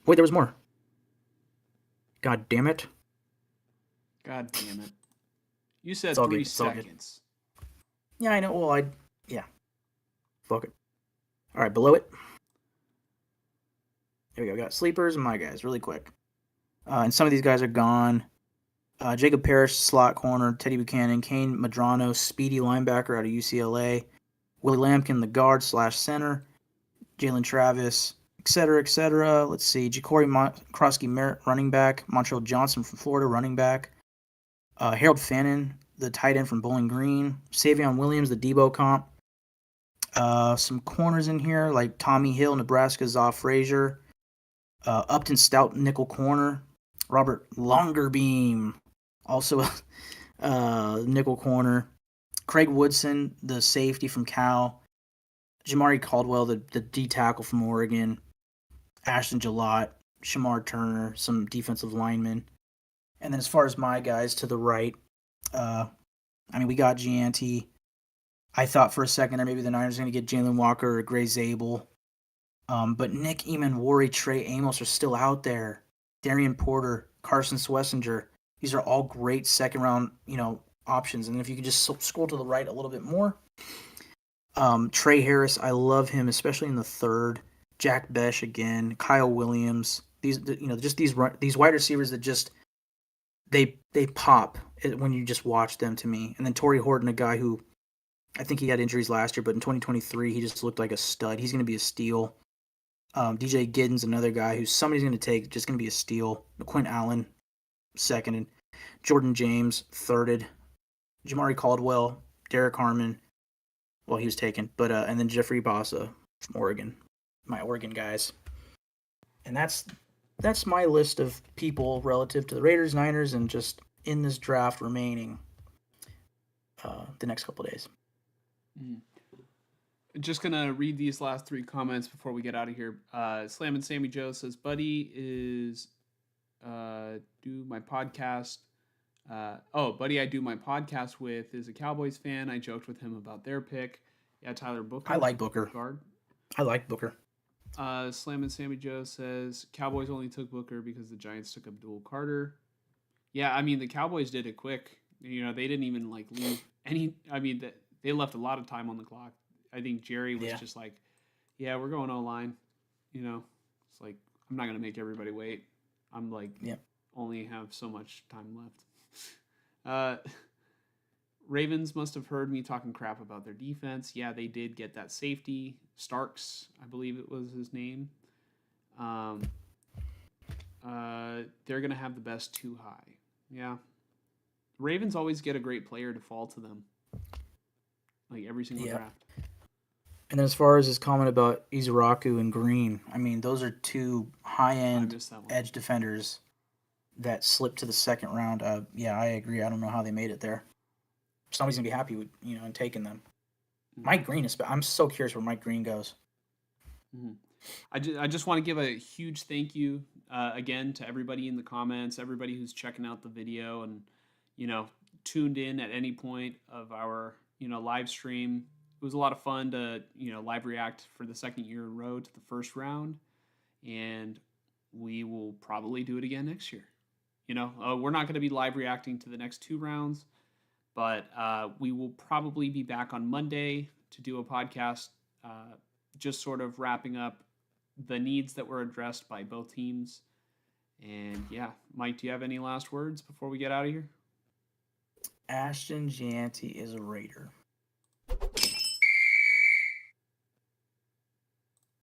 Speaker 7: Wait, there was more. God damn it.
Speaker 1: God damn it. You said
Speaker 7: It's all
Speaker 1: 3
Speaker 7: good, it's all good.
Speaker 1: seconds.
Speaker 7: Yeah, I know. Well, yeah. Fuck it. All right, below it. There we go. Got sleepers and my guys really quick. And some of these guys are gone. Jacob Parrish, slot corner. Teddy Buchanan. Kane Madrano, speedy linebacker out of UCLA. Willie Lampkin, the guard / center. Jalen Travis, etc., etc. Let's see. Ja'Cory Krosky, running back. Montreal Johnson from Florida, running back. Harold Fannin, the tight end from Bowling Green. Savion Williams, the Debo comp. Some corners in here like Tommy Hill, Nebraska, Zaw Frazier. Upton Stout, nickel corner. Robert Longerbeam, also nickel corner. Craig Woodson, the safety from Cal. Jamari Caldwell, the D tackle from Oregon. Ashton Gillott, Shamar Turner, some defensive linemen. And then as far as my guys to the right, we got Gianti. I thought for a second there maybe the Niners were going to get Jalen Walker or Gray Zabel. But Nick Eamon, Trey Amos are still out there. Darian Porter, Carson Swessinger. These are all great second round, options. And if you could just scroll to the right a little bit more. Trey Harris, I love him, especially in the 3rd. Jack Besh again, Kyle Williams. These wide receivers that just they pop when you just watch them to me. And then Torrey Horton, a guy who I think he had injuries last year, but in 2023 he just looked like a stud. He's going to be a steal. DJ Giddens, another guy who somebody's going to take, just going to be a steal. Quint Allen, 2nd. Jordan James, 3rd. Jamari Caldwell, Derek Harmon. Well, he was taken, but and then Jeffrey Bassa from Oregon, my Oregon guys. And that's my list of people relative to the Raiders, Niners, and just in this draft remaining the next couple of days.
Speaker 1: Just gonna read these last 3 comments before we get out of here. Slam and Sammy Joe says, "Buddy is do my podcast. Buddy, I do my podcast with is a Cowboys fan. I joked with him about their pick. Yeah, Tyler Booker.
Speaker 7: I like Booker.
Speaker 1: Guard.
Speaker 7: I like Booker.
Speaker 1: Slam and Sammy Joe says Cowboys only took Booker because the Giants took Abdul Carter. Yeah, the Cowboys did it quick. They didn't even leave any. They left a lot of time on the clock. I think Jerry was just like, "Yeah, we're going O-line." It's like I'm not gonna make everybody wait. I'm like,
Speaker 7: Yep.
Speaker 1: only have so much time left. Ravens must have heard me talking crap about their defense. Yeah, they did get that safety. Starks, I believe it was his name. They're going to have the best too high. Yeah. Ravens always get a great player to fall to them. Like every single
Speaker 7: Yeah.
Speaker 1: draft.
Speaker 7: And then as far as his comment about Izuraku and Green, I mean, those are two
Speaker 1: I
Speaker 7: high-end
Speaker 1: missed that one.
Speaker 7: edge defenders that slipped to the second round. Yeah, I agree. I don't know how they made it there. Somebody's gonna be happy with and taking them. Mike Green is. I'm so curious where Mike Green goes.
Speaker 1: I just want to give a huge thank you again to everybody in the comments, everybody who's checking out the video and, tuned in at any point of our, live stream. It was a lot of fun to, live react for the second year in a row to the first round. And we will probably do it again next year. We're not going to be live reacting to the next 2 rounds, but we will probably be back on Monday to do a podcast, just sort of wrapping up the needs that were addressed by both teams. And yeah, Mike, do you have any last words before we get out of here?
Speaker 7: Ashton Gianti is a Raider.